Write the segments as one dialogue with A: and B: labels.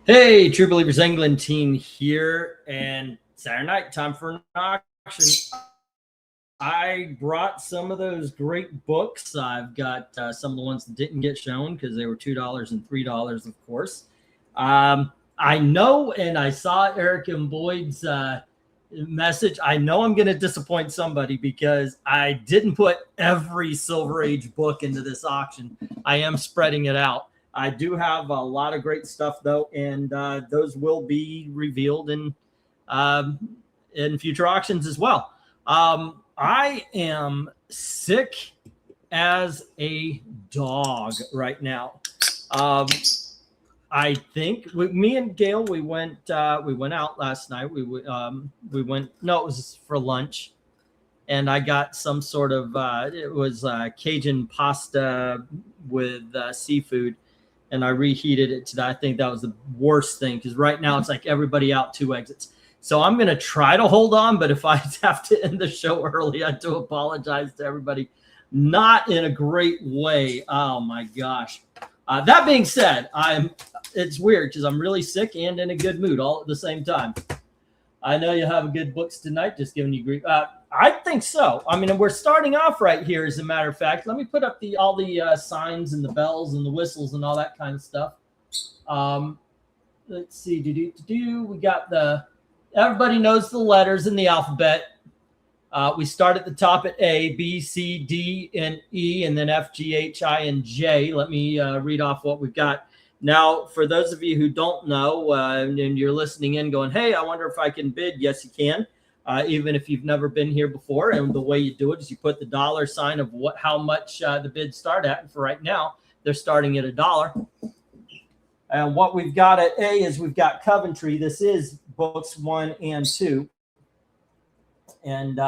A: Hey, True Believers England team here, and Saturday night, time for an auction. I brought some of those great books. I've got some of the ones that didn't get shown because they were $2 and $3, of course. I know, and I saw Eric and Boyd's message. I know I'm going to disappoint somebody because I didn't put every Silver Age book into this auction. I am spreading it out. I do have a lot of great stuff, though, and those will be revealed in future auctions as well. I am sick as a dog right now. I think me and Gail, we went out last night. We went. No, it was for lunch, and I got some sort of it was Cajun pasta with seafood. And I reheated it today. I think that was the worst thing because right now it's like everybody out 2 exits. So I'm going to try to hold on, but if I have to end the show early, I do apologize to everybody. Not in a great way. Oh my gosh. That being said, it's weird because I'm really sick and in a good mood all at the same time. I know you have good books tonight, just giving you grief. I think so. I mean, we're starting off right here, as a matter of fact. Let me put up all the signs and the bells and the whistles and all that kind of stuff. Let's see. We got everybody knows the letters in the alphabet. We start at the top at A, B, C, D, and E, and then F, G, H, I, and J. Let me read off what we've got. Now, for those of you who don't know, and you're listening in going, hey, I wonder if I can bid. Yes, you can. Even if you've never been here before. And the way you do it is you put the dollar sign of how much the bids start at. And for right now, they're starting at $1. And what we've got at A is we've got Coventry. This is books 1 and 2. And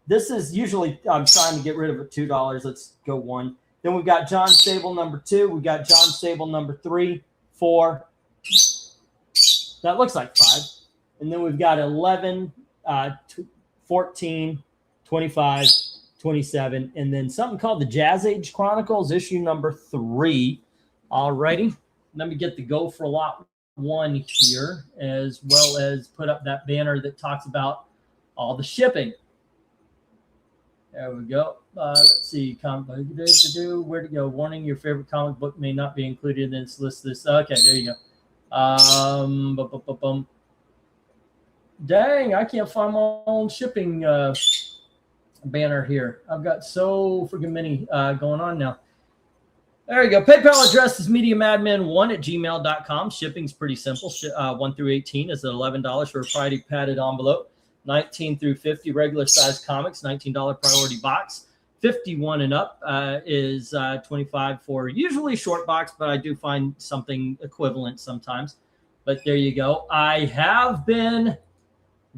A: this is usually, I'm trying to get rid of it, $2. Let's go 1. Then we've got John Sable number 2. We've got John Sable number 3, 4. That looks like 5. And then we've got 11, 14, 25, 27, and then something called the Jazz Age Chronicles, issue number 3. Alrighty. Let me get the go for lot 1 here, as well as put up that banner that talks about all the shipping. There we go. Let's see. Where to go? Warning: your favorite comic book may not be included in this list. Okay, there you go. Dang, I can't find my own shipping banner here. I've got so freaking many going on now. There you go. PayPal address is MediaMadman1@gmail.com. Shipping's pretty simple. 1 through 18 is at $11 for a Friday padded envelope. 19 through 50 regular size comics, $19 priority box. 51 and up is 25 for usually short box, but I do find something equivalent sometimes. But there you go. I have been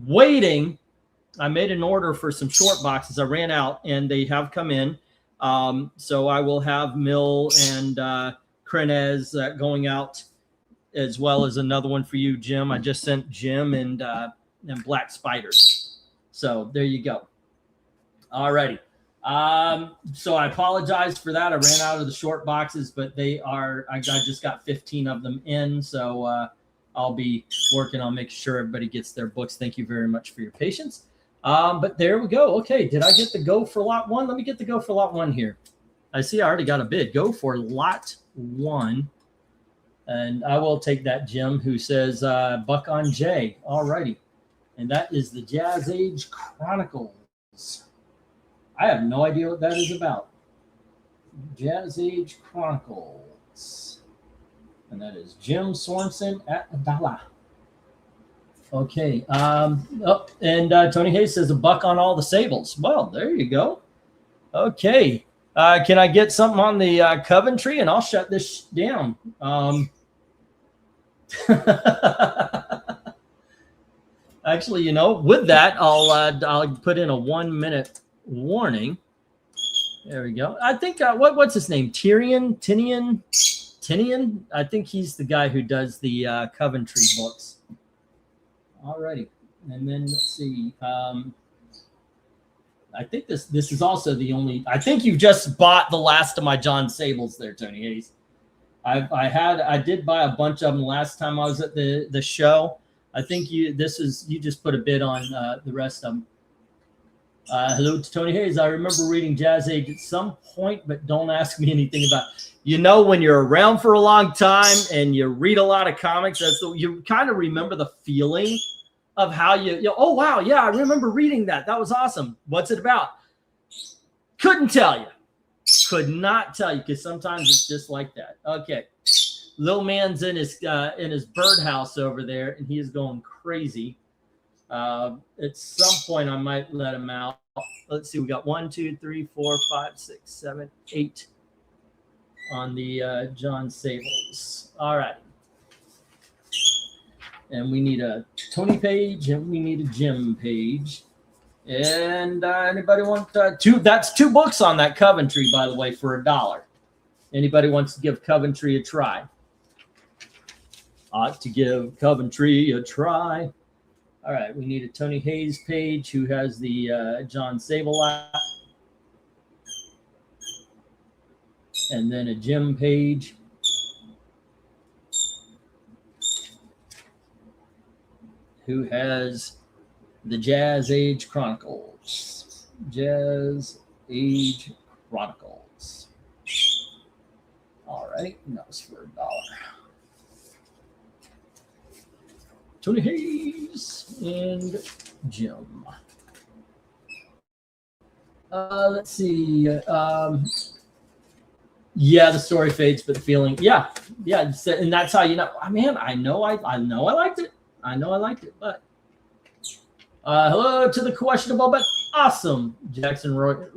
A: waiting. I made an order for some short boxes. I ran out and they have come in. So I will have Mill and Krenez going out, as well as another one for you, Jim. I just sent Jim and Black Spiders. So there you go. All righty. So I apologize for that. I ran out of the short boxes, but I just got 15 of them in. So I'll be working on making sure everybody gets their books. Thank you very much for your patience. But there we go. Okay. Did I get the go for lot 1? Let me get the go for lot 1 here. I see I already got a bid. Go for lot 1. And I will take that, Jim, who says buck on J. All righty. And that is the Jazz Age Chronicles. I have no idea what that is about. Jazz Age Chronicles. And that is Jim Sorensen at $1. Okay. And Tony Hayes says $1 on all the Sables. Well, there you go. Okay. Can I get something on the Coventry, and I'll shut this down. Actually, with that, I'll put in a 1-minute warning. There we go. I think what's his name? Tinian. I think he's the guy who does the Coventry books. Alrighty, and then let's see. I think this is also the only. I think you've just bought the last of my John Sables there, Tony Hayes. I did buy a bunch of them last time I was at the show. I think you just put a bid on the rest of them. Hello to Tony Hayes. I remember reading Jazz Age at some point, but don't ask me anything about it. You know, when you're around for a long time and you read a lot of comics, you kind of remember the feeling of how oh, wow, yeah, I remember reading that. That was awesome. What's it about? Couldn't tell you. Could not tell you, because sometimes it's just like that. Okay. Little man's in his birdhouse over there, and he is going crazy. At some point, I might let him out. Let's see. We got 1, 2, 3, 4, 5, 6, 7, 8 on the John Sables. All right. And we need a Tony page, and we need a Jim page. And anybody want two? That's 2 books on that Coventry, by the way, for $1. Anybody wants to give Coventry a try? Ought to give Coventry a try. All right, we need a Tony Hayes page who has the John Sable app. And then a Jim page. Who has the Jazz Age Chronicles. Jazz Age Chronicles. All right, and that was for $1. Tony Hayes and Jim. Let's see. Yeah, the story fades, but the feeling. Yeah, and that's how you know. Man, I know I liked it. I know I liked it, but hello to the questionable but awesome Jackson Roykert.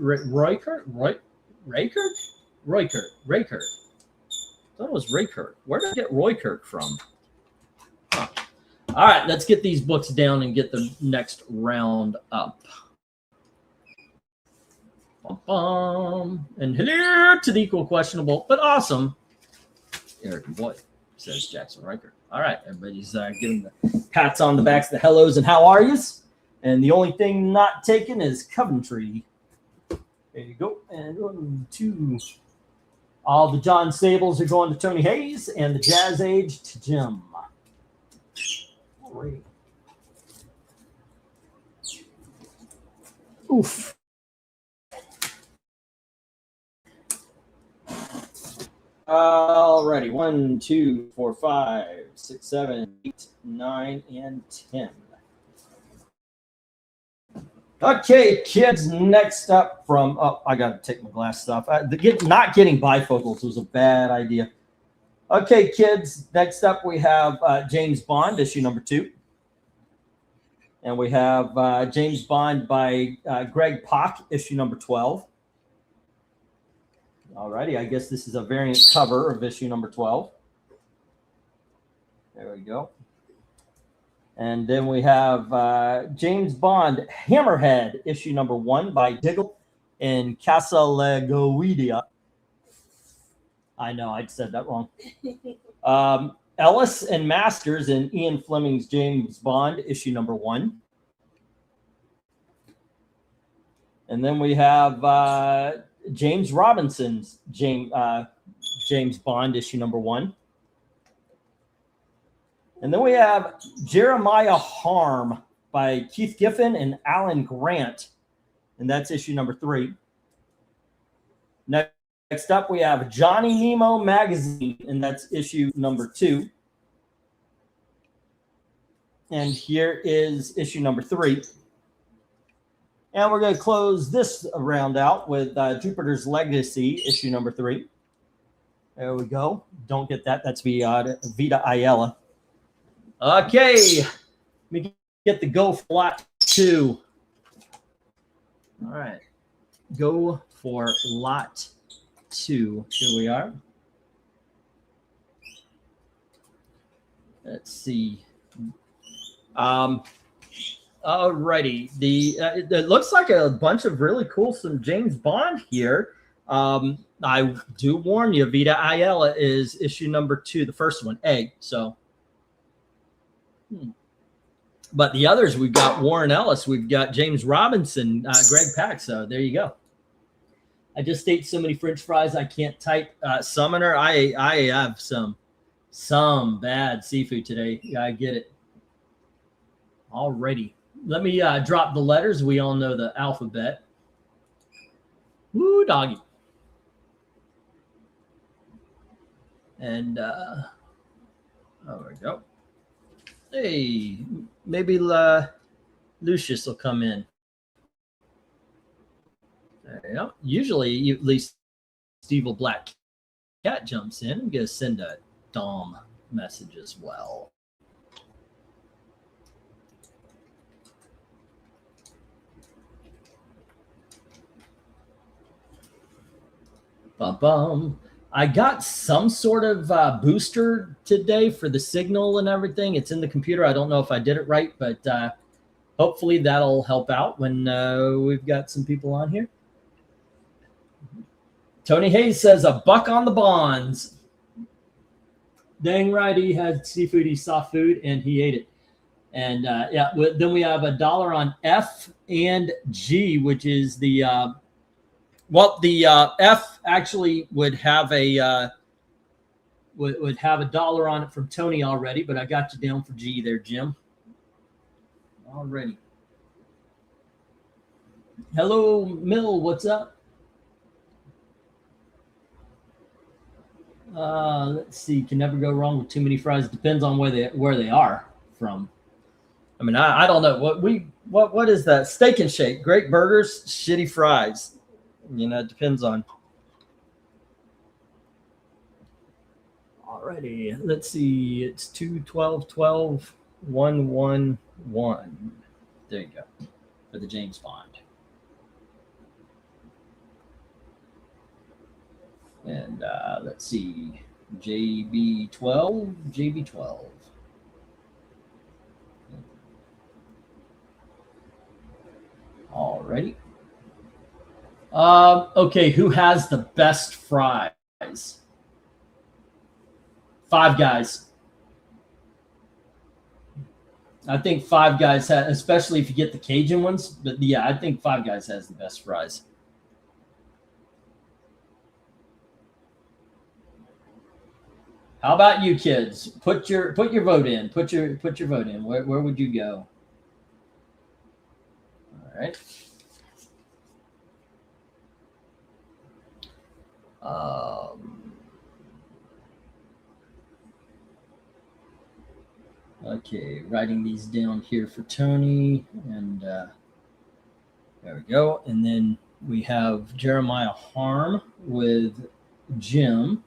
A: I thought it was Raykert. Where did I get Roykert from? Huh. All right, let's get these books down and get the next round up. And hello to the equal questionable but awesome Eric Boyd, says Jackson Riker. All right, everybody's giving the pats on the backs, the hellos, and how are yous? And the only thing not taken is Coventry. There you go. And 1, 2. All the John Sables are going to Tony Hayes, and the Jazz Age to Jim. Great. Oof. Alrighty, 1, 2, 4, 5, 6, 7, 8, 9, and 10. Okay, kids, next up from, I got to take my glasses off. Not getting bifocals was a bad idea. Okay, kids, next up we have James Bond, issue number 2. And we have James Bond by Greg Pak, issue number 12. Alrighty, I guess this is a variant cover of issue number 12. There we go. And then we have James Bond Hammerhead, issue number 1 by Diggle and Casalegoidia. I know, I said that wrong. Ellis and Masters in Ian Fleming's James Bond, issue number 1. And then we have James Robinson's James Bond, issue number 1. And then we have Jeremiah Harm by Keith Giffen and Alan Grant. And that's issue number 3. Next up, we have Johnny Nemo Magazine, and that's issue number 2. And here is issue number 3. And we're going to close this round out with Jupiter's Legacy, issue number 3. There we go. Don't get that. That's Vita Ayala. Okay. Let me get the go for lot 2. All right. Go for lot 2. Here we are. Let's see. Alrighty. It looks like a bunch of really cool some James Bond here. I do warn you, Vita Ayala is issue number 2, the first one, A. So, but the others, we've got Warren Ellis, we've got James Robinson, Greg Pak. So there you go. I just ate so many French fries I can't type. Summoner, I have some bad seafood today. Yeah, I get it. Alrighty. Let me drop the letters. We all know the alphabet. Woo, doggy. And there we go. Hey, maybe Lucius will come in. There you go. Usually, at least Steve Black Cat jumps in. I'm going to send a Dom message as well. Bum. I got some sort of booster today for the signal and everything. It's in the computer. I don't know if I did it right, but hopefully that'll help out when we've got some people on here. Tony Hayes says a buck on the bonds. Dang right, he had seafood, he saw food, and he ate it. And yeah, then we have $1 on F and G, which is the well, the F actually would have a would have $1 on it from Tony already, but I got you down for G there, Jim. Already. Hello, Mill. What's up? Let's see. Can never go wrong with too many fries. Depends on where they are from. I mean, I don't know what is that? Steak and Shake, great burgers, shitty fries. You know, it depends on. Alrighty, let's see. It's 2-12-12 1-1-1. There you go for the James Bond. And let's see, JB12. Alrighty. Okay, who has the best fries? Five Guys. I think Five Guys has, especially if you get the Cajun ones. But yeah, I think Five Guys has the best fries. How about you kids? Put your vote in. Put your vote in. Where would you go? All right. Okay, writing these down here for Tony, and there we go. And then we have Jeremiah Harm with Jim.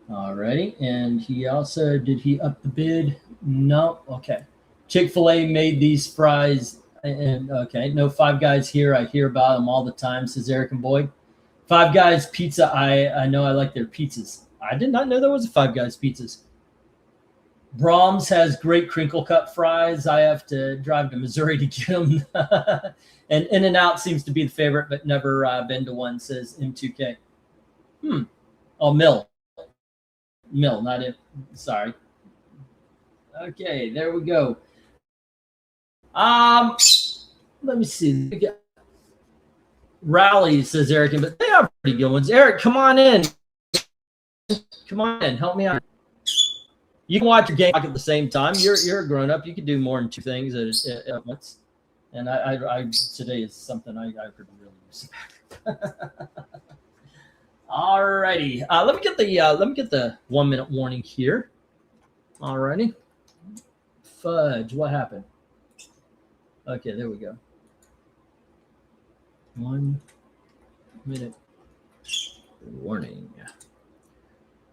A: Alrighty, and he also, did he up the bid? No. Okay. Chick-fil-A made these fries. And okay, no Five Guys here. I hear about them all the time, says Eric and Boyd. Five Guys pizza. I know I like their pizzas. I did not know there was a Five Guys pizzas. Brahms has great crinkle cut fries. I have to drive to Missouri to get them. And In-N-Out seems to be the favorite, but never been to one, says M2K. Oh, Mill, not in. Sorry. Okay, there we go. Let me see. Rally, says Eric, but they are pretty good ones. Eric, come on in. Come on in. Help me out. You can watch your game at the same time. You're a grown up. You can do more than two things at once. And I today is something I could really use. All righty. Let me get the 1 minute warning here. All righty. Fudge. What happened? Okay, there we go. 1 minute warning.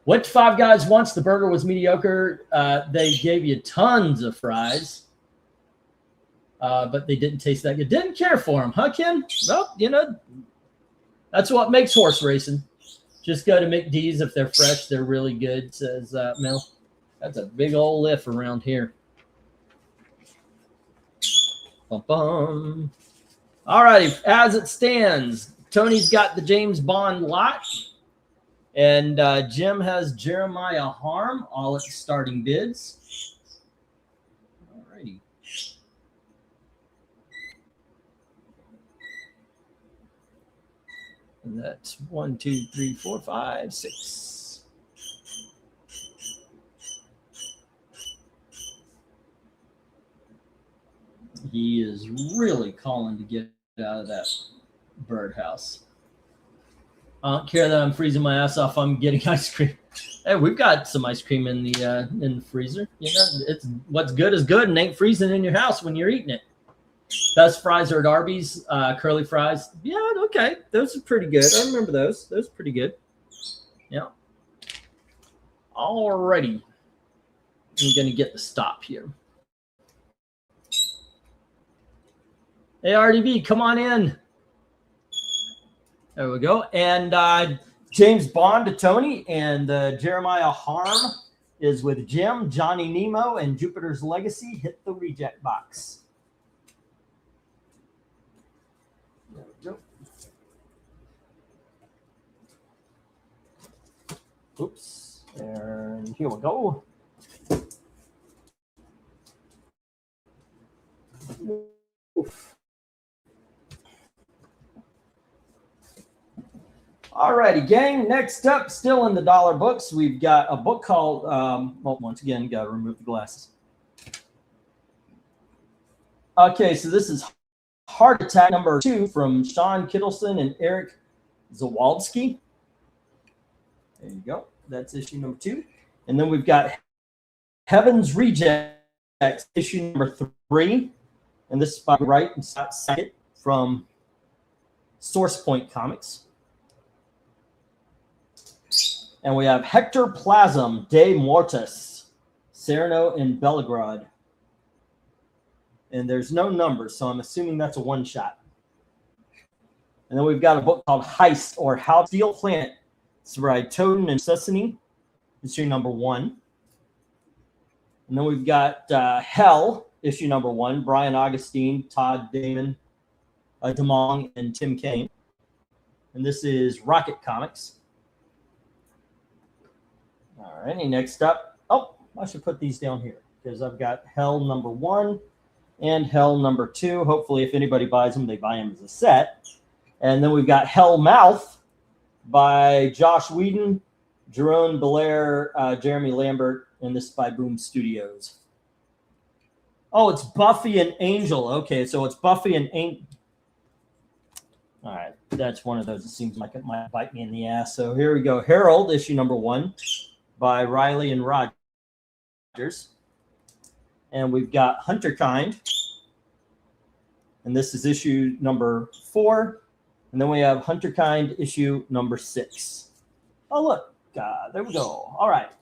A: Which Five Guys once the burger was mediocre? They gave you tons of fries, but they didn't taste that good. Didn't care for them, huh, Ken? Well, you know, that's what makes horse racing. Just go to McD's if they're fresh. They're really good, says Mel. That's a big old lift around here. Bum. All righty, as it stands, Tony's got the James Bond lot, and Jim has Jeremiah Harm, all at starting bids. All righty. And that's 1, 2, 3, 4, 5, 6. He is really calling to get out of that birdhouse. I don't care that I'm freezing my ass off. I'm getting ice cream. Hey, we've got some ice cream in the freezer. You know, it's what's good is good and ain't freezing in your house when you're eating it. Best fries are at Arby's, curly fries. Yeah, okay, those are pretty good. I remember those. Those are pretty good. Yeah. Alrighty, I'm gonna get the stop here. Hey, RDB, come on in. There we go. And James Bond to Tony, and Jeremiah Harm is with Jim, Johnny Nemo, and Jupiter's Legacy. Hit the reject box. There we go. Oops. And here we go. Oof. All righty, gang. Next up, still in the dollar books, we've got a book called, well, once again, got to remove the glasses. Okay, so this is Heart Attack number 2 from Sean Kittleson and Eric Zawalski. There you go. That's issue number 2. And then we've got Heaven's Rejects, issue number 3. And this is by Wright and Scott Sackett from Source Point Comics. And we have Hector Plasm, De Mortis, Sereno and Belgrade. And there's no numbers, so I'm assuming that's a one-shot. And then we've got a book called Heist, or How to Steal Planet. It's by Toden and Sesame, issue number 1. And then we've got Hell, issue number 1, Brian Augustine, Todd Damon, Damong, and Tim Kane. And this is Rocket Comics. All righty, next up. Oh, I should put these down here because I've got Hell number 1 and Hell number 2. Hopefully, if anybody buys them, they buy them as a set. And then we've got Hell Mouth by Josh Whedon, Jerome Belair, Jeremy Lambert, and this is by Boom Studios. Oh, it's Buffy and Angel. Okay, so it's Buffy and Angel. All right, that's one of those. It seems like it might bite me in the ass. So here we go. Herald, issue number 1 by Riley and Rogers. And we've got Hunterkind. And this is issue number 4. And then we have Hunterkind issue number 6. Oh, look. There we go. All right.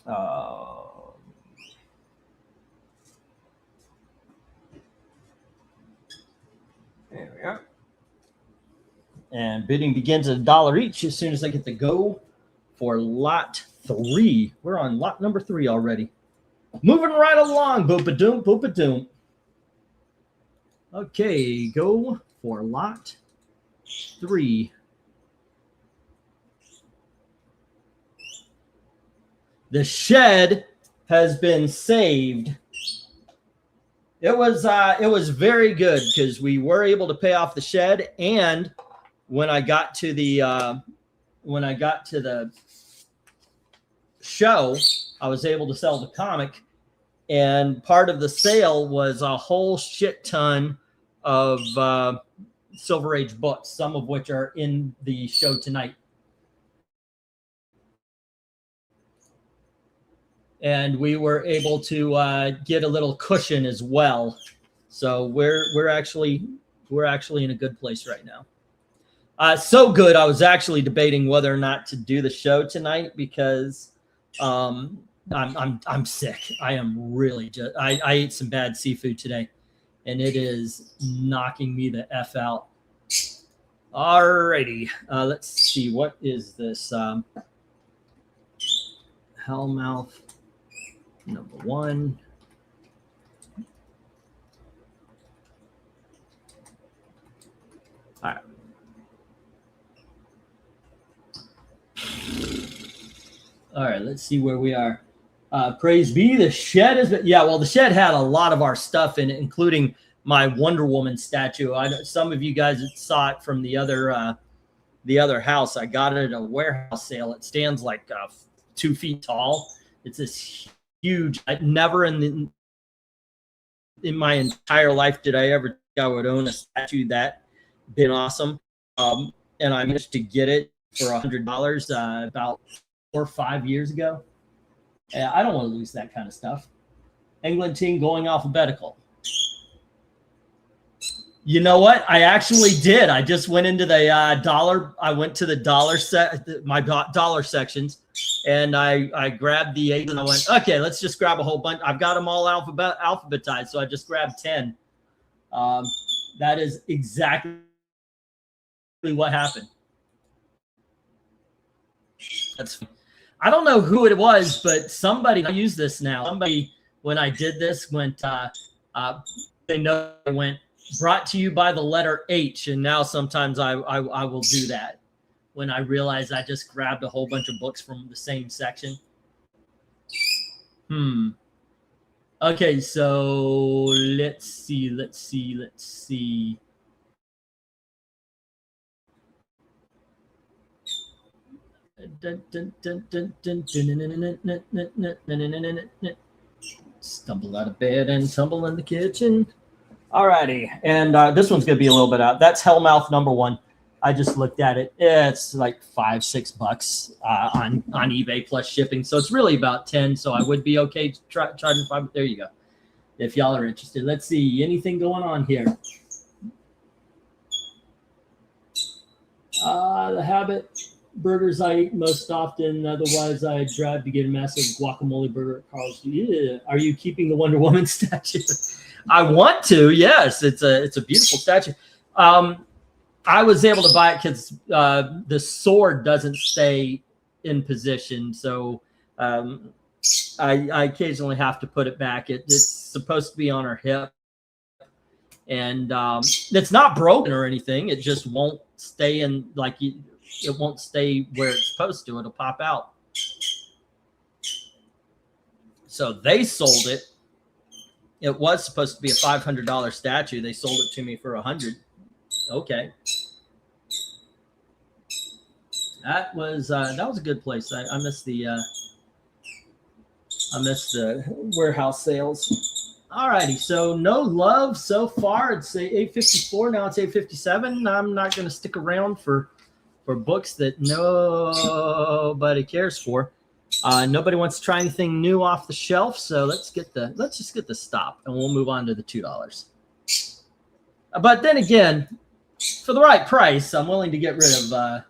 A: There we are. And bidding begins at $1 each as soon as I get the go for lot 3. We're on lot number 3 already. Moving right along. Boop-a-doom, boop-a-doom. Okay, go for lot 3. The shed has been saved. It was very good because we were able to pay off the shed, and when I got to the show, I was able to sell the comic, and part of the sale was a whole shit ton of Silver Age books, some of which are in the show tonight. And we were able to get a little cushion as well. So we're actually in a good place right now. So good, I was actually debating whether or not to do the show tonight because I'm sick. I am really just I ate some bad seafood today, and it is knocking me the F out. Alrighty, let's see, what is this? Hellmouth number 1. All right. All right, let's see where we are. Praise be, the shed is, yeah, well, the shed had a lot of our stuff in it, including my Wonder Woman statue. I know some of you guys saw it from the other house. I got it at a warehouse sale. It stands like 2 feet tall. It's this huge. I never in my entire life did I ever think I would own a statue that been awesome. And I managed to get it for $100 about 4 or 5 years ago. I don't want to lose that kind of stuff. England team going alphabetical. You know what? I actually did. I just went into the dollar. I went to the my dollar sections, and I grabbed the 8, and I went, okay, let's just grab a whole bunch. I've got them all alphabetized, so I just grabbed 10. That is exactly what happened. I don't know who it was, but somebody, I use this now. Somebody, when I did this, went, they know it went, brought to you by the letter H. And now sometimes I will do that when I realize I just grabbed a whole bunch of books from the same section. Okay, so let's see. Stumble out of bed and tumble in the kitchen. All righty, and this one's gonna be a little bit out. That's Hellmouth #1. I just looked at it. It's like $5-6 on eBay plus shipping, so it's really about 10. So I would be okay charging 5. There you go. If y'all are interested, let's see anything going on here. The habit. Burgers I eat most often. Otherwise, I drive to get a massive guacamole burger at Carl's. Yeah. Are you keeping the Wonder Woman statue? I want to. Yes, it's a beautiful statue. I was able to buy it because the sword doesn't stay in position, so I occasionally have to put it back. It's supposed to be on her hip, and it's not broken or anything. It just won't stay in it won't stay where it's supposed to. It'll pop out. So they sold it. It was supposed to be a $500 statue. They sold it to me for $100. Okay. That was a good place. I missed the warehouse sales. All righty. So no love so far. It's 8:54. Now it's 8:57. I'm not going to stick around for books that nobody cares for. Nobody wants to try anything new off the shelf, so let's just get the stop, and we'll move on to the $2. But then again, for the right price, I'm willing to get rid of.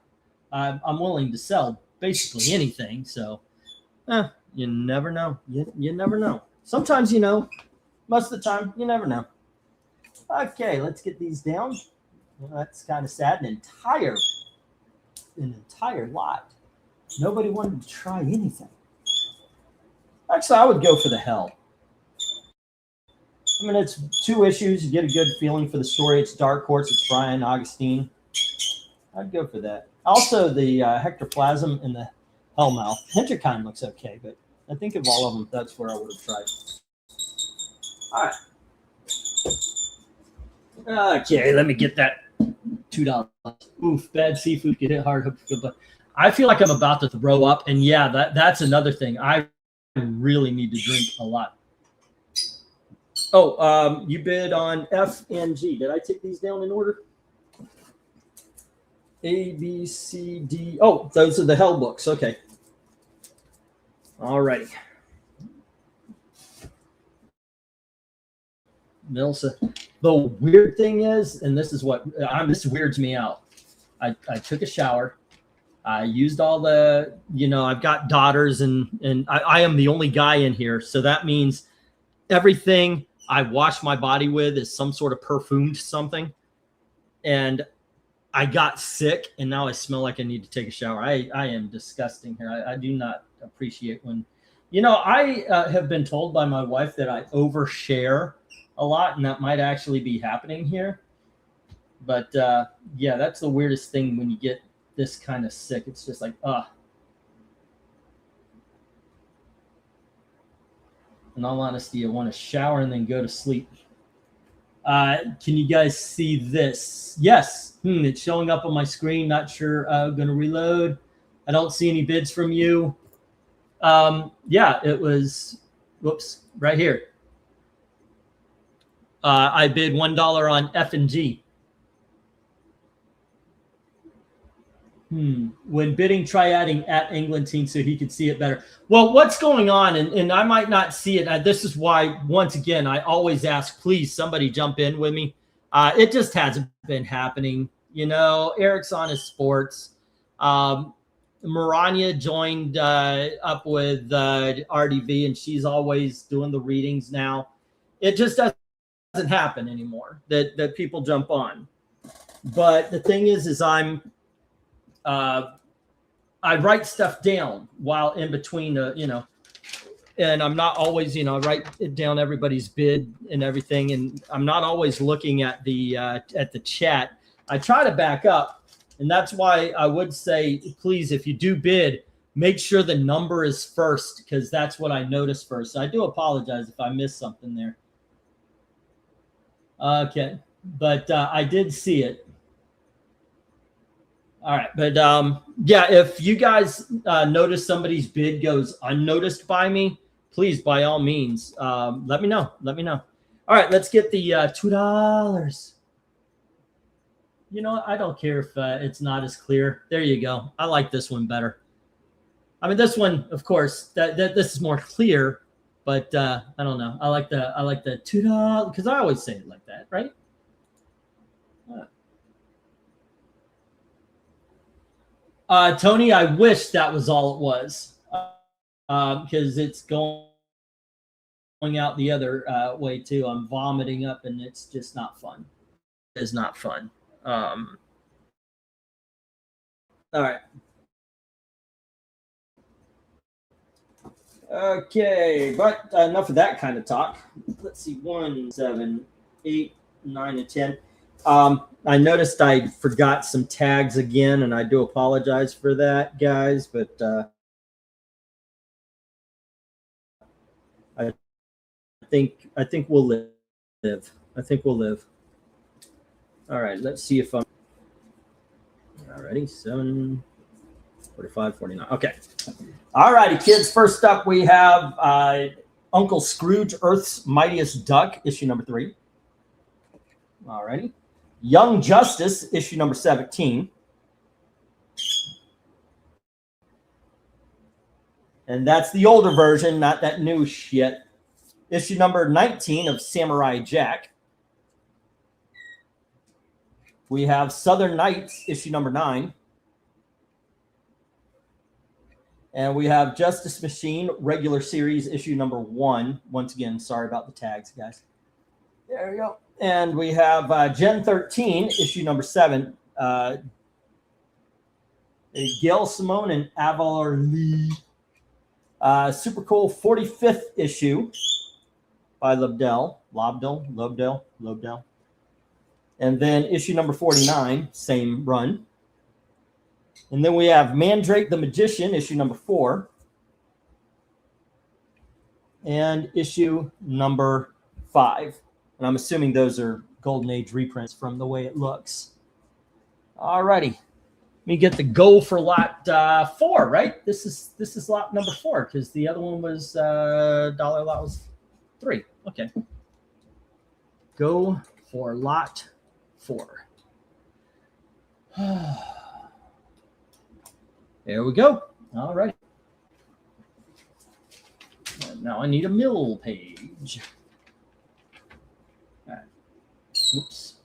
A: I'm willing to sell basically anything. So, you never know. You never know. Sometimes you know. Most of the time, you never know. Okay, let's get these down. Well, that's kind of sad. An entire lot. Nobody wanted to try anything. Actually, I would go for the Hell. I mean, it's 2 issues. You get a good feeling for the story. It's Dark Horse. It's Brian Augustine. I'd go for that. Also, the Hectoplasm and the Hellmouth. Hinterkind looks okay, but I think of all of them, that's where I would have tried. All right. Okay, let me get that $2. Oof, bad seafood get hit hard. But I feel like I'm about to throw up, and yeah, that's another thing. I really need to drink a lot. Oh, you bid on F and G. Did I take these down in order? A, B, C, D. Oh, those are the Hell books. Okay. All righty. Milsa. The weird thing is, and this is what this weirds me out. I took a shower. I used all the, I've got daughters, and I am the only guy in here. So that means everything I wash my body with is some sort of perfumed something. And I got sick, and now I smell like I need to take a shower. I am disgusting here. I do not appreciate when, I have been told by my wife that I overshare a lot, and that might actually be happening here. But yeah, that's the weirdest thing when you get this kind of sick. It's just like, in all honesty, I want to shower and then go to sleep. Can you guys see this? Yes. It's showing up on my screen. Not sure. I'm going to reload. I don't see any bids from you. Yeah, it was, whoops, right here. I bid $1 on F&G. When bidding, try adding at Englentine so he could see it better. Well, what's going on, and I might not see it. This is why, once again, I always ask, please, somebody jump in with me. It just hasn't been happening. You know, Eric's on his sports. Maranya joined up with RDV, and she's always doing the readings now. It just doesn't happen anymore that people jump on. But the thing is I write stuff down while in between, and I'm not always, I write down everybody's bid and everything, and I'm not always looking at the chat. I try to back up, and that's why I would say, please, if you do bid, make sure the number is first, because that's what I notice first. So I do apologize if I missed something there. Okay, but I did see it. All right, but yeah, if you guys notice somebody's bid goes unnoticed by me, please, by all means, let me know. Let me know. All right, let's get the $2. You know, I don't care if it's not as clear. There you go. I like this one better. I mean, this one, of course, this is more clear, but I don't know. I like the $2 because I always say it like that, right? Tony, I wish that was all it was, because it's going out the other way too. I'm vomiting up, and it's just not fun. It's not fun. All right. Okay, but enough of that kind of talk. Let's see, 1, 7, 8, 9, and 10. I noticed I forgot some tags again, and I do apologize for that, guys. But I think we'll live. I think we'll live. All right, let's see if I'm. All righty, 7, 45, 49. Okay. All righty, kids. First up, we have Uncle Scrooge, Earth's Mightiest Duck, issue number 3. All righty. Young Justice, issue number 17. And that's the older version, not that new shit. Issue number 19 of Samurai Jack. We have Southern Knights, issue number 9. And we have Justice Machine, regular series, issue number 1. Once again, sorry about the tags, guys. There we go. And we have Gen 13, issue number 7. Gail Simone and Avar Lee. Super cool 45th issue by Lobdell. And then issue number 49, same run. And then we have Mandrake the Magician, issue number 4. And issue number 5. And I'm assuming those are Golden Age reprints from the way it looks. All righty. Let me get the go for lot 4, right? This is lot number 4 because the other one was dollar lot was 3. Okay. Go for lot 4. There we go. All right. And now I need a mill page. All right. Oops.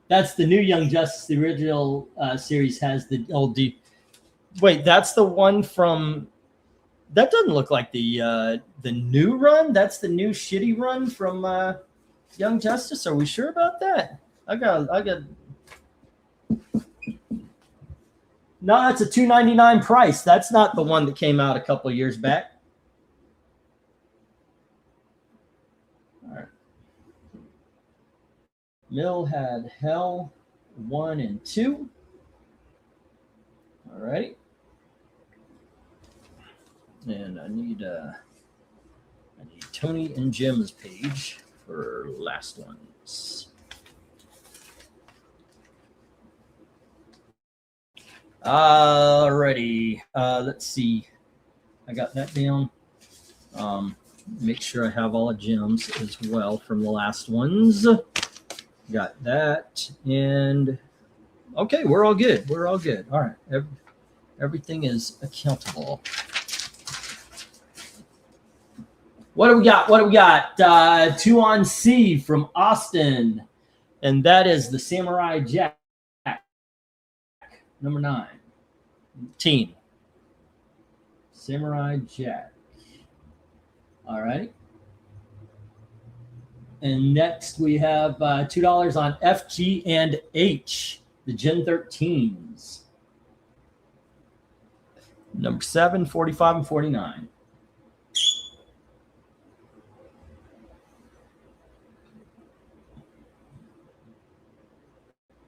A: That's the new Young Justice. The original series has the old deep. Wait, that's the one from. That doesn't look like the new run. That's the new shitty run from Young Justice. Are we sure about that? I got. No, that's a $2.99 price. That's not the one that came out a couple of years back. All right. Mill had Hell 1 and 2. All right. And I need Tony and Jim's page for last ones. Alrighty. Let's see. I got that down. Make sure I have all the gems as well from the last ones. Got that. And okay, we're all good. We're all good. All right. Everything is accountable. What do we got? What do we got? 2 on C from Austin. And that is the Samurai Jack. Number 9. Team. Samurai Jack. All right. And next we have $2 on FG and H, the Gen 13s. Number 7, 45, and 49.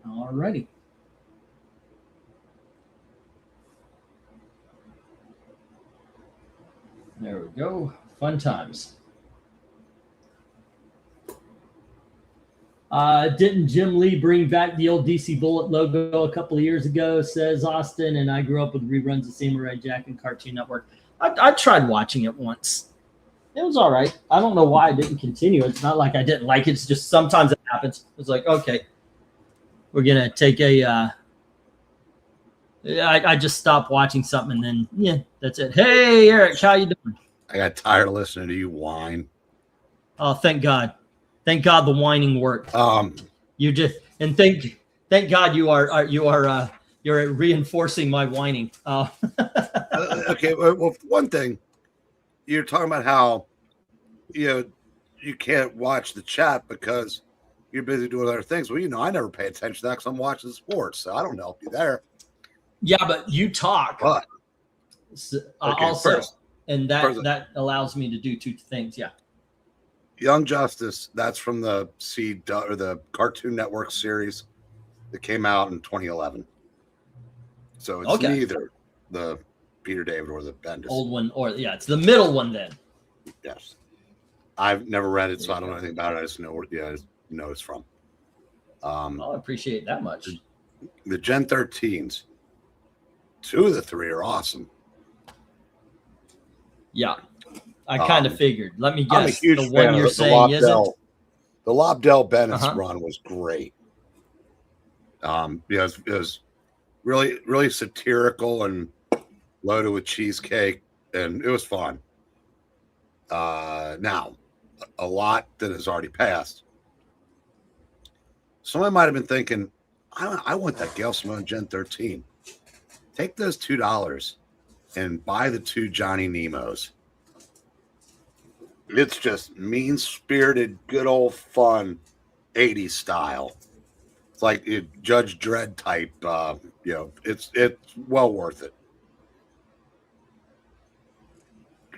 A: All righty. There we go. Fun times. Didn't Jim Lee bring back the old DC Bullet logo a couple of years ago, says Austin, and I grew up with reruns of Samurai Jack and Cartoon Network. I tried watching it once. It was all right. I don't know why I didn't continue. It's not like I didn't like it. It's just sometimes it happens. It's like, okay, we're going to take I just stopped watching something, and then, yeah, that's it. Hey, Eric, how you doing?
B: I got tired of listening to you whine.
A: Oh, thank God. Thank God the whining worked. You just, and thank God you're reinforcing my whining.
B: Okay, well, one thing, you're talking about how you can't watch the chat because you're busy doing other things. Well, I never pay attention to that because I'm watching sports, so I don't help you there.
A: Yeah, but you talk.
B: But okay,
A: also,
B: first,
A: and that allows me to do 2 things. Yeah.
B: Young Justice, that's from the the Cartoon Network series that came out in 2011. So it's neither the Peter David or the Bendis.
A: Old one, or it's the middle one then.
B: Yes. I've never read it, so I don't know anything about it. I just know know it's from.
A: I appreciate that much.
B: The Gen 13s, 2 of the 3 are awesome.
A: Yeah. I kind of figured. Let me guess.
B: I'm a huge
A: the one
B: fan
A: you're
B: of
A: saying isn't?
B: The Lobdell Bendis run was great. It was really, really satirical and loaded with cheesecake, and it was fun. Now, a lot that has already passed. Someone might have been thinking, I want that Gail Simone Gen 13. Take those $2 and buy the 2 Johnny Nemos. It's just mean-spirited, good old fun 80s style. It's like a Judge Dredd type. It's well worth it.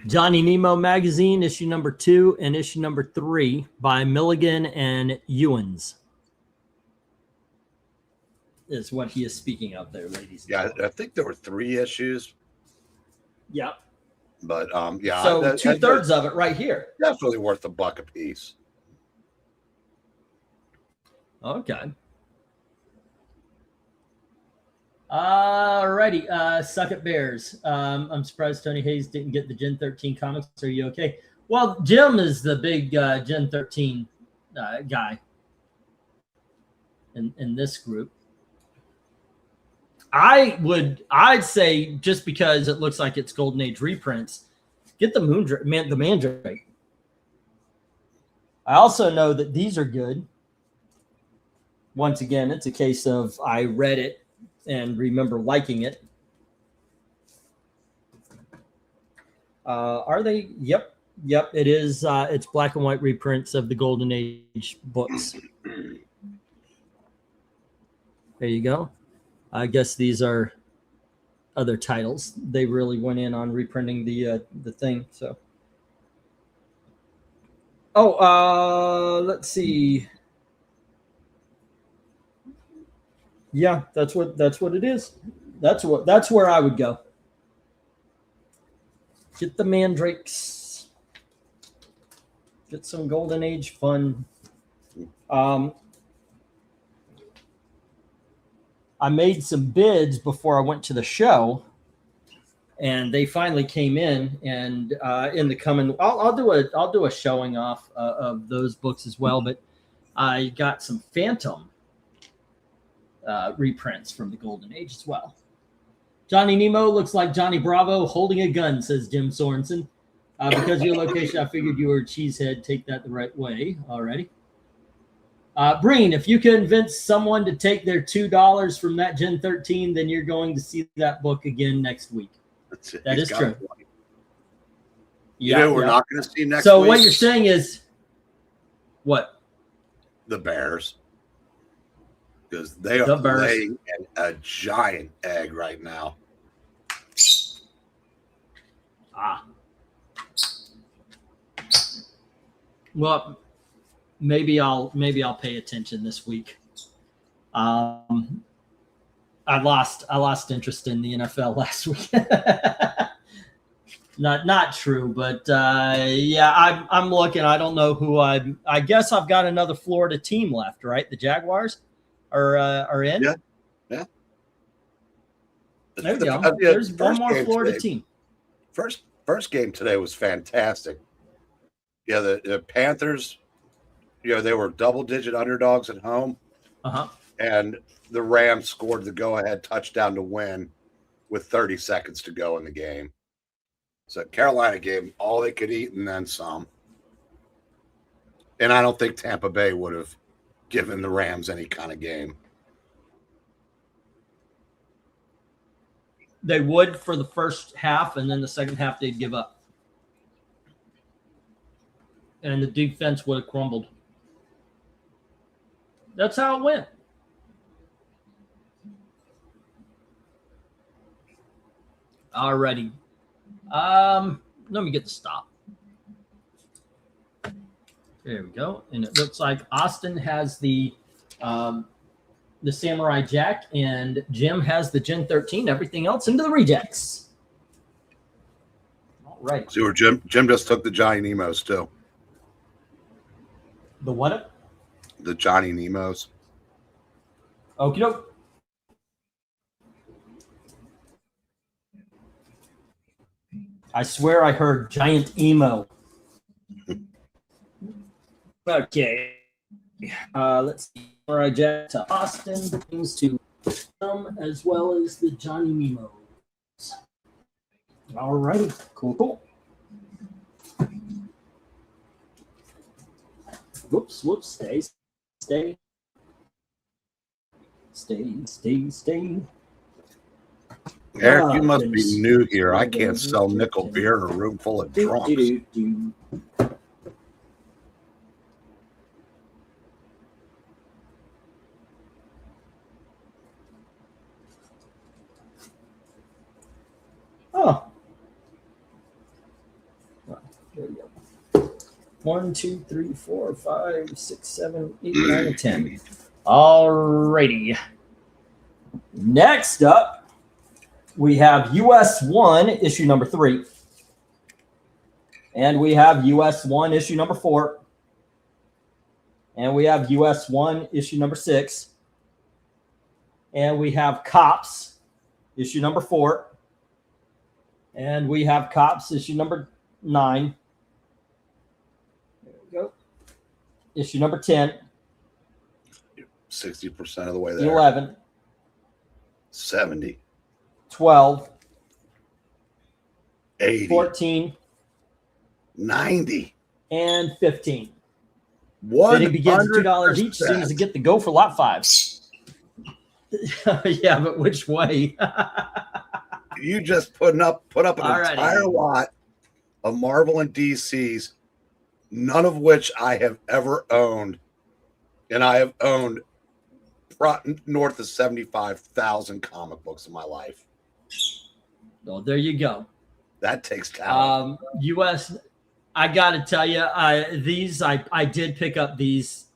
A: Johnny Nemo magazine, issue number 2 and issue number 3 by Milligan and Ewens is what he is speaking of there, ladies.
B: Yeah, I think there were 3 issues.
A: Yeah.
B: But yeah.
A: So 2/3 of it right here.
B: Definitely worth $1 a piece.
A: Okay. Alrighty. Suck it Bears. I'm surprised Tony Hayes didn't get the Gen 13 comics. Are you okay? Well, Jim is the big Gen 13 guy in this group. I'd say just because it looks like it's Golden Age reprints, get the the Mandrake. I also know that these are good. Once again, it's a case of I read it and remember liking it. Are they? Yep. It is. It's black and white reprints of the Golden Age books. There you go. I guess these are other titles. They really went in on reprinting the thing. So, let's see. Yeah, that's what it is. That's where I would go. Get the mandrakes. Get some Golden Age fun. I made some bids before I went to the show, and they finally came in. And in the coming, I'll do a showing off of those books as well. But I got some Phantom reprints from the Golden Age as well. Johnny Nemo looks like Johnny Bravo holding a gun, says Jim Sorensen. Because of your location, I figured you were a cheesehead. Take that the right way. Alrighty. Breen, if you convince someone to take their $2 from that Gen 13, then you're going to see that book again next week. That is true.
B: Yeah, we're not going to see next week.
A: So what you're saying is what?
B: The Bears. Because they are laying a giant egg right now.
A: Well, maybe I'll pay attention this week. I lost interest in the NFL last week. Not true, but yeah, I'm looking. I don't know who I guess I've got another Florida team left, right? The Jaguars are in.
B: Yeah.
A: There you go. There's one more Florida team.
B: First game today was fantastic. Yeah, the Panthers, they were double-digit underdogs at home. And the Rams scored the go-ahead touchdown to win with 30 seconds to go in the game. So Carolina gave them all they could eat and then some. And I don't think Tampa Bay would have given the Rams any kind of game.
A: They would for the first half, and then the second half they'd give up. And the defense would have crumbled. That's how it went. Alrighty. Let me get the stop. There we go. And it looks like Austin has the Samurai Jack, and Jim has the Gen 13. Everything else into the rejects. All right.
B: See where Jim just took the Johnny Nemos too.
A: The what?
B: The Johnny Nemos.
A: Okie doke. I swear I heard giant emo. Okay. Let's see. Samurai Jack to Austin, things to as well as the Johnny Nemos. All righty. Cool. Whoops. Stay.
B: Eric, you must be new here. I can't sell nickel beer in a room full of drunks.
A: Oh. There we go. 1, 2, 3, 4, 5, 6, 7, 8, 9, and 10. All righty. Next up, we have US 1, issue number 3. And we have US 1, issue number 4. And we have US 1, issue number 6. And we have Cops, issue number 4. And we have Cops, issue number 9. There we go. Issue number 10.
B: 60% of the way there.
A: 11.
B: 70.
A: 12.
B: 80.
A: 14.
B: 90.
A: And 15.
B: Bidding
A: begins at $2 each. Soon as it get to go for lot 5. Yeah, but which way?
B: You just put up an entire lot of Marvel and DCs, none of which I have ever owned, and I have owned north of 75,000 comic books in my life.
A: Well, there you go.
B: That takes talent.
A: US, I got to tell you, I did pick up these.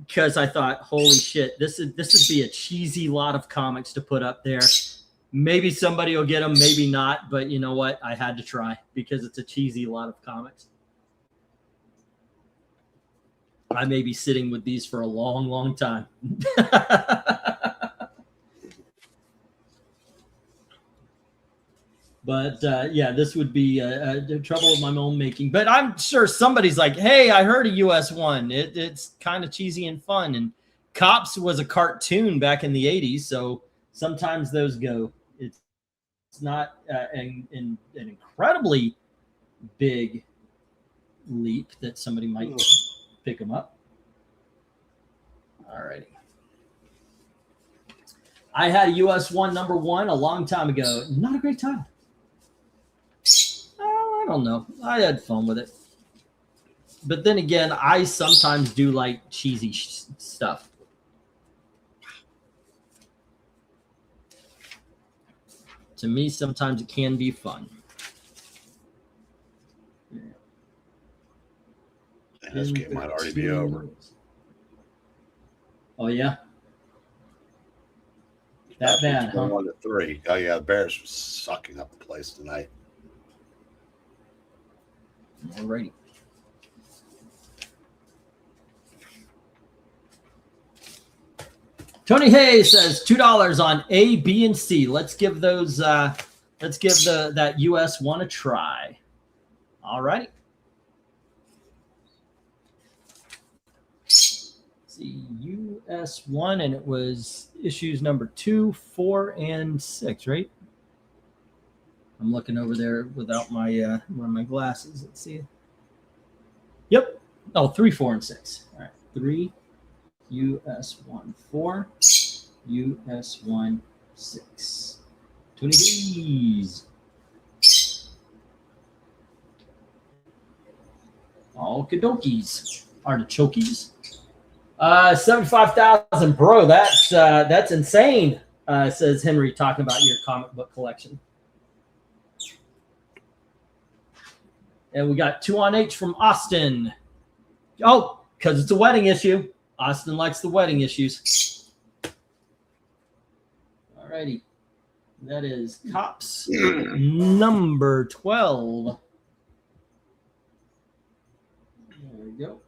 A: because I thought, holy shit, this would be a cheesy lot of comics to put up there. Maybe somebody will get them, maybe not. But you know what? I had to try because it's a cheesy lot of comics. I may be sitting with these for a long, long time. But yeah, this would be the trouble with my own making. But I'm sure somebody's like, hey, I heard a US one. It's kind of cheesy and fun. And Cops was a cartoon back in the 80s. So sometimes those go. It's not an incredibly big leap that somebody might pick them up. All righty. I had a US one #1 a long time ago. Not a great title. I don't know. I had fun with it. But then again, I sometimes do like cheesy stuff. To me, sometimes it can be fun.
B: Yeah, this game might already be over.
A: Oh, yeah? That bad, huh?
B: 1-3. Oh, yeah, the Bears were sucking up the place tonight.
A: All righty. Tony Hayes says $2 on A, B, and C. Let's give those. Let's give that US one a try. All righty. See, US one, and it was issues number 2, 4, and 6, right? I'm looking over there without my one of my glasses. Let's see. Yep. Oh, 3, 4, and 6. All right. 3, US 1, 4, US 1, 6. Tony Hayes. Okie dokies. Artichokes. 75,000, bro. That's insane. Says Henry, talking about your comic book collection. And we got 2 on H from Austin. Oh, because it's a wedding issue. Austin likes the wedding issues. All righty. That is Cops number 12. There we go.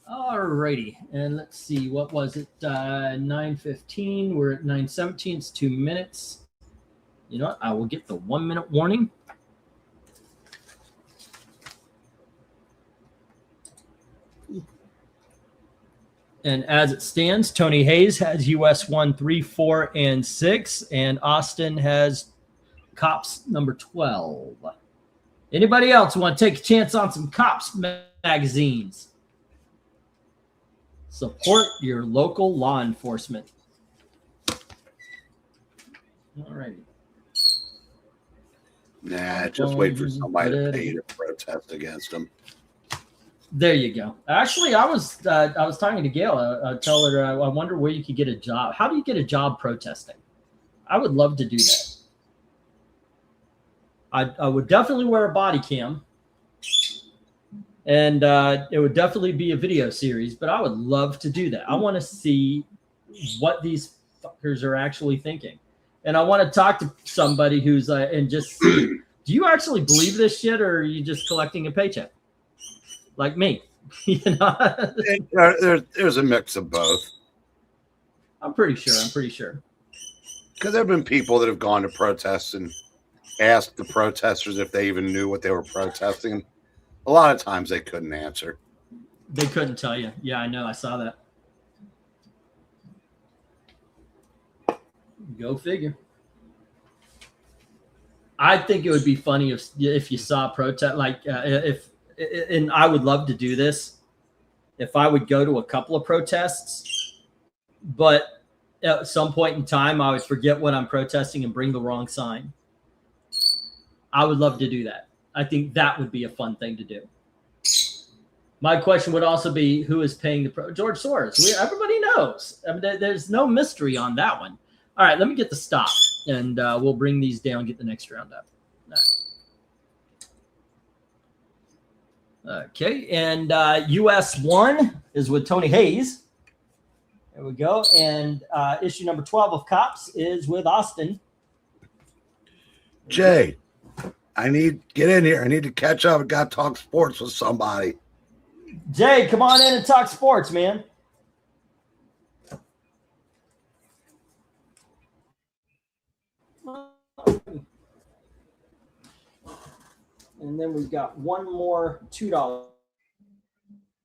A: All righty. And let's see. What was it? 9:15. We're at 9:17. It's 2 minutes. You know what? I will get the 1-minute warning. And as it stands, Tony Hayes has US 1, 3, 4, and 6, and Austin has Cops number 12. Anybody else want to take a chance on some Cops magazines? Support your local law enforcement. All righty.
B: Nah, just wait for somebody to pay to protest against them.
A: There you go. Actually, I was talking to Gail. I tell her I wonder where you could get a job. How do you get a job protesting? I would love to do that. I would definitely wear a body cam, and it would definitely be a video series. But I would love to do that. I want to see what these fuckers are actually thinking. And I want to talk to somebody who's and just see, do you actually believe this shit, or are you just collecting a paycheck? Like me, you know?
B: There's a mix of both.
A: I'm pretty sure.
B: Because there have been people that have gone to protests and asked the protesters if they even knew what they were protesting. A lot of times they couldn't answer.
A: They couldn't tell you. Yeah, I know. I saw that. Go figure. I think it would be funny if you saw a protest, like and I would love to do this, if I would go to a couple of protests, but at some point in time, I would forget what I'm protesting and bring the wrong sign. I would love to do that. I think that would be a fun thing to do. My question would also be, who is paying the George Soros? Everybody knows. I mean, there's no mystery on that one. All right, let me get the stop, and we'll bring these down, get the next round up. All right. Okay, and US 1 is with Tony Hayes. There we go. And issue number 12 of Cops is with Austin.
B: Jay, get in here. I need to catch up. I got to talk sports with somebody.
A: Jay, come on in and talk sports, man. And then we've got one more $2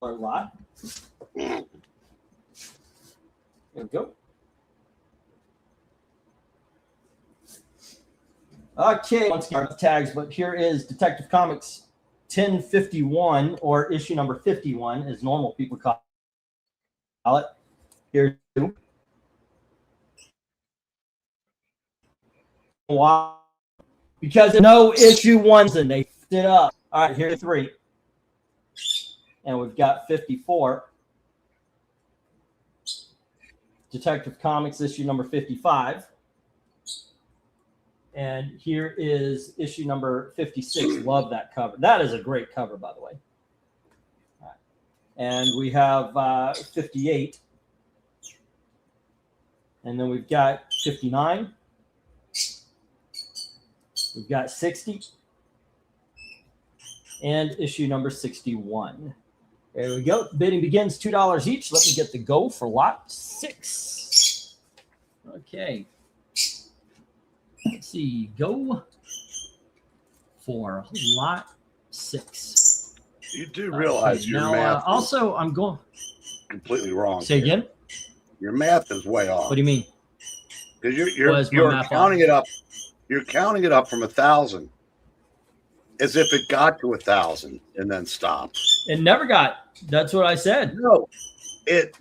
A: lot. There we go. Okay, once again, tags, but here is Detective Comics 1051, or issue number 51, as normal people call it. Here's two. Wow. Because no issue ones, and they it up. All right, here's 3. And we've got 54. Detective Comics issue number 55. And here is issue number 56. Love that cover. That is a great cover, by the way. All right. And we have 58. And then we've got 59. We've got 60. And issue number 61. There we go. Bidding begins $2 each. Let me get the go for lot 6. Okay. Let's see. Go for lot 6.
B: You do realize your
A: now,
B: math
A: also, I'm going
B: completely wrong.
A: Say
B: here.
A: again?
B: Your math is way off.
A: What do you mean?
B: Because you're counting it up. You're counting it up from 1,000 as if it got to 1,000 and then stopped.
A: It never got. That's what I said.
B: No,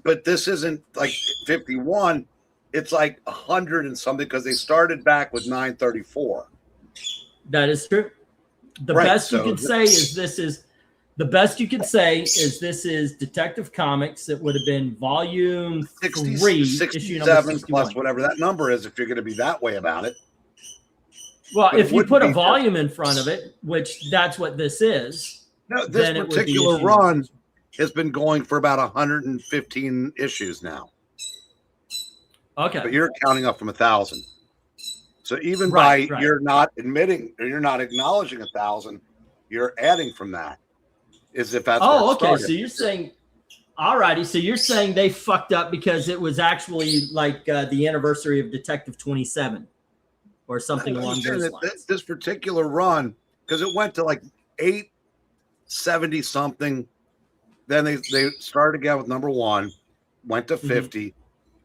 B: but this isn't like 51. It's like 100 and something because they started back with 934.
A: That is true. The best you can say is this is Detective Comics. It would have been volume
B: 60,
A: 3,
B: 67 plus whatever that number is, if you're going to be that way about it.
A: Well, if you put a volume in front of it, which that's what this is.
B: No, this particular run has been going for about 115 issues now.
A: Okay.
B: But you're counting up from 1,000. So even you're not admitting or you're not acknowledging 1,000, you're adding from that. As if that's
A: okay. So you're saying, all righty. So you're saying they fucked up because it was actually like the anniversary of Detective 27 or something along those lines.
B: This particular run, because it went to like 870 something. Then they started again with number 1, went to 50.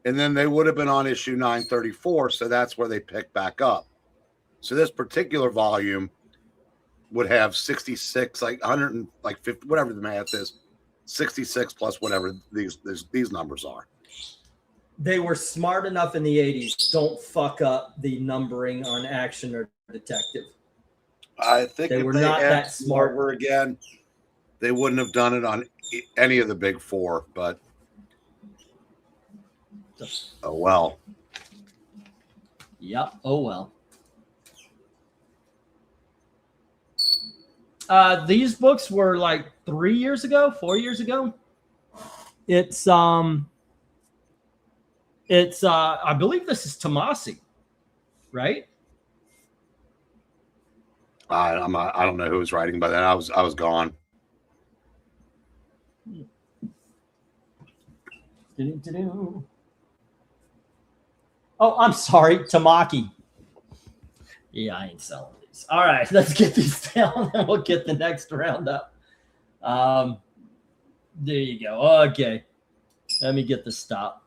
B: And then they would have been on issue 934, so that's where they picked back up. So this particular volume would have 66, like 100 and like 50, whatever the math is, 66 plus whatever these numbers are.
A: They were smart enough in the 80s. Don't fuck up the numbering on Action or Detective.
B: I think
A: they were not that smart.
B: Over again, they wouldn't have done it on any of the big 4, but. Oh, well.
A: Yep. Oh, well. These books were like 4 years ago. It's I believe this is Tomasi, right?
B: I don't know who was writing by then. I was gone.
A: Oh, I'm sorry, Tamaki. Yeah, I ain't selling these. All right, let's get these down, and we'll get the next round up. There you go. Okay, let me get the stop.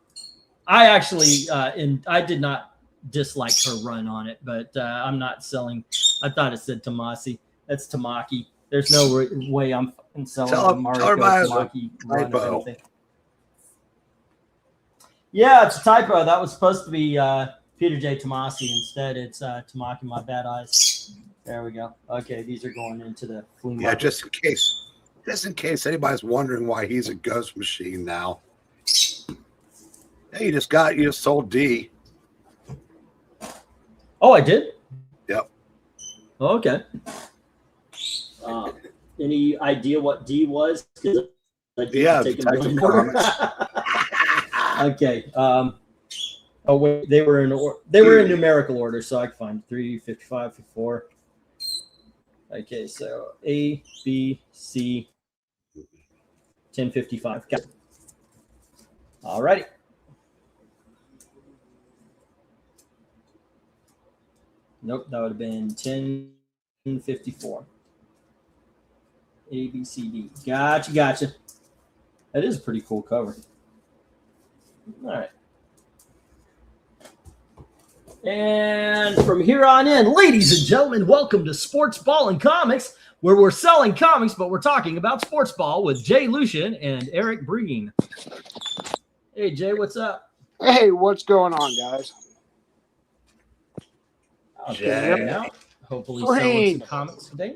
A: I actually, I did not dislike her run on it, but I'm not selling. I thought it said Tomasi. That's Tamaki. There's no way I'm selling Mariko Tamaki run or anything. Yeah, it's a typo. That was supposed to be Peter J. Tomasi. Instead, it's Tamaki, My Bad Eyes. There we go. Okay, these are going into the flea market.
B: Yeah, just in case anybody's wondering why he's a ghost machine now. Hey, you just sold D.
A: Oh, I did?
B: Yep.
A: Okay. Any idea what D was?
B: Yeah, Detective Comics.
A: Okay. Oh wait, they were in numerical order, so I can find 3, 55, 54. Okay, so A, B, C, 1055. Got it. All righty. Nope, that would have been 1054. A, B, C, D. Gotcha. That is a pretty cool cover. All right. And from here on in, ladies and gentlemen, welcome to Sports Ball and Comics, where we're selling comics, but we're talking about sports ball with Jay Lucian and Eric Breen. Hey, Jay, what's up?
C: Hey, what's going on, guys?
A: Okay, now, hopefully selling some comics today.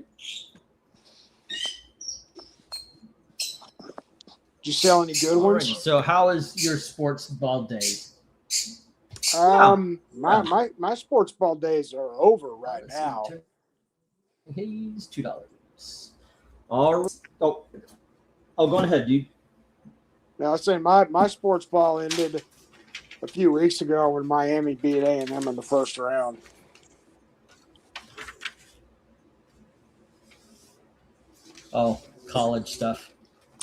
C: Did you sell any good ones?
A: Alrighty, so how is your sports ball days?
C: My sports ball days are over right now.
A: He's $2. All right. Oh, go ahead, dude.
C: Now, I was saying my sports ball ended a few weeks ago when Miami beat A&M in the first round.
A: Oh, college stuff.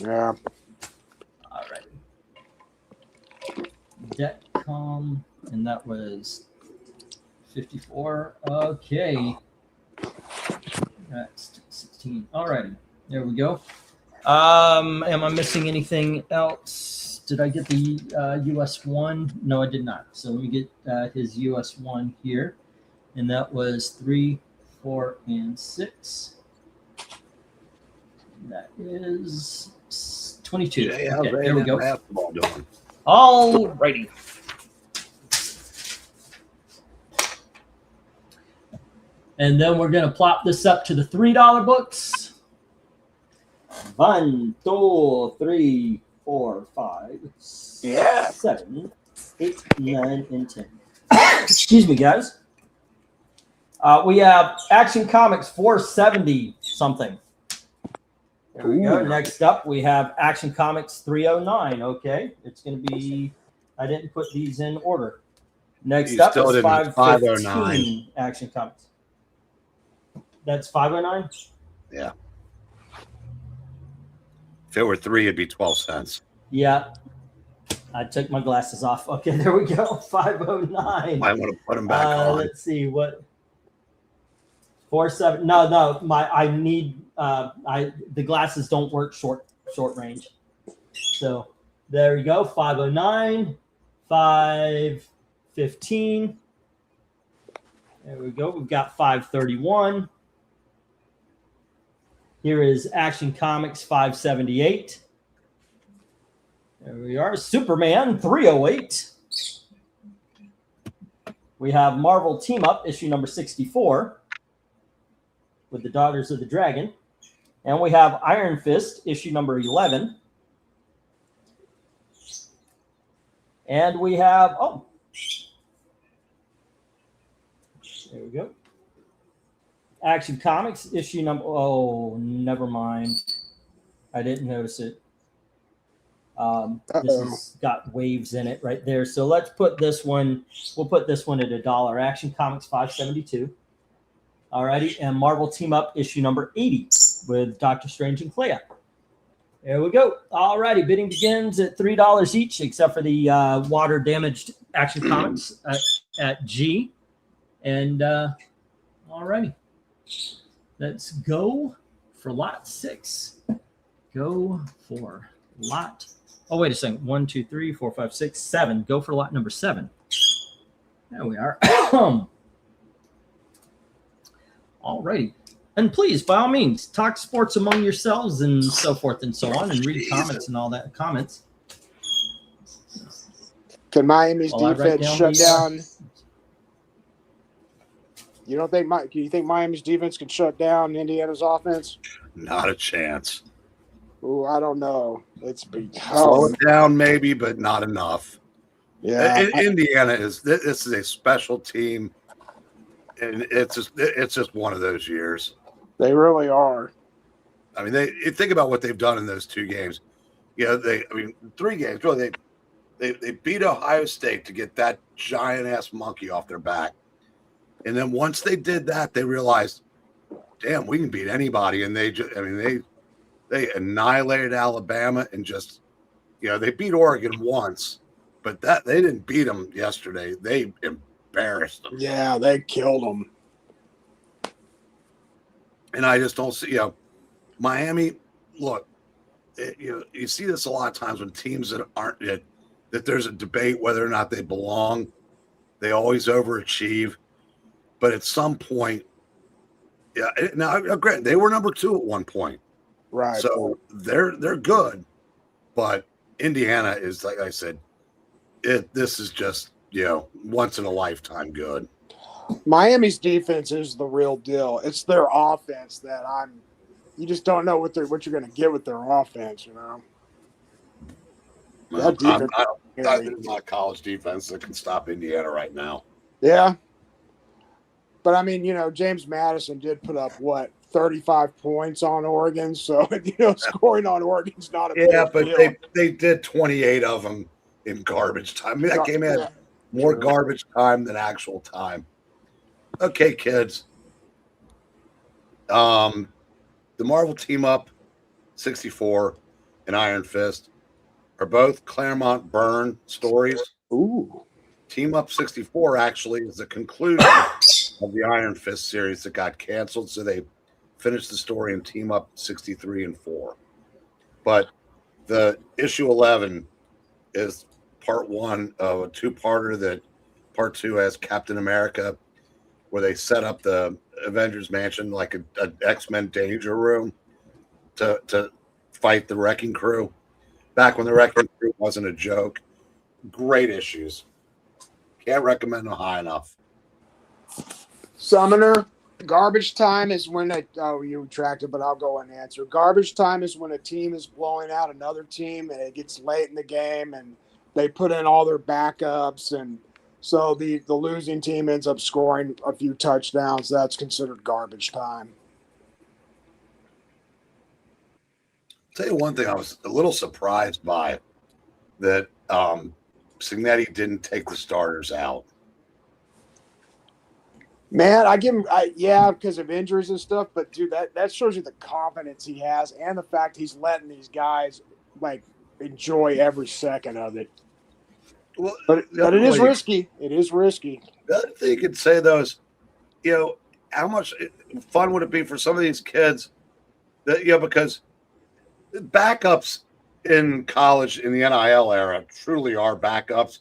C: Yeah.
A: All right. Detcom, and that was 54. Okay. That's 16. All righty. There we go. Am I missing anything else? Did I get the US 1? No, I did not. So let me get his US 1 here. And that was 3, 4, and 6. That is 22.
B: Yeah,
A: okay, there we go.
B: Basketball doing.
A: All righty. And then we're going to plop this up to the $3 books. 1, 2, 3, 4, 5, 7, 8, 9, and 10. Excuse me, guys. We have Action Comics 470 something. There we go. Next up, we have Action Comics 309. Okay, it's going to be. I didn't put these in order. Next up is 515 Action Comics. That's 509.
B: Yeah. If it were 3, it'd be 12 cents.
A: Yeah. I took my glasses off. Okay, there we go. 509.
B: I want to put them back on.
A: Let's see what. 47. No. I need. The glasses don't work short range. So there we go. 509, 515. There we go. We've got 531. Here is Action Comics 578. There we are. Superman 308. We have Marvel Team Up issue number 64 with the Daughters of the Dragon. And we have Iron Fist issue number 11. And we have, there we go. Action Comics issue number, never mind. I didn't notice it. This has got waves in it right there. So let's put this one, we'll put this one at $1. Action Comics 572. Alrighty, and Marvel Team Up issue number 80 with Doctor Strange and Clea. There we go. Alrighty, bidding begins at $3 each, except for the water damaged Action Comics at G. And alrighty, let's go for lot 6. Go for lot. Oh, wait a second. 1, 2, 3, 4, 5, 6, 7. Go for lot number 7. There we are. Alrighty. And please, by all means, talk sports among yourselves and so forth and so on, and read comments and all that. Comments.
C: Can Miami's defense shut down? You think Miami's defense can shut down Indiana's offense?
B: Not a chance.
C: Ooh, I don't know.
B: Slow it down, maybe, but not enough.
C: Yeah,
B: Indiana this is a special team, and it's just one of those years.
C: They really are.
B: I mean, you think about what they've done in those 2 games. You know, 3 games. Really, they beat Ohio State to get that giant ass monkey off their back, and then once they did that, they realized, damn, we can beat anybody. And they annihilated Alabama and just, you know, they beat Oregon once, but they didn't beat them yesterday. They embarrassed them.
C: Yeah, they killed them.
B: And I just don't see, you know, Miami. Look, you see this a lot of times when teams that aren't that there's a debate whether or not they belong. They always overachieve, but at some point, yeah. Now, granted, they were number 2 at one point,
C: Right.
B: so they're good, but Indiana is, like I said, this is just, you know, once in a lifetime good.
C: Miami's defense is the real deal. It's their offense that you just don't know what you're going to get with their offense, you know. That defense,
B: there's not a college defense that can stop Indiana right now.
C: Yeah. But I mean, you know, James Madison did put up 35 points on Oregon, so you know, scoring on Oregon's not a big
B: but
C: deal.
B: they did 28 of them in garbage time. I mean, that game had more garbage time than actual time. Okay, kids. The Marvel Team Up 64 and Iron Fist are both Claremont Byrne stories.
C: Ooh.
B: Team Up 64 actually is the conclusion of the Iron Fist series that got canceled, so they finished the story in Team Up 63 and 4. But the issue 11 is part 1 of a 2-parter that part 2 has Captain America, where they set up the Avengers Mansion like an X-Men danger room to fight the Wrecking Crew. Back when the Wrecking Crew wasn't a joke. Great issues. Can't recommend them high enough.
C: Summoner, garbage time is when you retracted, but I'll go and answer. Garbage time is when a team is blowing out another team and it gets late in the game and they put in all their backups, and so the losing team ends up scoring a few touchdowns. That's considered garbage time.
B: I'll tell you one thing I was a little surprised by, that Signetti didn't take the starters out.
C: Man, I give him, because of injuries and stuff. But dude, that shows you the confidence he has and the fact he's letting these guys like enjoy every second of it.
B: Well,
C: but it is risky. It is risky.
B: The other thing you could say though is, you know, how much fun would it be for some of these kids that, you know, because backups in college in the NIL era truly are backups.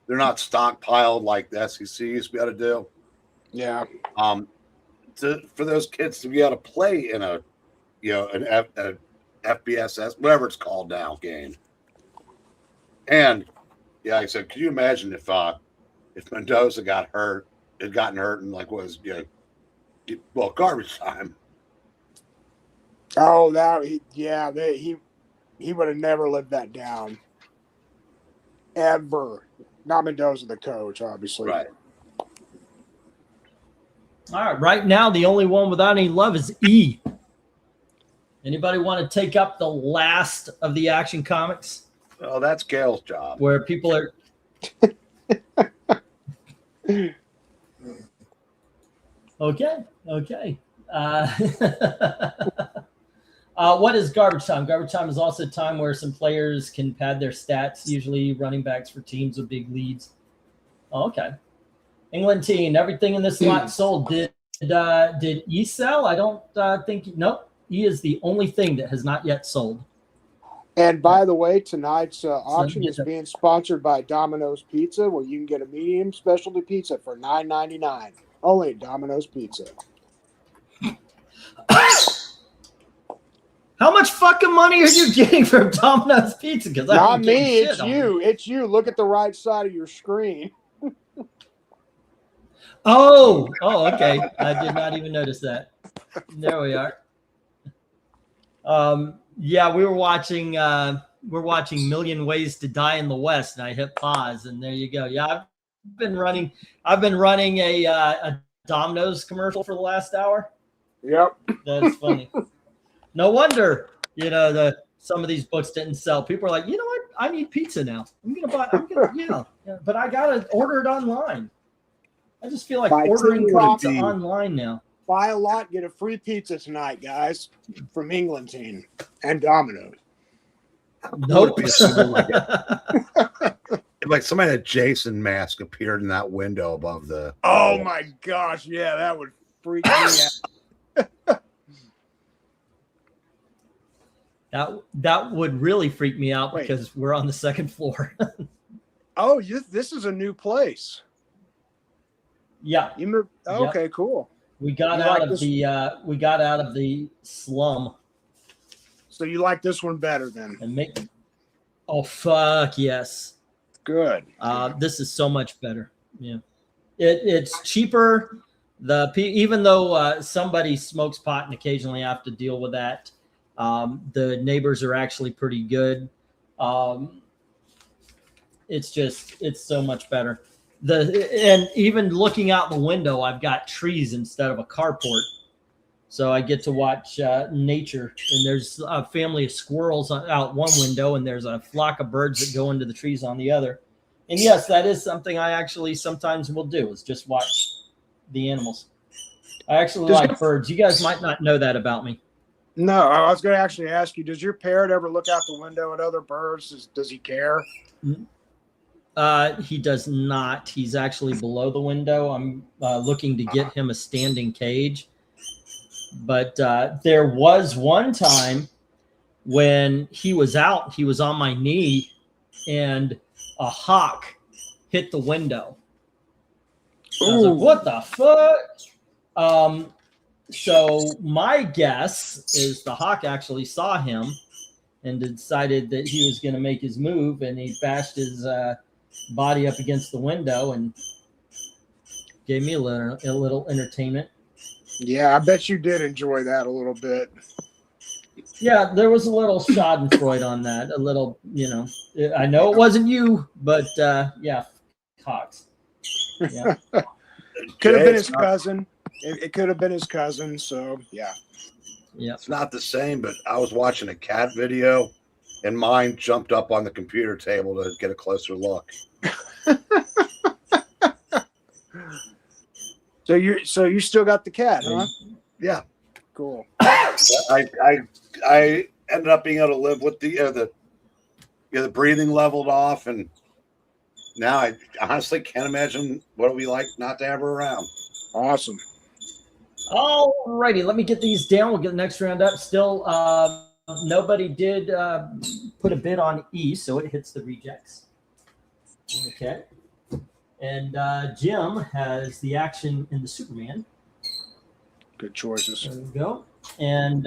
B: They're not stockpiled like the SEC used to be able to do.
C: Yeah.
B: For those kids to be able to play in a FBSS, whatever it's called now, game. And yeah, like I said, could you imagine if Mendoza had gotten hurt and garbage time?
C: Oh, he would have never lived that down. Ever. Not Mendoza, the coach, obviously.
B: Right.
A: All right. Right now, the only one without any love is E. Anybody want to take up the last of the Action Comics?
B: Well, that's Gail's job.
A: Where people are. Okay. What is garbage time? Garbage time is also a time where some players can pad their stats, usually running backs for teams with big leads. Oh, okay. England team, everything in this lot sold. Did E sell? I don't think. Nope. E is the only thing that has not yet sold.
C: And by the way, tonight's auction is being sponsored by Domino's Pizza, where you can get a medium specialty pizza for $9.99. Only Domino's Pizza.
A: How much fucking money are you getting from Domino's Pizza? Because
C: not me, it's you. It's you. Look at the right side of your screen.
A: Oh, okay. I did not even notice that. There we are. Yeah, we're watching Million Ways to Die in the West, and I hit pause, and there you go. Yeah, I've been running a Domino's commercial for the last hour.
C: Yep.
A: That's funny. No wonder, some of these books didn't sell. People are like, you know what? I need pizza now. Yeah, but I gotta order it online. I just feel like
C: Buy
A: ordering
C: two
A: pizza online now.
C: Buy a lot, get a free pizza tonight, guys, from England team and Domino's.
A: Nope.
B: Like somebody had a Jason mask appeared in that window above the.
C: Oh my gosh, yeah, that would freak me out.
A: That would really freak me out.
C: Wait.
A: Because we're on the second floor.
C: Oh, this is a new place.
A: Yeah.
C: You moved. Okay, cool.
A: We got out of the slum.
C: So you like this one better then?
A: Oh fuck yes.
C: Good.
A: This is so much better. Yeah. It's cheaper. Even though somebody smokes pot and occasionally have to deal with that, the neighbors are actually pretty good. It's so much better. And even looking out the window, I've got trees instead of a carport. So I get to watch nature. And there's a family of squirrels out one window, and there's a flock of birds that go into the trees on the other. And yes, that is something I actually sometimes will do, is just watch the animals. I actually like birds. You guys might not know that about me.
C: No, I was going to actually ask you, does your parrot ever look out the window at other birds? Does he care?
A: He does not. He's actually below the window. I'm looking to get him a standing cage. But there was one time when he was out, he was on my knee, and a hawk hit the window. I was like, what the fuck? So my guess is the hawk actually saw him and decided that he was going to make his move, and he bashed his body up against the window and gave me a little entertainment.
C: Yeah, I bet you did enjoy that a little bit.
A: Yeah, there was a little schadenfreude on that. A little, I know it wasn't you, but yeah, hawks. Yeah.
C: Could have been his cousin. It could have been his cousin. So yeah.
A: Yeah.
B: It's not the same, but I was watching a cat video, and mine jumped up on the computer table to get a closer look.
C: So you still got the cat, huh?
B: Yeah.
C: Cool.
B: I ended up being able to live with the breathing leveled off, and now I honestly can't imagine what it would be like not to have her around.
C: Awesome.
A: All righty, let me get these down. We'll get the next round up. Still, nobody did put a bid on E, so it hits the rejects. Okay. And Jim has the action in the Superman.
C: Good choices.
A: There we go. And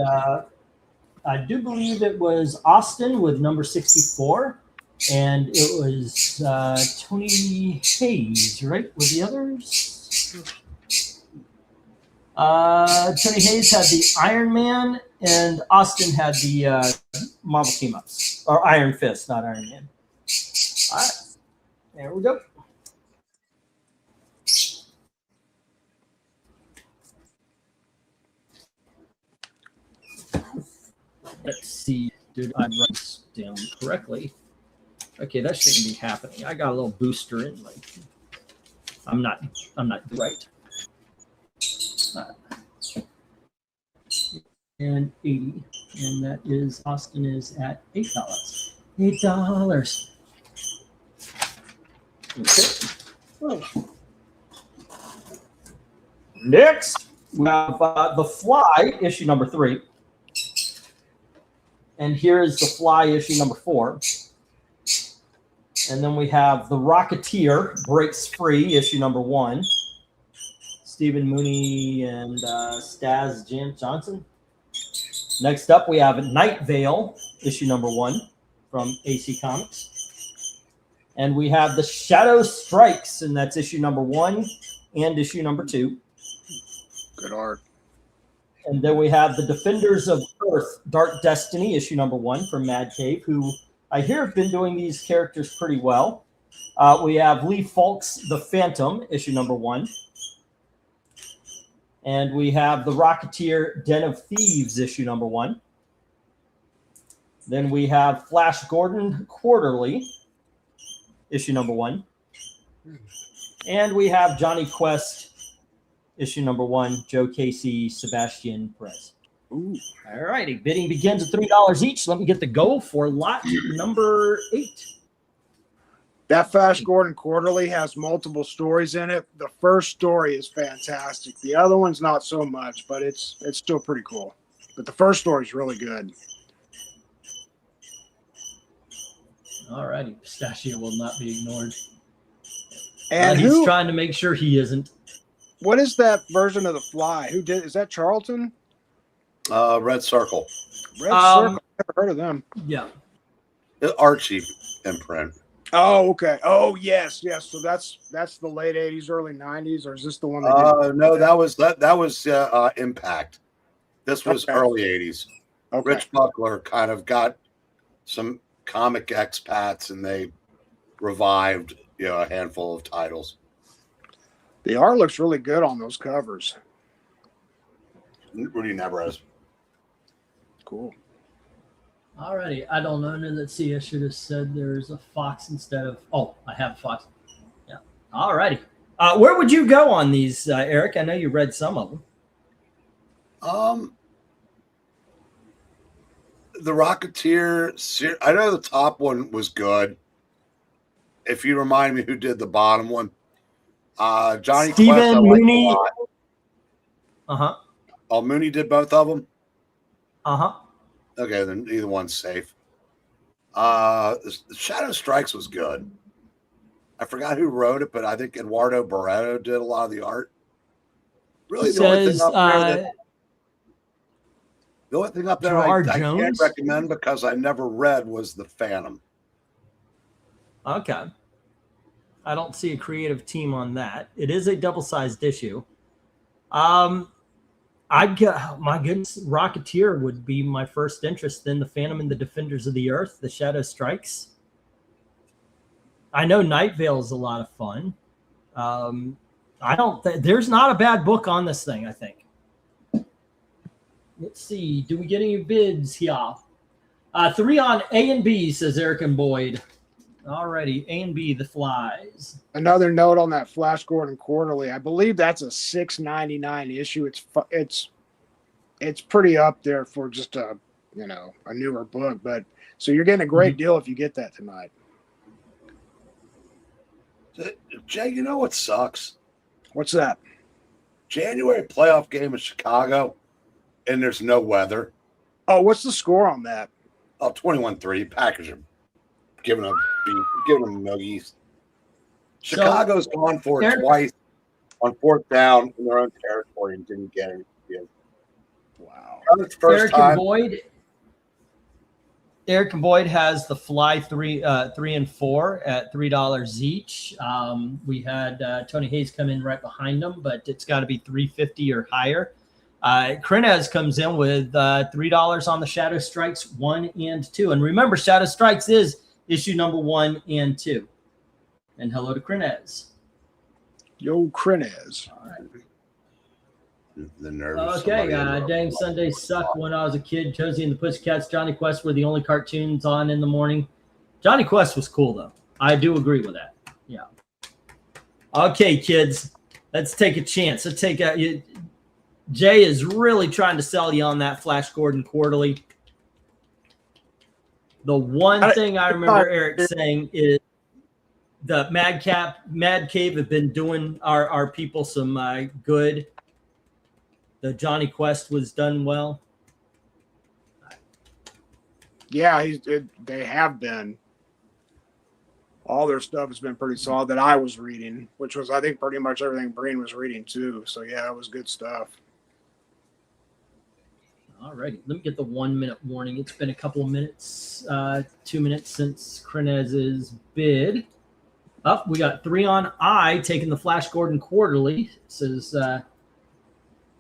A: I do believe it was Austin with number 64. And it was Tony Hayes, right? With the others? Tony Hayes had the Iron Man, and Austin had the Marvel Team-Ups. Or Iron Fist, not Iron Man. All right. There we go. Let's see. Did I write this down correctly? Okay, that shouldn't be happening. I got a little booster in. I'm not right. And 80, and that is Austin is at $8. $8. Okay. Next, we have The Fly, issue number 3. And here is The Fly, issue number 4. And then we have The Rocketeer Breaks Free, issue number 1. Stephen Mooney and Staz Johnson. Next up, we have Night Vale, issue number 1 from AC Comics. And we have The Shadow Strikes, and that's issue number 1 and issue number 2.
C: Good art.
A: And then we have The Defenders of Earth, Dark Destiny, issue number 1 from Mad Cave, who I hear have been doing these characters pretty well. We have Lee Falk's The Phantom, issue number 1. And we have The Rocketeer, Den of Thieves, issue number 1. Then we have Flash Gordon Quarterly, issue number 1. And we have Johnny Quest, issue number 1, Joe Casey, Sebastian Perez.
C: Ooh.
A: All righty. Bidding begins at $3 each. Let me get the go for lot number 8.
C: That Flash Gordon Quarterly has multiple stories in it. The first story is fantastic. The other one's not so much, but it's still pretty cool. But the first story is really good.
A: All righty. Pistachio will not be ignored.
C: And
A: he's trying to make sure he isn't.
C: What is that version of the Fly? Who did? Is that Charlton?
B: Red Circle.
C: Red Circle. Never heard of them.
A: Yeah.
B: Archie imprint.
C: Oh, okay. Oh, yes. So that's the late 80s, early 90s, or is this the one?
B: No, that was Impact. This was early 80s.
C: Okay.
B: Rich Buckler kind of got some comic expats, and they revived a handful of titles.
C: The art looks really good on those covers.
B: Rudy Nebrez.
C: Cool.
A: All righty. I don't know. Let's see. I should have said there's a fox instead of. Oh, I have a fox. Yeah. All righty. Where would you go on these, Eric? I know you read some of them.
B: The Rocketeer. I know the top one was good. If you remind me who did the bottom one, Johnny
A: Stephen
B: Quest.
A: Mooney. Uh-huh.
B: Oh, Mooney did both of them?
A: Uh-huh.
B: Okay, then either one's safe. The Shadow Strikes was good. I forgot who wrote it, but I think Eduardo Barreto did a lot of the art. Really, the only thing up there I can't recommend because I never read was The Phantom.
A: Okay. I don't see a creative team on that. It is a double-sized issue. I'd get, my goodness, Rocketeer would be my first interest. Then The Phantom and the Defenders of the Earth, The Shadow Strikes. I know Night Vale is a lot of fun. There's not a bad book on this thing, I think. Let's see. Do we get any bids here? 3 on A and B, says Eric and Boyd. Alrighty, A and B, The Flies.
C: Another note on that Flash Gordon Quarterly. I believe that's a $6.99 issue. It's pretty up there for just a newer book. But so you're getting a great deal if you get that tonight.
B: Jay, you know what sucks?
C: What's that?
B: January playoff game in Chicago, and there's no weather.
C: Oh, what's the score on that?
B: Oh, 21-3. Packers are giving them nuggies. Chicago's gone for it twice on 4th down in their own territory and didn't get it.
C: Wow.
A: Eric and Boyd has The Fly 3 and 4 at $3 each. We had Tony Hayes come in right behind them, but it's got to be $3.50 or higher. Krenez comes in with $3 on the Shadow Strikes 1 and 2. And remember, Shadow Strikes is issue number 1 and 2. And hello to Krenez.
C: Yo, Krenez.
A: All right.
B: The nervous.
A: Okay, Dang Sunday sucked when I was a kid. Josie and the Pussycats, Johnny Quest were the only cartoons on in the morning. Johnny Quest was cool, though. I do agree with that. Yeah. Okay, kids, let's take a chance. Let's take a. Jay is really trying to sell you on that Flash Gordon Quarterly. The one thing I remember Eric saying is the Mad Cave have been doing our people some good. The Johnny Quest was done well.
C: Yeah, they have been. All their stuff has been pretty solid that I was reading, which was, I think, pretty much everything Breen was reading too. So, yeah, it was good stuff.
A: All righty. Let me get the 1 minute warning. It's been a couple of minutes, 2 minutes since Krenez's bid. Up, we got 3 on I taking the Flash Gordon Quarterly. It says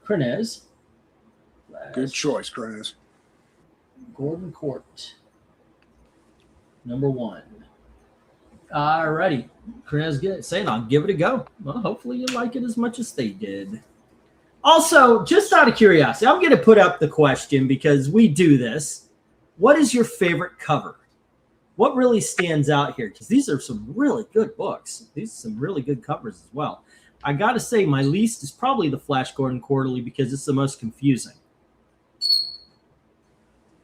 A: Krenez.
C: Good choice, Krenez.
A: Gordon Court. Number 1. All righty. Krenez saying I'll give it a go. Well, hopefully you like it as much as they did. Also, just out of curiosity, I'm going to put up the question because we do this. What is your favorite cover? What really stands out here? Because these are some really good books. These are some really good covers as well. I got to say, my least is probably the Flash Gordon Quarterly because it's the most confusing.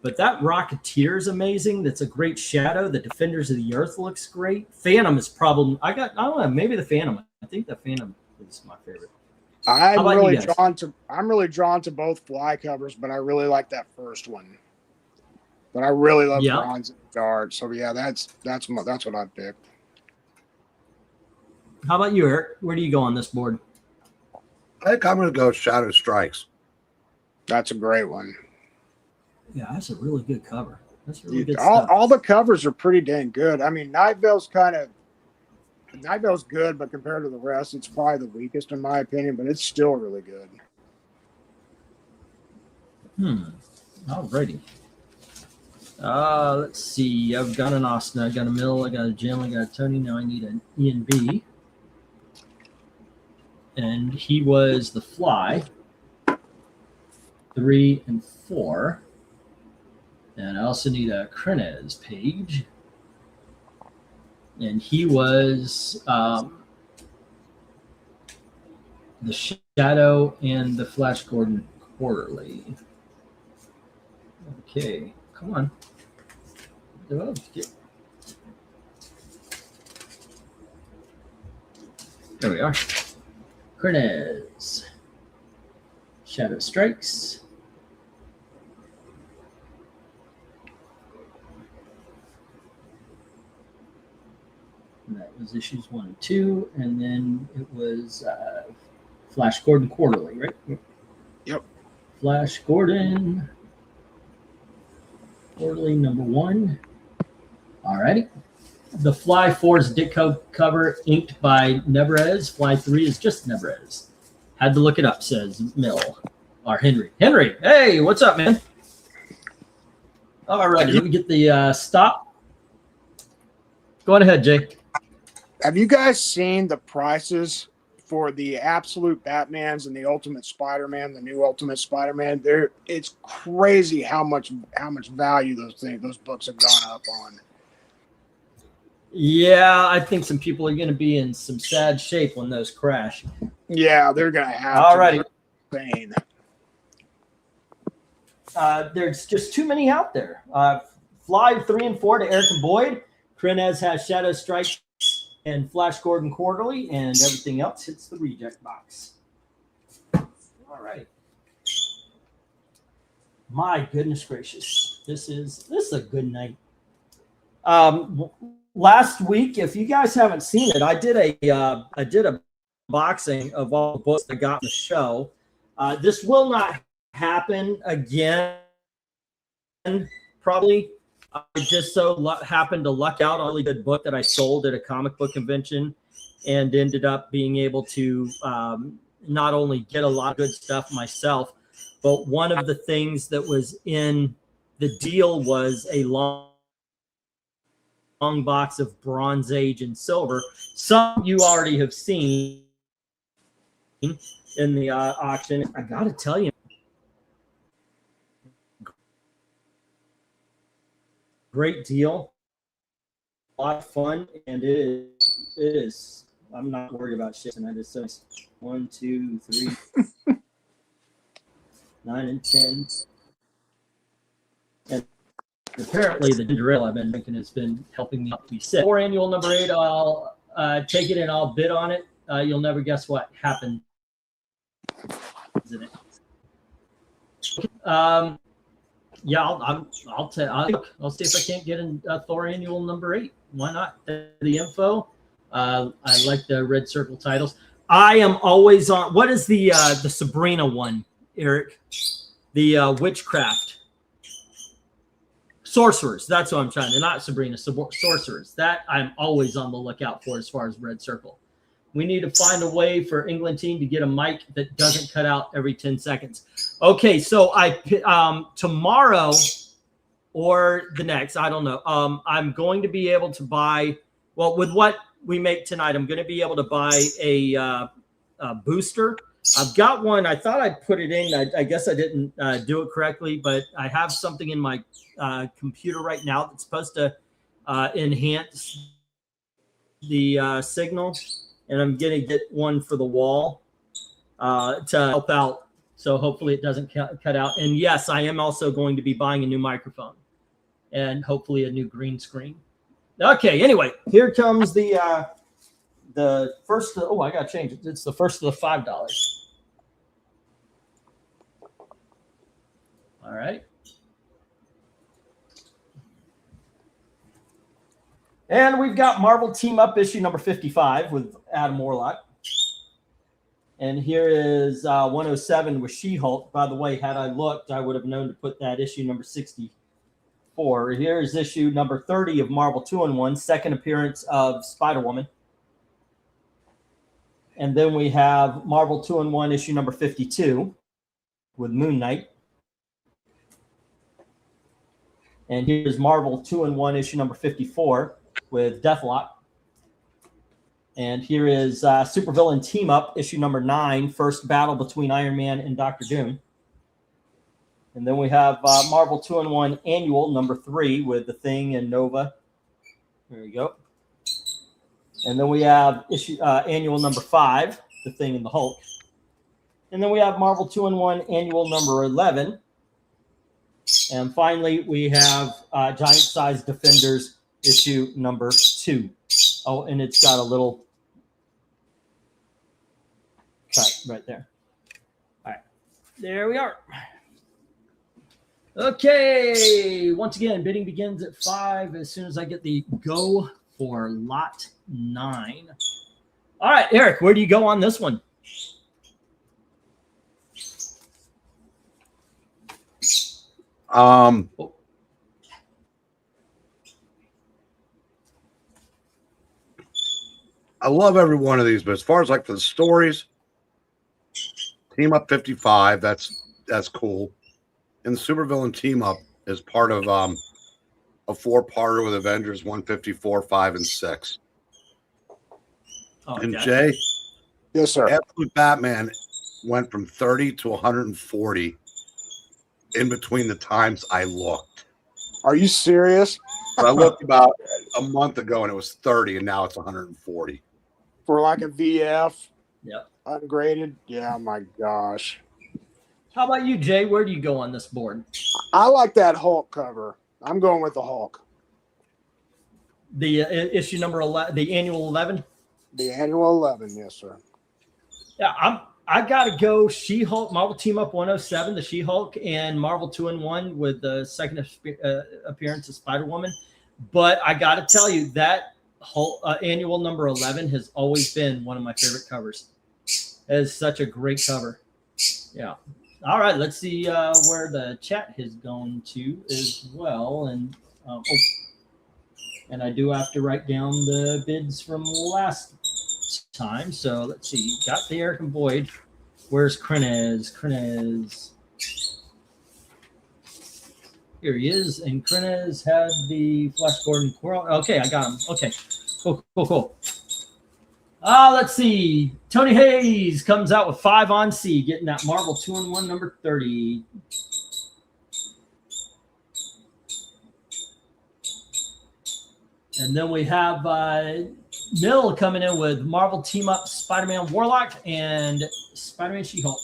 A: But that Rocketeer is amazing. That's a great shadow. The Defenders of the Earth looks great. Phantom is probably, I don't know, maybe the Phantom. I think the Phantom is my favorite.
C: I'm really drawn to both Fly covers, but I really like that first one. But I really love Bronze and Dark. So yeah, that's what I'd pick.
A: How about you, Eric? Where do you go on this board?
B: I think I'm going to go Shadow Strikes.
C: That's a great one.
A: Yeah, that's a really good cover. That's really good stuff.
C: All the covers are pretty dang good. I mean, Night Vale's good, but compared to the rest, it's probably the weakest in my opinion, but it's still really good.
A: Alrighty. Let's see. I've got an Austin, I got a Mill, I got a Jim, I got a Tony. Now I need an E and B. And he was the Fly. 3 and 4. And I also need a Krenez page. And he was the Shadow and the Flash Gordon Quarterly. Okay, come on. There we are. Krenez. Shadow Strikes. And that was issues 1 and 2, and then it was Flash Gordon Quarterly, right?
C: Yep.
A: Flash Gordon Quarterly number 1. Alrighty. The Fly 4's Ditko cover inked by Nebrez. Fly 3 is just Nebrez. Had to look it up, says Mill. Or Henry. Henry, hey, what's up, man? All right, let me get the stop. Go on ahead, Jay.
C: Have you guys seen the prices for the Absolute Batmans and the Ultimate Spider-Man, the new Ultimate Spider-Man? It's crazy how much value those books have gone up on.
A: Yeah, I think some people are going to be in some sad shape when those crash.
C: Yeah, they're going to have.
A: All righty.
C: Insane.
A: There's just too many out there. Fly 3 and 4 to Eric and Boyd. Krenez has Shadow Strike and Flash Gordon Quarterly, and everything else hits the reject box. All right. My goodness gracious, this is a good night. Last week, if you guys haven't seen it, I did a boxing of all the books I got in the show. This will not happen again, probably. I just happened to luck out on a really good book that I sold at a comic book convention and ended up being able to not only get a lot of good stuff myself, but one of the things that was in the deal was a long box of Bronze Age and Silver. Some you already have seen in the auction. I got to tell you, great deal, a lot of fun, and it is. I'm not worried about shit, and I just said 1, 2, 3, 9 and 10. And apparently the ginger ale I've been drinking has been helping me be sick. For annual number 8, I'll take it and I'll bid on it. You'll never guess what happened in it. Yeah, I'll see if I can't get in Thor annual number 8. Why not? The info. I like the red circle titles. I am always on. What is the Sabrina one, Eric? The witchcraft. Sorcerers. That's what I'm trying to. Not Sabrina. Sorcerers. That I'm always on the lookout for as far as red circle. We need to find a way for England team to get a mic that doesn't cut out every 10 seconds. Okay, so tomorrow or the next, I don't know. I'm going to be able to buy, well, with what we make tonight, I'm going to be able to buy a booster I've got one. I thought I put it in. I guess I didn't do it correctly, but I have something in my computer right now that's supposed to enhance the signal, and I'm going to get one for the wall to help out. So hopefully it doesn't cut out. And yes, I am also going to be buying a new microphone and hopefully a new green screen. Okay. Anyway, here comes the first. Oh, I got to change it. It's the first of the $5. All right. And we've got Marvel Team Up issue number 55 with Adam Warlock. And here is 107 with She-Hulk. By the way, had I looked, I would have known to put that issue number 64. Here's issue number 30 of Marvel 2-in-1, second appearance of Spider-Woman. And then we have Marvel 2-in-1 issue number 52 with Moon Knight. And here's Marvel 2-in-1 issue number 54 with Deathlock. And here is Supervillain Team Up issue number 9, first battle between Iron Man and Dr. Doom. And then we have Marvel 2-in-1 Annual number 3 with The Thing and Nova. There we go. And then we have Annual number 5, The Thing and the Hulk. And then we have Marvel 2-in-1 Annual number 11. And finally, we have Giant Size Defenders issue number 2. Oh, and it's got a little cut right there. All right. There we are. Okay. Once again, bidding begins at 5 as soon as I get the go for lot 9. All right, Eric, where do you go on this one?
B: I love every one of these, but as far as like for the stories, Team Up 55, that's cool. And the Supervillain Team Up is part of a 4-parter with Avengers 154, 5, and 6.
A: Oh,
B: and
A: okay.
B: Jay,
C: Yes, sir.
B: Absolute Batman went from 30 to 140 in between the times I looked.
C: Are you serious?
B: But I looked about a month ago and it was 30, and now it's 140.
C: For like a VF,
A: Yeah.
C: ungraded? Yeah, my gosh.
A: How about you, Jay? Where do you go on this board?
C: I like that Hulk cover. I'm going with the Hulk.
A: The issue number 11, the annual 11?
C: The annual 11, yes, sir.
A: Yeah, I gotta go She-Hulk, Marvel Team Up 107, the She-Hulk, and Marvel 2-in-1 with the second appearance of Spider-Woman. But I gotta tell you, that whole annual number 11 has always been one of my favorite covers. It is such a great cover. Yeah. All right, let's see where the chat has gone to as well. And and I do have to write down the bids from last time. So let's see. Got the Eric and Boyd. Where's Krenez? Here he is. And Krenez had the Flash Gordon. Okay, I got him. Okay. Cool. Let's see. Tony Hayes comes out with 5 on C, getting that Marvel 2-in-1 number 30. And then we have Mill coming in with Marvel Team Up Spider-Man Warlock and Spider-Man She-Hulk.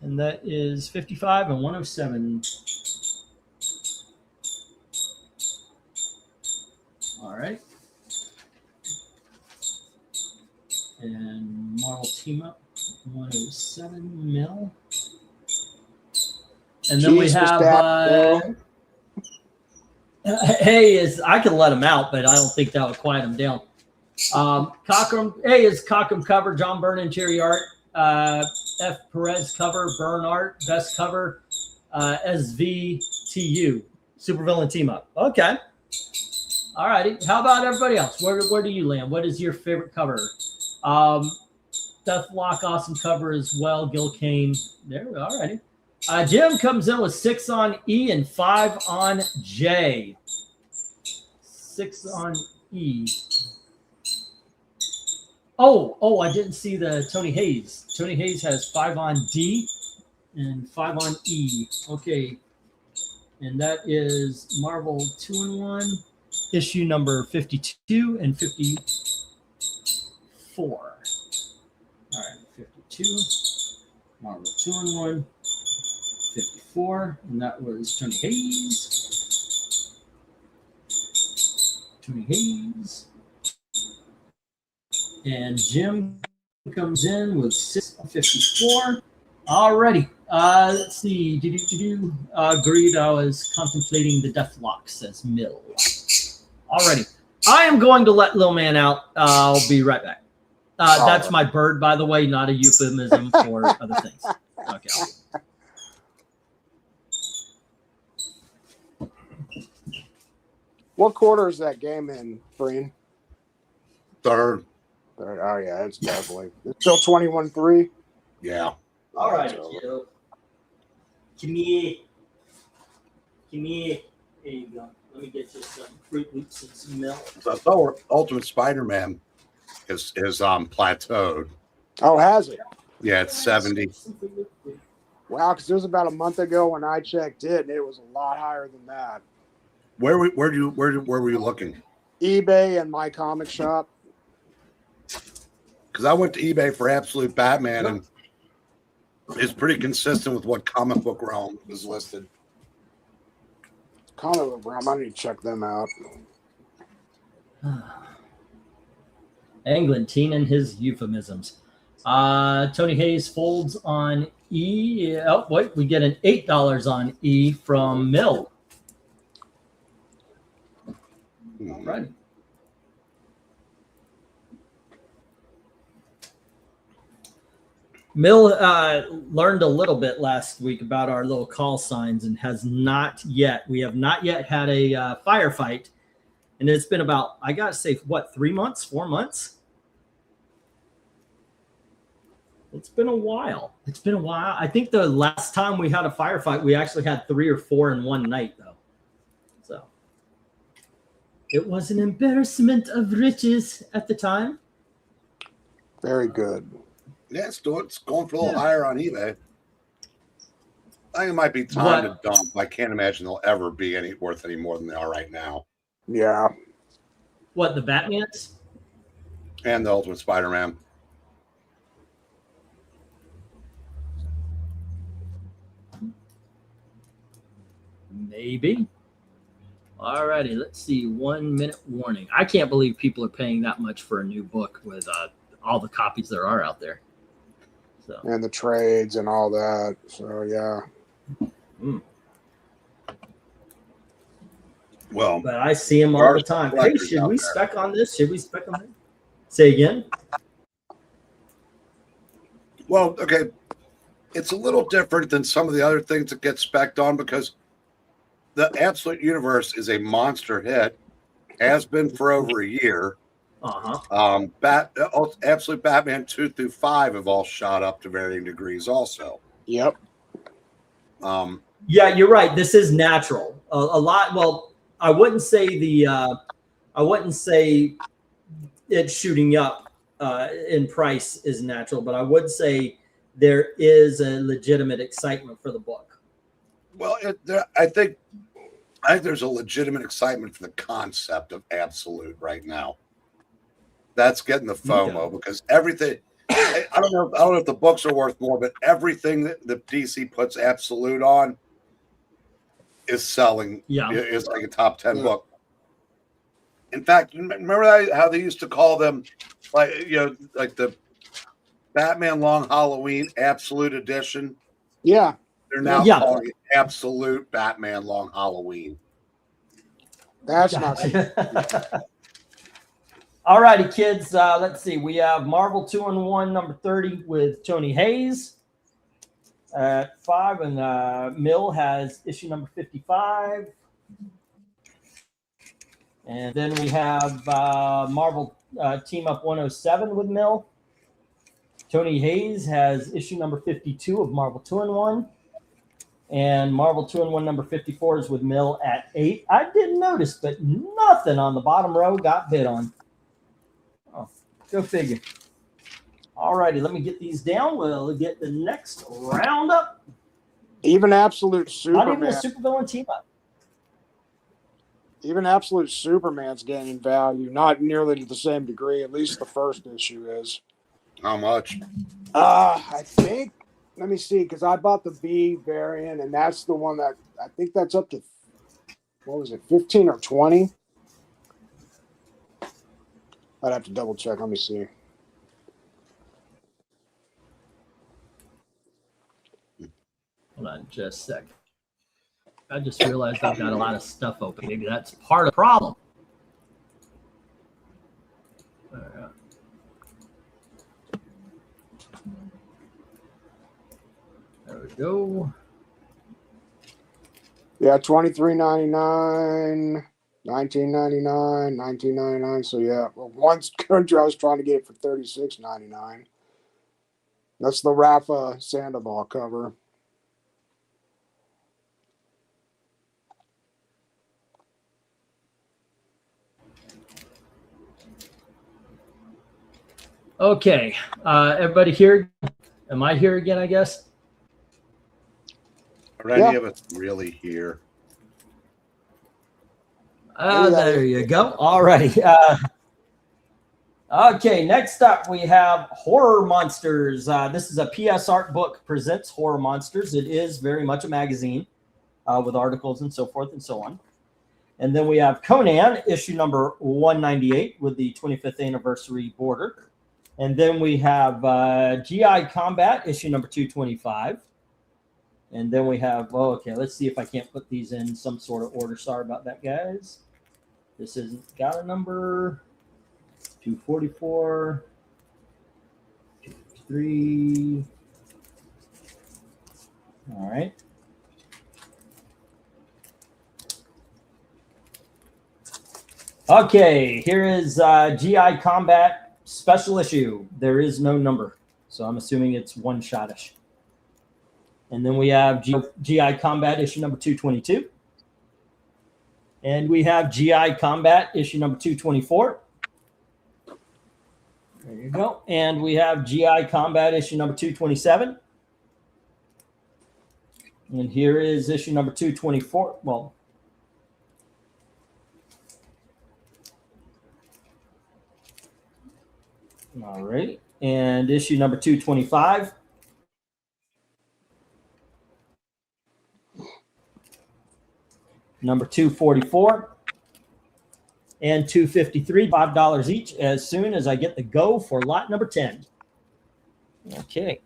A: And that is 55 and 107. All right. And Marvel Team Up 107 Mill. And then we have Hayes. I could let him out, but I don't think that would quiet him down. Cockrum. Hayes Cockrum cover. John Byrne and Jerry Art. F. Perez cover. Byrne art. Best cover. SVTU. Supervillain Team Up. Okay. All righty. How about everybody else? Where do you land? What is your favorite cover? Deathlock, awesome cover as well. Gil Kane. There we go. All righty. Jim comes in with 6 on E and 5 on J. 6 on E. Oh, I didn't see the Tony Hayes. Tony Hayes has 5 on D and 5 on E. Okay. And that is Marvel 2-in-1, issue number 52 and 54. All right, 52, Marvel 2-in-1, 54, and that was Tony Hayes. Tony Hayes. And Jim comes in with 654. Alrighty. Let's see. Agreed. I was contemplating the Deathlock, says Mill. Alrighty. I am going to let Lil Man out. I'll be right back. That's my bird, by the way, not a euphemism for other things. Okay.
C: What quarter is that game in, Breen?
B: Third.
C: Oh, yeah, it's definitely. It's still 21-3.
B: Yeah.
A: All right, kiddo. Come here. There you go. Let me get you some Fruit Loops and some milk.
B: So I thought Ultimate Spider-Man is plateaued.
C: Oh, has it?
B: Yeah, it's 70.
C: Wow, because it was about a month ago when I checked it, and it was a lot higher than that.
B: Where were you looking?
C: eBay and my comic shop.
B: Because I went to eBay for Absolute Batman, and it's pretty consistent with what Comic Book Realm is listed.
C: Comic Book Realm, I need to check them out.
A: England, and his euphemisms. Tony Hayes folds on E. Oh, wait, we get an $8 on E from Mill. All right. Mill learned a little bit last week about our little call signs and we have not yet had a firefight. And it's been about, I got to say, 3 months, 4 months? It's been a while. I think the last time we had a firefight, we actually had 3 or 4 in one night, though. So it was an embarrassment of riches at the time.
C: Very good.
B: Yeah, it's going for a little higher on eBay. I think it might be time to dump. I can't imagine they'll ever be worth any more than they are right now.
C: Yeah.
A: What, the Batmans?
B: And the Ultimate Spider-Man.
A: Maybe. All righty, let's see. 1 minute warning. I can't believe people are paying that much for a new book with all the copies there are out there. So.
C: And the trades and all that. So, yeah.
B: Well,
A: but I see them all the time. Hey, should we spec on this? Should we spec on that? Say again?
B: Well, okay. It's a little different than some of the other things that get spec'd on because the Absolute Universe is a monster hit, has been for over a year. Absolute Batman 2 through 5 have all shot up to varying degrees also.
C: Yep.
A: Yeah, you're right. This is natural. A lot. Well, I wouldn't say it's shooting up in price is natural, but I would say there is a legitimate excitement for the book.
B: Well, I think there's a legitimate excitement for the concept of Absolute right now. That's getting the FOMO because everything. I don't know if the books are worth more, but everything that the DC puts Absolute on is selling. Yeah, it's like a top 10 book. In fact, remember how they used to call them, like the Batman Long Halloween Absolute Edition?
C: Yeah,
B: they're now calling it Absolute Batman Long Halloween.
C: That's not.
A: All righty, kids. Let's see. We have Marvel 2-in-1 number 30 with Tony Hayes at 5, and Mill has issue number 55. And then we have Marvel Team Up 107 with Mill. Tony Hayes has issue number 52 of Marvel 2-in-1. And Marvel 2-in-1 number 54 is with Mill at 8. I didn't notice, but nothing on the bottom row got bid on. Oh, go figure. All righty, let me get these down. We'll get the next roundup.
C: Even Absolute
A: Not even a
C: Superman.
A: supervillain team up.
C: Even Absolute Superman's gaining value, not nearly to the same degree. At least the first issue is.
B: How much?
C: I think. Let me see, because I bought the B variant, and that's the one that I think that's up to. What was it, 15 or 20? I'd have to double check. Let me see.
A: Hold on just a sec. I just realized I've got a lot of stuff open. Maybe that's part of the problem. There we go.
C: Yeah, $23.99, $19.99, $19.99. So yeah, well, one country I was trying to get it for $36.99. That's the Rafa Sandoval cover.
A: Okay, everybody here? Am I here again, I guess?
B: Are any of us really here?
A: There you go. All righty. Okay, next up we have Horror Monsters. This is a PS Art book presents Horror Monsters. It is very much a magazine with articles and so forth and so on. And then we have Conan, issue number 198 with the 25th anniversary border. And then we have GI Combat, issue number 225. And then we have, okay, let's see if I can't put these in some sort of order. Sorry about that, guys. This isn't got a number. 244. 3. All right. Okay, here is GI Combat special issue. There is no number, so I'm assuming it's one-shot-ish. And then we have GI Combat issue number 222. And we have GI Combat issue number 224. There you go. And we have GI Combat issue number 227. And here is issue number 224. Well, all right. And issue number 225. Number 244 and 253, $5 each as soon as I get the go for lot number 10. Okay.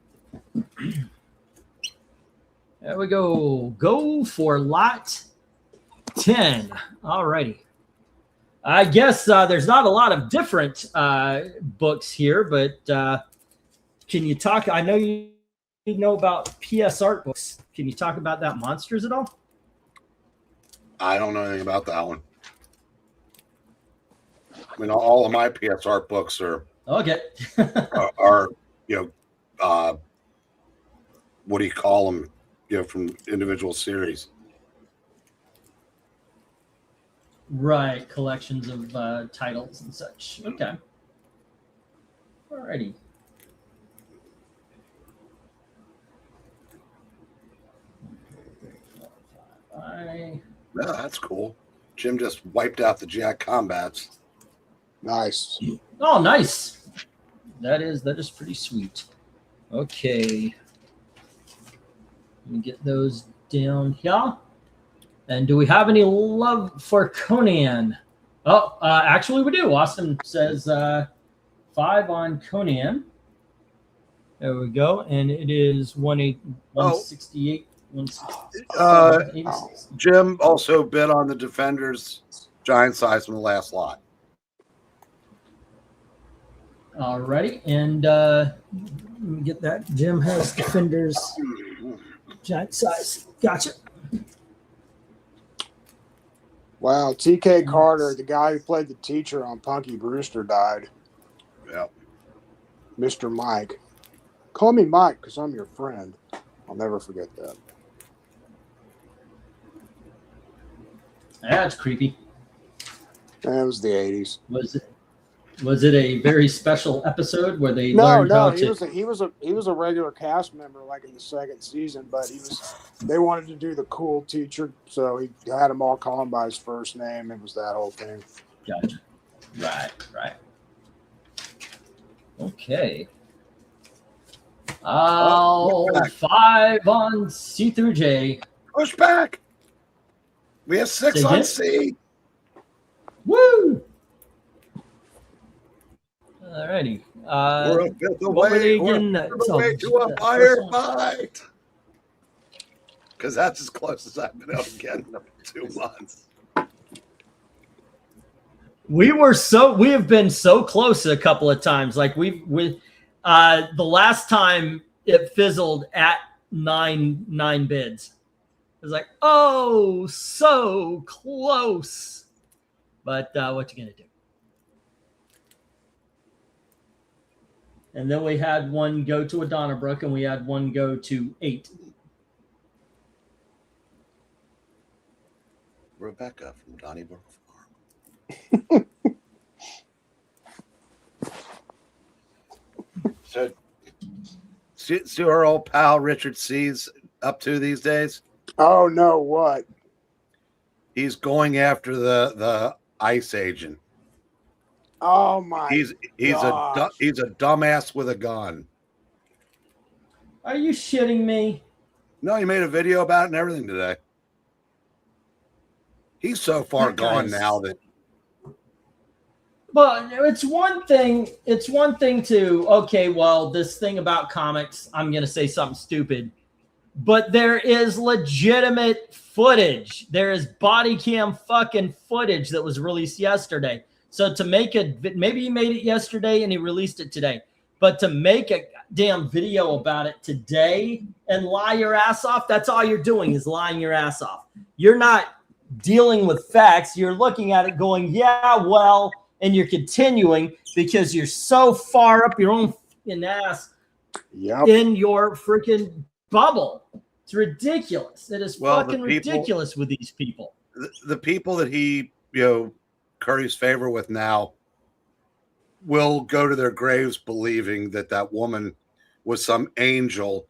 A: There we go. Go for lot 10. All righty. I guess there's not a lot of different books here, but can you talk? I know you know about PS Art books. Can you talk about that Monsters at all?
B: I don't know anything about that one. I mean, all of my PS Art books are
A: okay.
B: are what do you call them? From individual series.
A: Right, collections of titles and such. Okay. Alrighty.
B: Yeah, that's cool. Jim just wiped out the GI Combats.
C: Nice.
A: Oh, nice. That is pretty sweet. Okay. Let me get those down here. And do we have any love for Conan? Oh, actually we do. Austin says 5 on Conan. There we go. And it is 168.
B: Jim also bid on the Defenders giant size from the last lot.
A: Alrighty. And let me get that. Jim has Defenders giant size. Gotcha.
C: Wow, TK Carter, the guy who played the teacher on Punky Brewster, died.
B: Yeah.
C: Mr. Mike. Call me Mike because I'm your friend. I'll never forget that.
A: That's creepy.
C: It was the 80s.
A: Was it? Was it a very special episode where they
C: No,
A: learned how
C: he
A: to?
C: was a regular cast member like in the second season, but they wanted to do the cool teacher, so he had them all call him by his first name. It was that whole thing.
A: Gotcha. Right. Okay. 5 on C through J.
B: Push back. We have 6 on C.
A: Woo! Alrighty.
B: We're a fifth
A: what were they
B: away.
A: again?
B: We're a fifth away to a firefight. Because that's as close as I've been able to get in 2 months.
A: We have been so close a couple of times. Like the last time it fizzled at nine bids. It was like, oh, so close. But what you gonna do? And then we had one go to a Donnybrook, and we had one go to 8.
B: Rebecca from Donnybrook Farm. So, see our old pal Richard C's up to these days?
C: Oh no, what?
B: He's going after the ICE agent.
C: Oh my!
B: He's
C: gosh.
B: he's a dumbass with a gun.
A: Are you shitting me?
B: No, he made a video about it and everything today. He's so far gone now that.
A: Well, it's one thing. It's one thing to okay. Well, this thing about comics, I'm going to say something stupid, but there is legitimate footage. There is body cam fucking footage that was released yesterday. So to make maybe he made it yesterday and he released it today, but to make a damn video about it today and lie your ass off, that's all you're doing is lying your ass off. You're not dealing with facts. You're looking at it going, yeah, well, and you're continuing because you're so far up your own fucking ass in your freaking bubble. It's ridiculous. It is fucking ridiculous with these people.
B: The people that he, curries favor with now will go to their graves believing that woman was some angel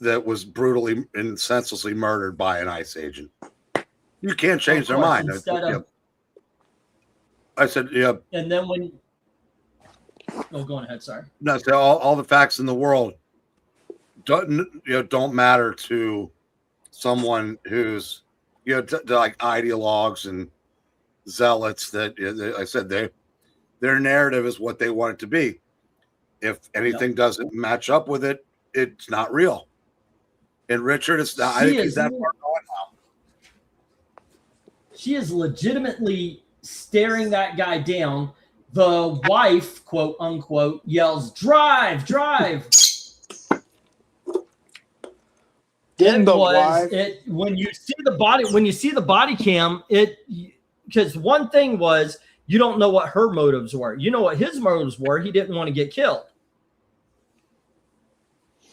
B: that was brutally and senselessly murdered by an ICE agent. You can't change their mind. I said, yeah.
A: And then when, go on ahead. Sorry.
B: No, so all the facts in the world don't matter to someone who's like ideologues and zealots that I said their narrative is what they want it to be. If anything doesn't match up with it, it's not real. And Richard is not. I think he's that far gone now.
A: She is legitimately staring that guy down. The wife, quote unquote, yells, "Drive, drive!" When you see the body cam, because one thing was you don't know what her motives were. You know what his motives were. He didn't want to get killed.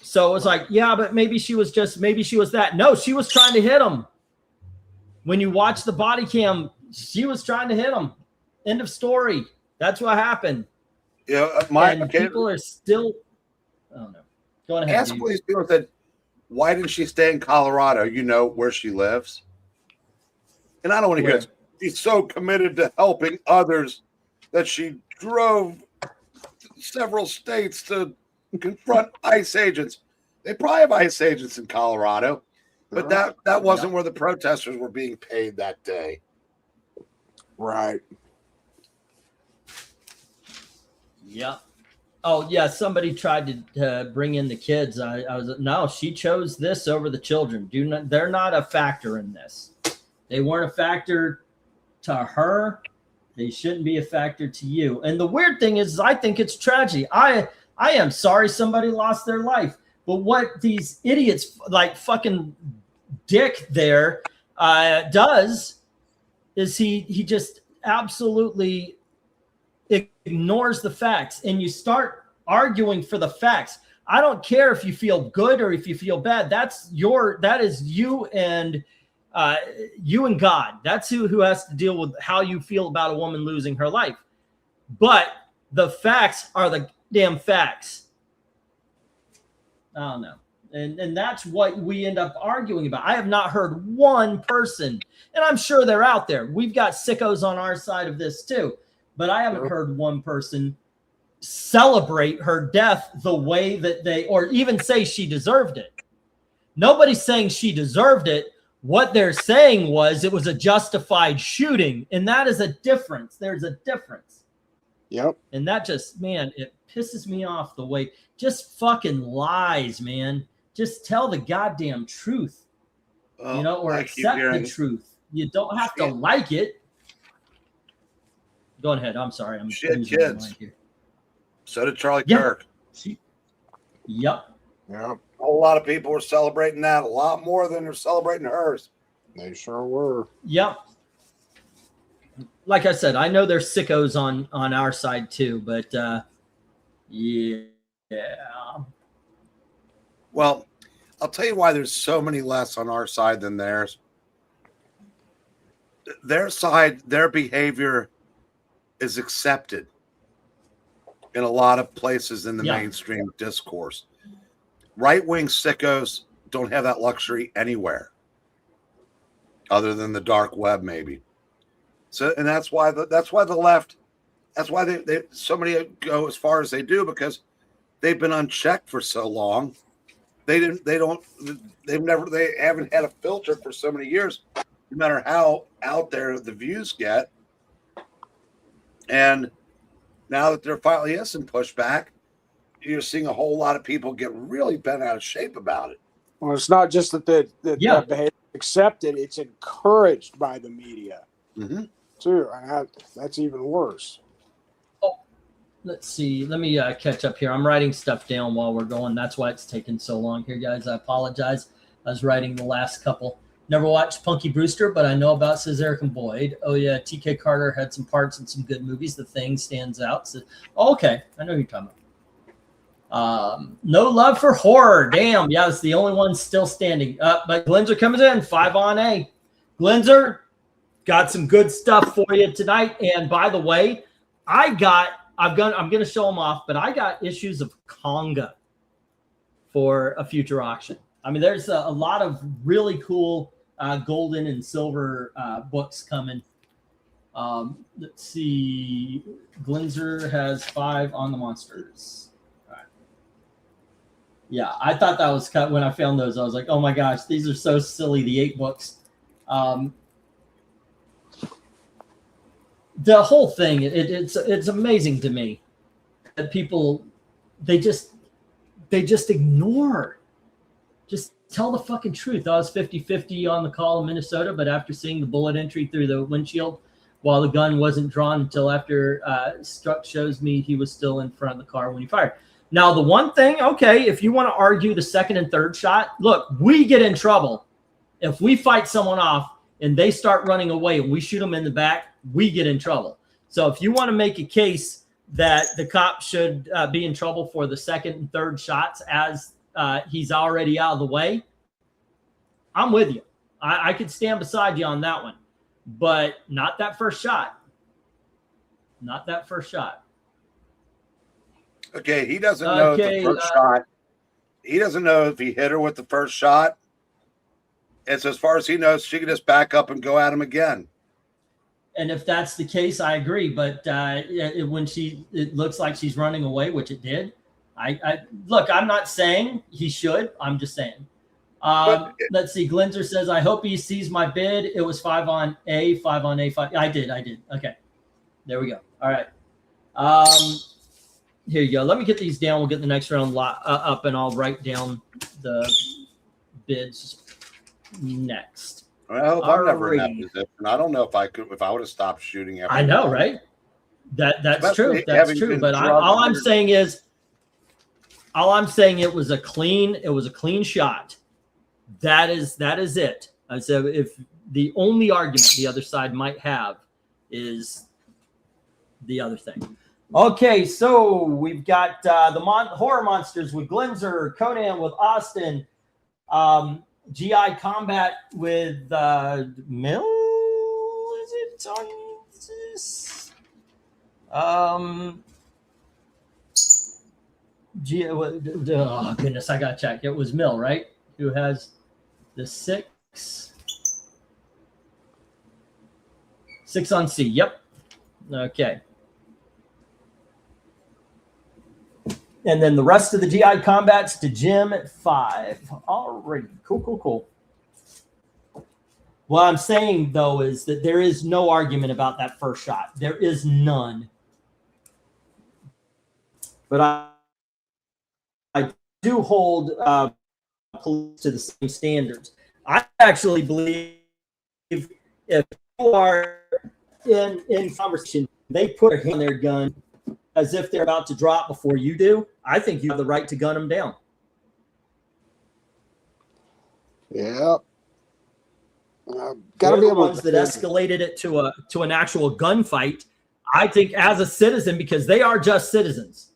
A: So it's like, yeah, but maybe she was that. No, she was trying to hit him. When you watch the body cam, she was trying to hit him. End of story. That's what happened.
B: Yeah,
A: people are still. I don't know. Go ahead.
B: Ask these people that. Why didn't she stay in Colorado? You know where she lives. And I don't want to hear it. She's so committed to helping others that she drove several states to confront ICE agents. They probably have ICE agents in Colorado, but that wasn't where the protesters were being paid that day.
C: Right.
A: Yep. Oh, yeah, somebody tried to bring in the kids. No, she chose this over the children. They're not a factor in this. They weren't a factor to her. They shouldn't be a factor to you. And the weird thing is I think it's tragedy. I am sorry somebody lost their life. But what these idiots like fucking Dick there does is he just absolutely ignores the facts, and you start arguing for the facts. I don't care if you feel good or if you feel bad. That is you and God. That's who has to deal with how you feel about a woman losing her life. But The facts are the damn facts. I don't know. And that's what we end up arguing about. I have not heard one person, and I'm sure they're out there. We've got sickos on our side of this too, but I haven't heard one person celebrate her death the way that they, or even say she deserved it. Nobody's saying she deserved it. What they're saying was it was a justified shooting, and that is a difference. There's a difference.
C: Yep.
A: And that just, man, it pisses me off the way, just fucking lies, man. Just tell the goddamn truth, or accept the truth. You don't have to like it. Go ahead. I'm sorry. I'm
B: shit kids. Here. So did Charlie Kirk.
A: Yep.
C: Yeah.
B: A whole lot of people were celebrating that a lot more than they're celebrating hers.
C: They sure were.
A: Yep. Like I said, I know there's sickos on our side too, but yeah.
B: Well, I'll tell you why there's so many less on our side than theirs. Their side, their behavior is accepted in a lot of places in the mainstream discourse. Right-wing sickos don't have that luxury anywhere other than the dark web, maybe. So, and that's why the left, that's why they so many go as far as they do, because they've been unchecked for so long. They haven't had a filter for so many years, no matter how out there the views get. And now that there finally is some pushback, you're seeing a whole lot of people get really bent out of shape about it.
C: Well, it's not just that the behavior is accepted; it's encouraged by the media too, and that's even worse.
A: Oh, let's see. Let me catch up here. I'm writing stuff down while we're going. That's why it's taking so long here, guys. I apologize. I was writing the last couple. Never watched Punky Brewster, but I know about Cesaric and Boyd. Oh yeah, T.K. Carter had some parts in some good movies. The Thing stands out. So, okay, I know who you're talking about. No love for horror. Damn. Yeah, it's the only one still standing. But Glenzer comes in 5 on A. Glenzer, got some good stuff for you tonight. And by the way, I'm going to show them off, but I got issues of Conga for a future auction. I mean, there's a lot of really cool golden and silver books coming. Let's see. Glenzer has 5 on the monsters. Yeah, I thought that was cut when I found those. I was like, oh my gosh, these are so silly, the 8 books. The whole thing, it's amazing to me that people, they just ignore. Just tell the fucking truth. I was 50-50 on the call in Minnesota, but after seeing the bullet entry through the windshield while the gun wasn't drawn until after Struck shows me he was still in front of the car when he fired. Now, the one thing, okay, if you want to argue the second and third shot, look, we get in trouble. If we fight someone off and they start running away and we shoot them in the back, we get in trouble. So if you want to make a case that the cop should be in trouble for the second and third shots as he's already out of the way, I'm with you. I could stand beside you on that one. But not that first shot. Not that first shot.
B: Okay, he doesn't know the first shot. He doesn't know if he hit her with the first shot. And so as far as he knows, she can just back up and go at him again.
A: And if that's the case, I agree. But when it looks like she's running away, which it did. Look, I'm not saying he should. I'm just saying. Let's see. Glenzer says, I hope he sees my bid. It was 5 on A, 5 on A, 5. I did. Okay. There we go. All right. Here you go. Let me get these down. We'll get the next round up, and I'll write down the bids next.
B: Well, I'm never in that position. I don't know if I would have stopped shooting.
A: I know, right? That's true. That's true. But all I'm saying it was a clean shot. That is it. I said if the only argument the other side might have is the other thing. Okay, so we've got the horror monsters with Glenzer, Conan with Austin, GI Combat with Mill. Is it on this? Oh goodness, I gotta check. It was Mill, right? Who has the 6 on C? Yep. Okay. And then the rest of the GI combats to Jim at 5. Alrighty. Cool. What I'm saying, though, is that there is no argument about that first shot. There is none. But I do hold police to the same standards. I actually believe if you are in conversation, they put a hand on their gun as if they're about to drop before you do. I think you have the right to gun them down.
C: Yeah. Got to be
A: the
C: able
A: ones that escalated it to an actual gunfight. I think as a citizen, because they are just citizens.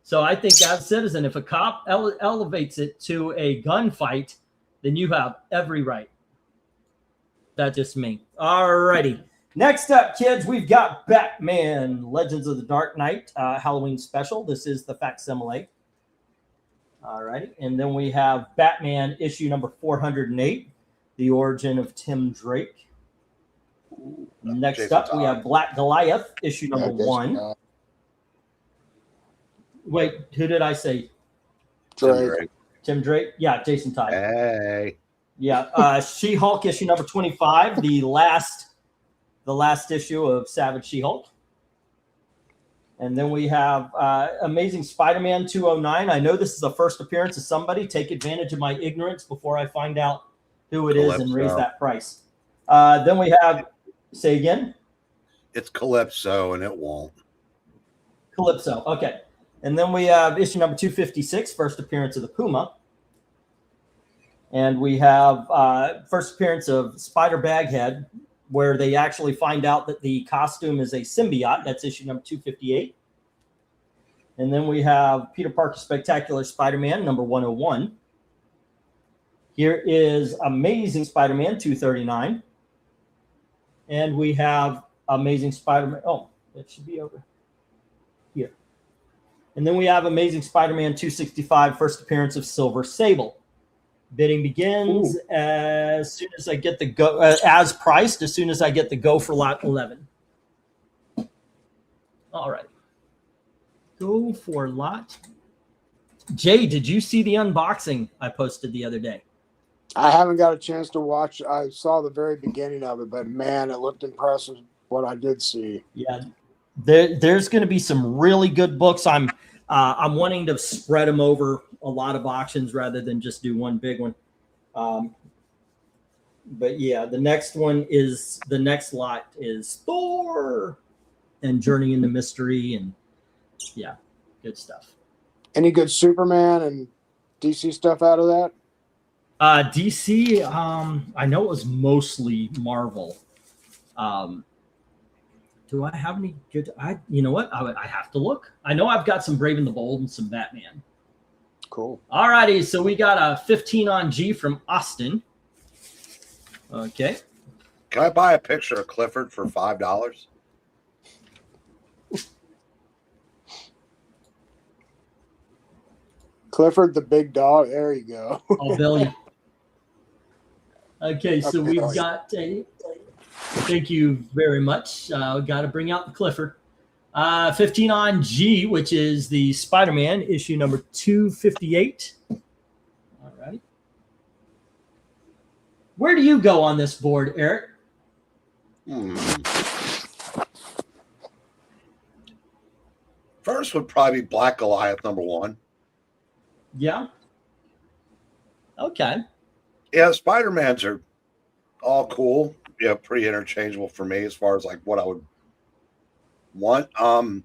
A: So I think as a citizen, if a cop elevates it to a gunfight, then you have every right. That's just me. All righty. Next up, kids, we've got Batman Legends of the Dark Knight Halloween special. This is the facsimile. All righty. And then we have Batman issue number 408, The Origin of Tim Drake. Next up, we have Black Goliath issue number 1. Wait, who did I say?
C: Drake.
A: Tim Drake? Yeah, Jason Todd.
B: Hey.
A: Yeah, She-Hulk issue number 25, the last issue of Savage She-Hulk. And then we have Amazing Spider-Man 209. I know this is the first appearance of somebody. Take advantage of my ignorance before I find out who it is and raise that price. Then we have, say again?
B: It's Calypso, and it won't.
A: Calypso, okay. And then we have issue number 256, first appearance of the Puma. And we have first appearance of Spider Baghead, where they actually find out that the costume is a symbiote. That's issue number 258. And then we have Peter Parker Spectacular Spider-Man, number 101. Here is Amazing Spider-Man 239. And we have Amazing Spider-Man. Oh, it should be over here. And then we have Amazing Spider-Man 265, first appearance of Silver Sable. Bidding begins as soon as I get the go, as priced, as soon as I get the go for lot 11. All right. Go for lot. Jay, did you see the unboxing I posted the other day?
C: I haven't got a chance to watch. I saw the very beginning of it, but man, it looked impressive what I did see.
A: Yeah. There's going to be some really good books. I'm wanting to spread them over a lot of auctions rather than just do one big one. But yeah, the next lot is Thor and Journey into Mystery, and yeah, good stuff.
C: Any good Superman and DC stuff out of that?
A: DC, I know it was mostly Marvel. Do I have any good? You know what? I have to look. I know I've got some Brave and the Bold and some Batman.
C: Cool.
A: All righty. So we got a 15 on G from Austin. Okay.
B: Can I buy a picture of Clifford for $5?
C: Clifford the big dog. There you go.
A: Oh, Billy. Okay, so we've got thank you very much. Got to bring out the Clifford. 15 on G, which is the Spider-Man issue number 258. All right. Where do you go on this board, Eric?
B: First would probably be Black Goliath number 1.
A: Yeah. Okay.
B: Yeah, Spider-Mans are all cool. Yeah, pretty interchangeable for me as far as like what I would want. I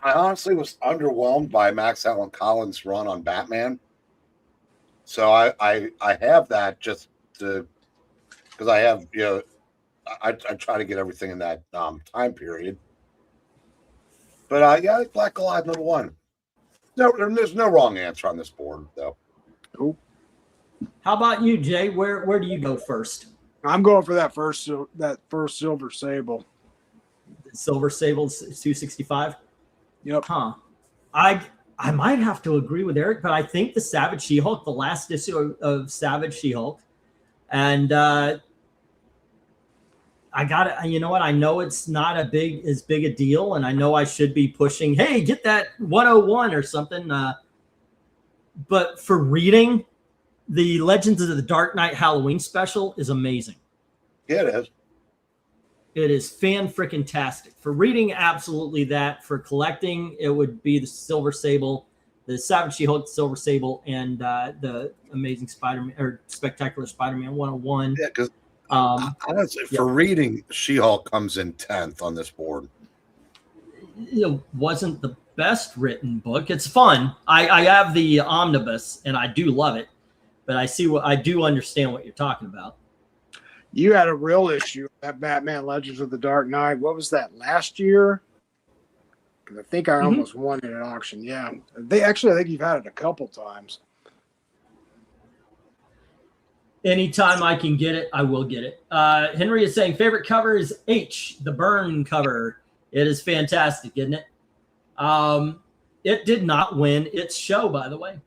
B: honestly was underwhelmed by Max Allan Collins' run on Batman. So I have that just to because I have, you know, I try to get everything in that time period. But yeah, Black Goliath number 1. No, there's no wrong answer on this board though.
C: Cool.
A: How about you, Jay? Where do you go first?
C: I'm going for that first Silver Sable.
A: Silver Sable 265.
C: Yep.
A: Huh. I might have to agree with Eric, but I think the Savage She-Hulk, the last issue of Savage She-Hulk, and I got it. You know what? I know it's not as big a deal, and I know I should be pushing, hey, get that 101 or something. But for reading, the Legends of the Dark Knight Halloween special is amazing.
B: Yeah, it is.
A: It is fan-freaking-tastic. For reading, absolutely that. For collecting, it would be the Silver Sable, the Savage She-Hulk, Silver Sable, and the Amazing Spider-Man or Spectacular Spider-Man 101.
B: Yeah, because honestly, for reading, She-Hulk comes in 10th on this board.
A: It wasn't the best written book. It's fun. I have the omnibus, and I do love it. But I do understand what you're talking about.
C: You had a real issue that Batman Legends of the Dark Knight. What was that, last year? Because I think I almost won it at auction. Yeah. I think you've had it a couple times.
A: Anytime I can get it, I will get it. Henry is saying favorite cover is H, the Burn cover. It is fantastic, isn't it? It did not win its show, by the way.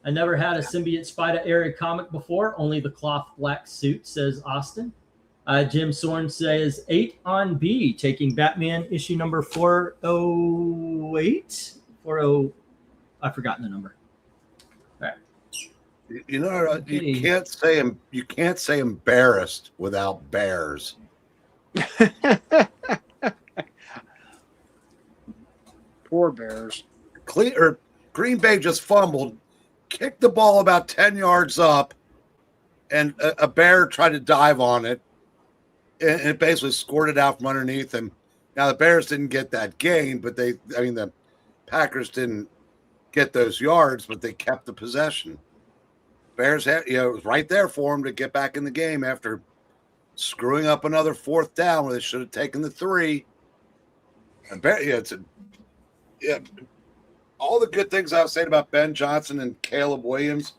A: I never had a symbiote spider area comic before, only the cloth black suit, says Austin. Jim Sorn says 8 on B, taking Batman issue number 408. 40, I've forgotten the number. All right.
B: You know, you can't say embarrassed without bears.
C: Poor Bears.
B: Green Bay just fumbled, kicked the ball about 10 yards up, and a bear tried to dive on it, and it basically scored it out from underneath him. Now, the Bears didn't get that gain, but the Packers didn't get those yards, but they kept the possession. Bears had, it was right there for them to get back in the game after screwing up another 4th down where they should have taken the 3. And all the good things I was saying about Ben Johnson and Caleb Williams,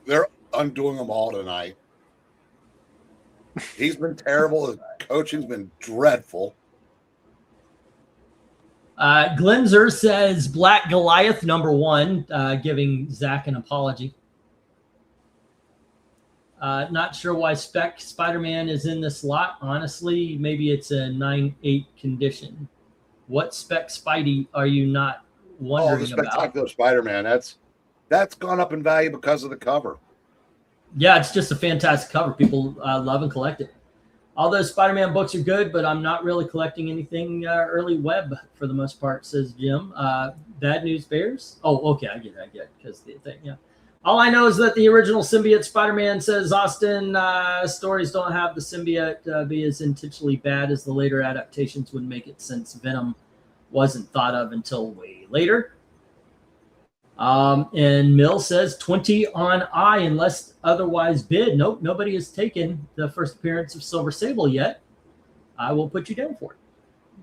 B: they're undoing them all tonight. He's been terrible. His coaching's been dreadful.
A: Glenzer says Black Goliath number 1, giving Zach an apology. Not sure why Spec Spider-Man is in this lot. Honestly, maybe it's a 9/8 condition. What Spec Spidey are you not wondering
B: the Spectacular
A: about?
B: Spider-Man. That's gone up in value because of the cover.
A: Yeah, it's just a fantastic cover. People love and collect it. All those Spider-Man books are good, but I'm not really collecting anything early web for the most part, says Jim. Bad News Bears? Oh, okay, I get it, because the thing, yeah. All I know is that the original symbiote Spider-Man, says Austin, stories don't have the symbiote be as intentionally bad as the later adaptations would make it, since Venom wasn't thought of until way later. And Mill says 20 on I unless otherwise bid. Nope, nobody has taken the first appearance of Silver Sable yet. I will put you down for it.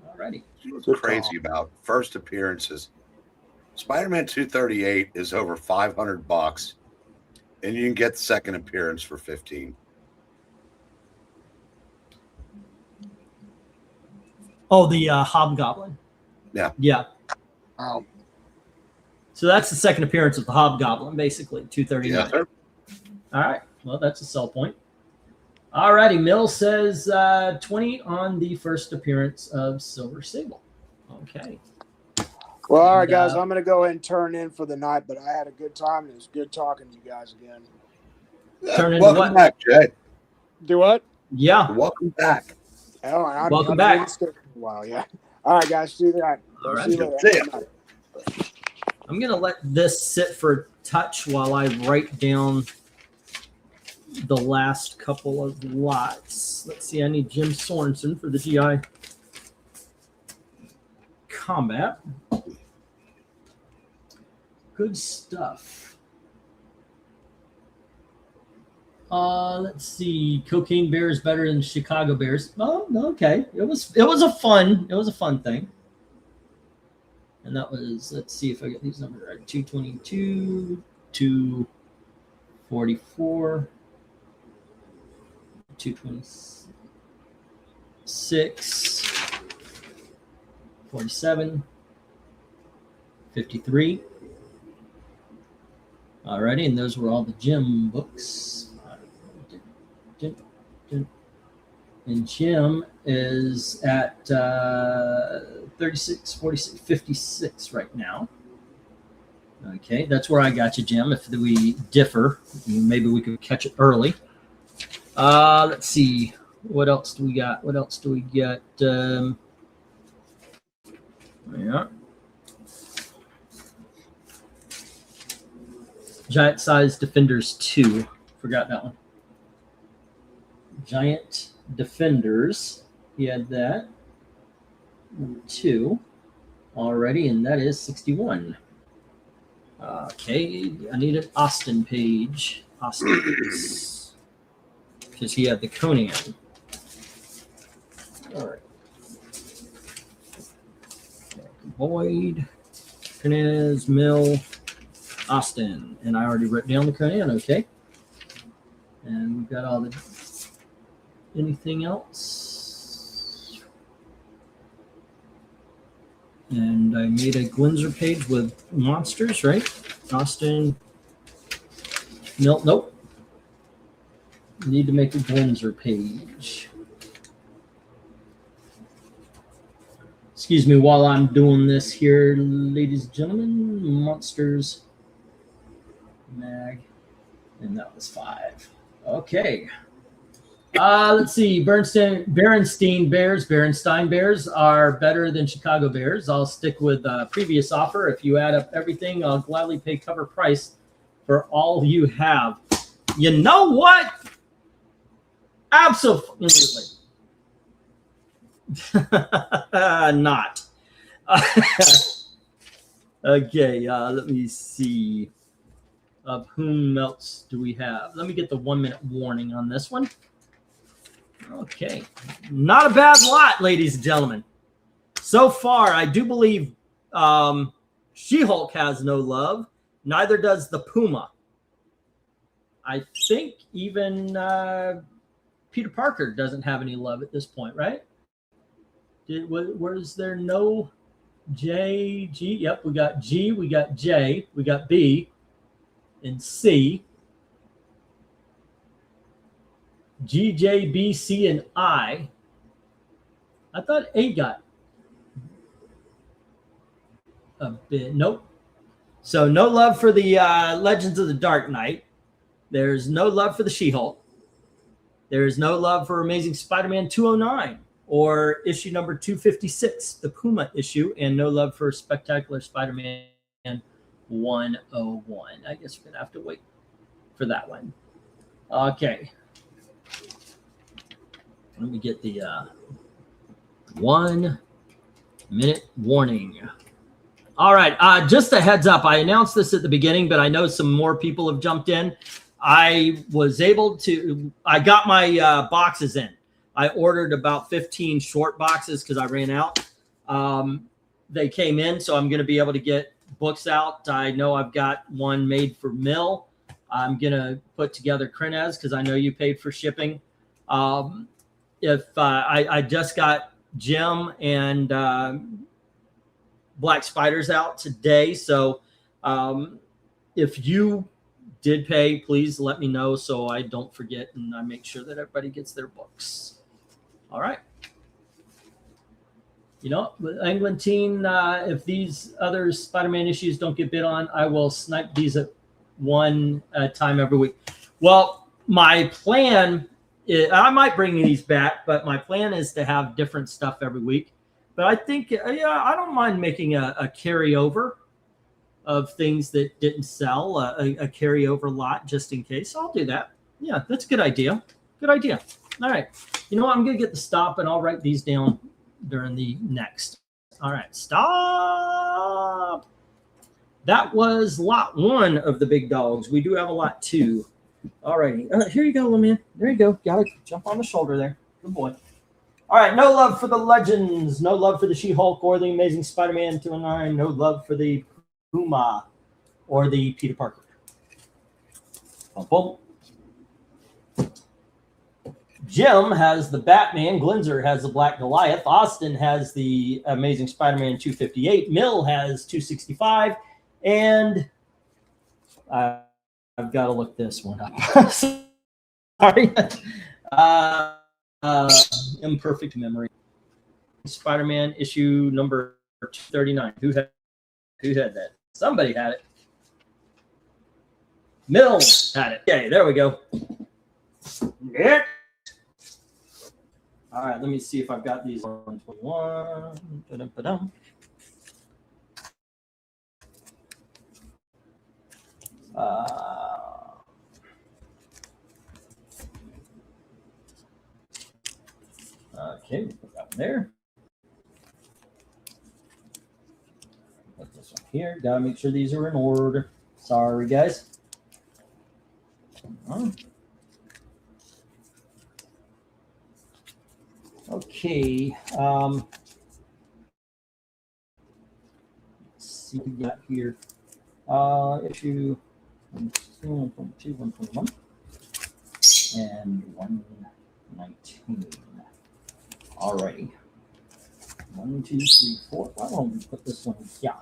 A: Alrighty.
B: What's crazy about first appearances? Spider-Man 238 is over $500, and you can get the second appearance for $15.
A: Oh, the Hobgoblin. Yeah.
C: Oh.
A: So that's the second appearance of the Hobgoblin, basically, 239.
B: Yeah, sir.
A: All right. Well, that's a sell point. All righty. Mill says 20 on the first appearance of Silver Sable. Okay.
C: Well, all right, guys, I'm going to go ahead and turn in for the night, but I had a good time, and it was good talking to you guys again.
A: Turn into
B: Welcome
A: what?
B: back, Jay.
C: Do what?
A: Yeah.
B: Welcome back.
A: Welcome back.
C: Wow, yeah. All right, guys, see you later.
A: All right.
C: See you later.
B: See ya.
A: I'm going to let this sit for a touch while I write down the last couple of lots. Let's see. I need Jim Sorensen for the GI Combat. Good stuff. Let's see. Cocaine Bear is better than Chicago Bears. Oh, okay. It was a fun thing. And that was, let's see if I get these numbers right. 222, 244, 226, 47, 53. Alrighty, and those were all the Jim books. And Jim is at 36, 46, 56 right now. Okay, that's where I got you, Jim. If we differ, maybe we could catch it early. Let's see. What else do we got? Yeah. Giant Size Defenders 2. Forgot that one. Giant Defenders. He had that. Number 2 already, and that is 61. Okay, I need an Austin page. Austin. Because he had the Conan. All right. Boyd, Canez, Mill, Austin. And I already wrote down the Conan, okay. And we've got all the... Anything else? And I made a Glinzer page with monsters, right? Austin. Nope. Need to make a Glinzer page. Excuse me while I'm doing this here, ladies and gentlemen. Monsters mag. And that was 5. Okay. Let's see. Berenstein Bears are better than Chicago Bears. I'll stick with previous offer. If you add up everything, I'll gladly pay cover price for all you have. You know what? Absolutely. Not. Okay, let me see. Of whom else do we have? Let me get the 1-minute warning on this one. Okay. Not a bad lot, ladies and gentlemen. So far, I do believe She-Hulk has no love. Neither does the Puma. I think even Peter Parker doesn't have any love at this point, right? Was there no J, G? Yep, we got G, we got J, we got B, and C. G, J, B, C, and I. I thought A got a bit. Nope. So no love for the Legends of the Dark Knight. There's no love for the She-Hulk. There's no love for Amazing Spider-Man 209 or issue number 256, the Puma issue, and no love for Spectacular Spider-Man 101. I guess we're going to have to wait for that one. Okay. Let me get the 1-minute warning. All right. Just a heads up. I announced this at the beginning, but I know some more people have jumped in. I got my boxes in. I ordered about 15 short boxes because I ran out. They came in, so I'm going to be able to get books out. I know I've got one made for Mill. I'm going to put together Crenez because I know you paid for shipping. If I just got Jim and Black Spiders out today. So if you did pay, please let me know so I don't forget and I make sure that everybody gets their books. All right. You know, with Englentine, if these other Spider-Man issues don't get bid on, I will snipe these at one time every week. Well, my plan is, I might bring these back, but my plan is to have different stuff every week. But I think, I don't mind making a carryover of things that didn't sell, a carryover lot just in case. I'll do that. Yeah, that's a good idea. Good idea. All right. You know what? I'm going to get the stop and I'll write these down during the next. All right. Stop. That was lot 1 of the big dogs. We do have a lot 2. All righty. Here you go, little man. There you go. Got to jump on the shoulder there. Good boy. All right. No love for the Legends. No love for the She-Hulk or the Amazing Spider-Man 209. No love for the Puma or the Peter Parker. Boom, boom. Jim has the Batman. Glinzer has the Black Goliath. Austin has the Amazing Spider-Man 258. Mill has 265. And I've got to look this one up. Sorry. Imperfect memory. Spider-Man issue number 239. Who had that? Somebody had it. Mill had it. Okay, there we go. Yeah. All right, let me see if I've got these 121. Ba-dum-ba-dum. Okay, put that one there. Put this one here. Gotta make sure these are in order. Sorry, guys. Okay. Let's see what we got here. Issue 122, 121, and 119. Alrighty. 1, 2, 3, 4. Why don't we put this one? Yeah.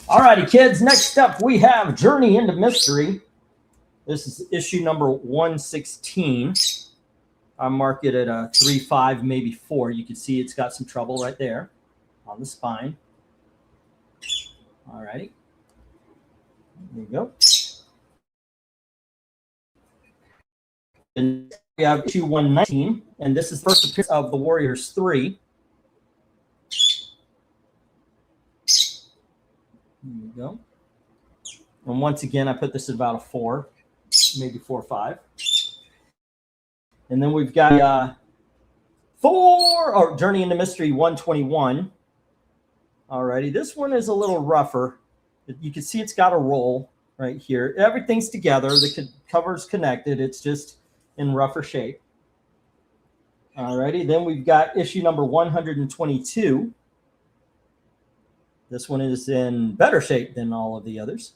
A: Alrighty, kids. Next up, we have Journey into Mystery. This is issue number 116. I mark it at a 3, 5, maybe 4. You can see it's got some trouble right there on the spine. Alrighty. There you go. And we have issue 119, and this is the first appearance of the Warriors 3. There you go. And once again, I put this at about a 4, maybe 4 or 5. And then we've got Thor, or Journey into Mystery 121. Alrighty, this one is a little rougher. You can see it's got a roll right here. Everything's together. The cover's connected. It's just in rougher shape. Alrighty, then we've got issue number 122. This one is in better shape than all of the others.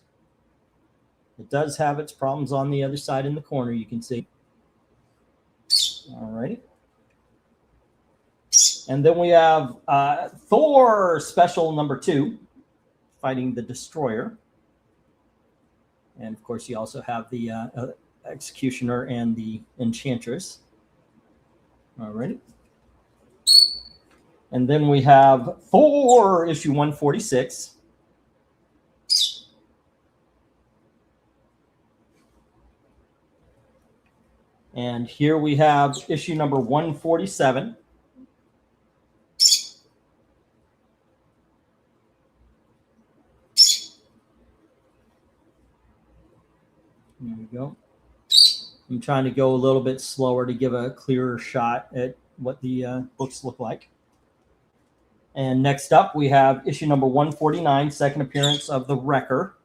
A: It does have its problems on the other side in the corner, you can see. Alrighty. And then we have Thor special number 2, fighting the Destroyer. And of course, you also have the Executioner and the Enchantress. Alrighty. And then we have Thor issue 146. And here we have issue number 147. There we go. I'm trying to go a little bit slower to give a clearer shot at what the books look like. And next up, we have issue number 149, second appearance of the Wrecker.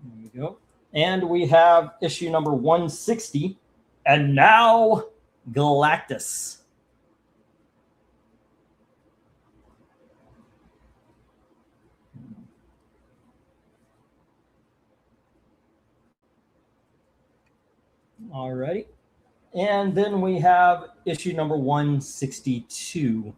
A: There we go. And we have issue number 160, and now Galactus. All righty. And then we have issue number 162.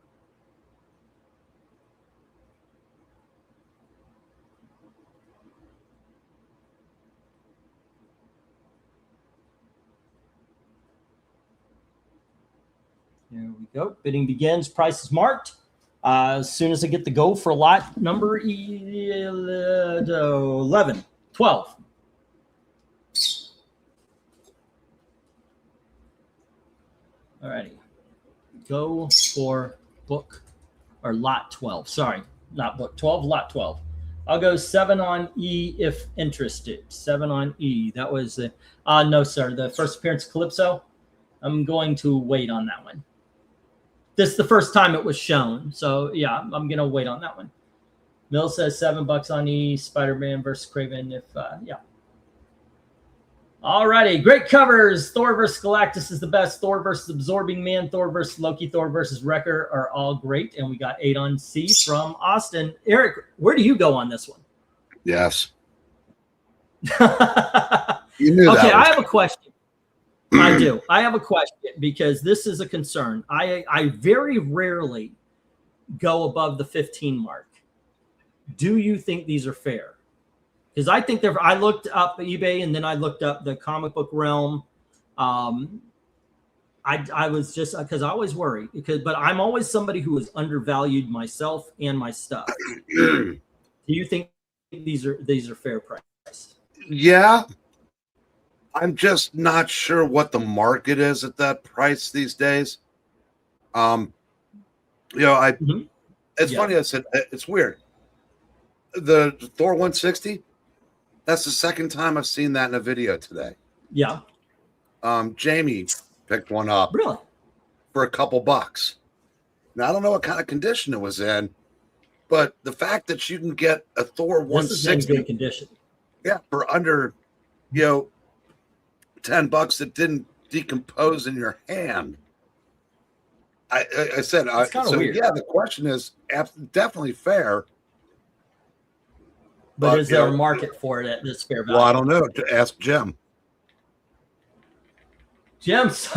A: There we go. Bidding begins. Price is marked. As soon as I get the go for lot number 11, 12. All righty. Go for book or lot 12. Sorry, not book 12, lot 12. I'll go 7 on E if interested. 7 on E. That was no, sir. The first appearance of Calypso. I'm going to wait on that one. This is the first time it was shown. So, yeah, I'm going to wait on that one. Mill says $7 on E, Spider-Man versus Craven. If, yeah. All righty, great covers. Thor versus Galactus is the best. Thor versus Absorbing Man, Thor versus Loki, Thor versus Wrecker are all great. And we got 8 on C from Austin. Eric, where do you go on this one?
B: Yes.
A: You knew okay, I have a question. I do. I have a question because this is a concern. I very rarely go above the 15 mark. Do you think these are fair? Because I think I looked up eBay and then I looked up the comic book realm. I was just because I always worry but I'm always somebody who has undervalued myself and my stuff. Do you think these are fair price?
B: Yeah. I'm just not sure what the market is at that price these days. It's funny. I said it's weird. The Thor 160. That's the second time I've seen that in a video today.
A: Yeah.
B: Jamie picked one up.
A: Really?
B: For a couple bucks. Now I don't know what kind of condition it was in, but the fact that you can get a Thor 160
A: this is in good condition.
B: Yeah, for under $10 that didn't decompose in your hand. I said, so weird. Yeah, the question is definitely fair.
A: But is there a market for it at this fair value?
B: Well, I don't know. To ask Jim.
A: Jim's.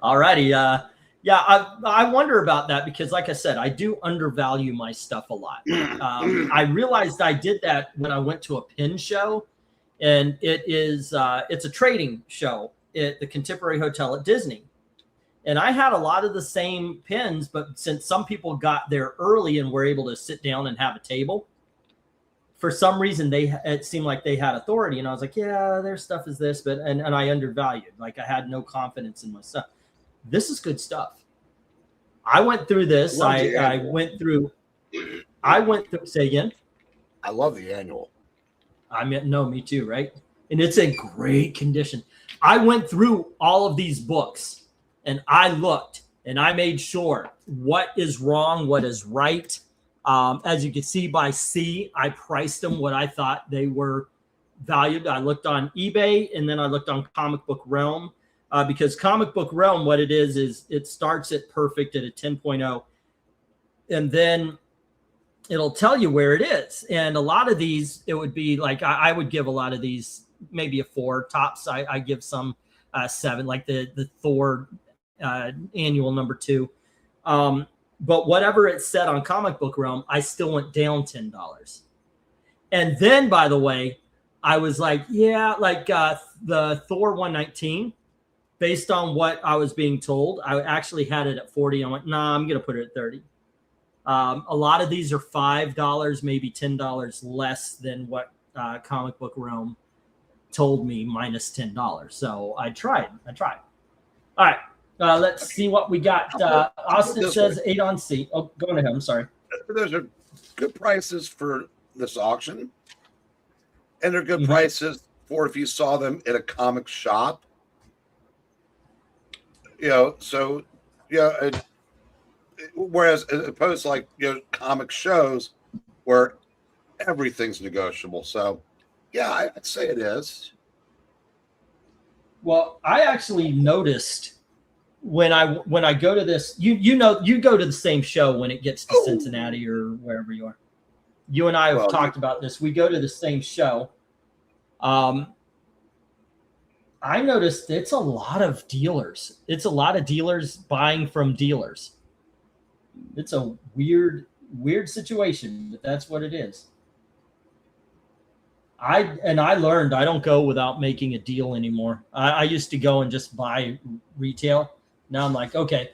A: All righty. Yeah, I wonder about that because, like I said, I do undervalue my stuff a lot. I realized I did that when I went to a pin show, and it's a trading show at the Contemporary Hotel at Disney. And I had a lot of the same pins, but since some people got there early and were able to sit down and have a table, for some reason it seemed like they had authority. And I was like, yeah, their stuff is this, but and I undervalued. Like I had no confidence in my stuff. This is good stuff. I went through this. I went through. Say again.
B: I love the annual.
A: Me too, right? And it's in great condition. I went through all of these books. And I looked and I made sure what is wrong, what is right. As you can see by C, I priced them what I thought they were valued. I looked on eBay and then I looked on Comic Book Realm because Comic Book Realm, what it is it starts at perfect at a 10.0 and then it'll tell you where it is. And a lot of these, it would be like, I would give a lot of these maybe a 4 tops. I give some 7, like the Thor annual number 2. But whatever it said on Comic Book Realm, I still went down $10. And then, by the way, I was like, the Thor 119, based on what I was being told, I actually had it at 40. I went, nah, I'm going to put it at 30. A lot of these are $5, maybe $10 less than what Comic Book Realm told me, minus $10. So I tried. All right. Let's see what we got. Austin says 8 on C. Oh, go ahead. I'm sorry.
B: Those are good prices for this auction. And they're good prices for if you saw them in a comic shop. Whereas as opposed to comic shows where everything's negotiable. So, yeah, I'd say it is.
A: Well, I actually noticed when I go to this, you go to the same show when it gets to Cincinnati or wherever you are. You and I have talked about this. We go to the same show. I noticed it's a lot of dealers. It's a lot of dealers buying from dealers. It's a weird situation, but that's what it is. I learned I don't go without making a deal anymore. I used to go and just buy retail. Now I'm like, okay.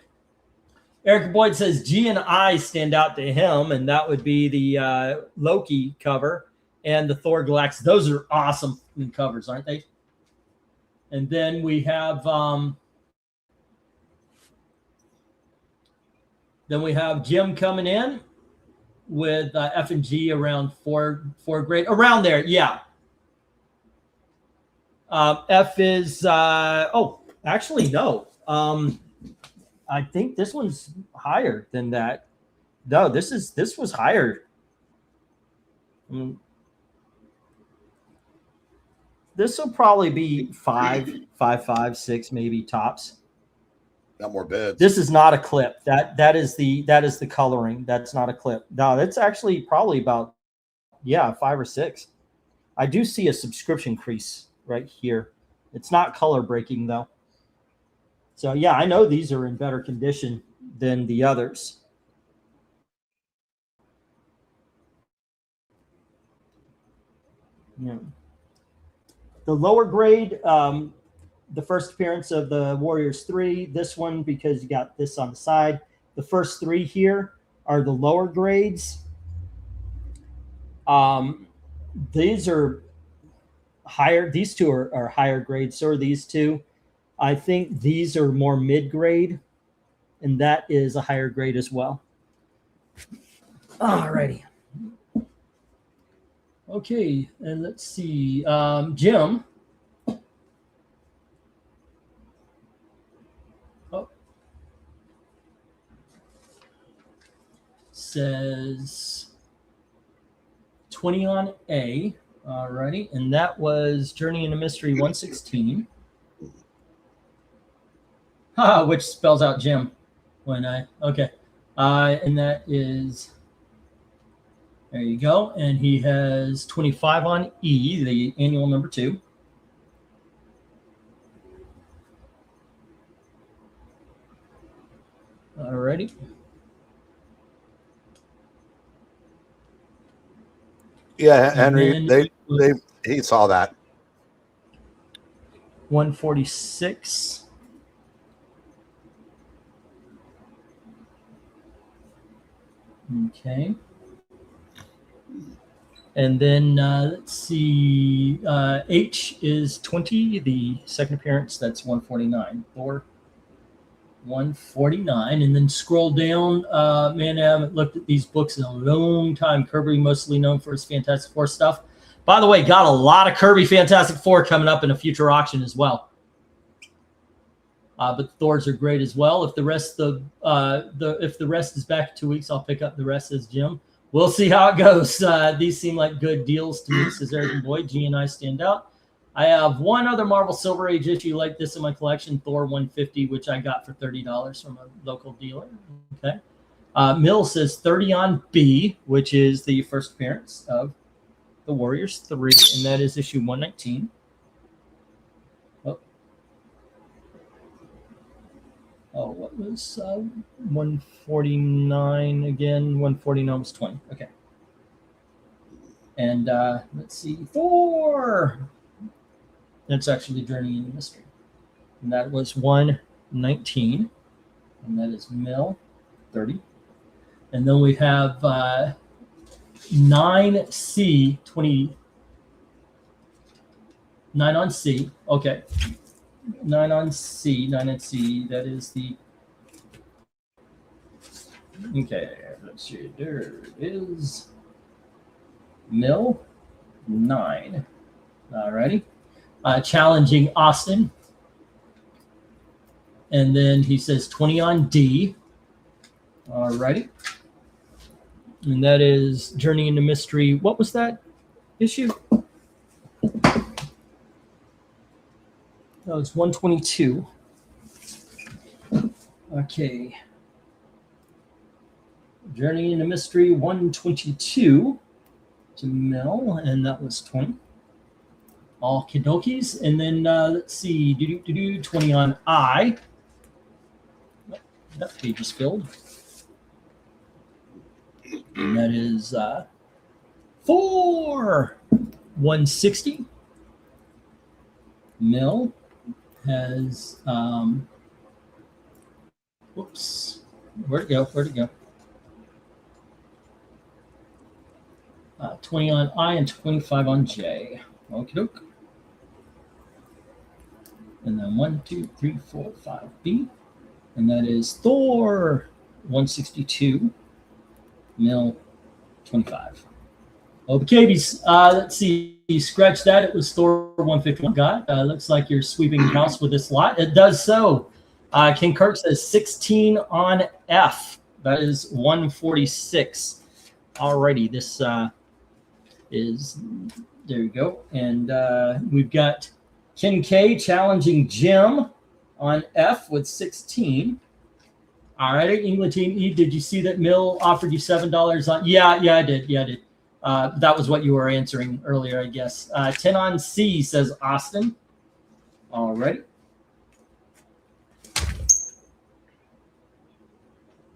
A: Eric Boyd says G and I stand out to him, and that would be the Loki cover and the Thor Galactus. Those are awesome covers, aren't they? And then we have Jim coming in with F and G around 4 grade, around there, yeah. F is actually no. I think this one's higher than that. No, this was higher. This will probably be 5, 6, maybe tops.
B: Got more bids.
A: This is not a clip. That is the coloring. That's not a clip. No, that's actually probably about 5 or 6. I do see a subscription crease right here. It's not color breaking though. So yeah, I know these are in better condition than the others. Yeah. The lower grade, the first appearance of the Warriors 3, this one because you got this on the side. The first 3 here are the lower grades. These are higher. These 2 are higher grade. So are these 2. I think these are more mid-grade, and that is a higher grade as well. Alrighty. Okay, and let's see. Jim. Says 20 on A. Alrighty, and that was Journey into Mystery 116. Which spells out Jim when okay. And that is, there you go. And he has 25 on E, the annual number 2. Alrighty.
B: Yeah, Henry, he saw that.
A: 146. Okay. And then let's see. H is 20. The second appearance, that's 149. Thor, 149. And then scroll down. Man, I haven't looked at these books in a long time. Kirby, mostly known for his Fantastic Four stuff. By the way, got a lot of Kirby Fantastic Four coming up in a future auction as well. But the Thors are great as well. If the rest if the rest is back in 2 weeks, I'll pick up the rest as Jim. We'll see how it goes. These seem like good deals to me, says Eric Boyd. G and I stand out. I have one other Marvel Silver Age issue like this in my collection, Thor 150, which I got for $30 from a local dealer. Okay. Mill says 30 on B, which is the first appearance of the Warriors 3, and that is issue 119. What was 149 again? 149 was 20. Okay. And let's see, Thor. That's actually Journey into Mystery. And that was 119. And that is Mill, 30. And then we have 9C, 20. 9 on C. Okay. 9 on C, that is the, okay, let's see, there it is, Mill, 9, alrighty, challenging Austin, and then he says 20 on D, alrighty, and that is Journey into Mystery. What was that issue? That was 122. Okay. Journey into Mystery 122 to Mill, and that was 20. All Kidokis. And then let's see, 20 on I. That page is filled. And that is 4, 160. Mill has whoops, where'd it go? 20 on I and 25 on J. Okie doke. And then 1, 2, 3, 4, 5 B. And that is Thor 162. Mill 25. Okay, let's see. Scratch that. It was Thor 151. Got looks like you're sweeping the house with this lot. It does so. King Kirk says 16 on F. That is 146. Alrighty, this is There you go. And we've got Ken K challenging Jim on F with 16. All right, Englandine E, did you see that Mill offered you $7 on? Yeah, I did. That was what you were answering earlier, I guess. 10 on C, says Austin. All right.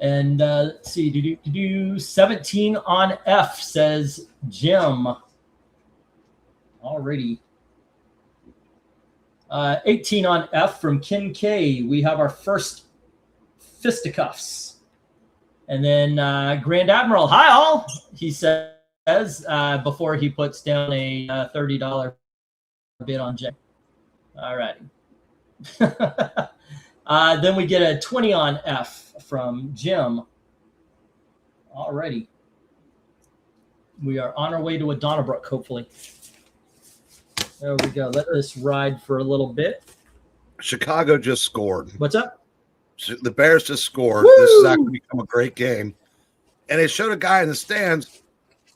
A: And let's see, 17 on F, says Jim. Alrighty. 18 on F from Ken K. We have our first fisticuffs. And then Grand Admiral, hi all, he says, before he puts down a $30 bid on Jay. All righty. Then we get a 20 on F from Jim. All righty. We are on our way to a Donnybrook, hopefully. There we go. Let this ride for a little bit.
B: Chicago just scored.
A: What's up?
B: The Bears just scored.
A: Woo!
B: This is actually become a great game. And they showed a guy in the stands,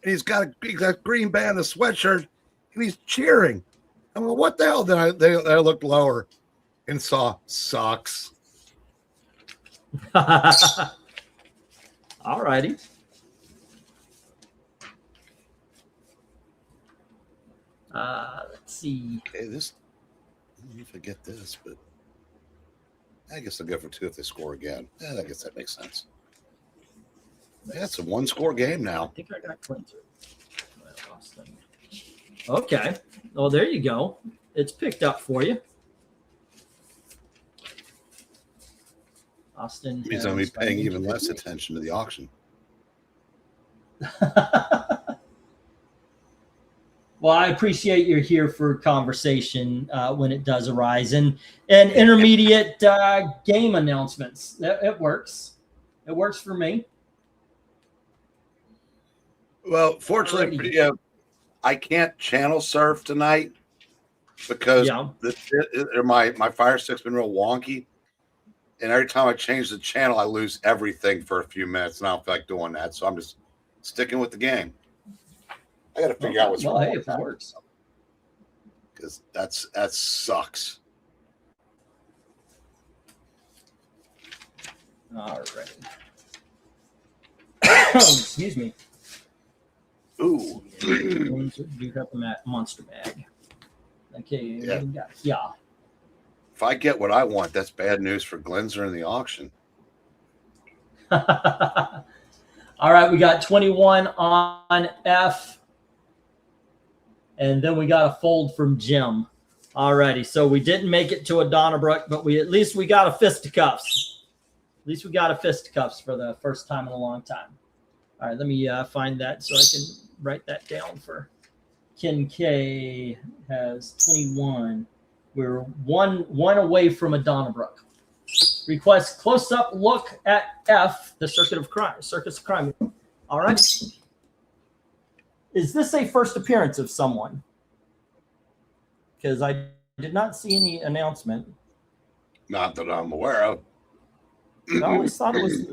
B: and he's got a Green Bay on the sweatshirt, and he's cheering. I'm like, what the hell? Then I looked lower and saw socks.
A: All righty. Let's see.
B: Okay, let me forget this, but I guess I'll go for 2 if they score again. Yeah, I guess that makes sense. Yeah, it's a 1-score game now.
A: I think I got Clinton. Okay. Well, there you go. It's picked up for you. Austin
B: Means I'm going to be paying even less attention to the auction.
A: Well, I appreciate you're here for conversation when it does arise, and intermediate game announcements. It works. It works for me.
B: Well, fortunately, I can't channel surf tonight because my Fire Stick's been real wonky, and every time I change the channel, I lose everything for a few minutes, and I don't feel like doing that. So I'm just sticking with the game. I got to figure out what's wrong.
A: Hey, if it works,
B: because that sucks.
A: All right. Excuse me.
B: Ooh.
A: You got the monster bag. Okay. Yeah.
B: If I get what I want, that's bad news for Glenzer in the auction.
A: All right, we got 21 on F. And then we got a fold from Jim. All righty. So we didn't make it to a Donnybrook, but at least we got a fisticuffs. At least we got a fisticuffs for the first time in a long time. All right, let me find that so I can write that down for Ken K. Has 21. We're one away from a Donnybrook. Request close-up look at F, the Circuit of Crime, Circus of Crime. All right. Is this a first appearance of someone? Because I did not see any announcement.
B: Not that I'm aware of.
A: I always thought it was.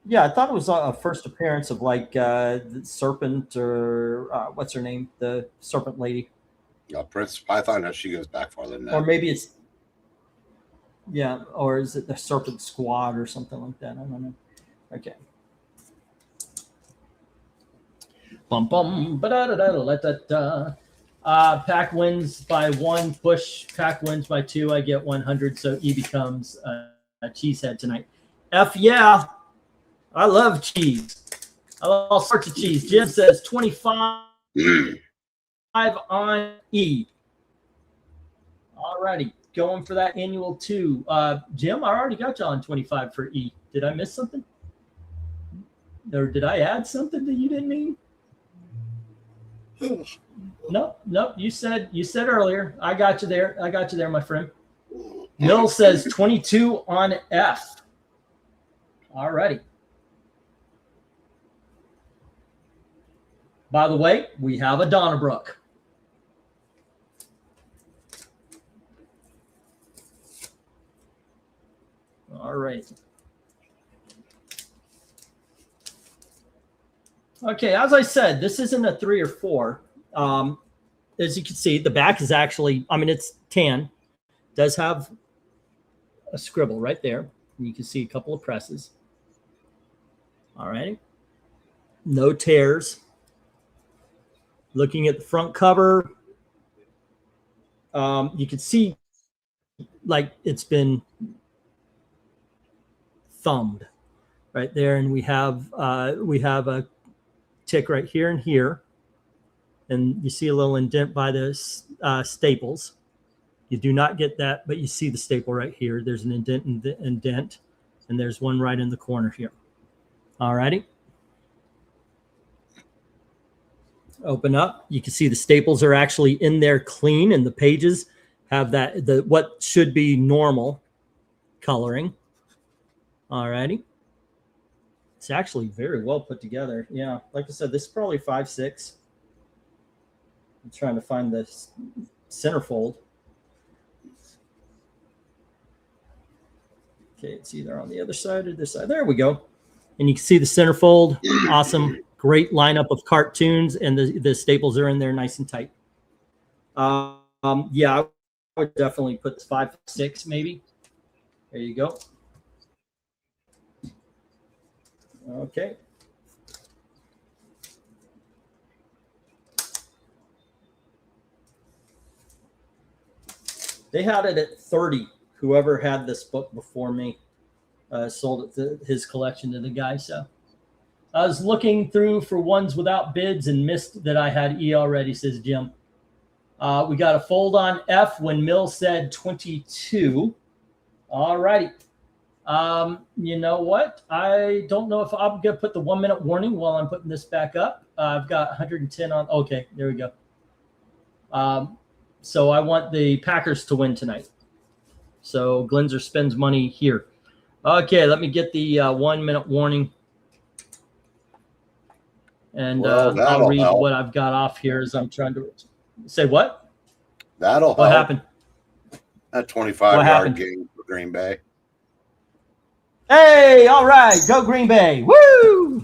A: Yeah, I thought it was a first appearance of like the Serpent or what's her name, the Serpent Lady.
B: Prince Python. No, she goes back farther than that.
A: Or maybe it's. Yeah, or is it the Serpent Squad or something like that? I don't know. Okay. Bum bum ba da da da da da. Pack wins by 1. Push. Pack wins by 2. I get 100. So E becomes a cheesehead tonight. F yeah. I love cheese. I love all sorts of cheese. Jim says 25 on E. All righty. Going for that annual 2. Jim, I already got you on 25 for E. Did I miss something? Or did I add something that you didn't mean? No. You said earlier. I got you there. My friend. Mill says 22 on F. All righty. By the way, we have a Donnybrook. All right. Okay, as I said, this isn't a 3 or 4. as you can see, the back is actually, I mean, it's tan. Does have a scribble right there. And you can see a couple of presses. All right. No tears. Looking at the front cover, you can see like it's been thumbed right there. And we have a tick right here and here. And you see a little indent by the staples. You do not get that, but you see the staple right here. There's an indent and there's one right in the corner here. All righty. Open up. You can see the staples are actually in there clean, and the pages have that what should be normal coloring. All righty. It's actually very well put together. Yeah, like I said, this is probably 5/6. I'm trying to find the centerfold. Okay, it's either on the other side or this side. There we go. And you can see the centerfold. Awesome. Great lineup of cartoons, and the staples are in there nice and tight. Yeah, I would definitely put 5/6 maybe. There you go. Okay. They had it at 30. Whoever had this book before me sold it to his collection to the guy. So I was looking through for ones without bids and missed that I had E already, says Jim. We got a fold on F when Mill said 22. All righty. You know what? I don't know if I'm going to put the 1 minute warning while I'm putting this back up. I've got 110 on. Okay, there we go. So I want the Packers to win tonight. So Glenzer spends money here. Okay, let me get the 1 minute warning. And I'll read what I've got off here as I'm trying to say what?
B: That'll
A: what
B: help.
A: Happened?
B: That 25-yard game for Green Bay.
A: Hey, all right, go Green Bay. Woo!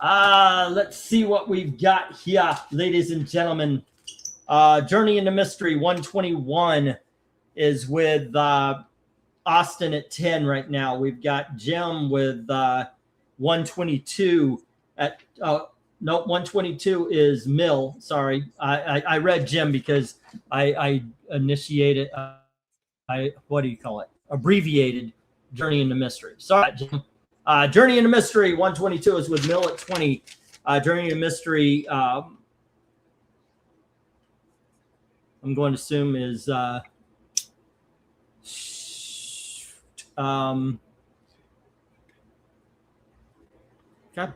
A: Let's see what we've got here, ladies and gentlemen. Journey into Mystery 121 is with Austin at 10 right now. We've got Jim with 122 at no, 122 is Mill. Sorry, I read Jim because I initiated what do you call it? Abbreviated Journey into Mystery. Sorry, Jim. Journey into Mystery 122 is with Mill at 20. Journey into Mystery I'm going to assume is God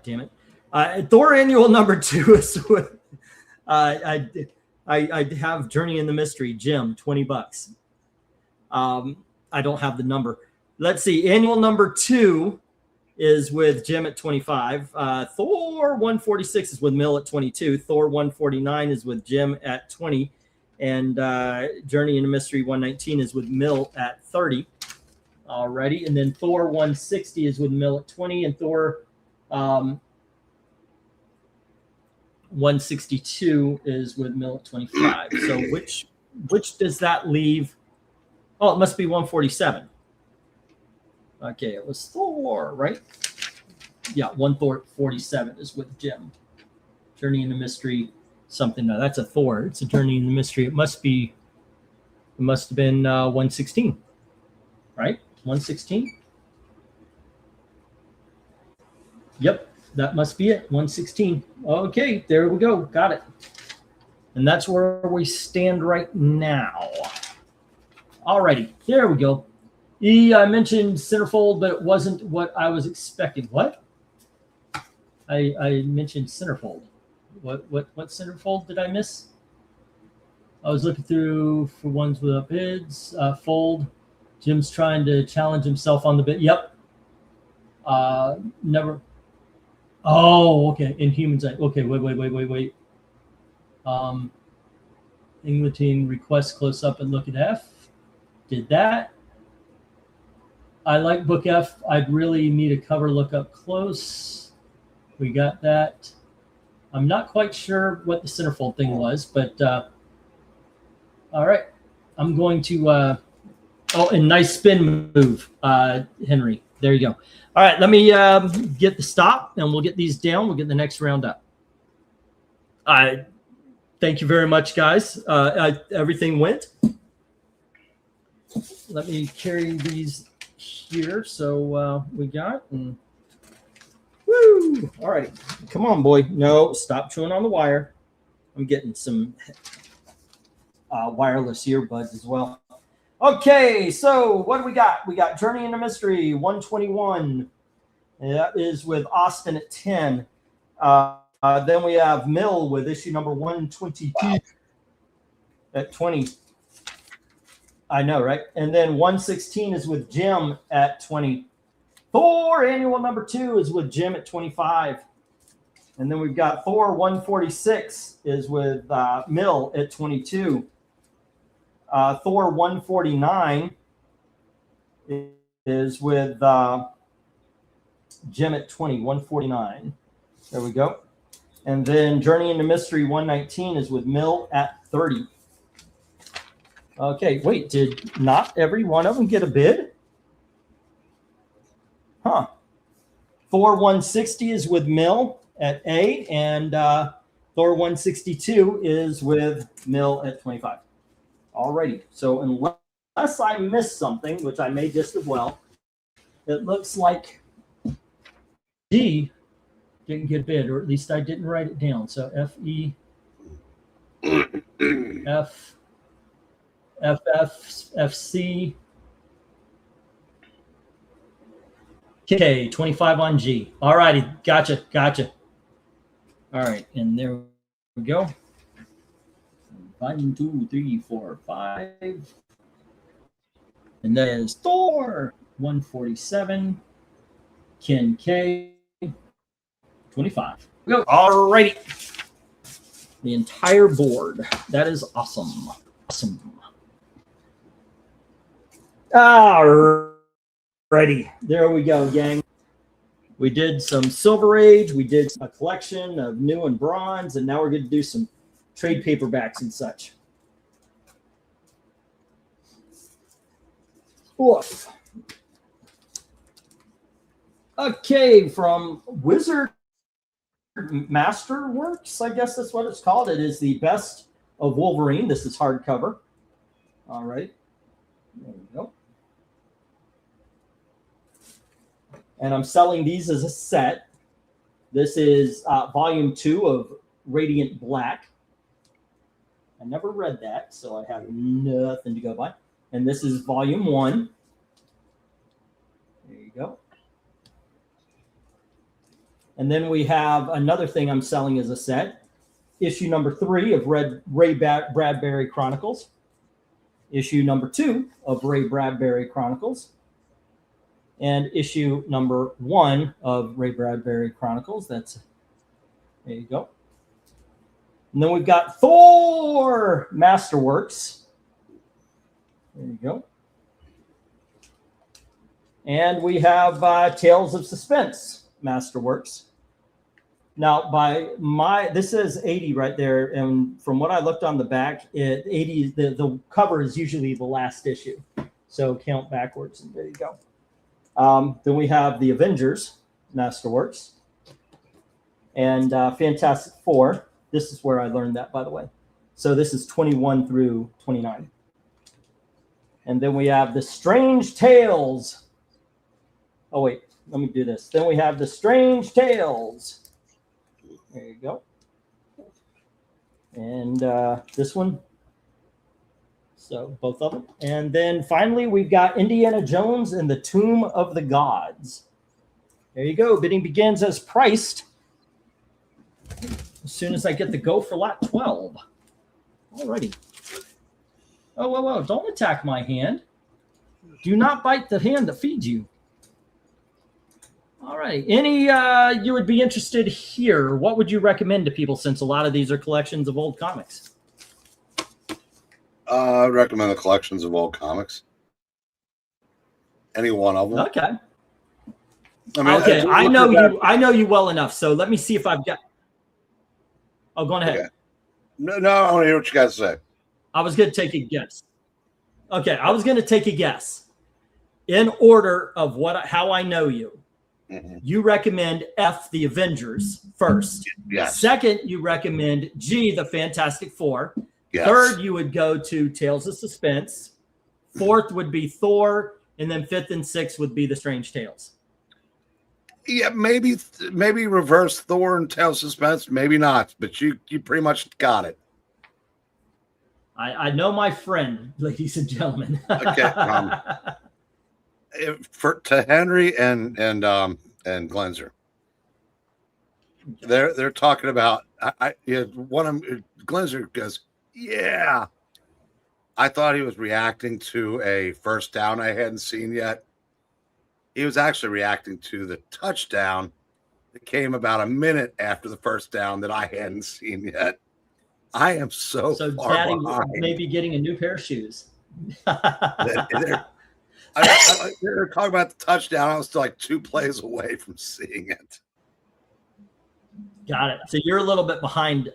A: damn it. Thor annual number 2 is with I have Journey in the Mystery, Jim, $20. I don't have the number. Let's see. Annual number 2 is with Jim at 25. Thor 146 is with Mill at 22. Thor 149 is with Jim at 20. And Journey into Mystery 119 is with Mill at 30. Alrighty. And then Thor 160 is with Mill at 20. And Thor 162 is with Mill at 25. So which does that leave? Oh, it must be 147. Okay, it was Thor, right? Yeah, 147 is with Jim. Journey into Mystery, something. No, that's a Thor. It's a Journey into Mystery. It must have been 116, right? 116. Yep, that must be it. 116. Okay, there we go. Got it. And that's where we stand right now. Alrighty, there we go. I mentioned centerfold, but it wasn't what I was expecting. What? I mentioned centerfold. What centerfold did I miss? I was looking through for ones without bids. Fold. Jim's trying to challenge himself on the bid. Yep. Never. Oh, okay. Inhumans. Okay, wait. Englatine request close up and look at F. Did that. I like book F. I'd really need a cover look up close. We got that. I'm not quite sure what the centerfold thing was, but all right. I'm going to. And nice spin move, Henry. There you go. All right, let me get the stop, and we'll get these down. We'll get the next round up. Thank you very much, guys. Everything went. Let me carry these here. So we got. Woo! All right. Come on, boy. No, stop chewing on the wire. I'm getting some wireless earbuds as well. Okay, so what do we got? We got Journey into Mystery 121. That is with Austin at 10. Then we have Mill with issue number 122 at 20. I know, right? And then 116 is with Jim at 20. Thor annual number 2 is with Jim at 25. And then we've got Thor 146 is with Mill at 22. Thor 149 is with Jim at 20. 149. There we go. And then Journey into Mystery 119 is with Mill at 30. Okay, wait, did not every one of them get a bid? Huh. Thor 160 is with Mill at 8, and Thor 162 is with Mill at 25. Alrighty, so unless I missed something, which I may just as well, it looks like D didn't get a bid, or at least I didn't write it down. So F-E, F, F, F-C, K, 25 on G. All righty, gotcha. All right, and there we go. 1, 2, 3, 4, 5. And that is Thor 147, Ken K 25. Go. All righty. The entire board. That is awesome. All righty. There we go, gang. We did some Silver Age. We did a collection of new and bronze, and now we're going to do some trade paperbacks and such. Oof. Okay, from Wizard Masterworks, I guess that's what it's called. It is the Best of Wolverine. This is hardcover. All right. There we go. And I'm selling these as a set. This is volume 2 of Radiant Black. I never read that, so I have nothing to go by. And this is volume 1. There you go. And then we have another thing I'm selling as a set. Issue number 3 of Ray Bradbury Chronicles. Issue number 2 of Ray Bradbury Chronicles. And issue number 1 of Ray Bradbury Chronicles. There you go. And then we've got Thor Masterworks. There you go. And we have Tales of Suspense Masterworks. Now, this is 80 right there, and from what I looked on the back, 80 the cover is usually the last issue, so count backwards, and there you go. Then we have the Avengers Masterworks and Fantastic Four. This is where I learned that, by the way. So this is 21 through 29. And then we have the Strange Tales. Oh, wait, let me do this. Then we have the Strange Tales. There you go. And this one. So both of them. And then finally, we've got Indiana Jones and the Tomb of the Gods. There you go. Bidding begins as priced as soon as I get the go for lot 12. Alrighty. Oh, whoa. Don't attack my hand. Do not bite the hand that feeds you. All right. Any you would be interested here? What would you recommend to people, since a lot of these are collections of old comics?
B: I recommend the collections of old comics. Any one of them.
A: Okay.
B: I mean,
A: Okay, I know you. I know you well enough. So let me see if I've got. Oh, go on ahead.
B: Okay. No, I want to hear what you guys say.
A: I was going to take a guess. Okay, I was going to take a guess. In order of how I know you, you recommend F, the Avengers, first.
B: Yes.
A: Second, you recommend G, the Fantastic Four.
B: Yes.
A: Third, you would go to Tales of Suspense. Fourth would be Thor, and then fifth and sixth would be the Strange Tales.
B: Yeah, maybe reverse Thor and Tales of Suspense, maybe not, but you pretty much got it.
A: I know my friend, ladies and gentlemen.
B: Okay. To Henry and Glenzer, they're talking about one of them, Glenzer goes, yeah. I thought he was reacting to a first down I hadn't seen yet. He was actually reacting to the touchdown that came about a minute after the first down that I hadn't seen yet. I am so far
A: Daddy
B: behind.
A: may be getting a new pair of shoes.
B: They're talking about the touchdown. I was still like 2 plays away from seeing it.
A: Got it. So you're a little bit behind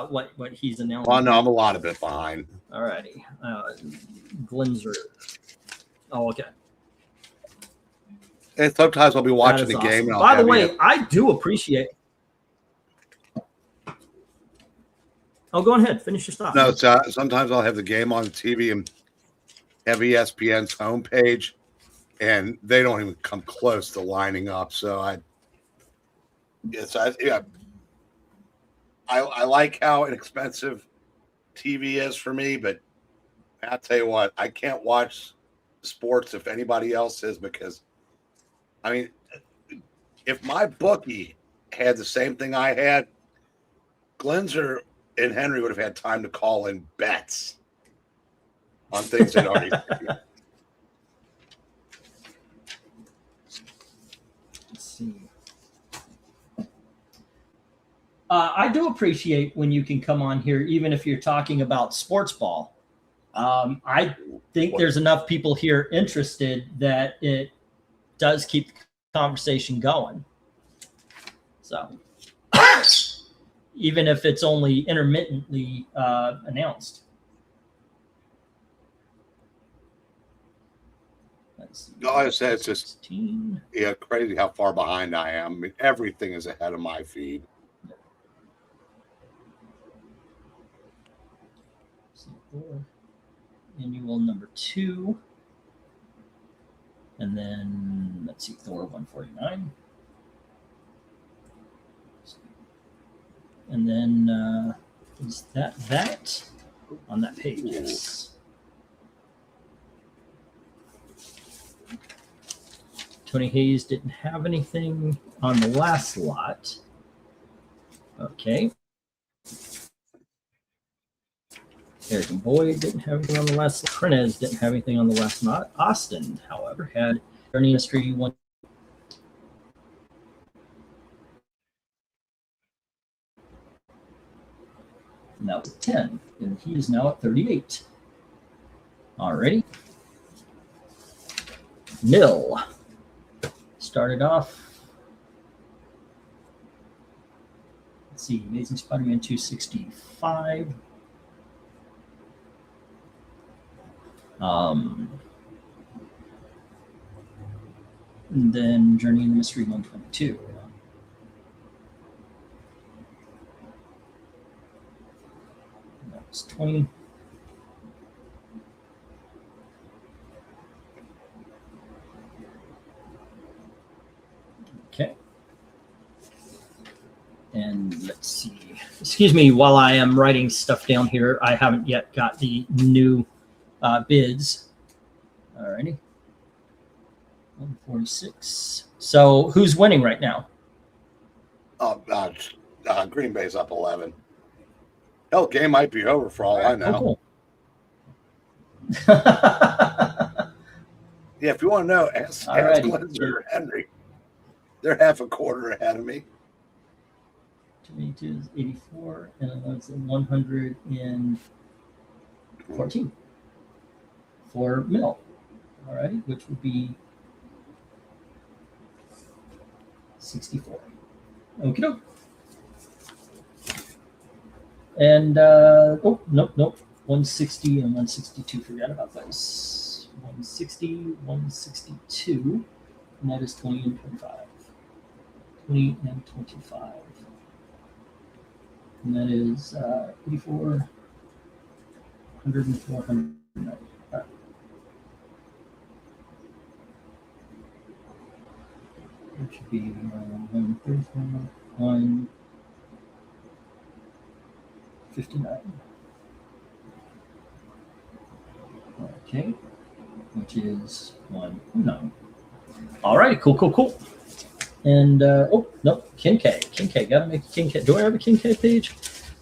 A: what he's announcing.
B: Oh, no, I'm a lot of bit behind.
A: All righty. Glenzer. Oh, okay.
B: And sometimes I'll be watching the game.
A: And by the way, I do appreciate. Oh, go ahead. Finish your stuff.
B: No, sometimes I'll have the game on the TV and have ESPN's homepage, and they don't even come close to lining up. So I like how inexpensive TV is for me, but I'll tell you what, I can't watch sports if anybody else is, because I mean, if my bookie had the same thing I had, Glenzer and Henry would have had time to call in bets on things they'd already seen.
A: Let's see. I do appreciate when you can come on here, even if you're talking about sports ball. I think there's enough people here interested that it does keep the conversation going. So even if it's only intermittently announced.
B: Like I said, it's just crazy how far behind I am. I mean, everything is ahead of my feed.
A: Annual number 2. And then let's see, Thor 149. And then is that on that page? Yes. Tony Hayes didn't have anything on the last lot. Okay. Eric and Boyd didn't have anything on the last lot. Prenez didn't have anything on the last lot. Austin, however, had Journey Industry 1. Now it's 10, and he is now at 38. Alrighty. Mill started off. Let's see, Amazing Spider-Man 265. And then Journey in the Mystery 122. That's 20. Okay. And let's see. Excuse me while I am writing stuff down here. I haven't yet got the new bids. Alrighty. 146. So who's winning right now?
B: Green Bay's up 11. Hell, game might be over for all I know.
A: Oh, cool.
B: Yeah, if you want to know, ask Glenzer or Henry. They're half a quarter ahead of me.
A: 22 is 84, and that's 114 for Mill. All right, which would be 64. Okie doke. And, oh, nope. 160 and 162. Forgot about those. 160, 162. And that is 20 and 25. 20 and 25. And that is 84, 100 and 400. All right. It should be 134, 159. Okay, which is 109. All right, cool. And oh no, King K. Gotta make a King K. Do I have a King K page?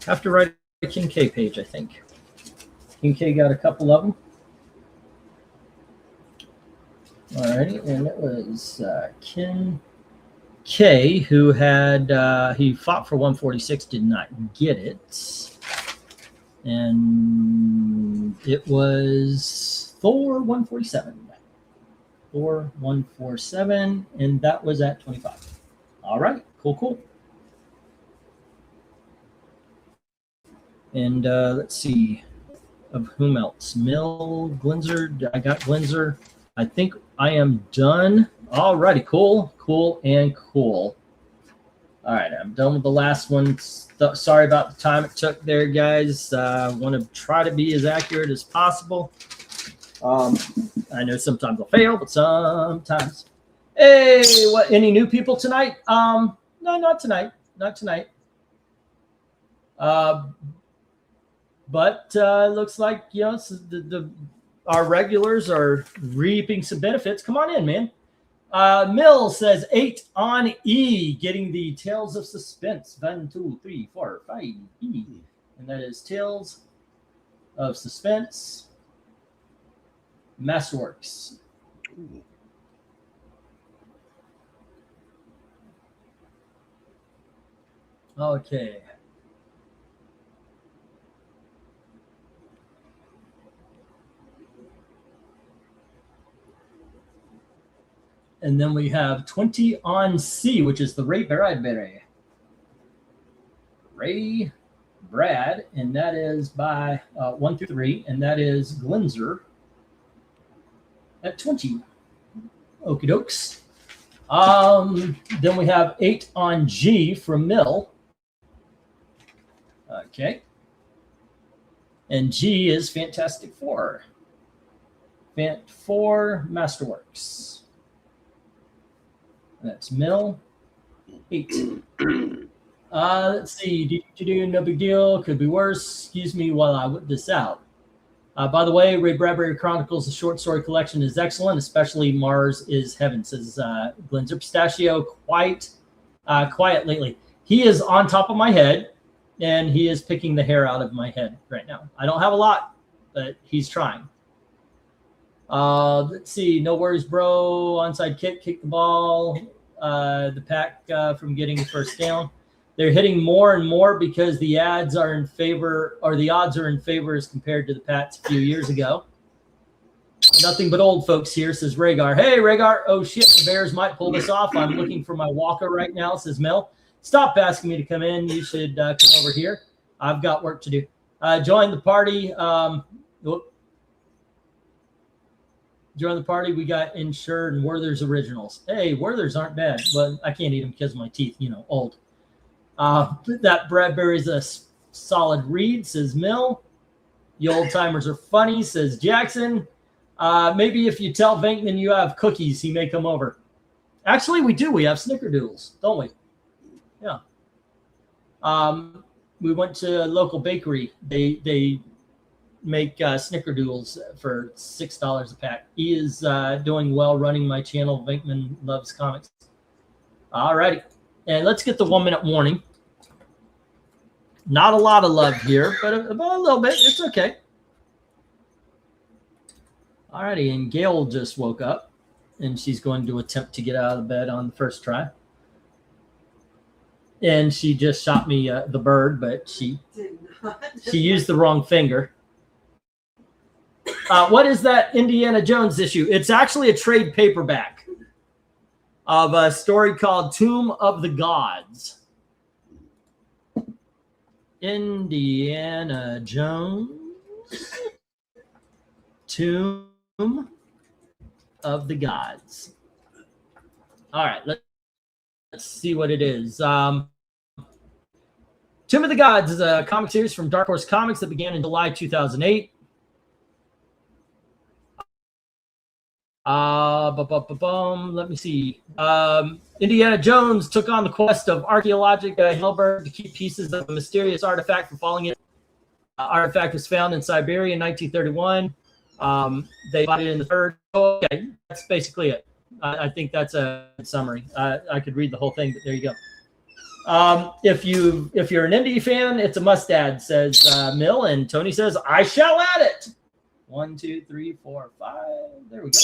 A: Have to write a King K page, I think. King K got a couple of them. All righty, and it was King K who had he fought for 146, did not get it. And it was Thor 147. Thor 147, and that was at 25. All right, cool. And let's see, of whom else? Mill, Glinzer. I got Glinzer. I think I am done. All righty, cool. All right, I'm done with the last one. Sorry about the time it took there, guys. Want to try to be as accurate as possible. I know sometimes I'll fail, but sometimes. Hey, what? Any new people tonight? No, not tonight. But looks like our regulars are reaping some benefits. Come on in, man. Mill says 8 on E, getting the Tales of Suspense. 1, 2, 3, 4, 5 E, and that is Tales of Suspense. Masterworks. Ooh. Okay. And then we have 20 on C, which is the Ray Bradbury. Ray Brad, and that is by 1 through 3, and that is Glinzer at 20. Okie dokes. Then we have 8 on G from Mill. Okay. And G is Fantastic Four. Fant 4 Masterworks. That's Mill. 8. Let's see. No big deal. Could be worse. Excuse me while I whip this out. By the way, Ray Bradbury Chronicles, the short story collection, is excellent, especially Mars is Heaven, says Glinzer. Pistachio, quite quiet lately. He is on top of my head, and he is picking the hair out of my head right now. I don't have a lot, but he's trying. Let's see. No worries, bro. Onside kick the ball. The pack from getting the first down. They're hitting more and more because the odds are in favor as compared to the Pats a few years ago. Nothing but old folks here, says Rhaegar. Hey, Rhaegar. Oh, shit. The Bears might pull this off. I'm looking for my walker right now, says Mel. Stop asking me to come in. You should come over here. I've got work to do. Join the party. Join the party. We got Insured and Werther's Originals. Hey, Werther's aren't bad, but I can't eat them because of my teeth, old. That Bradbury's a solid read, says Mill. The old timers are funny, says Jackson. Maybe if you tell Venkman you have cookies, he may come over. Actually, we do. We have snickerdoodles, don't we? Yeah. We went to a local bakery. They make snickerdoodles for $6 a pack. He is doing well running my channel. Venkman Loves Comics. All righty. And let's get the 1 minute warning. Not a lot of love here, but a little bit. It's okay. All righty. And Gail just woke up, and she's going to attempt to get out of the bed on the first try. And she just shot me the bird, but she used the wrong finger. What is that Indiana Jones issue? It's actually a trade paperback. of a story called Tomb of the Gods. Indiana Jones, Tomb of the Gods. All right, let's see what it is. Tomb of the Gods is a comic series from Dark Horse Comics that began in July 2008. Let me see. Indiana Jones took on the quest of archaeologic Hilbert to keep pieces of a mysterious artifact from falling in. Artifact was found in Siberia in 1931. They bought it in the third. Okay, that's basically it. I think that's a summary. I could read the whole thing, but there you go. If you're an indie fan, it's a must-add, says Mill, and Tony says, I shall add it. 1, 2, 3, 4, 5. There we go.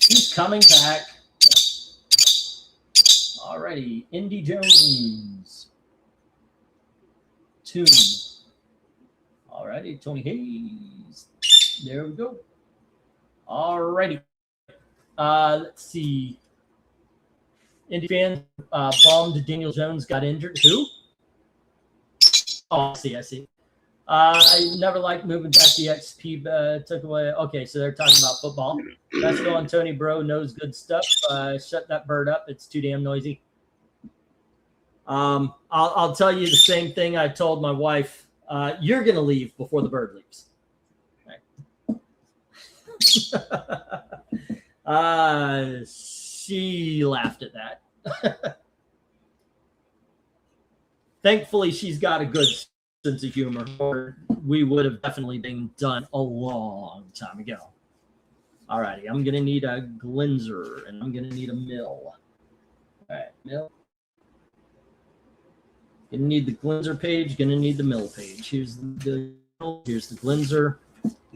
A: He's coming back. Alrighty, Indy Jones. Tomb. Alrighty, Tony Hayes. There we go. Alrighty. Let's see. Indy fan bombed Daniel Jones got injured. Who? Oh, I see. I never liked moving back the XP took away. Okay, so they're talking about football. Let's go on Tony Bro knows good stuff. Shut that bird up. It's too damn noisy. I'll tell you the same thing I told my wife. You're gonna leave before the bird leaves. Right. She laughed at that. Thankfully, she's got a good sense of humor, or we would have definitely been done a long time ago. All righty, I'm going to need a Glenzer, and I'm going to need a Mill. All right, Mill. Going to need the Glenzer page, going to need the Mill page. Here's the Glenzer.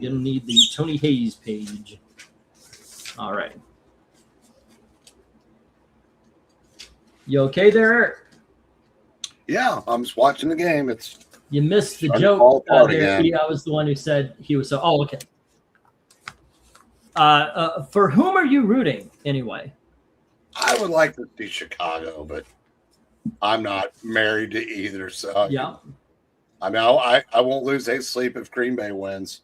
A: Going to need the Tony Hayes page. All right. You okay there, Eric?
B: Yeah, I'm just watching the game.
A: You missed the joke there. I was the one who said he was so. Oh, okay. For whom are you rooting anyway?
B: I would like to see Chicago, but I'm not married to either. So
A: yeah,
B: I mean, I won't lose any sleep if Green Bay wins.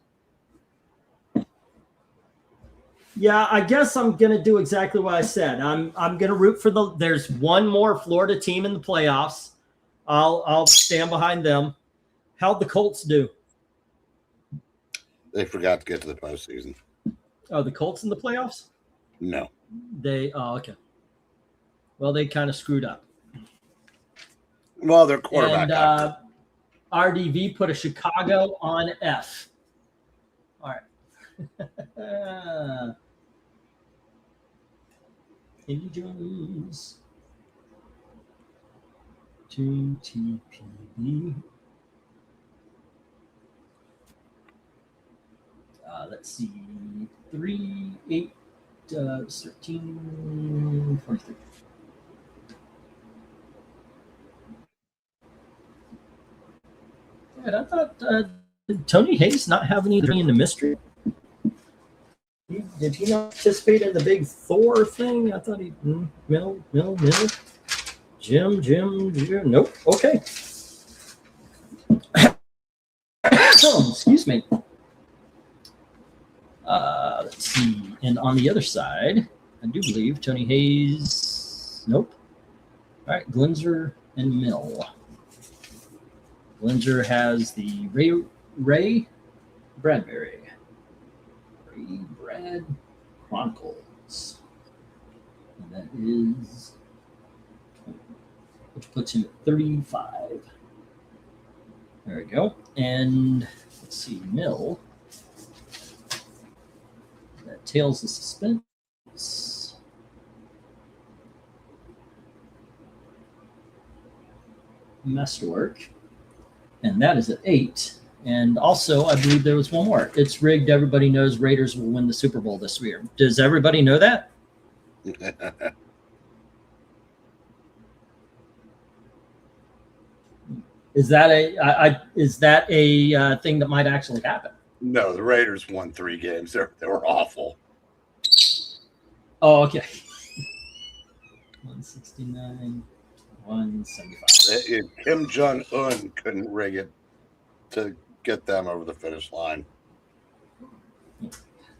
A: Yeah, I guess I'm gonna do exactly what I said. I'm gonna root for there's one more Florida team in the playoffs. I'll stand behind them. How'd the Colts do?
B: They forgot to get to the postseason.
A: Oh, the Colts in the playoffs?
B: No.
A: Okay. Well, they kind of screwed up.
B: Well, their quarterback.
A: And RDV put a Chicago on F. All right. Indy Jones. 2 TPB. Let's see. 3, 8, 13, 43. And I thought, did Tony Hayes not have anything in the mystery? Did he not participate in the big Thor thing? I thought he. Mill. Jim. Nope. Okay. Excuse me. Let's see. And on the other side, I do believe Tony Hayes. Nope. All right. Glenzer and Mill. Glenzer has the Ray Bradbury. Ray Brad Chronicles. And that is. Which puts him at 35. There we go. And let's see, Mill. That Tales of Suspense. Masterwork. And that is at 8. And also, I believe there was one more. It's rigged. Everybody knows Raiders will win the Super Bowl this year. Does everybody know that? Is that a thing that might actually happen?
B: No, the Raiders won 3 games. They were awful.
A: Oh, okay. 169, 175.
B: Kim Jong-un couldn't rig it to get them over the finish line.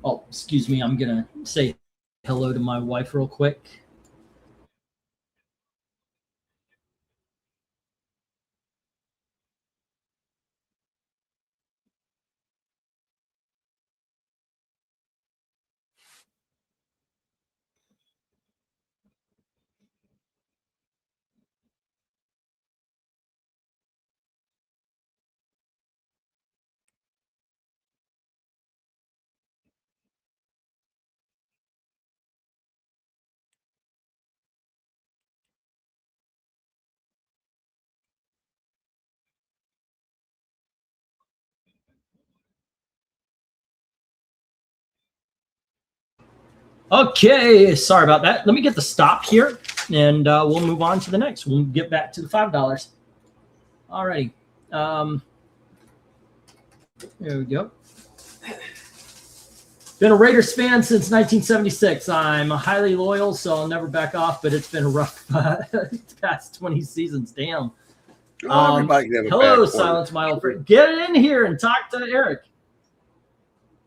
A: Oh, excuse me. I'm going to say hello to my wife real quick. Okay, sorry about that. Let me get the stop here, and we'll move on to the next. We'll get back to the $5. All righty. There we go. Been a Raiders fan since 1976. I'm highly loyal, so I'll never back off, but it's been a rough past 20 seasons. Damn. Hello, Silence, my old friend. Get it in here and talk to Eric.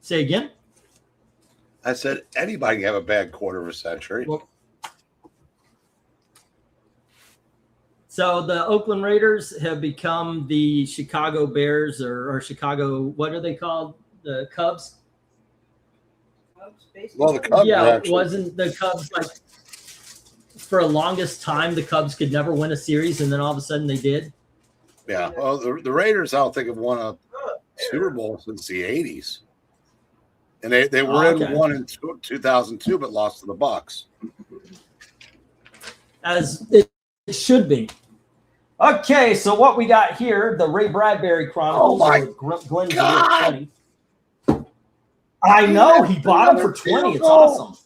A: Say again?
B: I said anybody can have a bad quarter of a century.
A: Well, so the Oakland Raiders have become the Chicago Bears or Chicago, what are they called? The Cubs?
B: Well, the Cubs
A: wasn't the Cubs like for the longest time the Cubs could never win a series, and then all of a sudden they did?
B: Yeah. Well, the Raiders, I don't think, have won a Super Bowl since the 80s. And they were in one in 2002, but lost to the Bucs.
A: As it should be. Okay, so what we got here, the Ray Bradbury Chronicles.
B: Oh, my
A: Glenn's
B: God.
A: 20. I know, he bought them for 20. It's awesome.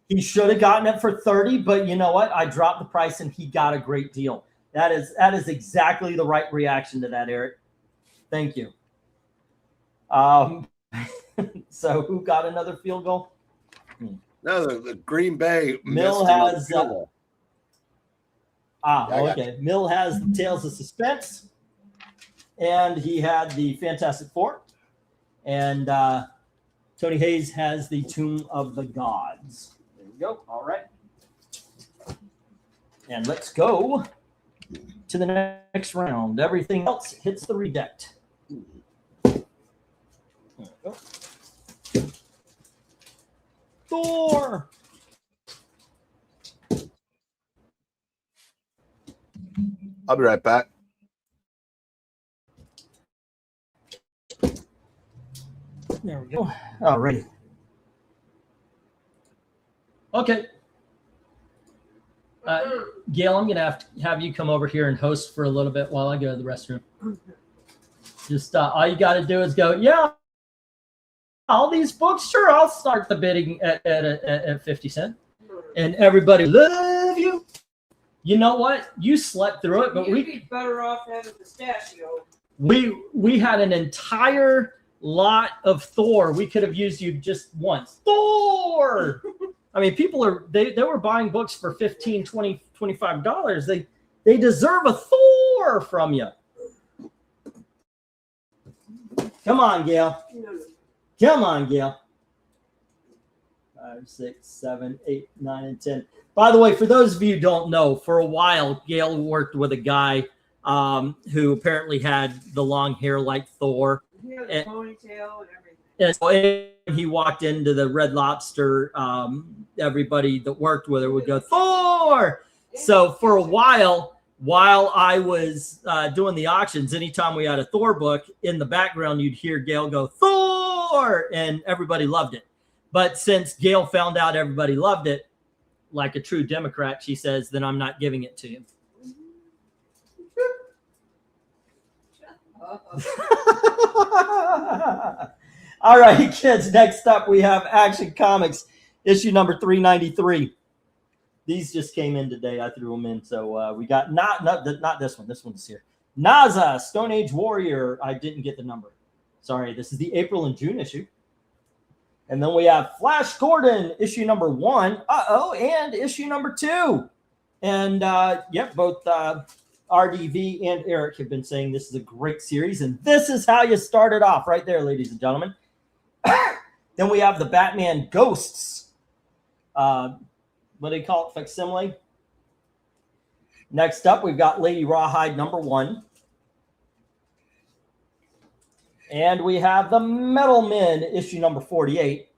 A: He should have gotten it for 30, but you know what? I dropped the price and he got a great deal. That is exactly the right reaction to that, Eric. Thank you. So who got another field goal?
B: No, the Green Bay.
A: Mill has. Okay. Mill has the Tales of Suspense, and he had the Fantastic Four, and Tony Hayes has the Tomb of the Gods. There we go. All right. And let's go to the next round. Everything else hits the redecked. There we go. Thor.
B: I'll be right back.
A: There we go. All right. Okay. Gail, I'm going to have you come over here and host for a little bit while I go to the restroom. Just all you got to do is go, yeah, all these books, sure, I'll start the bidding at 50 cents. And everybody love you. You know what? You slept through it, but
D: You'd be better off having pistachio.
A: We had an entire lot of Thor. We could have used you just once. Thor! I mean, people they were buying books for $15, $20, $25. They deserve a Thor from you. Come on, Gail. Come on, Gail. 5, 6, 7, 8, 9, and 10. By the way, for those of you who don't know, for a while, Gail worked with a guy who apparently had the long hair like Thor.
D: He had a ponytail and everything.
A: And so he walked into the Red Lobster. Everybody that worked with her would go, Thor! So for a while I was doing the auctions, anytime we had a Thor book, in the background, you'd hear Gail go, Thor! And everybody loved it. But since Gail found out everybody loved it, like a true Democrat, she says, then I'm not giving it to you. All right, kids, next up we have Action Comics, issue number 393. These just came in today. I threw them in. So we got not this one. This one's here. Naza, Stone Age Warrior. I didn't get the number. Sorry, this is the April and June issue. And then we have Flash Gordon, issue number 1. And issue number 2. And both RDV and Eric have been saying this is a great series. And this is how you start it off right there, ladies and gentlemen. Then we have the Batman Ghosts. What do they call it? Facsimile. Next up, we've got Lady Rawhide number 1. And we have the Metal Men, issue number 48.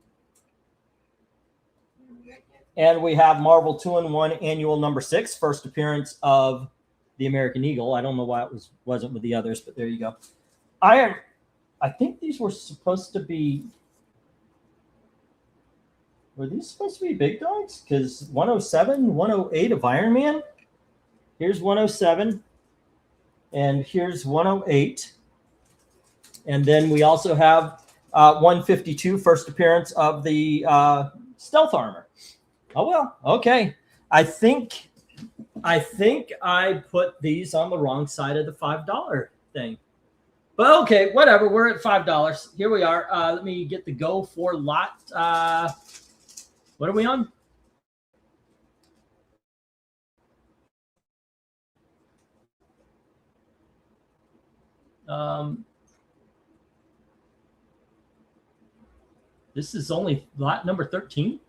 A: And we have Marvel 2-in-1 annual number 6, first appearance of the American Eagle. I don't know why it wasn't with the others, but there you go. I think these were supposed to be. Were these supposed to be big dogs? Because 107, 108 of Iron Man. Here's 107. And here's 108. And then we also have 152, first appearance of the stealth armor. Oh, well, okay. I think I put these on the wrong side of the $5 thing. But okay, whatever. We're at $5. Here we are. Let me get the go for lot. What are we on? This is only lot number 13.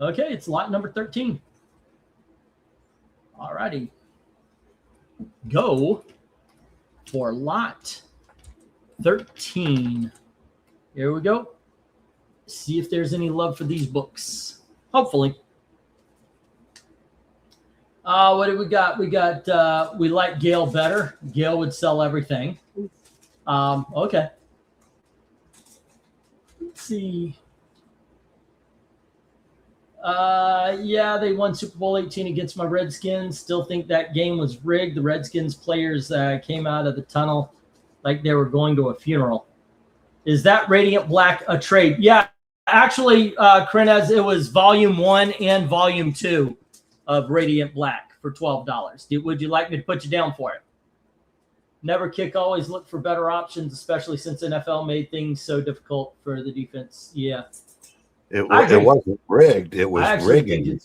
A: Okay, it's lot number 13. All righty. Go for lot 13. Here we go. See if there's any love for these books. Hopefully. What do we got? We got, we like Gail better. Gail would sell everything. Okay. Let's see. Yeah, they won Super Bowl 18 against my Redskins. Still think that game was rigged. The Redskins players came out of the tunnel like they were going to a funeral. Is that Radiant Black a trade? Yeah, actually, Krenez, it was volume 1 and volume 2 of Radiant Black for $12. Would you like me to put you down for it? Never kick, always look for better options, especially since NFL made things so difficult for the defense. Yeah.
B: It wasn't rigged. It was rigging.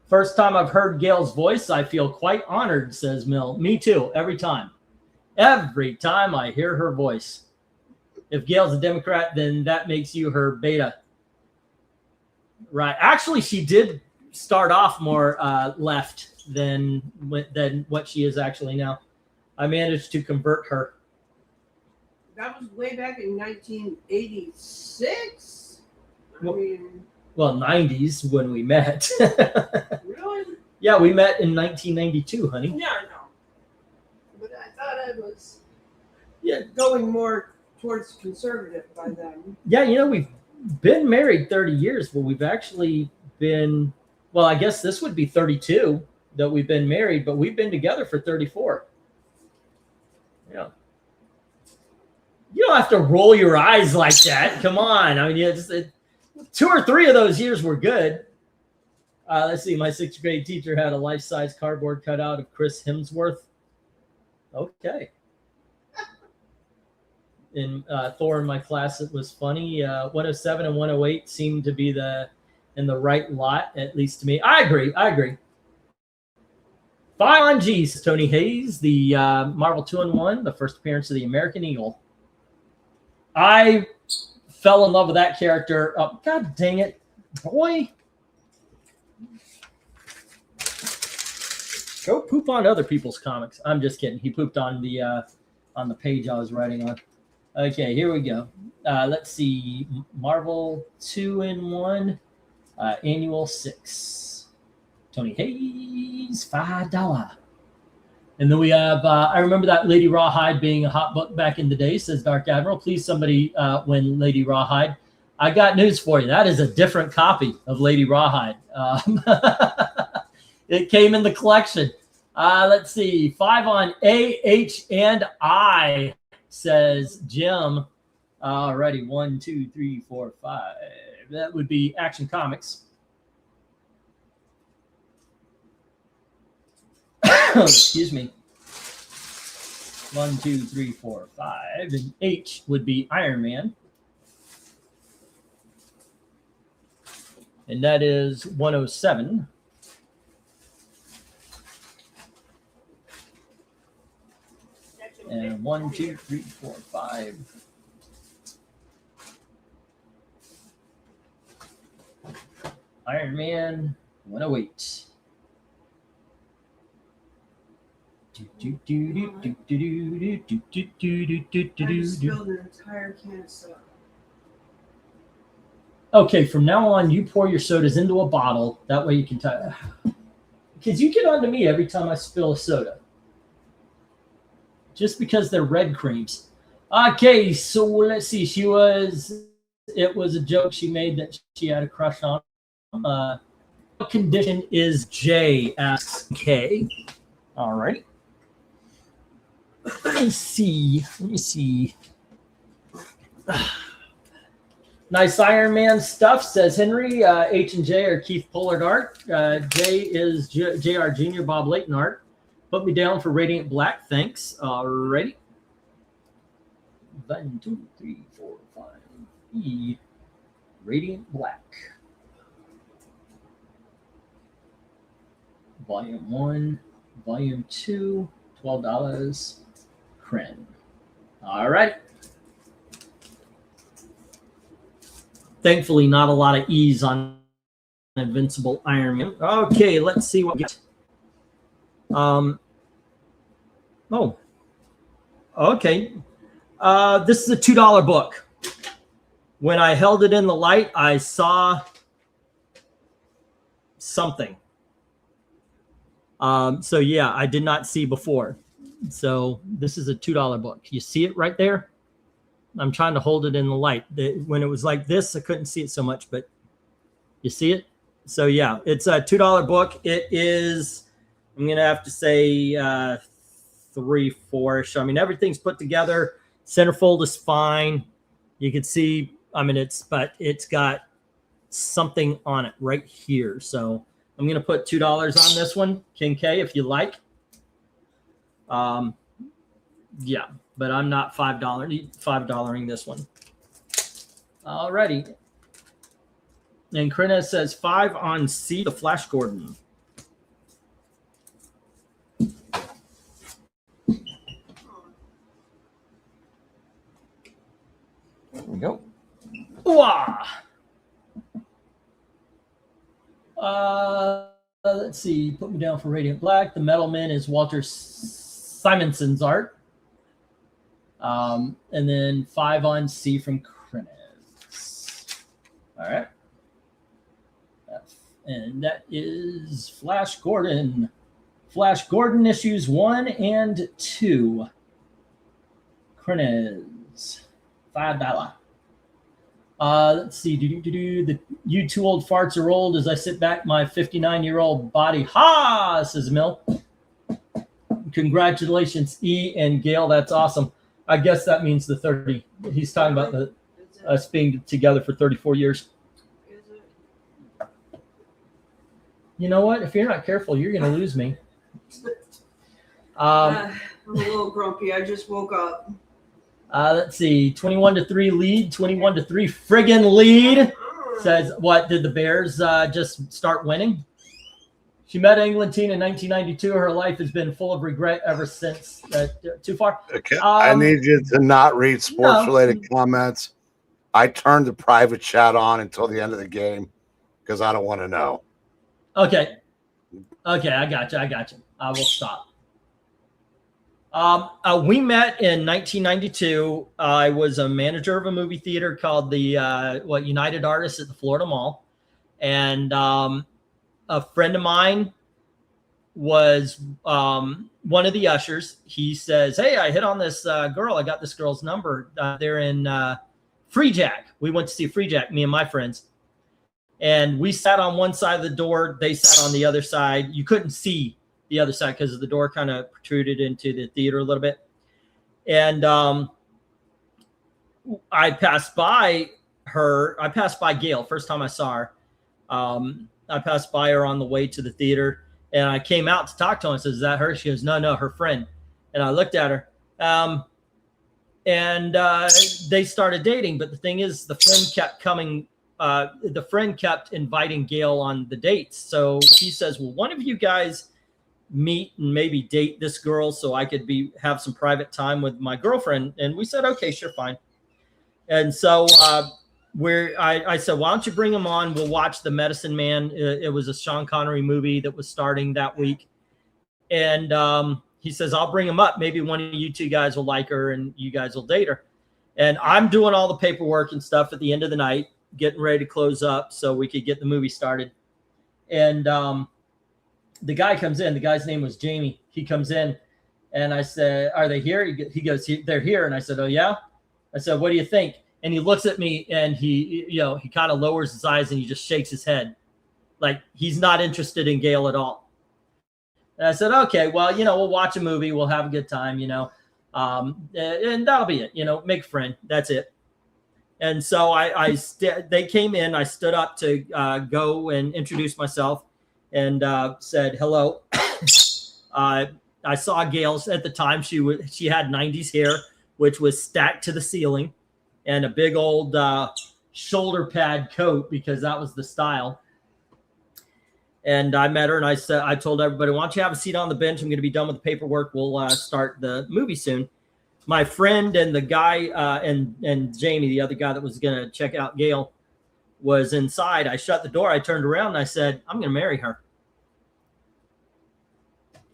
A: First time I've heard Gail's voice, I feel quite honored, says Mill. Me too, every time. Every time I hear her voice. If Gail's a Democrat, then that makes you her beta. Right. Actually, she did start off more left than what she is actually now. I managed to convert her.
D: That was way back in 1986.
A: Well, 90s when we met.
D: Really?
A: Yeah, we met in 1992, honey.
D: Yeah, I know. But I thought I was going more towards conservative by then.
A: Yeah, we've been married 30 years, but we've actually been, well, I guess this would be 32 that we've been married, but we've been together for 34. Yeah. You don't have to roll your eyes like that. Come on. I mean, just 2 or 3 of those years were good. Let's see. My 6th grade teacher had a life-size cardboard cutout of Chris Hemsworth. Okay. In Thor in my class, it was funny. 107 and 108 seemed to be in the right lot, at least to me. I agree. 5 on G's, Tony Hayes, the Marvel 2-in-1, the first appearance of the American Eagle. I fell in love with that character. Oh, God dang it, boy. Go poop on other people's comics. I'm just kidding. He pooped on the page I was writing on. Okay, here we go. Let's see. Marvel 2-in-1, annual 6. Tony Hayes, $5. And then we have, I remember that Lady Rawhide being a hot book back in the day, says Dark Admiral. Please, somebody win Lady Rawhide. I got news for you. That is a different copy of Lady Rawhide. It came in the collection. Let's see. 5 on A, H, and I, says Jim. Alrighty. 1, 2, 3, 4, 5. That would be Action Comics. Excuse me. 1, 2, 3, 4, 5. And H would be Iron Man. And that is 107. And 1, 2, 3, 4, 5. Iron Man 108.
D: I just spilled an entire can of soda.
A: Okay, from now on, you pour your sodas into a bottle. That way you can tell. Because you get on to me every time I spill a soda. Just because they're red creams. Okay, so let's see. It was a joke she made that she had a crush on. What condition is J? Asks K. All right. Let me see. Nice Iron Man stuff, says Henry. H and J are Keith Pollard art. J is JR Jr. Bob Layton art. Put me down for Radiant Black. Thanks. Alrighty. 1, 2, 3, 4, 5. E. Radiant Black. Volume 1. Volume 2. $12. Kren. All right. Thankfully, not a lot of E's on Invincible Iron Man. Okay, let's see what we get. Oh. Okay. This is a $2 book. When I held it in the light, I saw something. So yeah, I did not see before. So this is a $2 book. You see it right there? I'm trying to hold it in the light. When it was like this, I couldn't see it so much, but you see it? So yeah, it's a $2 book. It is, I'm going to have to say 3, 4-ish. I mean, everything's put together. Centerfold is fine. You can see, I mean, but it's got something on it right here. So I'm going to put $2 on this one, King K, if you like. Yeah, but I'm not $5ing this one. Alrighty. And Krina says 5 on C, the Flash Gordon. There we go. Ooh-ah! Let's see. Put me down for Radiant Black. The Metal Man is Walter Simonson's art. And then 5 on C from Krennis. All right. And that is Flash Gordon. Flash Gordon issues 1 and 2. Krennis. $5. Let's see. The You Two Old Farts Are Old as I sit back my 59-year-old body. Ha! Says Mill. Congratulations, E and Gail. That's awesome. I guess that means the 30. He's talking about us being together for 34 years. You know what? If you're not careful, you're going to lose me.
D: I'm a little grumpy. I just woke up.
A: Let's see. 21-3 lead. 21-3 friggin' lead. Says, what, did the Bears just start winning? She met England team in 1992. Her life has been full of regret ever since. Too far?
B: Okay. I need you to not read sports-related comments. I turned the private chat on until the end of the game because I don't want to know.
A: Okay. Okay, I got you. I will stop. We met in 1992. I was a manager of a movie theater called the United Artists at the Florida Mall. And a friend of mine was one of the ushers. He says, hey, I hit on this girl. I got this girl's number. They're in Free Jack. We went to see Free Jack, me and my friends. And we sat on one side of the door. They sat on the other side. You couldn't see the other side because the door kind of protruded into the theater a little bit. And I passed by her. I passed by Gail. First time I saw her. I passed by her on the way to the theater. And I came out to talk to her and says, "Is that her?" She goes, "No, her friend." And I looked at her. And they started dating. But the thing is, the friend kept coming. The friend kept inviting Gail on the dates. So he says, "Well, one of you guys meet and maybe date this girl so I could have some private time with my girlfriend." And we said, "Okay, sure, fine." And so I said, "Why don't you bring him on? We'll watch The Medicine Man." It was a Sean Connery movie that was starting that week. And he says, "I'll bring him up. Maybe one of you two guys will like her and you guys will date her." And I'm doing all the paperwork and stuff at the end of the night, getting ready to close up so we could get the movie started. And the guy comes in. The guy's name was Jamie. He comes in, and I said, "Are they here?" He goes, "They're here." And I said, "Oh, yeah?" I said, "What do you think?" And he looks at me, and he kind of lowers his eyes, and he just shakes his head like he's not interested in Gail at all. And I said, "Okay, well, we'll watch a movie. We'll have a good time, and that'll be it. Make a friend. That's it." And so they came in. I stood up to go and introduce myself and said hello. I saw Gail at the time. She had 90s hair, which was stacked to the ceiling, and a big old shoulder pad coat because that was the style. And I met her, and I told everybody, "Why don't you have a seat on the bench? I'm going to be done with the paperwork. We'll start the movie soon." My friend and the guy and Jamie, the other guy that was going to check out Gail, was inside. I shut the door. I turned around and I said, "I'm going to marry her."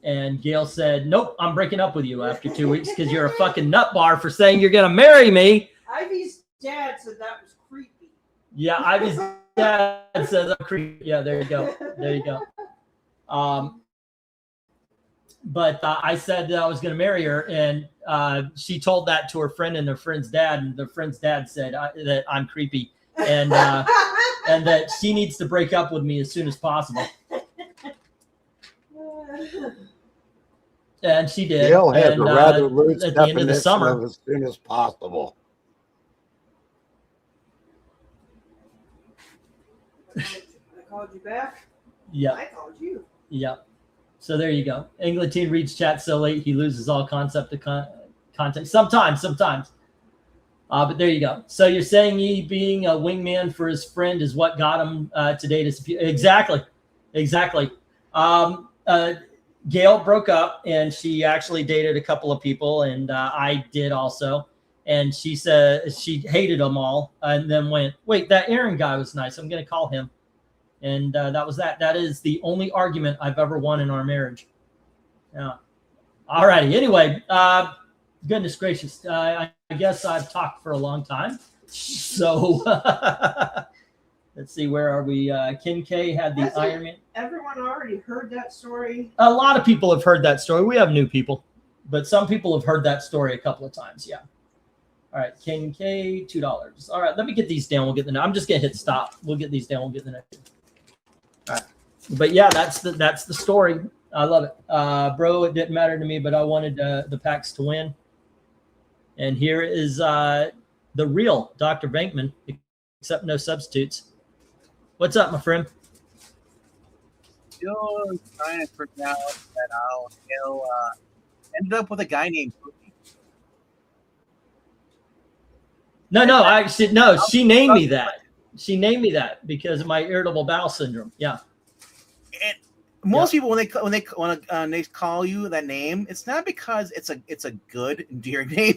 A: And Gail said, "Nope, I'm breaking up with you after 2 weeks because you're a fucking nut bar for saying you're going to marry me."
D: Ivy's dad said that was creepy.
A: Yeah, Ivy's dad said that creepy. Yeah, there you go. There you go. But I said that I was going to marry her, and she told that to her friend and their friend's dad, and their friend's dad said that I'm creepy, and that she needs to break up with me as soon as possible. And she did.
B: Gail has
A: and,
B: a rather loose
A: at the end of the
B: definition
A: summer,
B: of as soon as possible.
D: I called you back.
A: Yeah.
D: I called you.
A: Yeah. So there you go. Engleton reads chat so late he loses all concept of content. Sometimes. But there you go. So you're saying he being a wingman for his friend is what got him to date his exactly. Gail broke up, and she actually dated a couple of people, and I did also. And she said she hated them all, and then went, "Wait, that Aaron guy was nice. I'm going to call him." And that was that. That is the only argument I've ever won in our marriage. Yeah. All righty. Anyway, goodness gracious. I guess I've talked for a long time. So let's see. Where are we? Ken K had the Iron Man.
D: Everyone already heard that story.
A: A lot of people have heard that story. We have new people, but some people have heard that story a couple of times. Yeah. All right. Ken K, $2. All right. Let me get these down. We'll get the next. I'm just going to hit stop. We'll get these down. We'll get the next. All right. But yeah, that's the story. I love it. Bro, it didn't matter to me, but I wanted the Packs to win. And here is the real Dr. Venkman, except no substitutes. What's up, my friend?
E: Still trying to figure out that Gail ended up with a guy named Cookie.
A: No, she named me that. She named me that because of my irritable bowel syndrome. Yeah.
E: And most people, when they call you that name, it's not because it's a good, endearing name.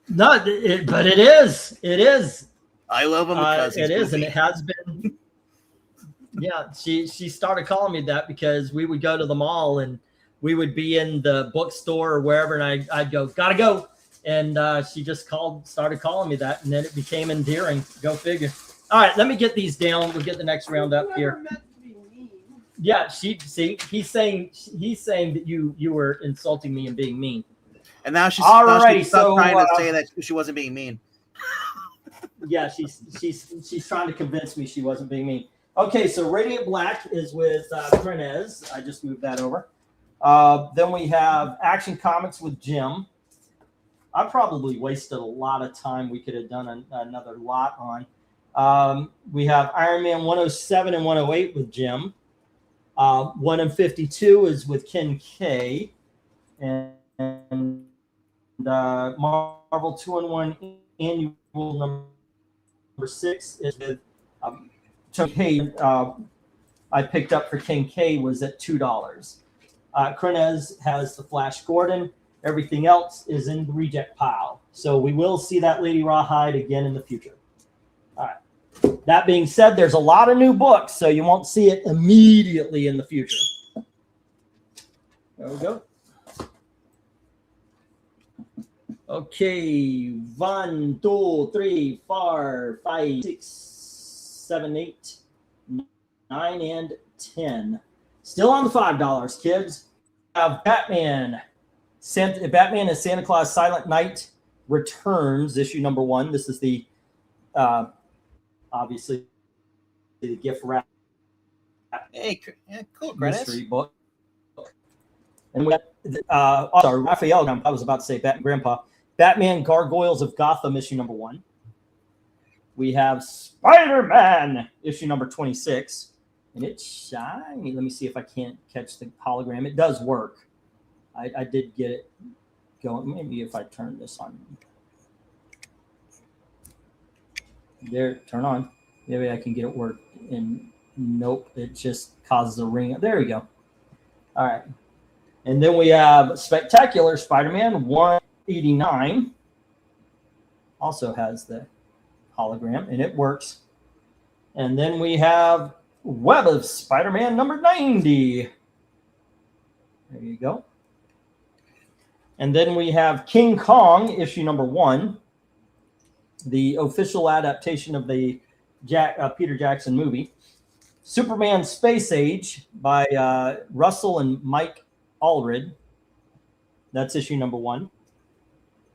A: No, but it is. It is.
E: I love him because
A: it is,
E: goofy.
A: and it has been. Yeah, she started calling me that because we would go to the mall and we would be in the bookstore or wherever, and I'd go, "Gotta go," and she just started calling me that, and then it became endearing. Go figure. All right, let me get these down. We'll get the next round up here. Yeah, he's saying that you were insulting me and being mean.
E: And now she's
A: trying
E: to say that she wasn't being mean.
A: Yeah, she's trying to convince me she wasn't being mean. Okay, so Radiant Black is with Prenez. I just moved that over. Then we have Action Comics with Jim. I probably wasted a lot of time. We could have done another lot on. We have Iron Man 107 and 108 with Jim. 1 and 52 is with Ken K. And Marvel 2 and 1 annual number 6 is with K. I picked up for Ken K was at $2. Krenez has the Flash Gordon. Everything else is in the reject pile. So we will see that Lady Rawhide again in the future. All right. That being said, there's a lot of new books, so you won't see it immediately in the future. There we go. Okay, 1, 2, 3, 4, 5, 6, 7, 8, 9, and 10. Still on the $5, kids. Batman. Batman and Santa Claus Silent Night Returns, issue number 1. This is the obviously the gift wrap.
E: Hey, cool,
A: Mystery book. And we sorry, Raphael. I was about to say Grandpa. Batman Gargoyles of Gotham, issue number 1. We have Spider-Man, issue number 26. And it's shiny. Let me see if I can't catch the hologram. It does work. I did get it going. Maybe if I turn this on. There, turn on. Maybe I can get it work. And nope, it just causes a ring. There we go. All right. And then we have Spectacular Spider-Man 189. Also has the hologram, and it works. And then we have Web of Spider-Man number 90. There you go. And then we have King Kong, issue number 1, the official adaptation of the Peter Jackson movie. Superman Space Age by Russell and Mike Allred. That's issue number 1.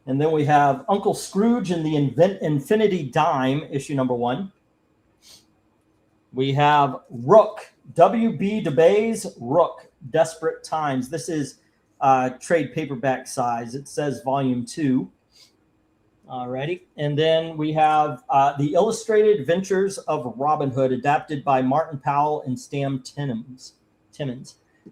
A: And then we have Uncle Scrooge and the Infinity Dime, issue number 1. We have Rook, W.B. DeBay's Rook, Desperate Times. This is trade paperback size. It says volume 2. Alrighty. And then we have The Illustrated Adventures of Robin Hood, adapted by Martin Powell and Stan Timmons.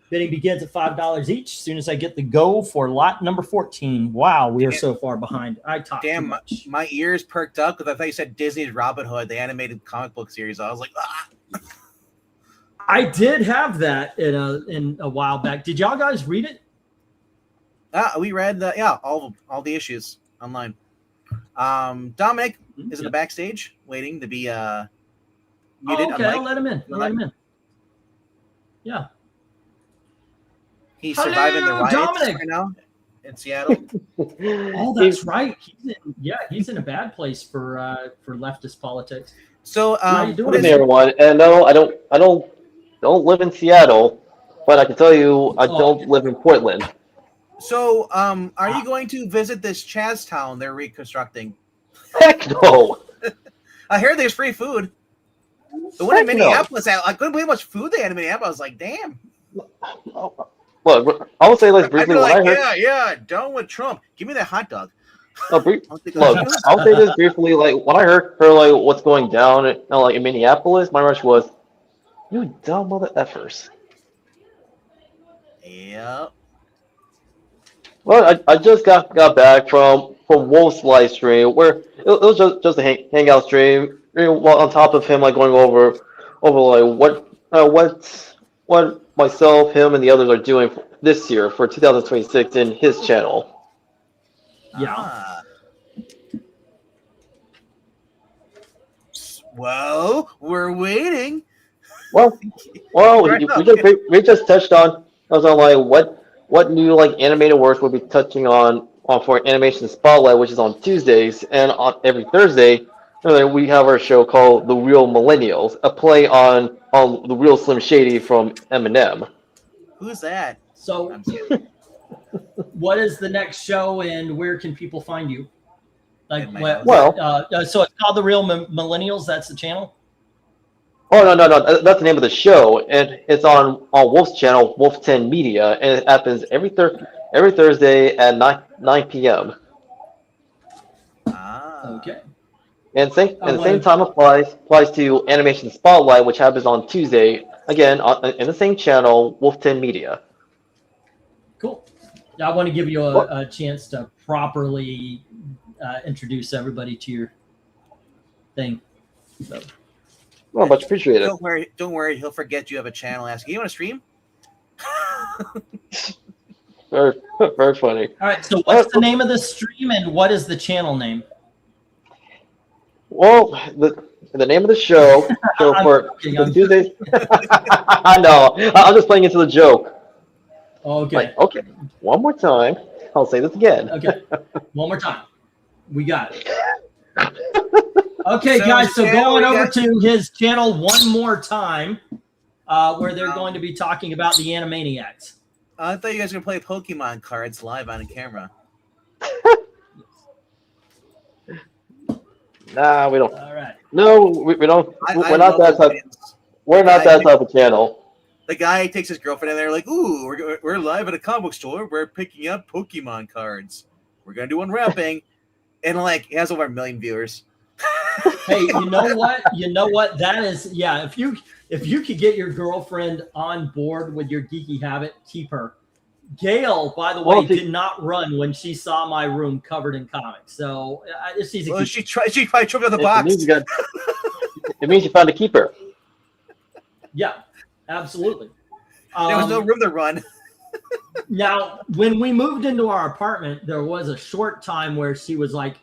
A: Bidding begins at $5 each. As soon as I get the go for lot number 14. Wow, we are so far behind. I talked too much.
E: My ears perked up because I thought you said Disney's Robin Hood, the animated comic book series. I was like, ah.
A: I did have that in a while back. Did y'all guys read it?
E: We read all the issues online. Dominic is in the backstage waiting to be muted.
A: Okay, I'll let him in. Yeah.
E: He's surviving the riots
A: Dominic.
E: right now in Seattle.
A: Oh, that's right. He's in a bad place for leftist politics.
E: So,
A: how you doing?
F: Good evening, everyone. And no, I don't live in Seattle, but I can tell you I don't live in Portland.
E: So, are you going to visit this Chaz town they're reconstructing?
F: Heck no.
E: I hear there's free food. The one in Minneapolis, I couldn't believe how much food they had in Minneapolis. I was like, damn.
F: Look, I will say this briefly.
E: Done with Trump. Give me that hot dog.
F: Look, I'll say this briefly. Like when I heard what's going down in Minneapolis, my rush was, you dumb mother effers.
E: Yeah.
F: Well, I just got back from Wolf's live stream where it was just a hangout stream. While on top of him going over what myself, him, and the others are doing this year for 2026 in his channel.
A: Yeah.
E: Well, we're waiting.
F: Well, we just touched on. I was on what new animated works we'll be touching on for Animation Spotlight, which is on Tuesdays, and on every Thursday. We have our show called The Real Millennials, a play on the real Slim Shady from Eminem.
E: Who's that?
A: So, what is the next show, and where can people find you? So it's called The Real Millennials. That's the channel.
F: Oh no! That's the name of the show, and it's on Wolf's channel, Wolf 10 Media, and it happens every Thursday at 9 p.m.
A: Okay.
F: And same time applies to Animation Spotlight, which happens on Tuesday again in the same channel, Wolf 10 Media.
A: Cool. I want to give you a chance to properly introduce everybody to your thing. So.
F: Well, much appreciated.
E: Don't worry. He'll forget you have a channel. Asking, you want to stream?
F: Very, very funny.
A: All right. So, what's the name of the stream, and what is the channel name?
F: Well, the name of the show for Tuesdays. I know. I'm just playing into the joke.
A: Okay.
F: Like, okay. One more time. I'll say this again.
A: Okay. One more time. We got it. Okay, guys. So going over to his channel one more time, where they're going to be talking about the Animaniacs.
E: I thought you guys were going to play Pokemon cards live on camera.
F: Nah, we don't.
A: All right.
F: No, we don't. We're not that type. We're
E: not
F: that type of channel.
E: The guy takes his girlfriend and they're like, "Ooh, we're live at a comic book store. We're picking up Pokemon cards. We're gonna do unwrapping," and like, it has over 1 million viewers.
A: Hey, you know what? You know what? That is, yeah. If you could get your girlfriend on board with your geeky habit, keep her. Gail, by the way, did not run when she saw my room covered in comics. So she's a
E: she probably tripped over the box.
F: It means you found a keeper.
A: Yeah, absolutely.
E: There was no room to run.
A: Now, when we moved into our apartment, there was a short time where she was like,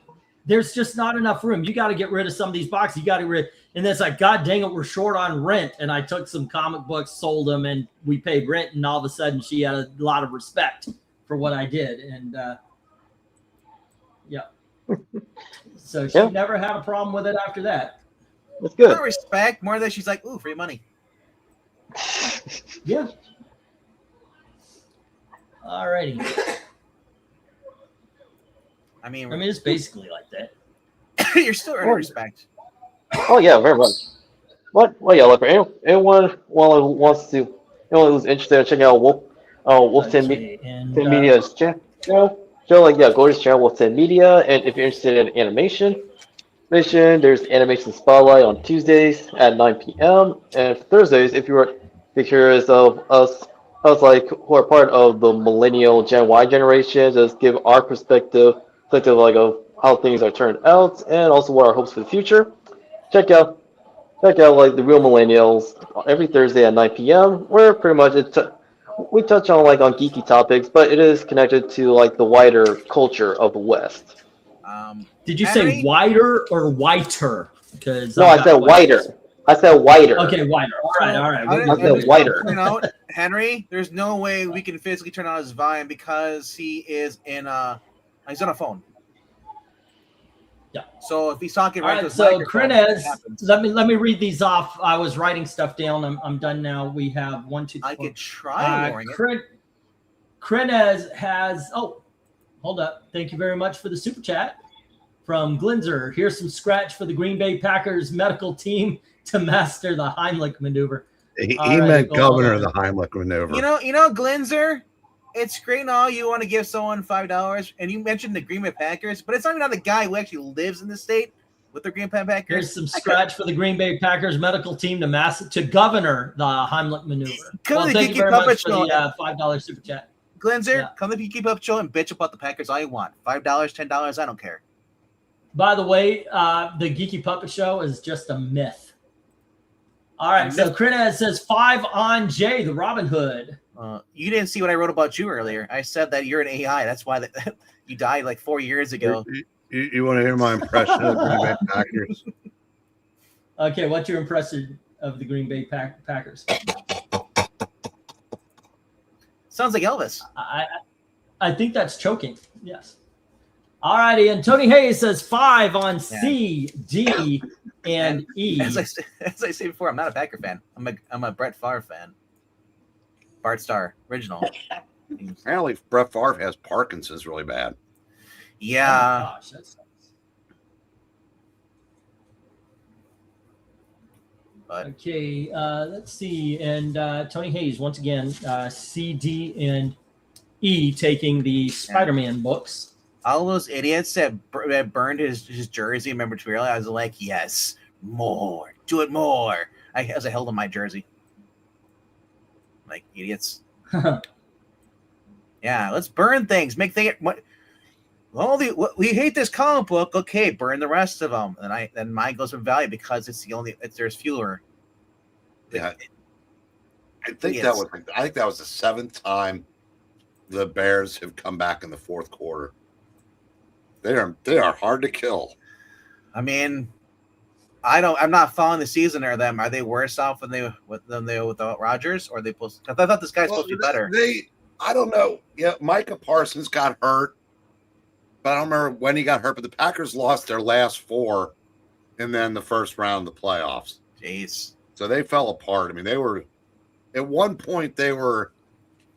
A: "There's just not enough room. You got to get rid of some of these boxes. You got to get rid." And it's like, God dang it, we're short on rent. And I took some comic books, sold them, and we paid rent. And all of a sudden, she had a lot of respect for what I did. And yeah, so she never had a problem with it after that.
F: That's good.
E: More respect, more than she's like, "Ooh, free money."
A: Yeah. All righty.
E: I mean,
A: it's basically like that.
E: You're still earning respect.
F: Oh yeah, very much. Well, yeah, like for anyone who's interested in checking out Wolf 10 Media's channel, like go to his channel Wolf 10 Media, and if you're interested in animation, there's Animation Spotlight on Tuesdays at 9 p.m. and Thursdays if you're curious of us like who are part of the millennial Gen Y generation, just give our perspective like of how things are turned out and also what our hopes for the future. Check out like the Real Millennials every Thursday at 9 p.m. Where pretty much we touch on on geeky topics, but it is connected to like the wider culture of the West.
A: Did you say wider or whiter? Because
F: no, I said whiter. I said whiter.
A: Okay, whiter. All right.
F: I said whiter.
E: You know, Henry, there's no way we can physically turn on his volume because he is he's on a phone.
A: Yeah.
E: So if he's talking
A: right to his microphone, Krenez, let me read these off. I was writing stuff down. I'm done now. We have 1, 2, 3.
E: I could try lowering it.
A: Krenez has. Oh, hold up. Thank you very much for the super chat from Glinzer. Here's some scratch for the Green Bay Packers medical team to master the Heimlich maneuver.
B: He meant governor of the Heimlich maneuver.
E: You know, Glinzer. It's great and all you want to give someone $5, and you mentioned the Green Bay Packers, but it's not even the guy who actually lives in the state with the Green Bay Packers.
A: Here's some scratch for the Green Bay Packers medical team to governor the Heimlich maneuver. Thank you very much for the $5 super chat.
E: Glenzer, come to the Geeky Puppet Show and bitch about the Packers all you want. $5, $10, I don't care.
A: By the way, the Geeky Puppet Show is just a myth. All right, so Krenez says 5 on Jay, the Robin Hood.
E: You didn't see what I wrote about you earlier. I said that you're an AI. That's why you died like 4 years ago.
B: You want to hear my impression of the Green Bay Packers?
A: Okay, what's your impression of the Green Bay Packers?
E: Sounds like Elvis.
A: I think that's choking. Yes. All righty, and Tony Hayes says 5 on C, D, and E.
E: As I said before, I'm not a Packer fan. I'm a Brett Favre fan. Bart Starr, original.
B: Apparently, Brett Favre has Parkinson's really bad.
E: Yeah.
A: Oh my gosh, that's
E: but,
A: okay, let's see. And Tony Hayes, once again, C, D, and E taking the Spider-Man books.
E: All those idiots that burned his jersey in memorabilia, I was like, yes, more. Do it more. As I held on my jersey. like idiots. Yeah, let's burn things. Make they what? Well, we hate this comic book. Okay, burn the rest of them. And then mine goes with value because it's the only there's fewer.
B: Yeah, I think that was the 7th time the Bears have come back in the 4th quarter. They are hard to kill.
E: I mean, I'm not following the season or them. Are they worse off than they without Rodgers, or are they supposed? Because I thought this guy's supposed to be better.
B: I don't know. Yeah, Micah Parsons got hurt, but I don't remember when he got hurt. But the Packers lost their last 4, and then the first round of the playoffs.
E: Jeez.
B: So they fell apart. I mean, they were at one point they were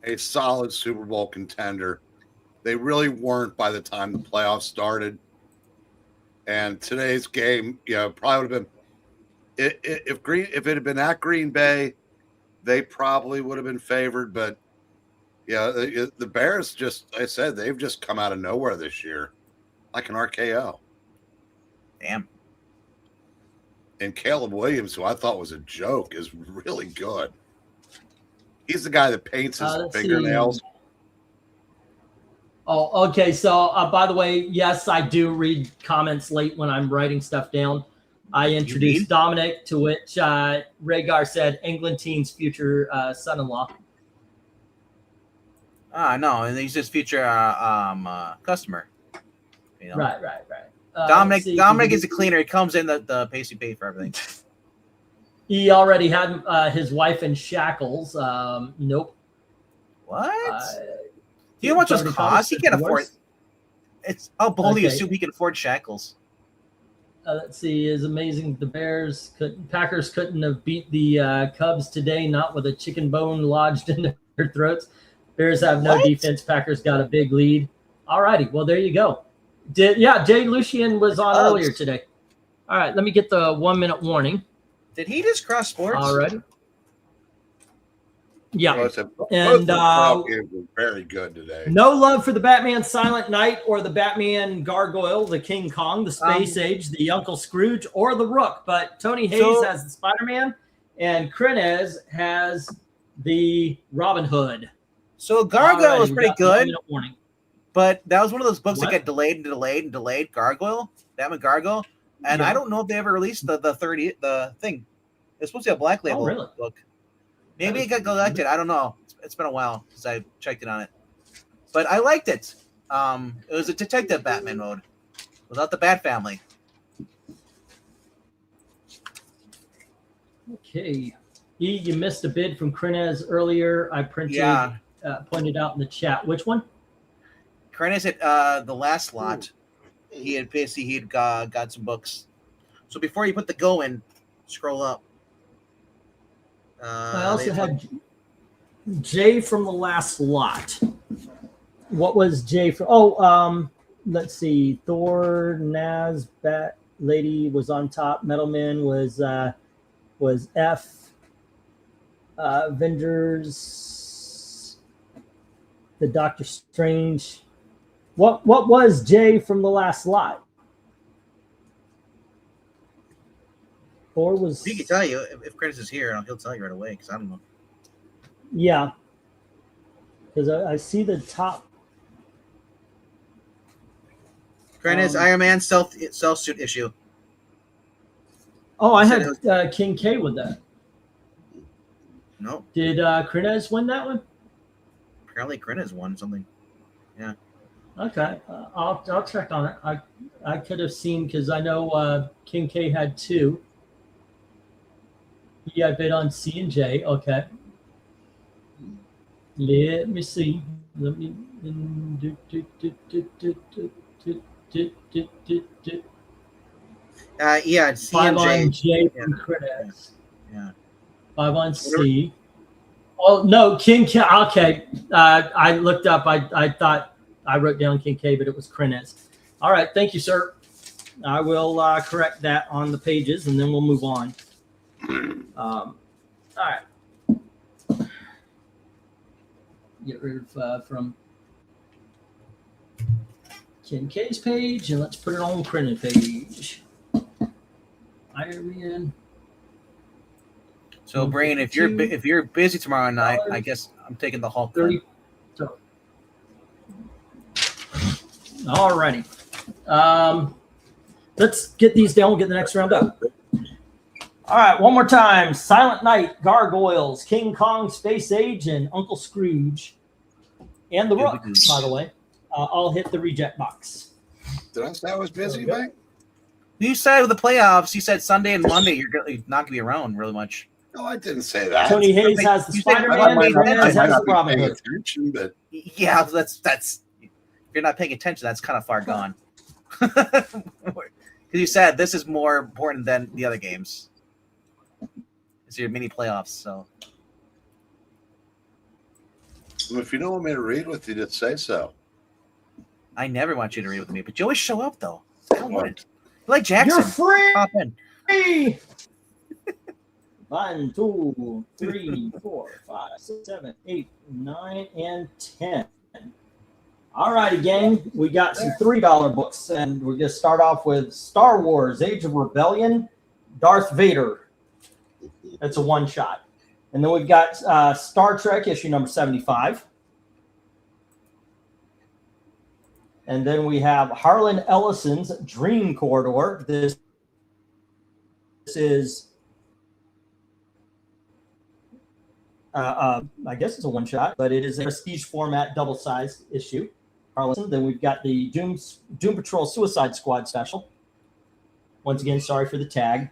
B: a solid Super Bowl contender. They really weren't by the time the playoffs started. And today's game, probably would have been if it had been at Green Bay, they probably would have been favored. But yeah, the Bears they've just come out of nowhere this year, like an RKO.
E: Damn.
B: And Caleb Williams, who I thought was a joke, is really good. He's the guy that paints his fingernails.
A: Oh, okay. So, by the way, yes, I do read comments late when I'm writing stuff down. I introduced Dominic, to which Rhaegar said, England team's future son-in-law.
E: No, and he's just future customer. You know?
A: Right.
E: Dominic is a cleaner. He comes in the pays you pay for everything.
A: He already had his wife in shackles. Nope.
E: What? Do you know how much those cost? He can't afford it. It's I'll only assume he can afford shackles.
A: Let's see. Is amazing. The Packers couldn't have beat the Cubs today, not with a chicken bone lodged in their throats. Bears have no defense. Packers got a big lead. All righty. Well, there you go. Jay Lucian was on earlier today. All right. Let me get the 1-minute warning.
E: Did he just cross sports?
A: All right. Yeah.
B: And was very good today.
A: No love for the Batman Silent Night or the Batman Gargoyle, the King Kong, the Space Age, the Uncle Scrooge, or the Rook. But Tony Hayes has the Spider-Man, and Krenez has the Robin Hood.
E: So Gargoyle was pretty good. But that was one of those books that get delayed and delayed and delayed. Gargoyle, Batman Gargoyle. And I don't know if they ever released the thing. It's supposed to be a Black Label book. Maybe it got collected. I don't know. It's been a while since I checked it on it. But I liked it. It was a detective Batman mode without the Bat family.
A: Okay. You missed a bid from Krenez earlier. I pointed out in the chat. Which one?
E: Krenez at the last lot. He got some books. So before you put the go in, scroll up.
A: I also had Jay from the last lot. What was Jay from? Let's see. Thor, Naz, Bat Lady was on top. Metalman was F. Avengers, the Doctor Strange. What was Jay from the last lot? Or was
E: he can tell you if Chris is here, he'll tell you right away because I don't know.
A: Yeah, because I see the top.
E: Chris Iron Man self suit issue.
A: Oh, I had King K with that.
E: No.
A: Did Krenez win that one?
E: Apparently, Krenez won something. Yeah.
A: Okay, I'll check on it. I could have seen because I know King K had 2. Yeah, I bid on C and J. Okay. Let me see. Let me.
E: Yeah, C
A: 5
E: and J.
A: On J from Krenez.
E: Yeah.
A: 5 on C. Oh no, King K. Okay, I looked up. I thought I wrote down King K, but it was Krenez. All right, thank you, sir. I will correct that on the pages, and then we'll move on. All right. Get rid of from King K's page, and let's put it on Krenez page. Iron Man.
E: So, Brain, if you're busy tomorrow night, I guess I'm taking the Hulk.
A: 30. So, all righty. Let's get these down. We'll get the next round up. All right, one more time. Silent Night, Gargoyles, King Kong, Space Age, and Uncle Scrooge. And the Rook, by the way. All hit the reject box.
B: Did I say I was busy, Mike?
E: You said with the playoffs, you said Sunday and Monday you're not going to be around really much.
B: No, I didn't say that.
A: Tony Hayes has the Spider-Man. Has the Robin Hood.
B: But
E: yeah, that's if you're not paying attention, that's kind of far gone. Because you said this is more important than the other games. It's your mini playoffs, so.
B: If you don't want me to read with you, just say so.
E: I never want you to read with me, but you always show up though. I don't want it. Like Jackson.
A: You're free.
E: Pop in.
A: 1, 2, 3, 4, 5, 6, 7, 8, 9, and 10. All righty, gang. We got some $3 books, and we're going to start off with Star Wars: Age of Rebellion, Darth Vader. That's a one-shot. And then we've got Star Trek issue number 75. And then we have Harlan Ellison's Dream Corridor. This is, I guess it's a one-shot, but it is a prestige format, double-sized issue. Harlan. Then we've got the Doom Patrol Suicide Squad special. Once again, sorry for the tag.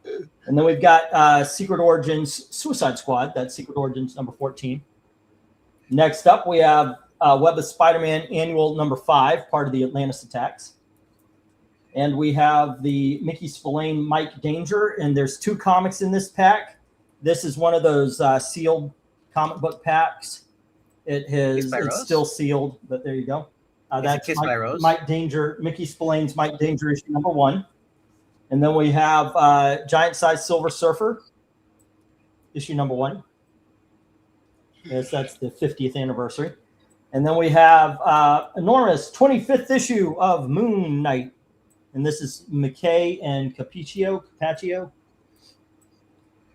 A: And then we've got Secret Origins Suicide Squad. That's Secret Origins number 14. Next up, we have Web of Spider-Man Annual number 5, part of the Atlantis attacks. And we have the Mickey Spillane Mike Danger, and there's 2 comics in this pack. This is one of those sealed comic book packs. It's still sealed, but there you go. That's Mike Danger, Mickey Spillane's Mike Danger issue number 1. And then we have Giant Size Silver Surfer, issue number 1. Yes, that's the 50th anniversary. And then we have enormous 25th issue of Moon Knight. And this is McKay and Capaccio.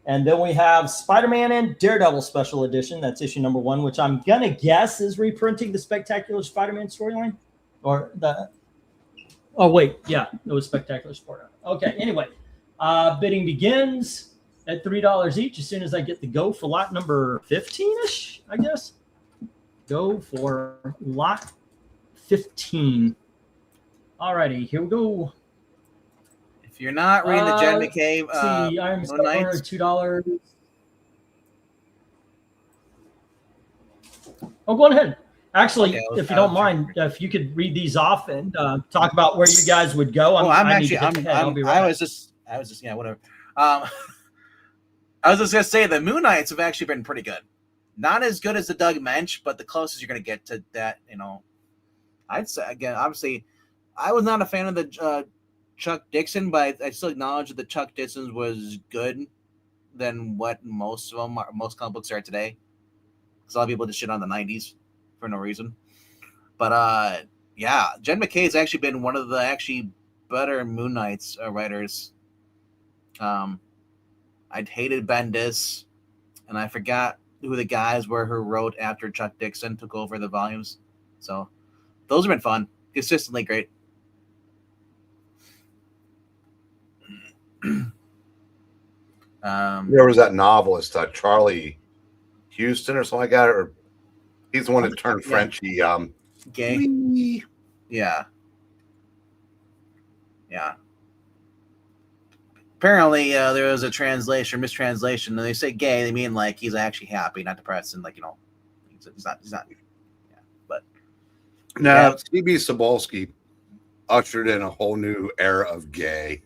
A: And then we have Spider-Man and Daredevil Special Edition. That's issue number 1, which I'm going to guess is reprinting the Spectacular Spider-Man storyline. Oh, wait. Yeah, it was Spectacular Spider-Man. Okay, anyway. Bidding begins at $3 each as soon as I get the go for lot number 15-ish, I guess. Go for lot 15. All righty, here we go.
E: If you're not reading the Jen McCabe,
A: Iron Summer, $2. Oh, go ahead. Actually, if you don't mind, if you could read these off and talk about where you guys would go.
E: Yeah, whatever. I was just gonna say the Moon Knights have actually been pretty good. Not as good as the Doug Mensch, but the closest you're gonna get to that, I'd say again. Obviously, I was not a fan of the Chuck Dixon, but I still acknowledge that the Chuck Dixon was good than what most comic books are today. Because a lot of people just shit on the 90s for no reason. But yeah, Jen McKay's actually been one of the actually better Moon Knights writers. I'd hated Bendis, and I forgot who the guys were who wrote after Chuck Dixon took over the volumes. So those have been fun, consistently great.
B: There was that novelist, Charlie Houston or something like that, or he's the one that turned Frenchy.
E: Gay. Yeah. Apparently, there was a mistranslation. And they say gay, they mean like he's actually happy, not depressed, and he's not. Yeah, but
B: now C.B. Cebulski ushered in a whole new era of gay.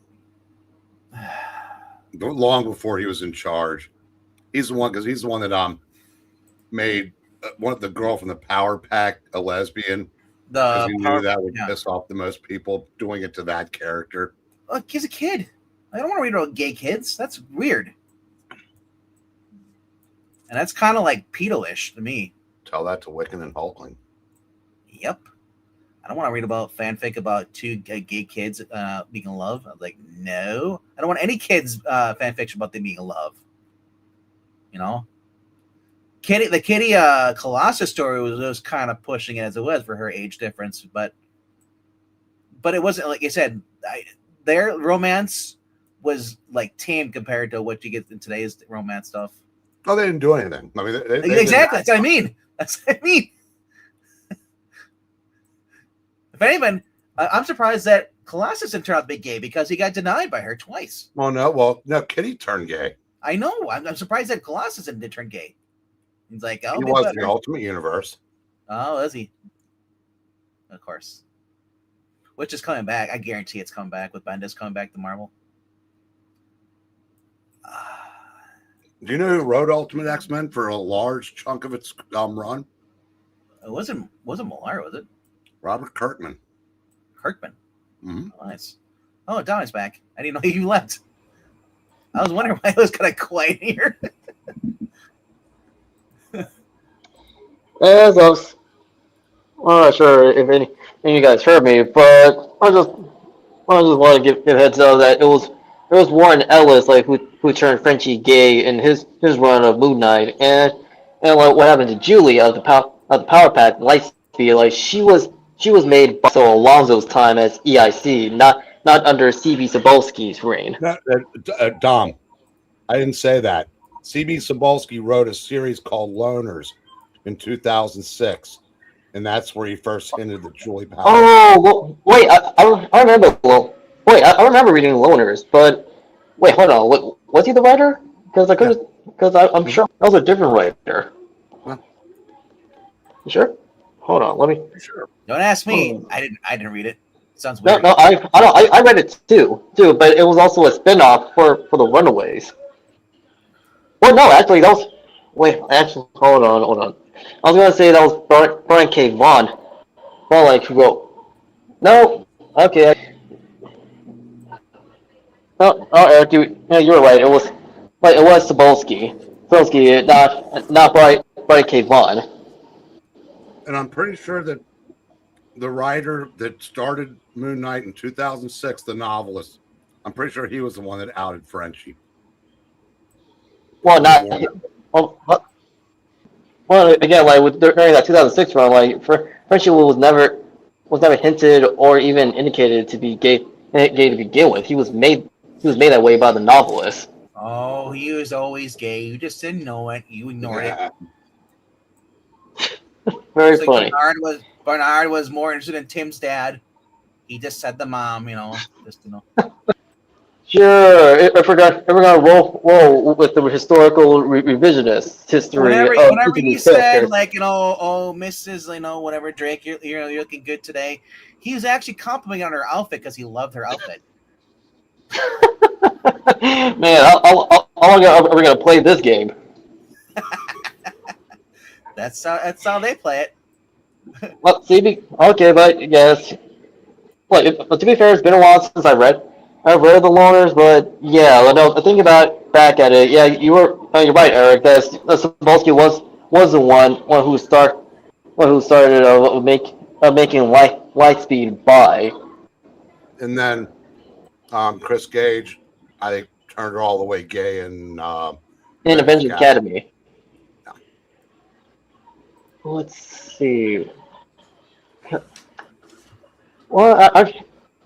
B: Long before he was in charge. He's the one that made one of the girl from the Power Pack a lesbian. Because he knew that would piss off the most people doing it to that character.
E: Look, he's a kid. I don't want to read about gay kids. That's weird. And that's kind of like pedo-ish to me.
B: Tell that to Wiccan and Hulkling.
E: Yep. I don't want to read about fanfic about 2 gay kids being in love. I'm like, no. I don't want any kids fanfiction about them being in love. The Kitty Colossus story was kind of pushing it as it was for her age difference, but it wasn't, like I said, their romance was like tame compared to what you get in today's romance stuff.
B: Oh, they didn't do anything. I mean, they
E: exactly. That's what I mean. If anyone, I'm surprised that Colossus didn't turn out to be gay because he got denied by her twice.
B: No, Kitty turned gay.
E: I know. I'm surprised that Colossus didn't turn gay. He's like, oh,
B: he was in the Ultimate Universe.
E: Oh, is he? Of course. Which is coming back. I guarantee it's coming back with Bendis coming back to Marvel.
B: Do you know who wrote Ultimate X-Men for a large chunk of its run?
E: It wasn't Millar, was it?
B: Robert Kirkman.
E: Mm-hmm. Oh, nice. Oh, Donnie's back. I didn't know you left. I was wondering why it was kind of quiet here.
F: I'm not sure if any of you guys heard me, but I just want to give heads up that it was Warren Ellis who turned Frenchie gay in his run of Moon Knight, and like what happened to Julie of the Power Pack Lightspeed, like she was made by Alonso's time as EIC, not under CB Cebulski's reign.
B: Dom, I didn't say that. CB Cebulski wrote a series called Loners in 2006, and that's where he first hinted the Julie Power.
F: Oh, well, wait, I remember. Well, wait, I remember reading Loners, but wait, hold on. Was he the writer? Because I'm sure that was a different writer.
B: Huh?
F: You sure? Hold on, let me.
B: Sure.
E: Don't ask me. I didn't read it. Sounds weird.
F: No, I read it too, but it was also a spin-off for the Runaways. Well, no, actually, that was. Wait, actually, hold on. I was gonna say that was Brian K. Vaughan. Well, like who wrote? No, okay. No, Eric, you were right. It was Cebulski, not Brian K. Vaughan.
B: And I'm pretty sure that the writer that started Moon Knight in 2006, the novelist, I'm pretty sure he was the one that outed Frenchie.
F: Well, well, again, like during that 2006 run, like Frenchie was never hinted or even indicated to be gay to begin with. He was made that way by the novelist.
E: Oh, he was always gay. You just didn't know it. You ignored it.
F: Very funny.
E: Bernard was more interested in Tim's dad. He just said the mom,
F: Sure, if we're gonna roll with the historical revisionist history.
E: Whenever he said Mrs. Whatever Drake, you're looking good today. He was actually complimenting on her outfit because he loved her outfit.
F: Man, how long are we gonna play this game?
E: That's how they play it.
F: Well, okay, but yes. But to be fair, it's been a while since I've read the Loners, but yeah, no, thinking back at it, yeah, you're right, Eric. That Cebulski was the one who started making Lightspeed bi.
B: And then Chris Gage, I think, turned her all the way gay in
F: Avengers Academy. Yeah. Let's see. Well,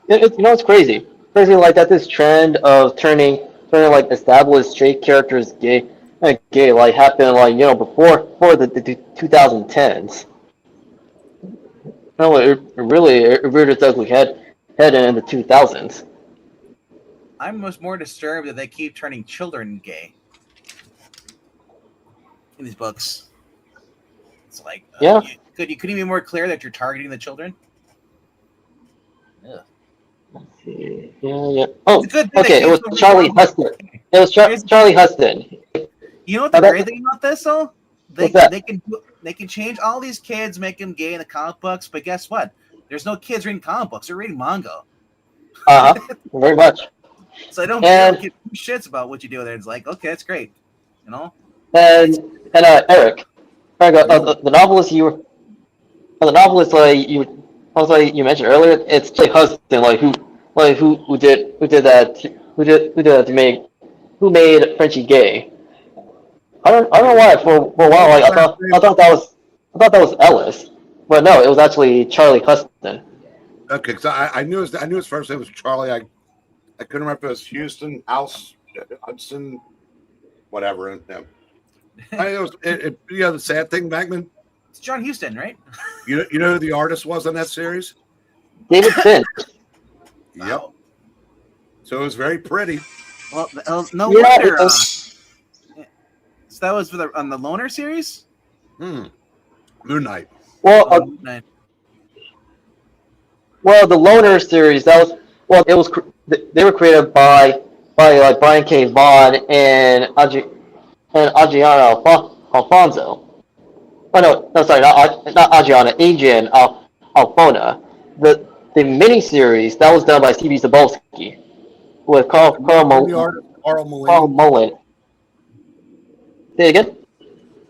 F: it's crazy. Crazy like that. This trend of turning like established straight characters gay like happened before the 2010s. No, it reared its ugly head in the 2000s.
E: I'm more disturbed that they keep turning children gay in these books. It's like,
F: yeah.
E: Could you be more clear that you're targeting the children? Yeah.
F: Let's see. Yeah. Oh,
E: okay.
F: It was Charlie Huston. Charlie Huston.
E: You know what the great thing about this though? They can change all these kids, make them gay in the comic books, but guess what? There's no kids reading comic books; they're reading manga.
F: Very much.
E: So I don't give shits about what you do there. It's like, okay, that's great,
F: And Eric, the novelist you mentioned earlier, it's Charlie Huston, who made Frenchie gay. I don't know why for a while like I thought that was Ellis, but no, it was actually Charlie Huston.
B: Okay, because I knew his first name was Charlie. I couldn't remember if it was Houston, House, Hudson, whatever. And the sad thing, Bagman.
E: It's John Huston, right?
B: You know who the artist was on that series?
F: David Finch.
B: Yep. So it was very pretty.
E: Well, no
F: Yeah,
E: wonder.
F: it was-
E: So that was on the Loner series.
B: Moon Knight.
F: Well, the Loner series they were created by like Brian K. Vaughan and Adriano Alfonso. Oh no, sorry, not Adriana, Adrian Alfona. The miniseries that was done by Stevie Zabowski with Carl Mullen. Say it again.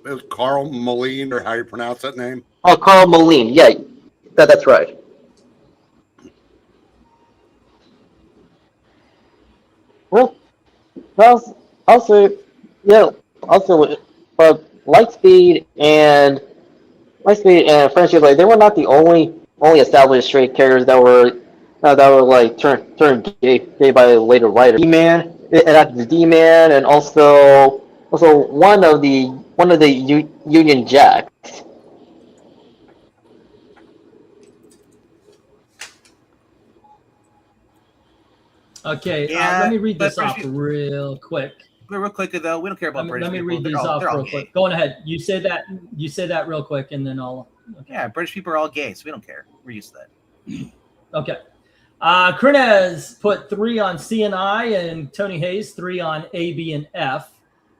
B: It was Carl Moline, or how you pronounce that name?
F: Oh, Carl Moline. Yeah, that's right. Well, also, Lightspeed and Friendship, like they were not the only established straight characters that were like turned gay by later writers. D-Man, it acted as D-Man, and also one of the Union Jacks.
A: Okay,
E: Yeah,
A: let me read
E: but
A: this off real quick.
E: Real quick though, we don't care about British
A: Let me
E: people.
A: read these
E: They're all-
A: off
E: they're all
A: real
E: gay.
A: quick. Go on ahead. You say that real quick, and then I'll. Okay.
E: Yeah, British people are all gay, so we don't care. We're used to that.
A: Okay. Crenez put 3 on C and I, and Tony Hayes 3 on A, B, and F.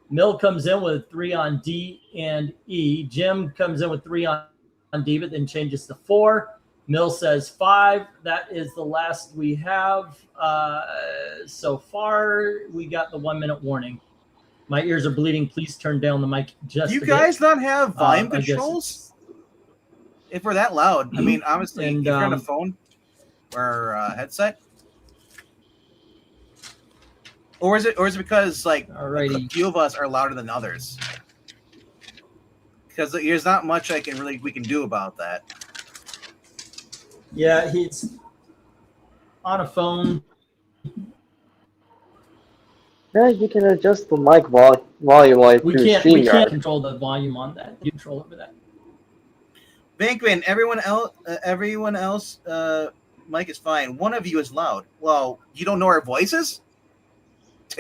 A: Mill comes in with 3 on D and E. Jim comes in with 3 on D, but then changes to 4. Mill says 5. That is the last we have so far. We got the 1-minute warning. My ears are bleeding. Please turn down the mic just
E: Do you
A: a
E: guys
A: bit.
E: not have volume
A: I guess
E: controls? If we're that loud, I mean, obviously,
A: And,
E: if you're on a phone or a headset, or is it because like
A: Alrighty.
E: a few of us are louder than others? Because there's not much we can do about that.
A: Yeah, he's on a phone.
F: Yeah, you can adjust the mic volume like
A: We
F: through
A: can't
F: StreamYard.
A: control the volume on that. You control over that.
E: Bankman, everyone else, mic is fine. One of you is loud. Well, you don't know our voices?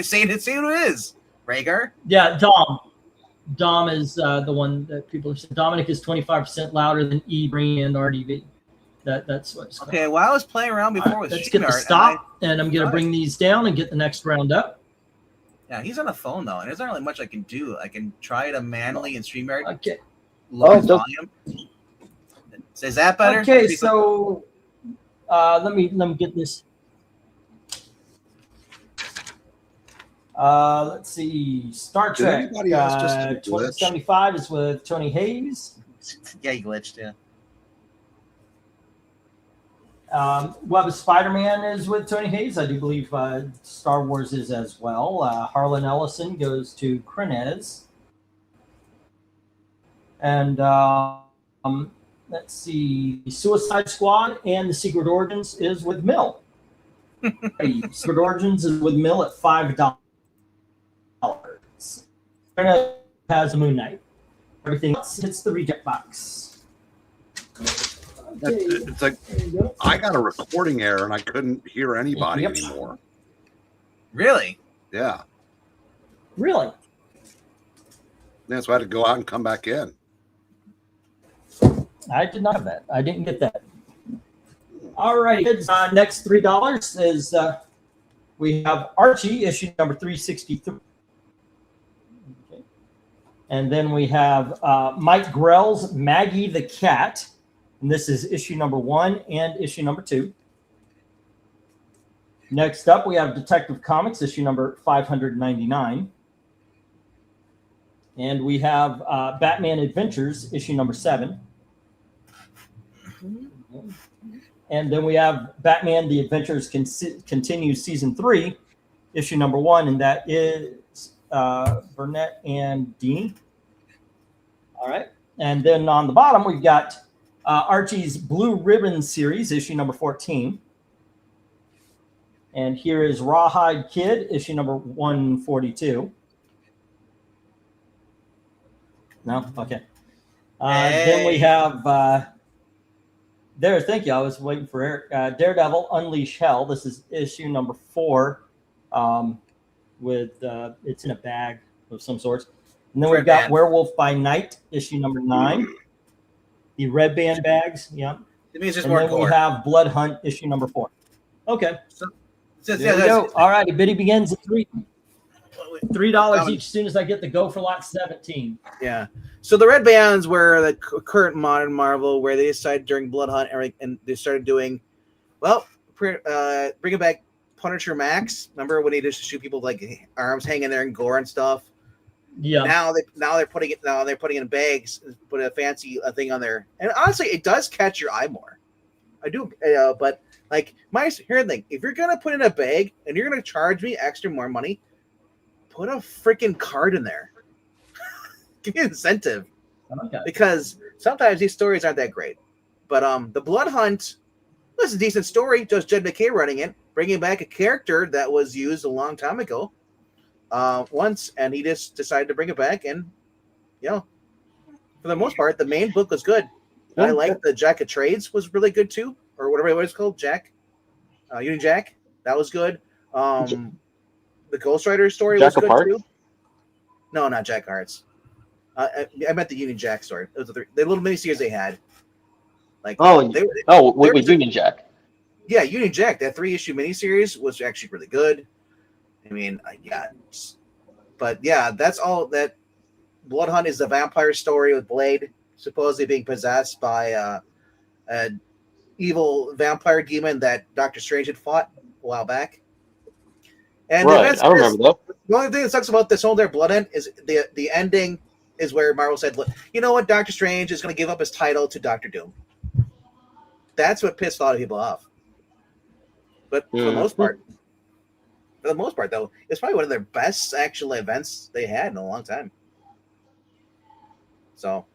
E: Say who it is, Rhaegar.
A: Yeah, Dom is the one that people are saying. Dominic is 25% louder than E, Breen, and RDV. That's what's going on.
E: Okay, while I was playing around before with
A: Let's get the
E: StreamYard,
A: stop, and I'm going to bring these down and get the next round up.
E: Yeah, he's on the phone though, and there's not really much I can do. I can try to manually in StreamYard
A: Okay.
E: lower his volume. Is that better?
A: Okay, so let me get this. Let's see. Star
B: Did
A: Trek
B: anybody else just get a glitch?
A: 2075 is with Tony Hayes.
E: Yeah, he glitched. Yeah.
A: Web of Spider-Man is with Tony Hayes. I do believe Star Wars is as well. Harlan Ellison goes to Crenez. And let's see. Suicide Squad and The Secret Origins is with Mill. Secret Origins is with Mill at $5. Crenez has Moon Knight. Everything else hits the reject box.
B: It's like I got a recording error and I couldn't hear anybody anymore.
E: Really?
B: Yeah.
A: Really?
B: Yeah, so I had to go out and come back in.
A: I did not have that. I didn't get that. All right. Next $3 is we have Archie, issue number 363. Okay. And then we have Mike Grell's Maggie the Cat. And this is issue number 1 and issue number 2. Next up, we have Detective Comics, issue number 599. And we have Batman Adventures, issue number 7. And then we have Batman The Adventures Continue Season 3, issue number 1. And that is Burnett and Dini. All right. And then on the bottom, we've got Archie's Blue Ribbon series, issue number 14. And here is Rawhide Kid, issue number 142. No? Okay. Then we have, thank you. I was waiting for Eric. Daredevil Unleash Hell. This is issue number 4 it's in a bag of some sorts. And then we've got Werewolf by Night, issue number 9. The red band bags, yeah.
E: It means there's
A: and
E: more
A: then
E: gore.
A: We have Blood Hunt, issue number 4. Okay.
E: So,
A: there we go. All righty, bidding begins at $3 each. As soon as I get the go for lot 17.
E: Yeah. So the red bands were the current modern Marvel, where they decided during Blood Hunt and they started doing, bringing back Punisher Max. Remember when he used to shoot people with like arms hanging there and gore and stuff?
A: Yeah.
E: Now they're putting it in bags, put a fancy thing on there, and honestly, it does catch your eye more. I do, but like here's the thing: if you're gonna put in a bag and you're gonna charge me extra more money, put a freaking card in there. Give me an incentive, because sometimes these stories aren't that great. But the Blood Hunt was a decent story. Just Jed McKay running it, bringing back a character that was used a long time ago. Once, and he just decided to bring it back, and for the most part, the main book was good. I liked the Jack of Trades was really good too, or whatever it was called, Union Jack. That was good. The Ghost Rider story was good too. No, not Jack Hearts. I meant the Union Jack story. It was the little miniseries they had. Like
F: with Union Jack.
E: Yeah, Union Jack. That 3-issue miniseries was actually really good. I mean, but yeah, that's all. That Blood Hunt is the vampire story with Blade supposedly being possessed by an evil vampire demon that Doctor Strange had fought a while back. And
F: right, I remember that.
E: The only thing that sucks about this whole Blood Hunt is the ending is where Marvel said, you know what, Doctor Strange is going to give up his title to Doctor Doom. That's what pissed a lot of people off. But for the most part, though, it's probably one of their best actual events they had in a long time. So,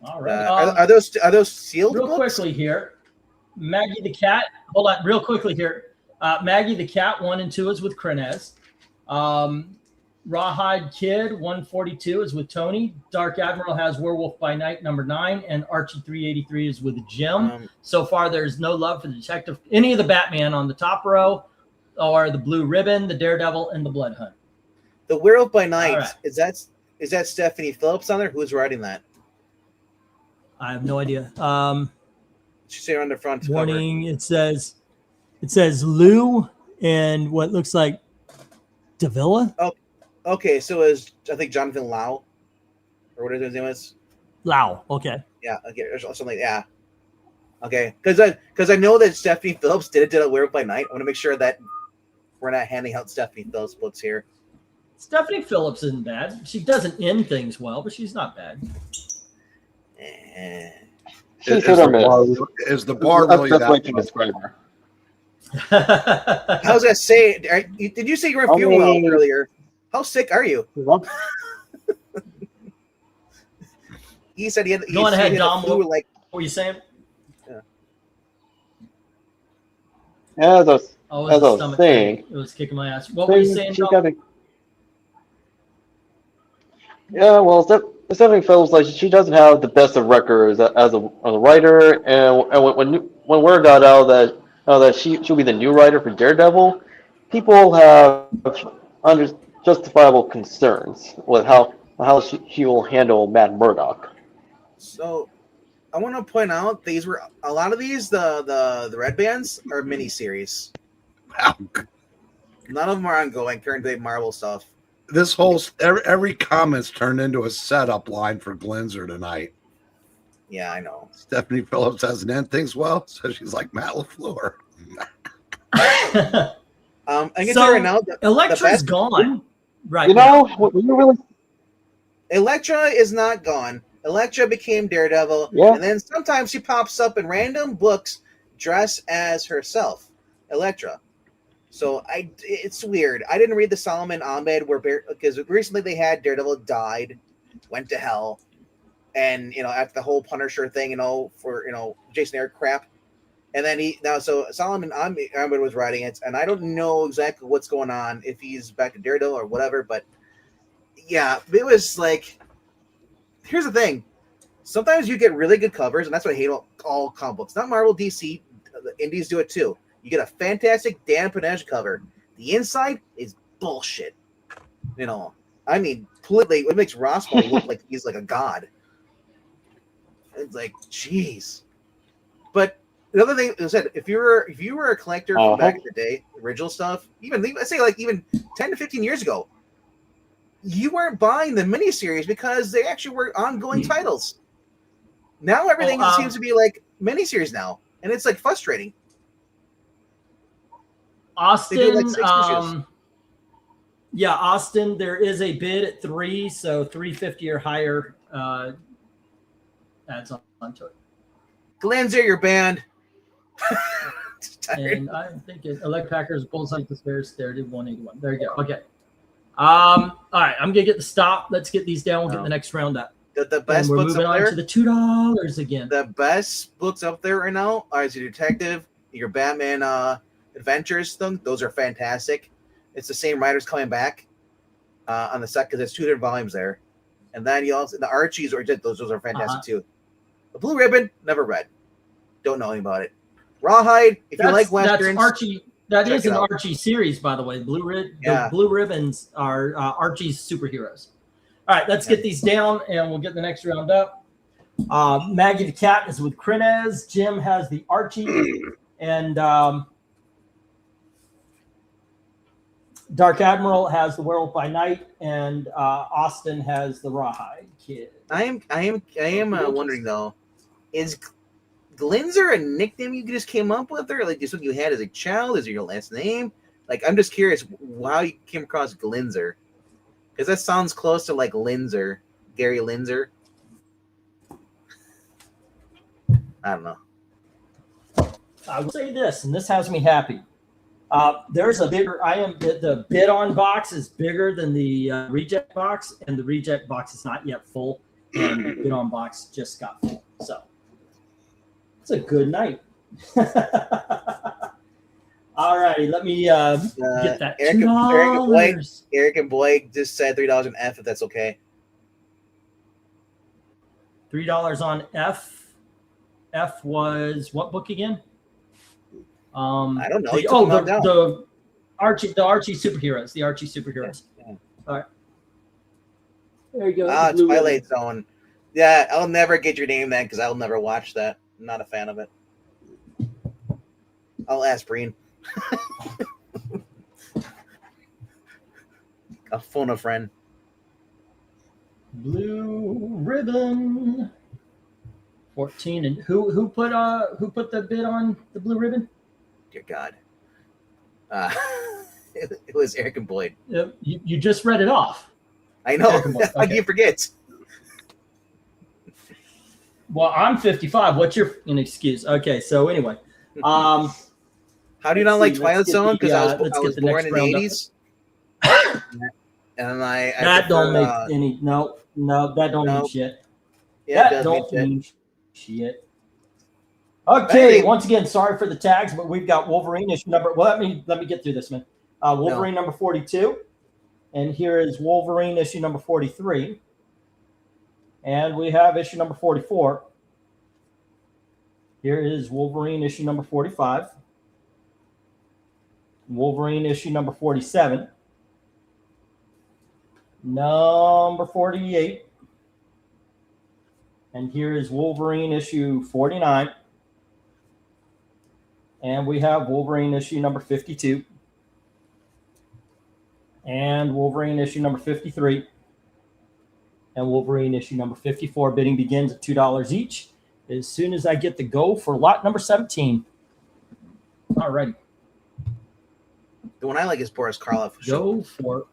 A: all right,
E: are those sealed?
A: Real
E: books?
A: Quickly here, Maggie the Cat. Hold on, real quickly here. Maggie the Cat 1 and 2 is with Krenez. Rawhide Kid 142 is with Tony. Dark Admiral has Werewolf by Night number 9, and Archie 383 is with Jim. So far, there's no love for the Detective, any of the Batman on the top row, or the Blue Ribbon, the Daredevil, and the Blood Hunt.
E: The Werewolf by Night, right. Is that Stephanie Phillips on there? Who's writing that?
A: I have no idea.
E: She's here on the front
A: warning. Cover. It says Lou and what looks like Davila.
E: Oh, okay. So is I think Jonathan Lau, or what his name is?
A: Lau. Okay.
E: Yeah. Okay. Or something. Yeah. Okay. Because I know that Stephanie Phillips did a Werewolf by Night. I want to make sure that we're not handing out Stephanie Phillips books here.
A: Stephanie Phillips isn't bad. She doesn't end things well, but she's not bad.
F: She's hit or miss.
B: Is the bar really that
F: way to describe her?
E: I was gonna say, did you say you weren't feeling well earlier? How sick are you? He said he had.
A: Go on ahead, Dom.
E: What
A: were you saying?
F: Yeah. As I was saying,
A: it was kicking my ass. What were you saying, Dom?
F: Yeah, well, Stephanie feels like she doesn't have the best of records as a writer, and when word got out that she'll be the new writer for Daredevil, people have justifiable concerns with how she will handle Matt Murdock.
E: So, I want to point out a lot of these the red bands are miniseries.
B: Wow.
E: None of them are ongoing current day Marvel stuff.
B: This whole every comment's turned into a setup line for Glenzer tonight.
E: Yeah, I know.
B: Stephanie Phillips doesn't end things well, so she's like Matt LaFleur.
E: I can tell you right now,
A: Elektra's gone. Right.
E: Elektra is not gone. Elektra became Daredevil, and then sometimes she pops up in random books dressed as herself, Elektra. So it's weird. I didn't read the Solomon Ahmed because recently they had Daredevil died, went to hell, and after the whole Punisher thing, for Jason Aaron crap, and then so Solomon Ahmed was writing it, and I don't know exactly what's going on, if he's back to Daredevil or whatever, but yeah, it was like, here's the thing. Sometimes you get really good covers, and that's what I hate all comic books. Not Marvel, DC, the indies do it too. You get a fantastic Dan Pinege cover. The inside is bullshit. I mean, completely. It makes Rossmo look like he's like a god. It's like, jeez. But the other thing I said, if you were a collector from back in the day, original stuff, let's say like even 10 to 15 years ago, you weren't buying the miniseries because they actually were ongoing titles. Now everything seems to be like miniseries now, and it's like frustrating.
A: Austin,
E: like 6 issues.
A: Yeah, Austin. There is a bid at 3, so $350 or higher adds on to it.
E: Glenzer, you're banned.
A: And I'm thinking Elect Packers, Bullseye, Despairs, there did 181. There you go. Okay. All right, I'm gonna get the stop. Let's get these down. We'll get the next round up.
E: The best
A: we're
E: books
A: moving
E: up
A: on
E: there,
A: to the $2 again.
E: The best books up there right now are your Detective, your Batman Adventures thing. Those are fantastic. It's the same writers coming back on the set because there's 2 different volumes there. And then you also the Archies those are fantastic too. The Blue Ribbon, never read. Don't know anything about it. Rawhide, if you like westerns.
A: That's Archie. That is an Archie series, by the way. The Blue Ribbons are Archie's superheroes. All right, let's get these down, and we'll get the next round up. Maggie the Cat is with Krenez. Jim has the Archie, and Dark Admiral has the Werewolf by Night, and Austin has the Rawhide Kid.
E: I am wondering though, is Glinzer a nickname you just came up with, or like just what you had as a child? Is it your last name? Like, I'm just curious how you came across Glinzer, because that sounds close to like Linzer, Gary Linzer. I don't know.
A: I will say this, and this has me happy. There's a bigger. The bid on box is bigger than the reject box, and the reject box is not yet full, and the bid on box just got full. So it's a good night. All righty, let me get that $2.
E: Eric and Blake just said $3 on F, if that's okay.
A: $3 on F. F was what book again?
E: I don't know.
A: The Archie superheroes. The Archie superheroes. Yeah. All right. There you go.
E: Twilight Zone. Yeah, I'll never get your name then because I'll never watch that. I'm not a fan of it. I'll ask Breen. I'll phone a friend.
A: Blue Ribbon. 14. And who put the bid on the Blue Ribbon?
E: Dear God. It was Eric and Boyd.
A: You just read it off.
E: I know. How do you forget?
A: Well, I'm 55. What's your excuse? Okay, so anyway.
E: How do you not like Twilight Zone? Because I was born in the 80s. And
A: that don't make any no, that don't mean shit.
E: Yeah,
A: that don't mean shit. Okay, once again, sorry for the tags, but we've got Wolverine issue number. Well, let me get through this, man. Wolverine number 42, and here is Wolverine issue number 43, and we have issue number 44. Here is Wolverine issue number 45, Wolverine issue number 47, number 48, and here is Wolverine issue 49. And we have Wolverine issue number 52. And Wolverine issue number 53. And Wolverine issue number 54. Bidding begins at $2 each as soon as I get the go for lot number 17. All righty.
E: The one I like is Boris Karloff.
A: Go for it.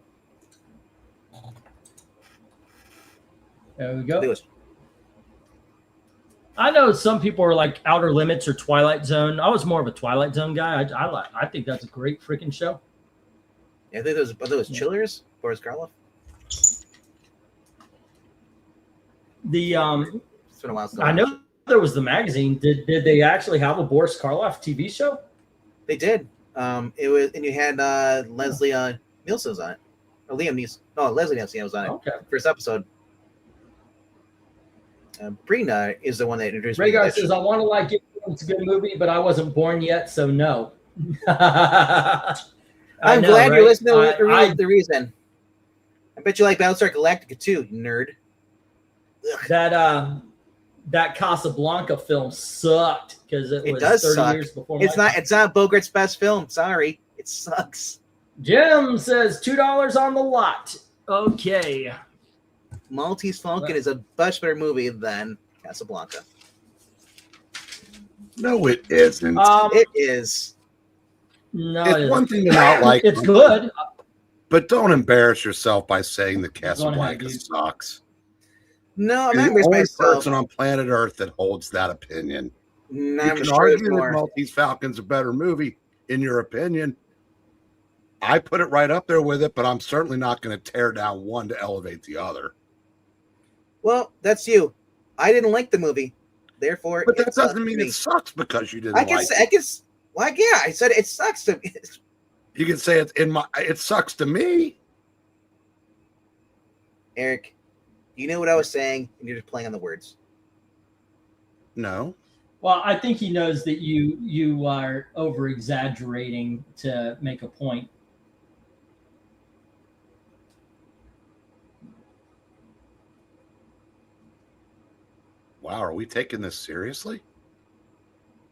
A: There we go. I know some people are like Outer Limits or Twilight Zone. I was more of a Twilight Zone guy. I think that's a great freaking show.
E: Yeah, I think those Chillers, Boris Karloff. It's been a while since
A: I know there was the magazine. Did they actually have a Boris Karloff TV show?
E: They did. It was, and you had Leslie Nielsen on it, or Liam Neeson. No, Leslie Nielsen was on it.
A: Okay.
E: First episode. Brina is the one that introduced me.
A: Rhaegar says, "I want to like it. It's a good movie, but I wasn't born yet, so no."
E: I'm glad you're listening to the reason. I bet you like Battlestar Galactica too, you nerd.
A: Ugh. That Casablanca film sucked because it was 30 years before.
E: It's not Bogart's best film. Sorry, it sucks.
A: Jim says $2 on the lot. Okay.
E: Maltese Falcon is a much better movie than Casablanca.
B: No, it isn't.
E: It is.
A: No,
B: it's one thing to not like.
A: It's good,
B: but don't embarrass yourself by saying that Casablanca sucks.
E: No, I'm
B: You're
E: not
B: the only
E: myself.
B: person on planet Earth that holds that opinion.
E: No,
B: you can argue that Maltese Falcon's a better movie, in your opinion. I put it right up there with it, but I'm certainly not going to tear down one to elevate the other.
E: Well, that's you. I didn't like the movie, therefore.
B: But that doesn't mean it sucks because you didn't like it.
E: I said it sucks to me.
B: You can say it sucks to me.
E: Eric, you know what I was saying, and you're just playing on the words.
B: No.
A: Well, I think he knows that you are over exaggerating to make a point.
B: Wow, are we taking this seriously?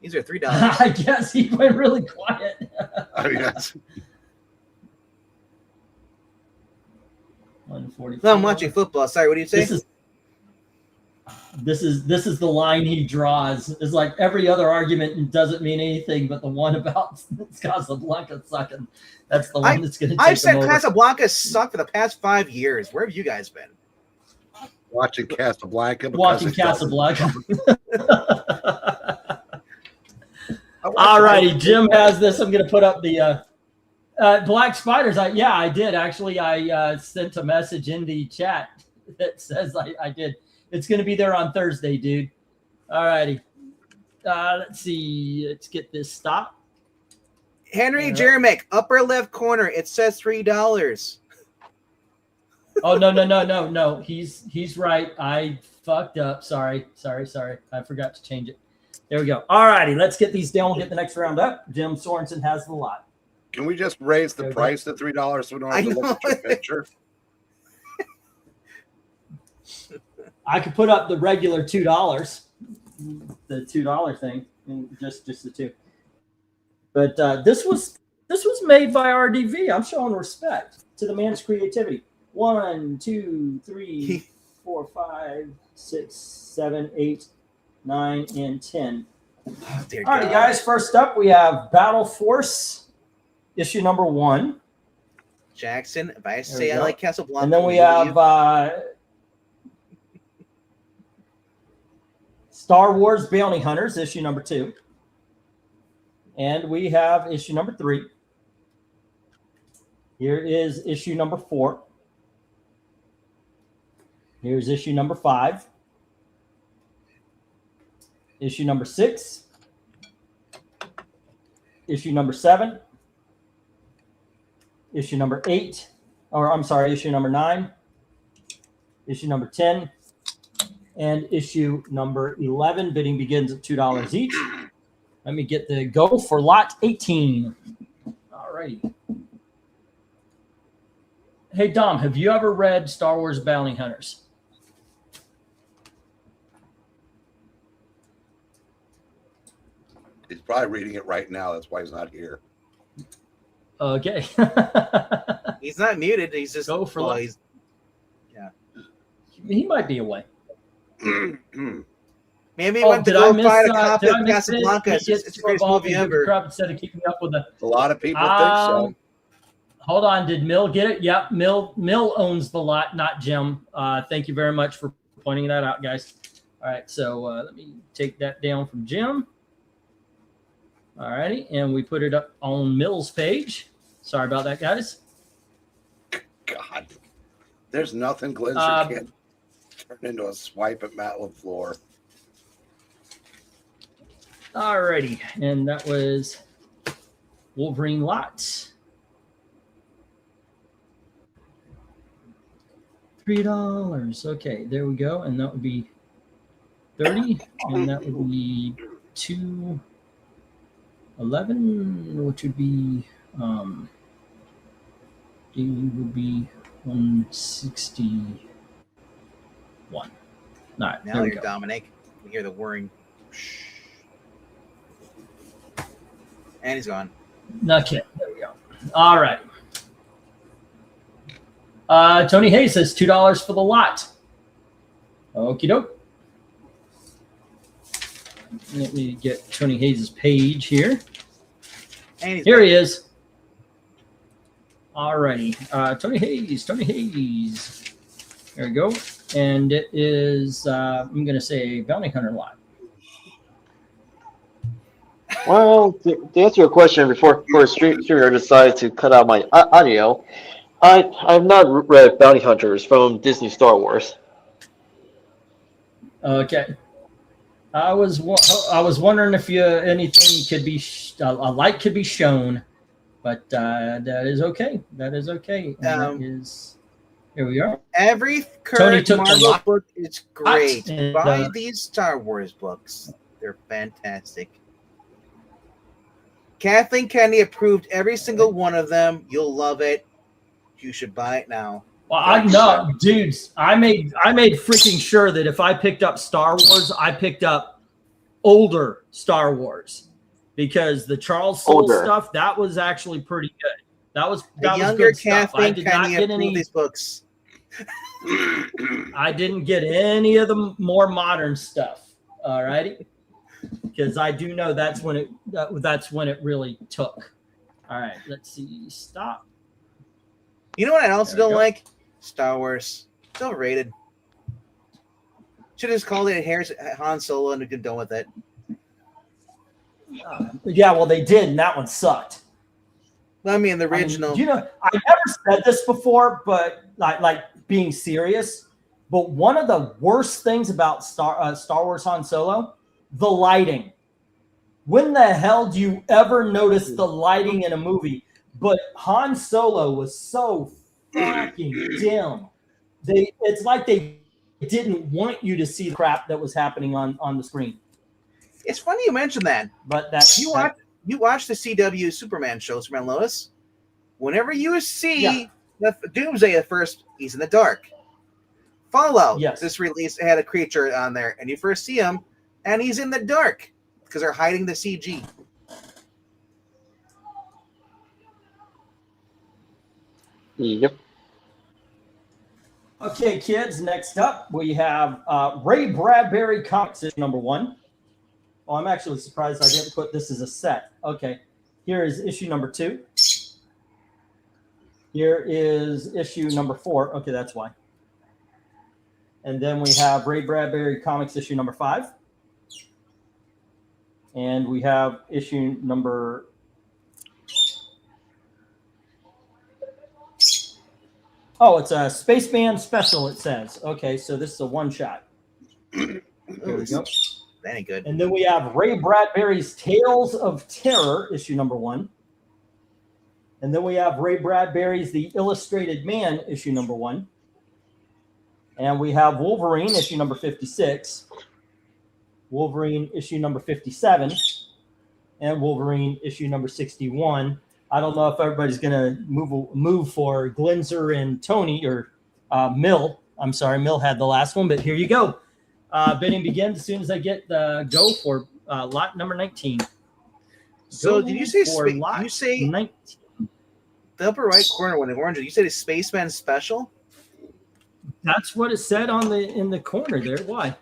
E: These are $3.
A: I guess he went really quiet.
B: I mean, that's...
A: 144.
E: No, I'm watching football. Sorry, what do you say?
A: This is the line he draws. It's like every other argument doesn't mean anything, but the one about Casablanca sucking. That's the one that's going to take
E: I've said
A: over.
E: Casablanca sucked for the past 5 years. Where have you guys been?
B: Watching Casablanca.
A: Watching Casablanca. All righty, Jim has this. I'm going to put up the Black Spiders. I did actually. I sent a message in the chat that says I did. It's going to be there on Thursday, dude. All righty. Let's see. Let's get this stopped.
E: Henry Jeremick, upper left corner. It says $3.
A: Oh no. He's right. I fucked up. Sorry. I forgot to change it. There we go. All righty. Let's get these down. We'll get the next round up. Jim Sorensen has the lot.
B: Can we just raise the price to $3 so we don't have to look at your picture?
A: I could put up the regular $2, the $2 thing, and just the two. But this was made by RDV. I'm showing respect to the man's creativity. 1, 2, 3, 4, 5, 6, 7, 8, 9, and 10. All right, guys. First up, we have Battle Force, issue number 1.
E: Jackson, if I say I like Casablanca,
A: and then we have Star Wars Bounty Hunters, issue number 2. And we have issue number 3. Here is issue number 4. Here's issue number 5. Issue number 6. Issue number 7. Issue number 8. Or I'm sorry, issue number 9. Issue number 10. And issue number 11. Bidding begins at $2 each. Let me get the go for lot 18. All righty. Hey, Dom, have you ever read Star Wars Bounty Hunters?
B: He's probably reading it right now. That's why he's not here.
A: Okay.
E: He's not muted. He's just
A: go for
E: lot.
A: Yeah. He might be away.
E: Maybe he went to go find a copy of Casablanca. It's the greatest movie ever.
A: Instead of keeping up with
B: a lot of people think so.
A: Hold on. Did Mill get it? Yep. Mill owns the lot, not Jim. Thank you very much for pointing that out, guys. All right, so let me take that down from Jim. All righty, and we put it up on Mill's page. Sorry about that, guys.
B: God, there's nothing Glenser can't turn into a swipe at Matt LaFleur.
A: All righty, and that was Wolverine lots. $3. Okay, there we go, and that would be 30, and that would be 211, which would be D would be 161. All right,
E: now
A: there we
E: you're
A: go.
E: Dominic. You hear the whirring. And he's gone.
A: Okay, there we go. All right. Tony Hayes says $2 for the lot. Okie doke. Let me get Tony Hayes' page here.
E: And he's
A: Here
E: back.
A: he is. All righty. Tony Hayes. There we go. And it is, I'm going to say, Bounty Hunter lot.
F: Well, to answer your question before streamer decides to cut out my audio, I've not read Bounty Hunters from Disney Star Wars.
A: Okay. I was wondering if anything could be a light could be shown, but that is okay. That is okay. Here we are.
E: Every
A: Tony
E: current
A: took the
E: Marvel
A: lot.
E: book is great.
A: And,
E: Buy these Star Wars books. They're fantastic. Kathleen Kennedy approved every single one of them. You'll love it. You should buy it now.
A: Well, I know, dudes. I made freaking sure that if I picked up Star Wars, I picked up older Star Wars, because the Charles Soule stuff, that was actually pretty good. That was
E: younger
A: good stuff.
E: Kathleen
A: I did not
E: Kennedy
A: get
E: approved
A: any.
E: these books.
A: I didn't get any of the more modern stuff. All righty, because I do know that's when it really took. All right, let's see. Stop.
E: You know what I also
A: There we
E: don't
A: go.
E: like? Star Wars. It's overrated. Should have just called it Han Solo and been done with it.
A: Yeah, well, they did, and that one sucked.
E: I mean, the original.
A: You know, I never said this before, but like being serious. But one of the worst things about Star Wars Han Solo, the lighting. When the hell do you ever notice the lighting in a movie? But Han Solo was so fucking dim. It's like they didn't want you to see the crap that was happening on the screen.
E: It's funny you mentioned that.
A: But that
E: You watch the CW Superman show, Superman Lois. Whenever you see the Doomsday at first, he's in the dark. Fallout, this release had a creature on there, and you first see him, and he's in the dark because they're hiding the CG.
F: Yep.
A: Okay, kids, next up we have Ray Bradbury Comics issue number 1. Oh, I'm actually surprised I didn't put this as a set. Okay, here is issue number 2. Here is issue number 4. Okay, that's why. And then we have Ray Bradbury Comics issue number 5. And we have issue number... Oh, it's a Spaceman special, it says. Okay, so this is a one-shot. There we go.
E: That ain't good.
A: And then we have Ray Bradbury's Tales of Terror, issue number 1. And then we have Ray Bradbury's The Illustrated Man, issue number 1. And we have Wolverine, issue number 56. Wolverine, issue number 57. And Wolverine, issue number 61. I don't know if everybody's going to move for Glenser and Tony or Mill. I'm sorry, Mill had the last one, but here you go. Bidding begins as soon as I get the go for lot number 19.
E: So did you say
A: lot
E: you say
A: 19?
E: The upper right corner when the orange? You said a Spaceman special?
A: That's what it said in the corner there. Why?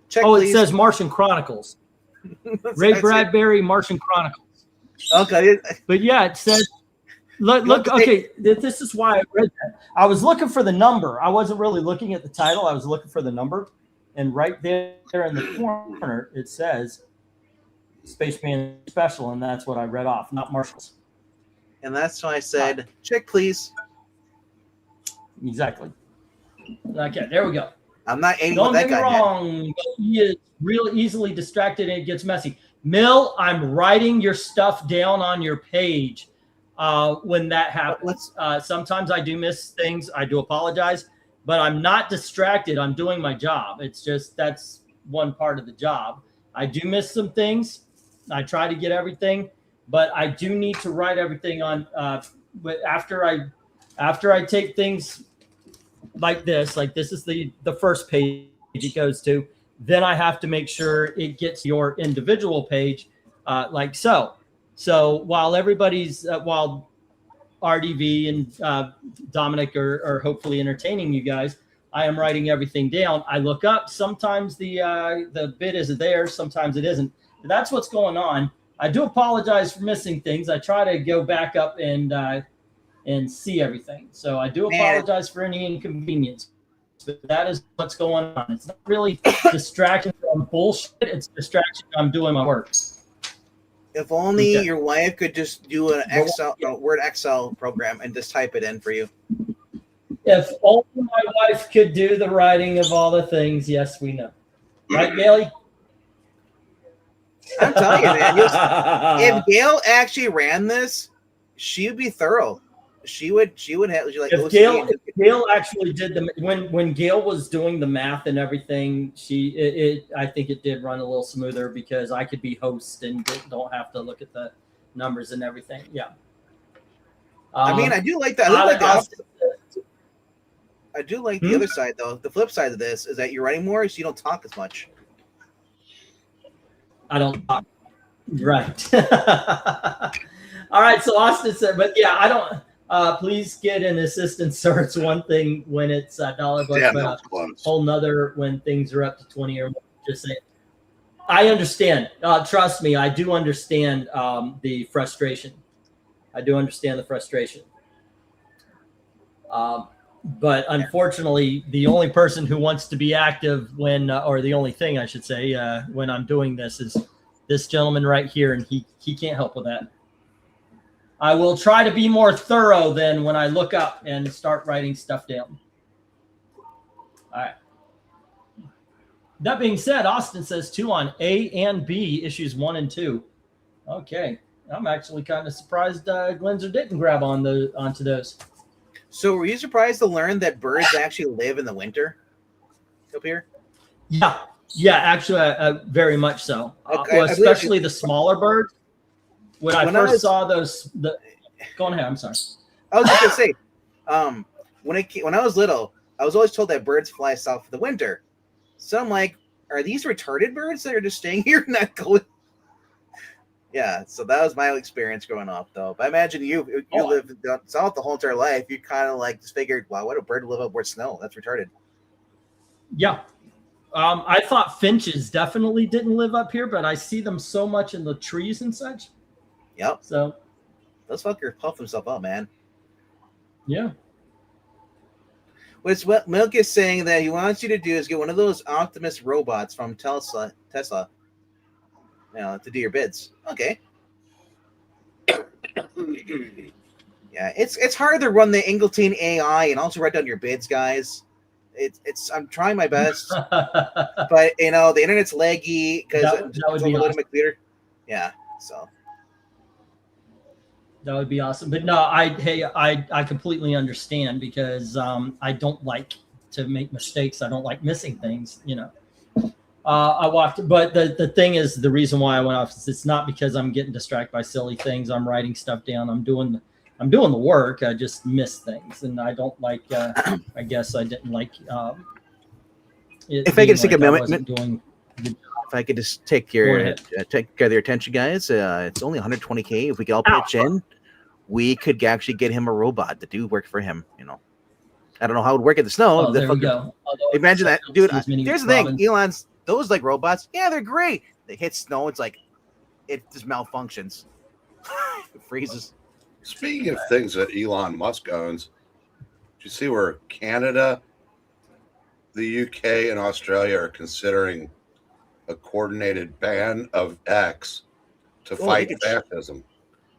E: Check,
A: it says Martian Chronicles. Ray Bradbury, Martian Chronicles.
E: Okay.
A: But yeah, it says, look, okay, this is why I read that. I was looking for the number. I wasn't really looking at the title. I was looking for the number. and right there in the corner it says Spaceman Special, and that's what I read off, not Marshall's.
E: And that's why I said, check, please.
A: Exactly. Okay, there we go.
E: I'm not aiming
A: Don't
E: with that
A: get me
E: guy
A: wrong, but he is real easily distracted and it gets messy. Mill, I'm writing your stuff down on your page when that happens. Sometimes I do miss things. I do apologize, but I'm not distracted. I'm doing my job. It's just that's one part of the job. I do miss some things. I try to get everything, but I do need to write everything on. But after I take things like this is the first page it goes to, then I have to make sure it gets your individual page, like so. So while everybody's while RDV and Dominic are hopefully entertaining you guys, I am writing everything down. I look up. Sometimes the bit is there. Sometimes it isn't. That's what's going on. I do apologize for missing things. I try to go back up and see everything. So I do apologize for any inconvenience. But that is what's going on. It's not really distraction from bullshit. It's distraction. I'm doing my work.
E: If only your wife could just do an Word Excel program and just type it in for you.
A: If only my wife could do the writing of all the things. Yes, we know. Right, Gailey?
E: I'm telling you, man. If Gail actually ran this, she would be thorough. She would have like
A: if Gail actually did when Gail was doing the math and everything, I think it did run a little smoother because I could be host and don't have to look at the numbers and everything. Yeah.
E: I mean, I do like that. I do like the other side though. The flip side of this is that you're writing more, so you don't talk as much.
A: I don't talk. Right. All right. So Austin said, but yeah, I don't. Please get an assistant, sir. It's one thing when it's $1, but a whole nother when things are up to 20 or more. Just saying. I understand. Trust me, I do understand the frustration. I do understand the frustration. But unfortunately, the only person who wants to be active when, or the only thing I should say, when I'm doing this is this gentleman right here, and he can't help with that. I will try to be more thorough then when I look up and start writing stuff down. All right. That being said, Austin says 2 on A and B, issues 1 and 2. Okay. I'm actually kind of surprised Glenzer didn't grab onto those.
E: So were you surprised to learn that birds actually live in the winter up here?
A: Yeah. Yeah, actually, very much so. Well, especially the smaller birds. When I first saw those, go on ahead. I'm sorry.
E: I was just gonna say, when I was little, I was always told that birds fly south for the winter. So I'm like, are these retarded birds that are just staying here and not going? Yeah. So that was my experience growing up, though. But I imagine you lived south the whole entire life. You kind of like just figured, wow, what a bird to live up where it's snow. That's retarded.
A: Yeah. I thought finches definitely didn't live up here, but I see them so much in the trees and such.
E: Yep.
A: So
E: those fuckers puff themselves up, man.
A: Yeah.
E: What Milk is saying that he wants you to do is get one of those Optimus robots from Tesla, to do your bids. Okay. Yeah, it's hard to run the Ingleton AI and also write down your bids, guys. I'm trying my best, but the internet's laggy because it's overloaded my computer. Yeah, so.
A: That would be awesome. But no, I completely understand because I don't like to make mistakes. I don't like missing things, I walked, but the thing is, the reason why I went off is it's not because I'm getting distracted by silly things. I'm writing stuff down. I'm doing the work. I just miss things, and I don't like. I guess I didn't like.
E: If I could take a moment, if I could just take care of your attention, guys. It's only 120K. If we could all pitch in, we could actually get him a robot to do work for him. I don't know how it would work in the snow.
A: Oh, there we go.
E: Imagine that, dude. Here's the thing, Elon's. Those like robots, yeah, they're great. They hit snow, it's like it just malfunctions. It freezes.
B: Speaking of things that Elon Musk owns, did you see where Canada the UK and Australia are considering a coordinated ban of X to fight fascism.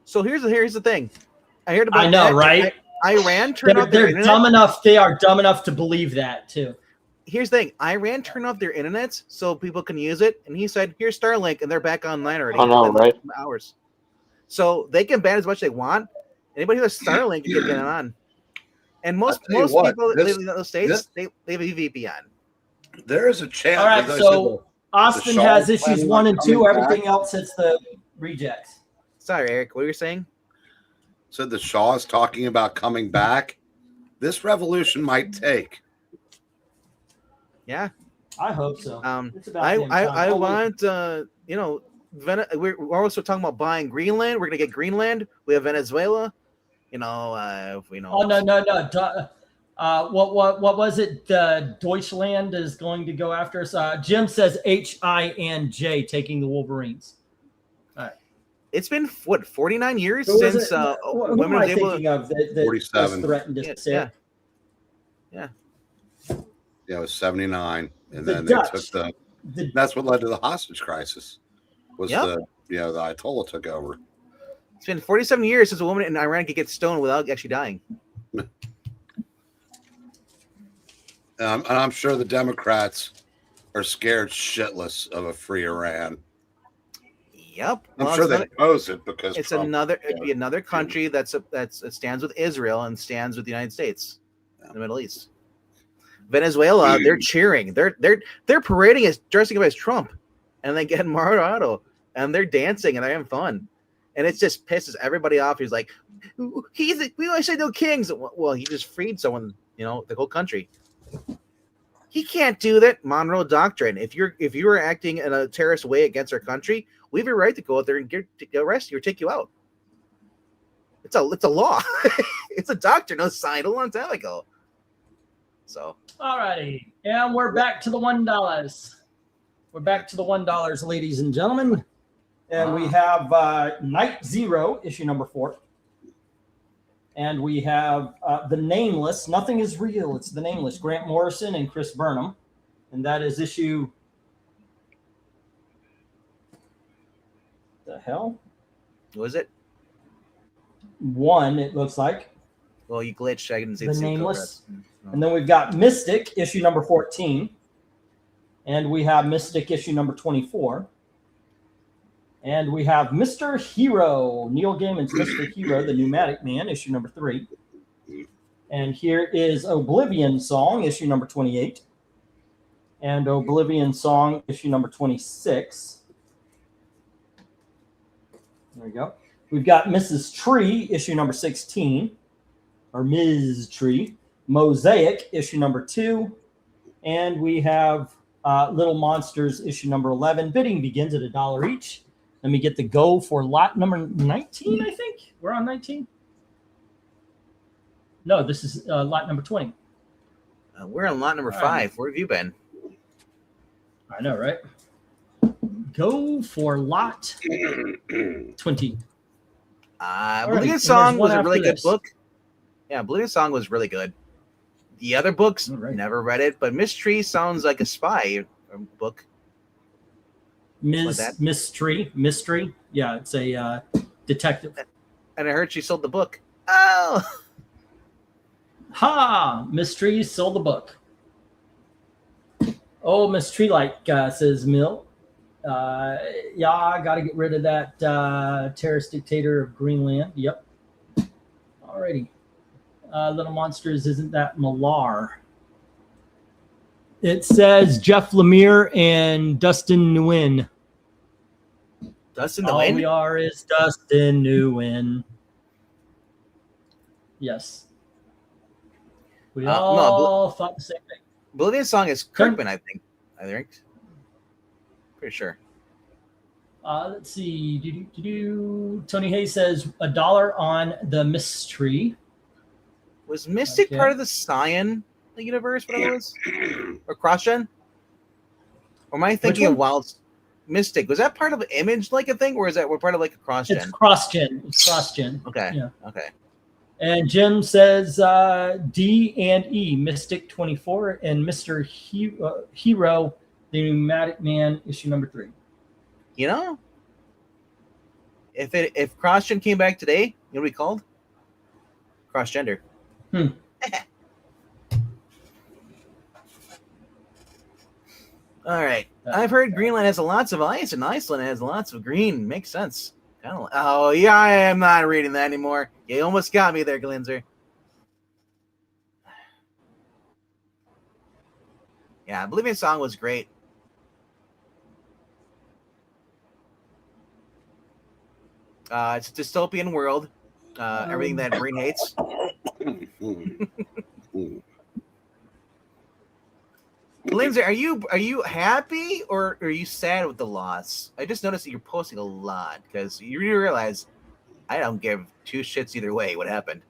E: So here's the thing. I heard about.
A: I know, right?
E: Iran turned off their
A: They're
E: internet.
A: dumb enough. They are dumb enough to believe that too.
E: Here's the thing. Iran turned off their internet so people can use it, and he said, "Here's Starlink," and they're back online already.
F: I know, right?
E: Hours. So they can ban as much as they want. Anybody who has Starlink can get it on. And most people living in those states, they have a VPN.
B: There is a chance.
A: All right, so Austin has issues 1 and 2. Everything else hits the rejects.
E: Sorry, Eric. What were you saying?
B: So the Shaw is talking about coming back. This revolution might take.
E: Yeah,
A: I hope so.
E: I want we're also talking about buying Greenland. We're gonna get Greenland. We have Venezuela. Oh no. What
A: was it? Deutschland is going to go after us. Jim says HINJ taking the Wolverines. All right.
E: It's been 49 years since women were able
A: to
B: 47
A: threatened to say.
B: Yeah, it was 79, and
A: the
B: then
A: Dutch,
B: they took that's what led to the hostage crisis. Was the Ayatollah took over.
E: It's been 47 years since a woman in Iran could get stoned without actually dying.
B: And I'm sure the Democrats are scared shitless of a free Iran.
E: Yep,
B: I'm sure they oppose it because
E: it's
B: Trump,
E: it'd be another country that stands with Israel and stands with the United States in the Middle East. Venezuela, they're cheering. They're parading as dressing up as Trump, and they get Marado, and they're dancing and they're having fun, and it just pisses everybody off. He's like, we always say no kings. Well, he just freed someone, the whole country. He can't do that. Monroe Doctrine. If you are acting in a terrorist way against our country, we have a right to go out there and arrest you or take you out. It's a law. It's a doctrine. It was signed a long time ago. So.
A: Alrighty, and we're back to the $1. We're back to the $1, ladies and gentlemen, and we have Night Zero, issue number 4, and we have The Nameless. Nothing is real. It's The Nameless. Grant Morrison and Chris Burnham, and that is issue. The hell?
E: Was it
A: 1? It looks like.
E: Well, you glitched. I didn't see
A: The Nameless. And then we've got Mystic, issue number 14. And we have Mystic, issue number 24. And we have Mr. Hero, Neil Gaiman's Mr. Hero, the Pneumatic Man, issue number 3. And here is Oblivion Song, issue number 28. And Oblivion Song, issue number 26. There we go. We've got Mrs. Tree, issue number 16. Or Ms. Tree. Mosaic, issue number 2. And we have Little Monsters, issue number 11. Bidding begins at $1 each. Let me get the go for lot number 19, I think. We're on 19? No, this is lot number 20.
E: We're on lot number 5. Where have you been?
A: I know, right? Go for lot 20.
E: Oblivion Song was a really good book. Yeah, Oblivion Song was really good. The other books, never read it, but Mystery sounds like a spy book.
A: Mystery. Yeah, it's a detective.
E: And I heard she sold the book. Oh!
A: Ha! Mystery sold the book. Oh, Miss Treelight says Mill. Yeah, I got to get rid of that terrorist dictator of Greenland. Yep. Alrighty. Little Monsters, isn't that Millar? It says Jeff Lemire and Dustin Nguyen.
E: Dustin Nguyen?
A: All we are is Dustin Nguyen. Yes. We all thought the same thing.
E: Oblivion Song is Kirkman, I think. Pretty sure.
A: Let's see. Tony Hayes says $1 on the Mystery.
E: Was Mystic part of the Scion universe? What it was? Or CrossGen? Or am I thinking of Wild Mystic? Was that part of an Image like a thing, or is that we're part of like a CrossGen?
A: It's CrossGen.
E: Okay.
A: Yeah.
E: Okay.
A: And Jim says D and E, Mystic 24, and Mr. Hero, the Pneumatic Man, issue number 3.
E: You know, if CrossGen came back today, you know what we called? Cross-gender.
A: Hmm.
E: All right. I've heard Greenland has lots of ice, and Iceland has lots of green. Makes sense. Oh, yeah, I am not reading that anymore. You almost got me there, Glinzer. Yeah, Oblivion Song was great. It's a dystopian world. Everything that Brain hates. Lindsay, are you happy or are you sad with the loss? I just noticed that you're posting a lot because you realize I don't give two shits either way what happened.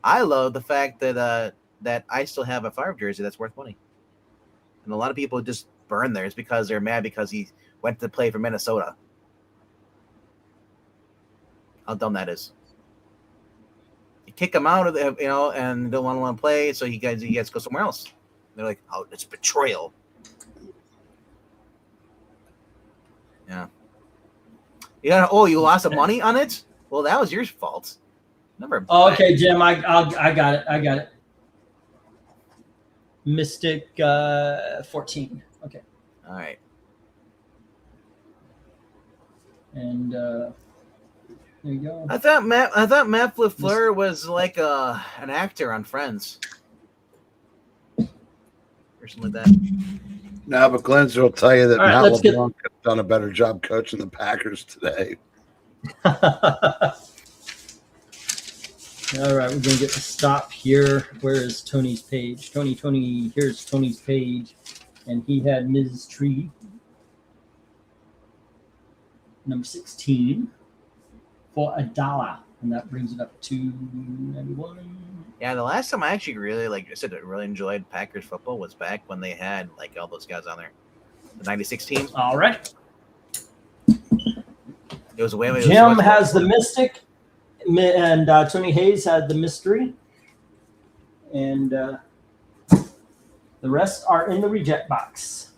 E: I love the fact that that I still have a Favre jersey that's worth money, and a lot of people just burn theirs because they're mad because he went to play for Minnesota. How dumb that is! You kick him out of the and don't want to play, so you guys go somewhere else. They're like, oh, it's betrayal. Yeah. Yeah. Oh, you lost some money on it? Well, that was your fault. Never.
A: Oh, okay, Jim. I got it. I got it. Mystic 14. Okay.
E: All right.
A: And there you go.
E: I thought Matt LaFleur was like an actor on Friends. Or something like that.
B: No, but Glenzer will tell you that
A: Right,
B: Matt LeBlanc has done a better job coaching the Packers today.
A: All right, we're going to get to stop here. Where is Tony's page? Tony, here's Tony's page. And he had Ms. Tree, number 16, for $1. And that brings it up to 91.
E: Yeah, the last time I actually really, like I said, really enjoyed Packers football was back when they had like all those guys on there. The 96 team.
A: All right.
E: It was way.
A: Jim has the Mystic, and Tony Hayes had the Mystery. And the rest are in the reject box.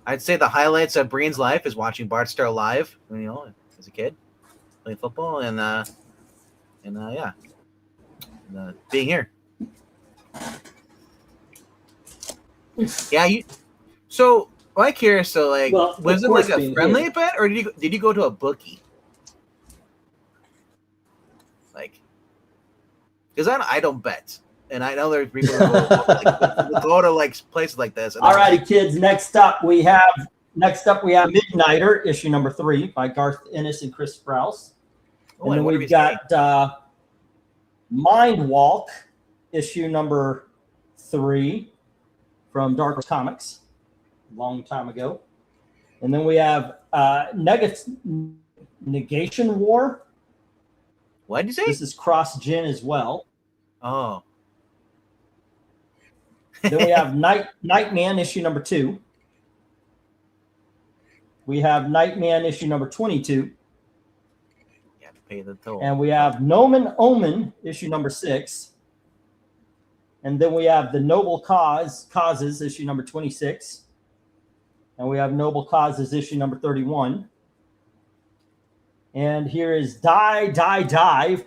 E: I'd say the highlights of Breen's life is watching Bart Starr live, as a kid, playing football, and yeah. Being here. Yeah, so I'm curious. So, like, was it like a friendly bet, or did you go to a bookie? Like, because I don't bet, and I know there's people who go to like places like this.
A: All righty, kids. Next up we have Midnighter, issue number 3 by Garth Ennis and Chris Sprouse.
E: Oh,
A: and then we've got Mind Walk, issue number 3 from Dark Horse Comics, a long time ago. And then we have Negation War.
E: What did you say?
A: This is cross-gen as well.
E: Oh.
A: Then we have Nightman, issue number 2. We have Nightman, issue number 22.
E: Pay the toll.
A: And we have Nomen Omen, issue number 6. And then we have The Noble Causes, issue number 26. And we have Noble Causes, issue number 31. And here is Die,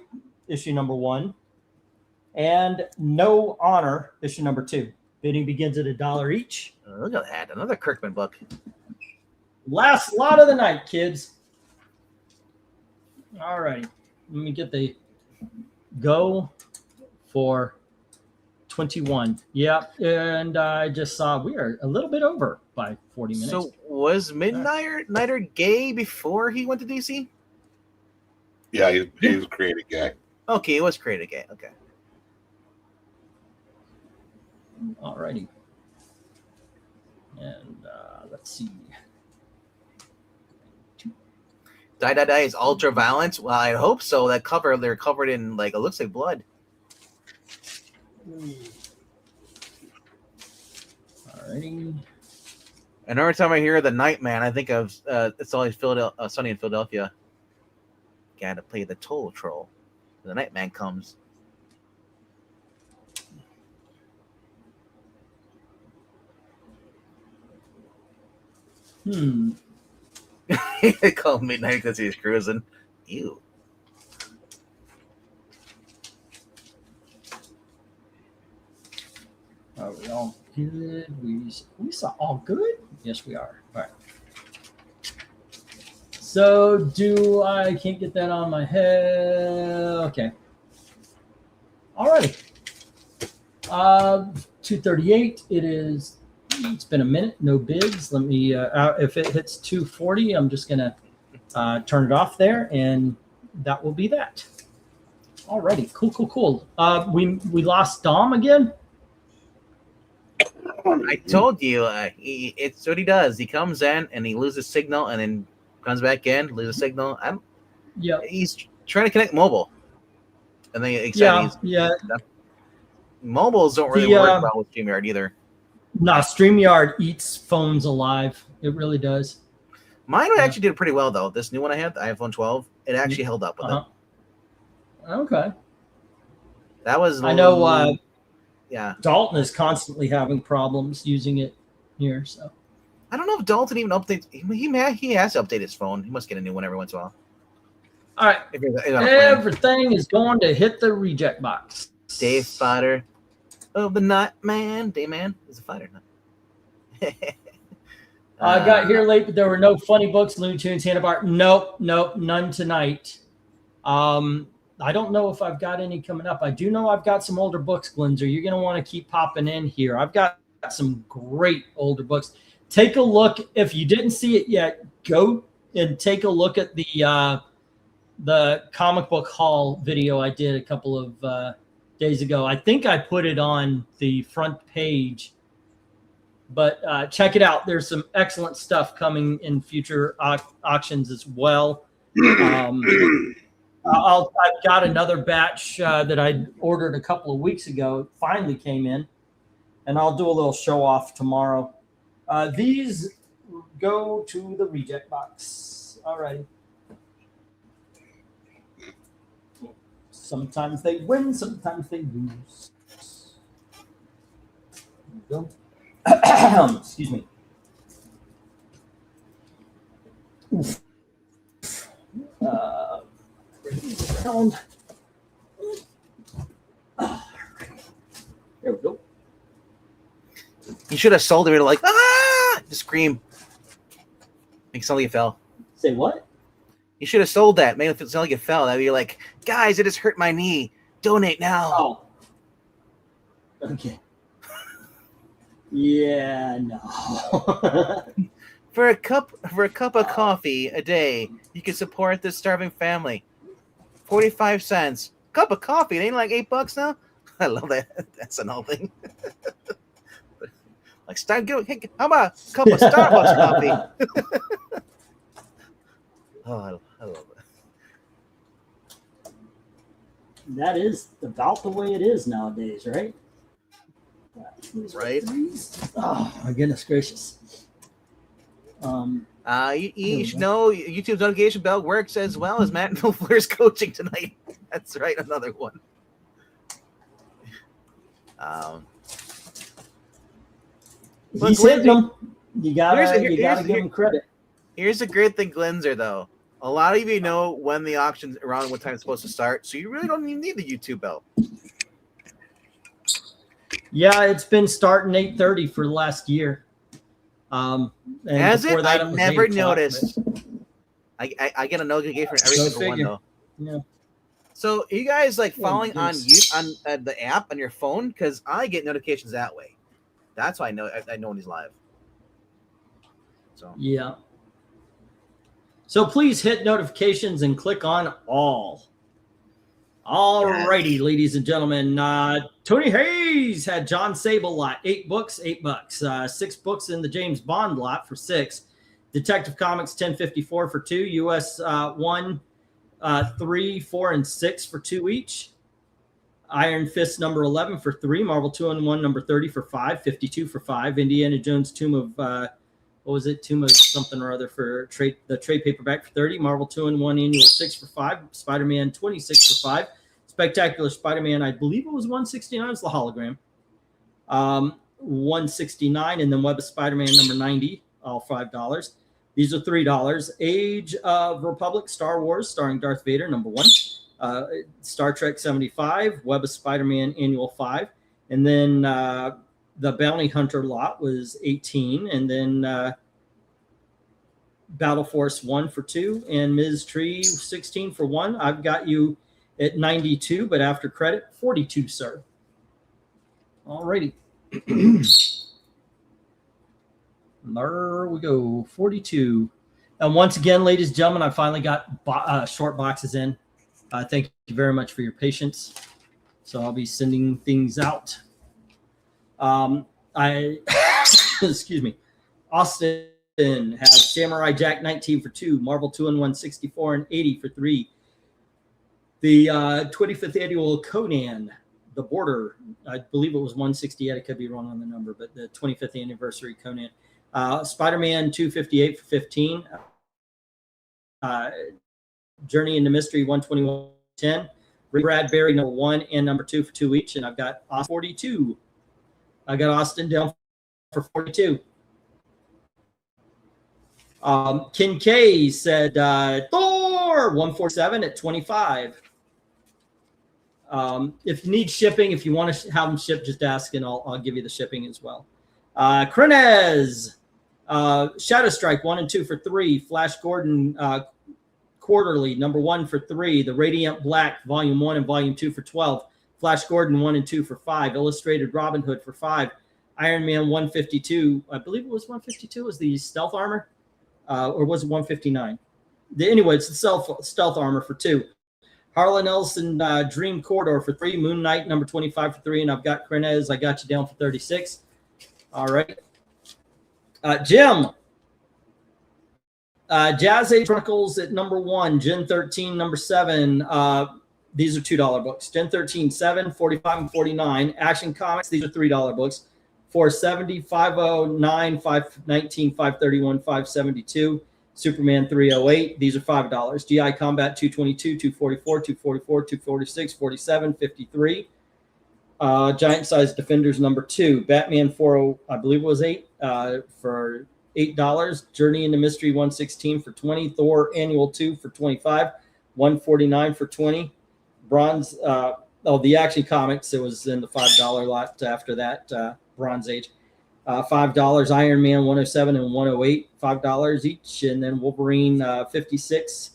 A: issue number 1. And No Honor, issue number 2. Bidding begins at $1 each.
E: Look at that. Another Kirkman book.
A: Last lot of the night, kids. All righty. Let me get the go for 21. Yeah, and I just saw we are a little bit over by 40 minutes.
E: So was Midnighter gay before he went to DC?
B: Yeah, he was created gay.
E: Okay, he was created gay. Okay.
A: All righty. And let's see.
E: Die is ultra violent. Well, I hope so. That cover, they're covered in like it looks like blood.
A: Alrighty.
E: And every time I hear the Nightman, I think of it's always Sunny in Philadelphia. Gotta play the toll troll. The Nightman comes. They call midnight because he's cruising. Ew.
A: Are we all good? We saw all good? Yes, we are. All right. So I can't get that on my head. Okay. All right. 238. It's been a minute. No bids. Let me, if it hits 240, I'm just going to turn it off there, and that will be that. All righty. Cool. We lost Dom again.
E: I told you, it's what he does. He comes in and he loses signal, and then comes back in, loses signal. He's trying to connect mobile, and then mobiles don't really work well with StreamYard either.
A: Nah, StreamYard eats phones alive. It really does.
E: Mine actually did pretty well though. This new one I had, the iPhone 12, it actually held up with it.
A: Okay.
E: That was.
A: I know.
E: Yeah.
A: Dalton is constantly having problems using it here, so.
E: I don't know if Dalton even updates. He has to update his phone. He must get a new one every once in a while.
A: All right. Everything is going to hit the reject box.
E: Dave Fighter of the Night Man. Dayman is a fighter.
A: I got here late, but there were no funny books, Looney Tunes, Hanna-Barbera. Nope, none tonight. I don't know if I've got any coming up. I do know I've got some older books, Glenzer. You're going to want to keep popping in here. I've got some great older books. Take a look. If you didn't see it yet, go and take a look at the comic book haul video I did a couple of days ago. I think I put it on the front page, but check it out. There's some excellent stuff coming in future auctions as well. I've got another batch that I ordered a couple of weeks ago. It finally came in, and I'll do a little show off tomorrow. These go to the reject box. All right. Sometimes they win, sometimes they lose. There we go. Excuse me. Oof. Around. There we go.
E: You should have sold it like just scream. Make it sound like you fell.
A: Say what?
E: You should have sold that. Make it sound like you fell. That'd be like, guys, it just hurt my knee. Donate now.
A: Oh. Okay. Yeah, no.
E: For a cup of coffee a day, you can support this starving family. 45 cents. Cup of coffee. It ain't like $8 now. I love that. That's an old thing. Like, how about a cup of Starbucks coffee? Oh, I love it.
A: That is about the way it is nowadays, right?
E: Right.
A: Oh my goodness gracious.
E: You should know YouTube's notification bell works as well as Matt Flair's coaching tonight. That's right, another one.
A: He's hitting them. You gotta give him credit.
E: Here's the great thing, Glenzer, though. A lot of you know when the auction's around, what time it's supposed to start, so you really don't even need the YouTube bell.
A: Yeah, it's been starting 8:30 for the last year.
E: Has it? I've never noticed. I get a notification for every single one though.
A: Yeah.
E: So are you guys like following on the app on your phone? Because I get notifications that way. That's why I know when he's live. So
A: yeah. So please hit notifications and click on all. All righty, ladies and gentlemen. Tony Hayes had John Sable lot, 8 books, $8. 6 books in the James Bond lot for $6. Detective Comics 1054 for 2. US 1, 3, 4, and 6 for 2 each. Iron Fist number 11 for 3. Marvel 2-in-1 number 30 for 5. 52 for 5. Indiana Jones Tomb of Tomb of something or other for the trade paperback for 30. Marvel 2-in-1 annual 6 for 5. Spider-Man 26 for 5. Spectacular Spider-Man, I believe it was 169. It's the hologram. 169, and then Web of Spider-Man number 90 all $5. These are $3. Age of Republic, Star Wars, starring Darth Vader, number 1. Star Trek 75, Web of Spider-Man Annual 5. And then the Bounty Hunter lot was 18. And then Battle Force 1 for 2. And Ms. Tree 16 for 1. I've got you at 92, but after credit, 42, sir. All righty. There we go, 42. And once again, ladies and gentlemen, I finally got short boxes in. Thank you very much for your patience. So I'll be sending things out. Excuse me. Austin had Samurai Jack 19 for 2, Marvel 2-in-1 64 and 80 for 3. The 25th annual Conan, The Border, I believe it was 168. I could be wrong on the number, but the 25th anniversary Conan. Spider-Man 258 for 15. Journey into Mystery 121.10. Bradbury number 1 and number 2 for 2 each, and I've got 42. I got Austin down for 42. Ken K said Thor 147 at 25. If you need shipping, if you want to have them shipped, just ask and I'll give you the shipping as well. Crenez, Shadow Strike 1 and 2 for 3. Flash Gordon Quarterly number 1 for 3. The Radiant Black Volume 1 and Volume 2 for 12. Flash Gordon 1 and 2 for 5. Illustrated Robin Hood for 5. Iron Man 152. I believe it was 152. Was the stealth armor, or was it 159? Anyway, it's the stealth armor for 2. Harlan Ellison Dream Corridor for 3. Moon Knight number 25 for 3. And I've got Crenez. I got you down for 36. All right. Jim. Jazz Age Chronicles at number 1. Gen 13 number 7. These are $2 books. Gen 13, 7, 45, and 49. Action Comics, these are $3 books. 470, 509, 519, 531, 572. Superman 308, these are $5. GI Combat 222, 244, 244, 246, 47, 53. Giant Size Defenders number 2. Batman 40, I believe it was 8 for $8. Journey into Mystery 116 for 20. Thor Annual 2 for 25. 149 for 20. Bronze, the Action Comics, it was in the $5 lot after that, Bronze Age. $5. Iron Man 107 and 108, $5 each. And then Wolverine 56,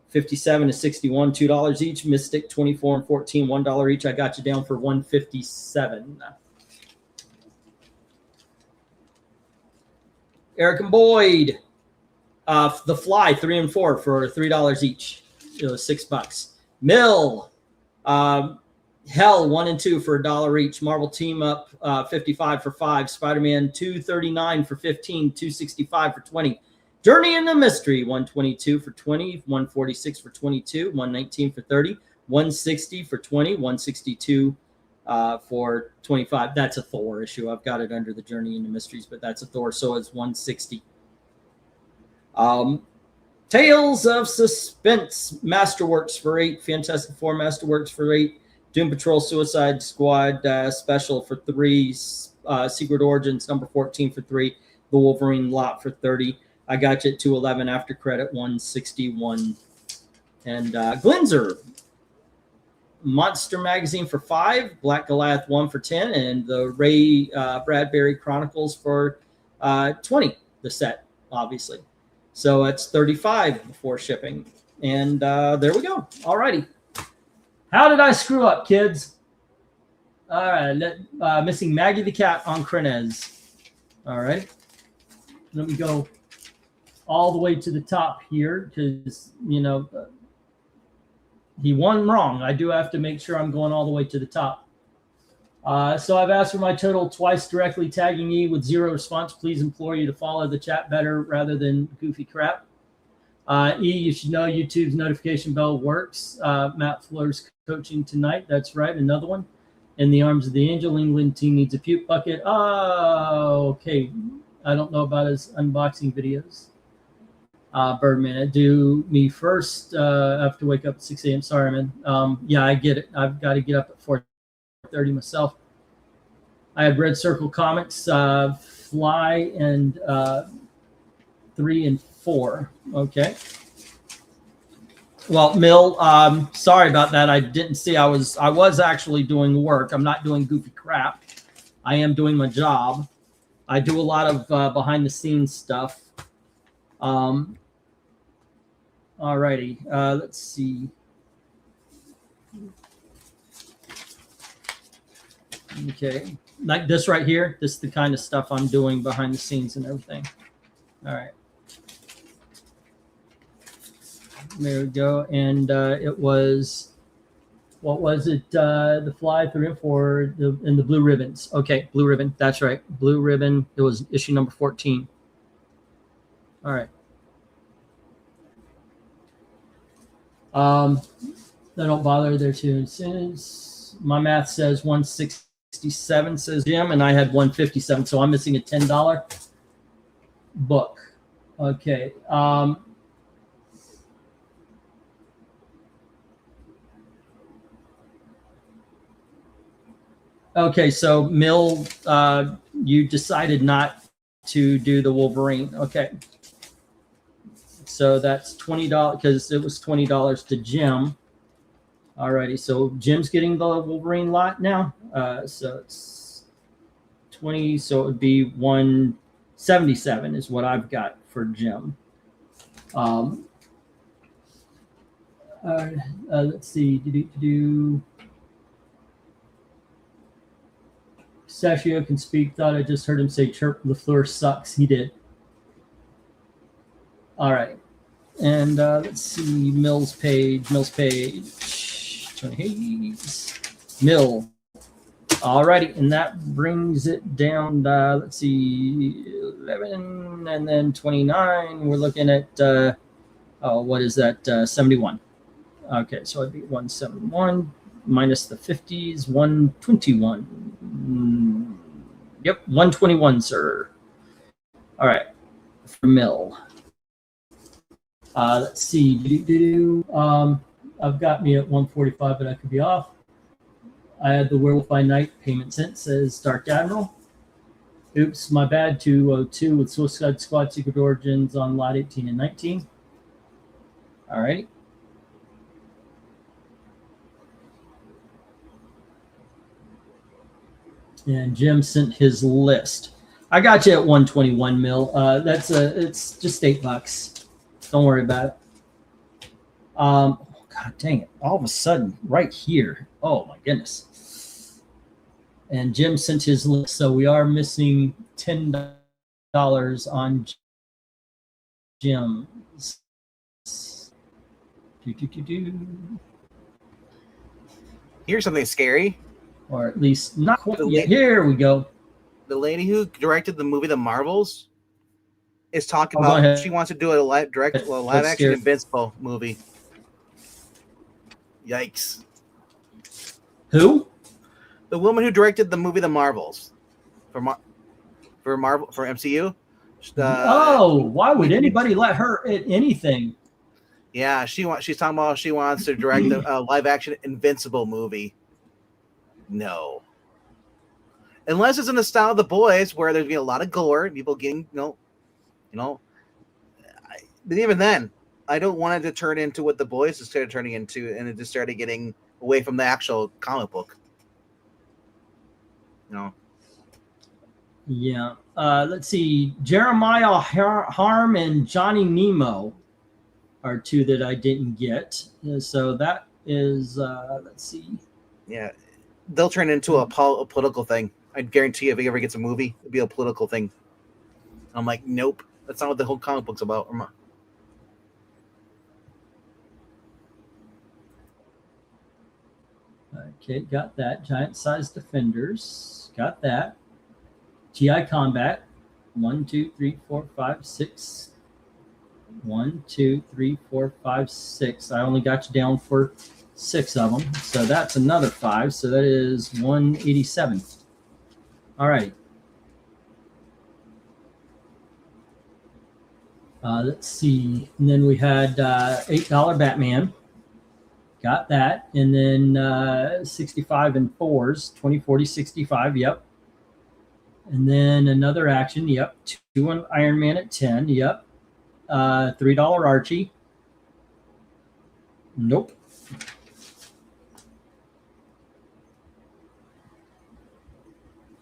A: 57 and 61, $2 each. Mystic 24 and 14, $1 each. I got you down for 157. Eric and Boyd, The Fly 3 and 4 for $3 each. It was $6. Mill, Hell 1 and 2 for $1 each. Marvel Team Up 55 for 5. Spider-Man 239 for 15. 265 for 20. Journey into Mystery 122 for 20. 146 for 22. 119 for 30. 160 for 20. 162 for 25. That's a Thor issue. I've got it under the Journey into Mysteries, but that's a Thor, so it's 160. Tales of Suspense Masterworks for 8. Fantastic Four Masterworks for 8. Doom Patrol Suicide Squad Special for 3. Secret Origins number 14 for 3. The Wolverine lot for 30. I got you at 211 after credit 161. And Glenzer Monster Magazine for 5. Black Goliath 1 for 10. And the Ray Bradbury Chronicles for 20. The set, obviously. So it's 35 before shipping. And there we go. All righty. How did I screw up, kids? All right. Missing Maggie the Cat on Crenez. All right. Let me go all the way to the top here because, he won wrong. I do have to make sure I'm going all the way to the top. So I've asked for my total twice directly, tagging E with 0 response. Please implore you to follow the chat better rather than goofy crap. E, you should know YouTube's notification bell works. Matt Fleurs coaching tonight. That's right. Another one. In the Arms of the Angel. England team needs a puke bucket. Oh, okay. I don't know about his unboxing videos. Birdman, do me first. I have to wake up at 6 a.m. Sorry, man. Yeah, I get it. I've got to get up at 4:30 myself. I had Red Circle Comics Fly and 3 and 4. Okay. Well, Mill, sorry about that. I didn't see. I was actually doing work. I'm not doing goofy crap. I am doing my job. I do a lot of behind the scenes stuff. Alrighty. Let's see. Okay. Like this right here. This is the kind of stuff I'm doing behind the scenes and everything. All right. There we go. And it was, what was it? The Fly 3 and 4 and the Blue Ribbons. Okay, Blue Ribbon. That's right. Blue Ribbon. It was issue number 14. All right. They don't bother there too. Since my math says 167, says Jim, and I had 157, so I'm missing a $10 book. Okay. Okay, so Mill, you decided not to do the Wolverine. Okay. So that's $20 because it was $20 to Jim. Alrighty, so Jim's getting the Wolverine lot now. So it's 20, so it would be 177 is what I've got for Jim. Let's see. Sashio can speak. Thought I just heard him say Chirp LaFleur sucks. He did. All right. And let's see. Mill's page. 20 Mill. All righty. And that brings it down. Let's see. 11 and then 29. We're looking at, what is that? 71. Okay. So it'd be 171. Minus the 50s, 121. Yep, 121, sir. All right, for Mill. Let's see. I've got me at 145, but I could be off. I had the Werewolf by Night payment sent, says Dark Admiral. Oops, my bad. 202 with Suicide Squad Secret Origins on lot 18 and 19. All right. And Jim sent his list. I got you at 121 Mill. It's just $8. Don't worry about it. God dang it! All of a sudden, right here. Oh my goodness. And Jim sent his list, so we are missing $10 on Jim's.
E: Here's something scary.
A: Or at least not quite yet. Here we go.
E: The lady who directed the movie The Marvels is talking about she wants to do a live action Invincible movie. Yikes.
A: Who?
E: The woman who directed the movie The Marvels for MCU.
A: Why would anybody let her at anything?
E: Yeah, she's talking about she wants to direct a live action Invincible movie. No. Unless it's in the style of The Boys, where there's gonna be a lot of gore, people getting, but even then, I don't want it to turn into what The Boys is turning into, and it just started getting away from the actual comic book.
A: Yeah. Let's see. Jeremiah Harm and Johnny Nemo are two that I didn't get. So that is, let's see.
E: Yeah. They'll turn into a political thing. I guarantee if he ever gets a movie, it'll be a political thing. I'm like, nope. That's not what the whole comic book's about.
A: Okay, got that. Giant sized defenders. Got that. GI Combat. 1, 2, 3, 4, 5, 6. 1, 2, 3, 4, 5, 6. I only got you down for 6 of them. So that's another 5. So that is 187. All right. Let's see. And then we had $8 Batman. Got that. And then 65 and 4s. 20, 40, 65. Yep. And then another action. Yep. 2 on Iron Man at 10. Yep. $3 Archie. Nope.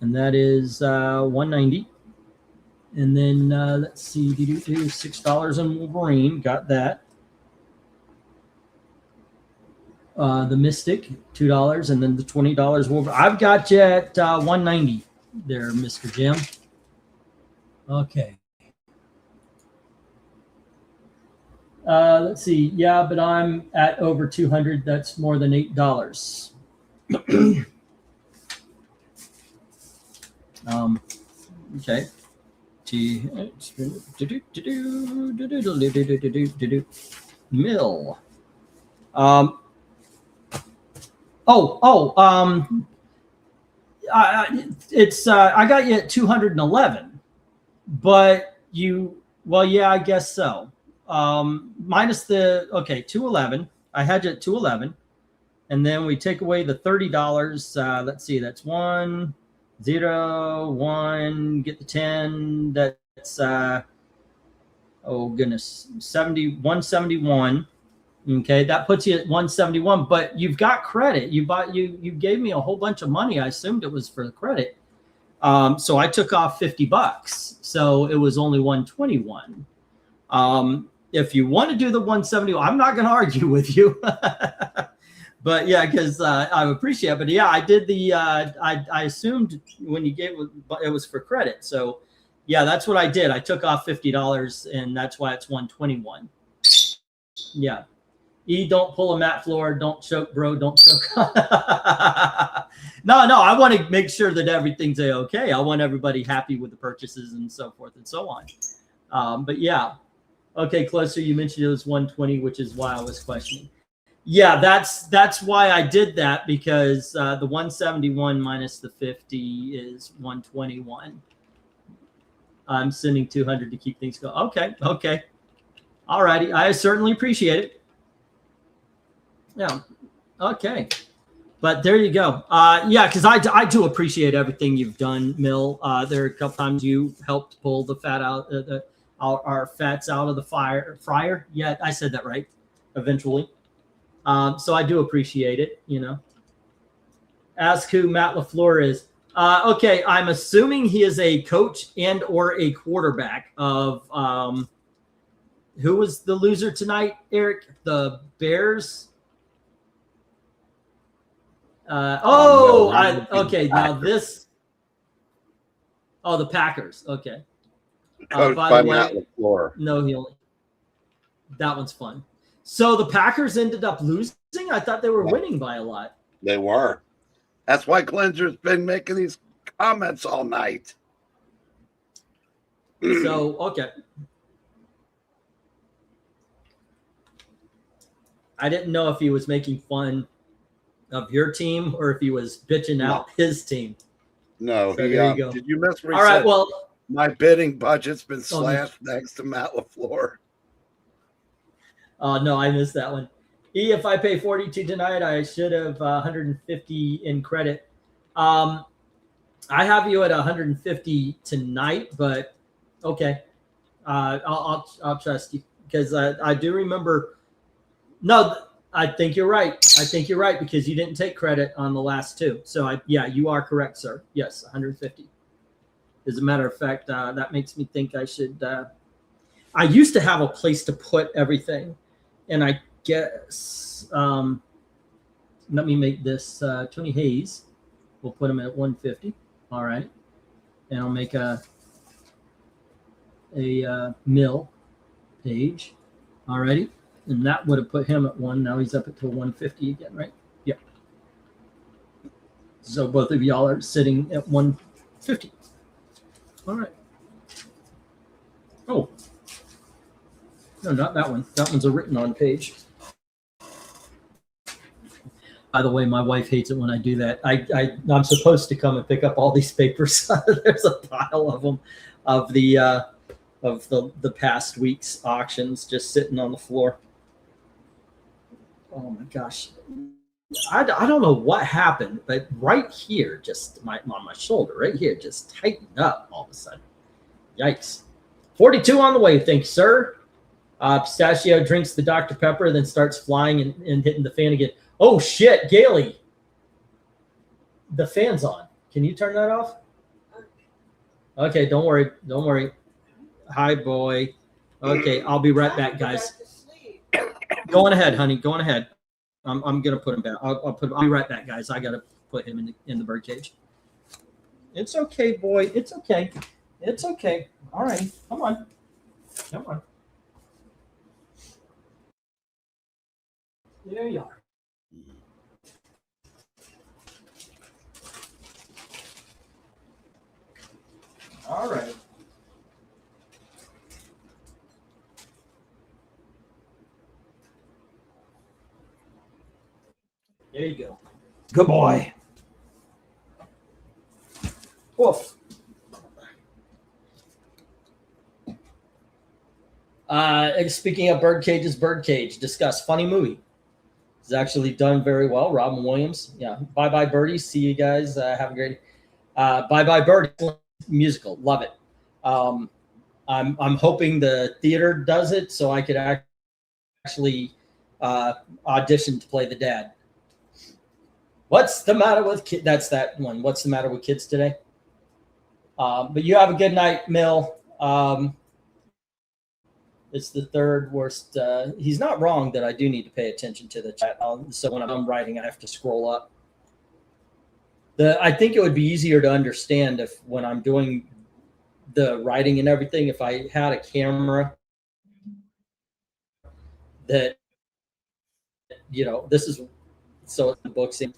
A: And that is $190. And then let's see, $6 on Wolverine. Got that. The Mystic, $2, and then the $20 Wolverine. I've got you at $190 there, Mr. Jim. Okay. Let's see. Yeah, but I'm at over 200. That's more than $8. Okay. Mill. It's I got you at 211, but yeah, I guess so. Minus the 211. I had you at 211, and then we take away the $30. Let's see, that's 1, 0, 1. Get the 10. That's oh goodness, 171. Okay, that puts you at 171, but you've got credit. You gave me a whole bunch of money. I assumed it was for the credit. So I took off $50. So it was only 121. If you want to do the 171, I'm not going to argue with you. But yeah, because I appreciate it. But yeah, I did the I assumed when you gave it was for credit. So yeah, that's what I did. I took off $50, and that's why it's 121. Yeah. Don't pull a mat floor. Don't choke, bro. Don't choke. No, I want to make sure that everything's okay. I want everybody happy with the purchases and so forth and so on. But yeah. Okay, Closer, you mentioned it was 120, which is why I was questioning. Yeah, that's why I did that, because the 171 minus the 50 is 121. I'm sending 200 to keep things going. Okay. All righty. I certainly appreciate it. Yeah. Okay. But there you go. Yeah, because I do appreciate everything you've done, Mill. There are a couple times you helped pull the fat out, our fats out of the fryer. Yeah, I said that right. Eventually. So I do appreciate it. Ask who Matt LaFleur is. Okay, I'm assuming he is a coach and or a quarterback of who was the loser tonight, Eric? The Bears. Okay. Now this. Oh, the Packers. Okay.
B: Coached
A: by
B: by
A: the way,
B: Matt LaFleur.
A: No, that one's fun. So the Packers ended up losing. I thought they were winning by a lot.
B: They were. That's why Cleanser's been making these comments all night.
A: So okay. I didn't know if he was making fun of your team or if he was bitching out his team.
B: No,
A: so there you go.
B: Did you miss?
A: All right, well,
B: my bidding budget's been slashed thanks to Matt LaFleur.
A: No, I missed that one. If I pay 42 tonight, I should have 150 in credit. I have you at 150 tonight, but okay, I'll trust you, because I do remember. No, I think you're right. Because you didn't take credit on the last two. So yeah, you are correct, sir. Yes, 150. As a matter of fact, that makes me think I should. I used to have a place to put everything, and I guess let me make this Tony Hayes. We'll put him at 150. All right, and I'll make a mill page. All righty. And that would have put him at 1. Now he's up at 150 again, right? Yeah. So both of y'all are sitting at 150. All right. Oh. No, not that one. That one's a written on page. By the way, my wife hates it when I do that. I'm supposed to come and pick up all these papers. There's a pile of them of the past week's auctions just sitting on the floor. Oh my gosh. I don't know what happened, but right here, just on my shoulder, right here, just tightened up all of a sudden. Yikes. 42 on the way. Thank you, sir. Pistachio drinks the Dr. Pepper, then starts flying and hitting the fan again. Oh, shit, Gailey. The fan's on. Can you turn that off? Okay, don't worry. Don't worry. Hi, boy. Okay, I'll be right back, guys. Go on ahead, honey. Go on ahead. I'm gonna put him back. I'll be right back, guys. I gotta put him in the bird cage. It's okay, boy. It's okay. It's okay. All right. Come on. Come on. There you are. All right. There you go. Good boy. Woof. Speaking of Birdcage, discuss funny movie. It's actually done very well. Robin Williams. Yeah. Bye bye birdies. See you guys. Have a great. Bye bye birdies. Musical. Love it. I'm hoping the theater does it so I could actually audition to play the dad. What's the matter with kids? That's that one. What's the matter with kids today? But you have a good night, Mill. It's the third worst. He's not wrong that I do need to pay attention to the chat. So when I'm writing, I have to scroll up. I think it would be easier to understand if when I'm doing the writing and everything, if I had a camera that, this is so the book's in.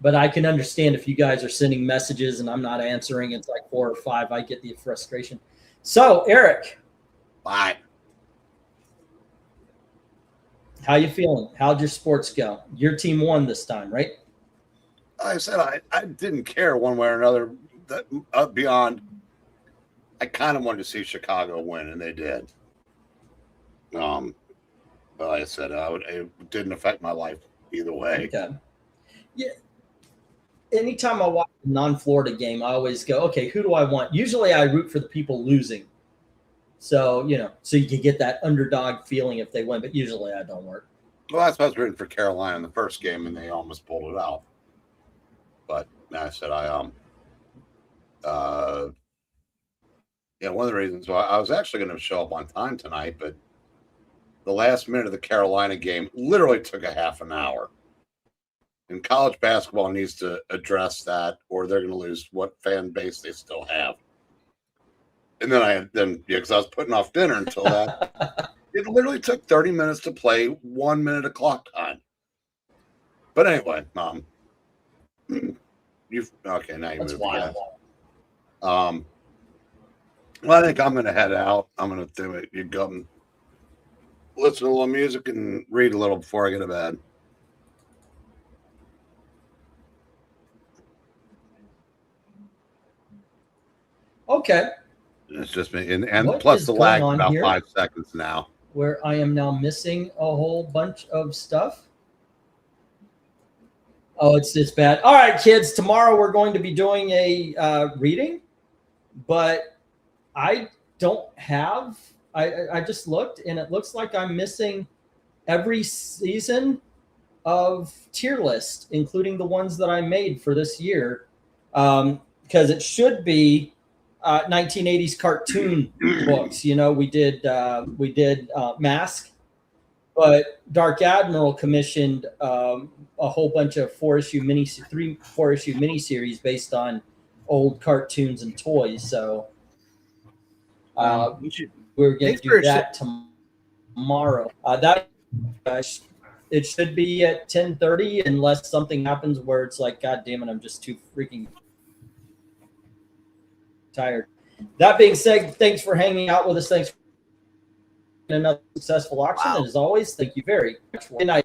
A: But I can understand if you guys are sending messages and I'm not answering, it's like 4 or 5. I get the frustration. So, Eric.
B: Bye.
A: How you feeling? How'd your sports go? Your team won this time, right?
B: Like I said, I didn't care one way or another. Beyond, I kind of wanted to see Chicago win, and they did. But like I said, it didn't affect my life either way.
A: Okay. Yeah. Anytime I watch a non-Florida game, I always go, okay, who do I want? Usually I root for the people losing. So, so you can get that underdog feeling if they win, but usually I don't work.
B: Well, that's why I was rooting for Carolina in the first game, and they almost pulled it out. But I said, one of the reasons why I was actually going to show up on time tonight, but the last minute of the Carolina game literally took a half an hour. And college basketball needs to address that, or they're going to lose what fan base they still have. And then because I was putting off dinner until that, it literally took 30 minutes to play 1 minute of clock time. But anyway, now you moved again. Well, I think I'm going to head out. I'm going to do it. You go and listen to a little music and read a little before I get to bed.
A: Okay.
B: It's just me, and plus the lag about here, 5 seconds now.
A: Where I am now missing a whole bunch of stuff. Oh, it's bad. All right, kids. Tomorrow we're going to be doing a reading, but I don't have. I just looked, and it looks like I'm missing every season of tier list, including the ones that I made for this year, because it should be 1980s cartoon books. We did Mask, but Dark Admiral commissioned a whole bunch of 4-issue 4-issue miniseries based on old cartoons and toys. So we're going to do that tomorrow. It should be at 10:30 unless something happens where it's like, God damn it, I'm just too freaking tired. That being said, thanks for hanging out with us. Thanks for another successful auction. Wow. And as always, thank you very much. Good night.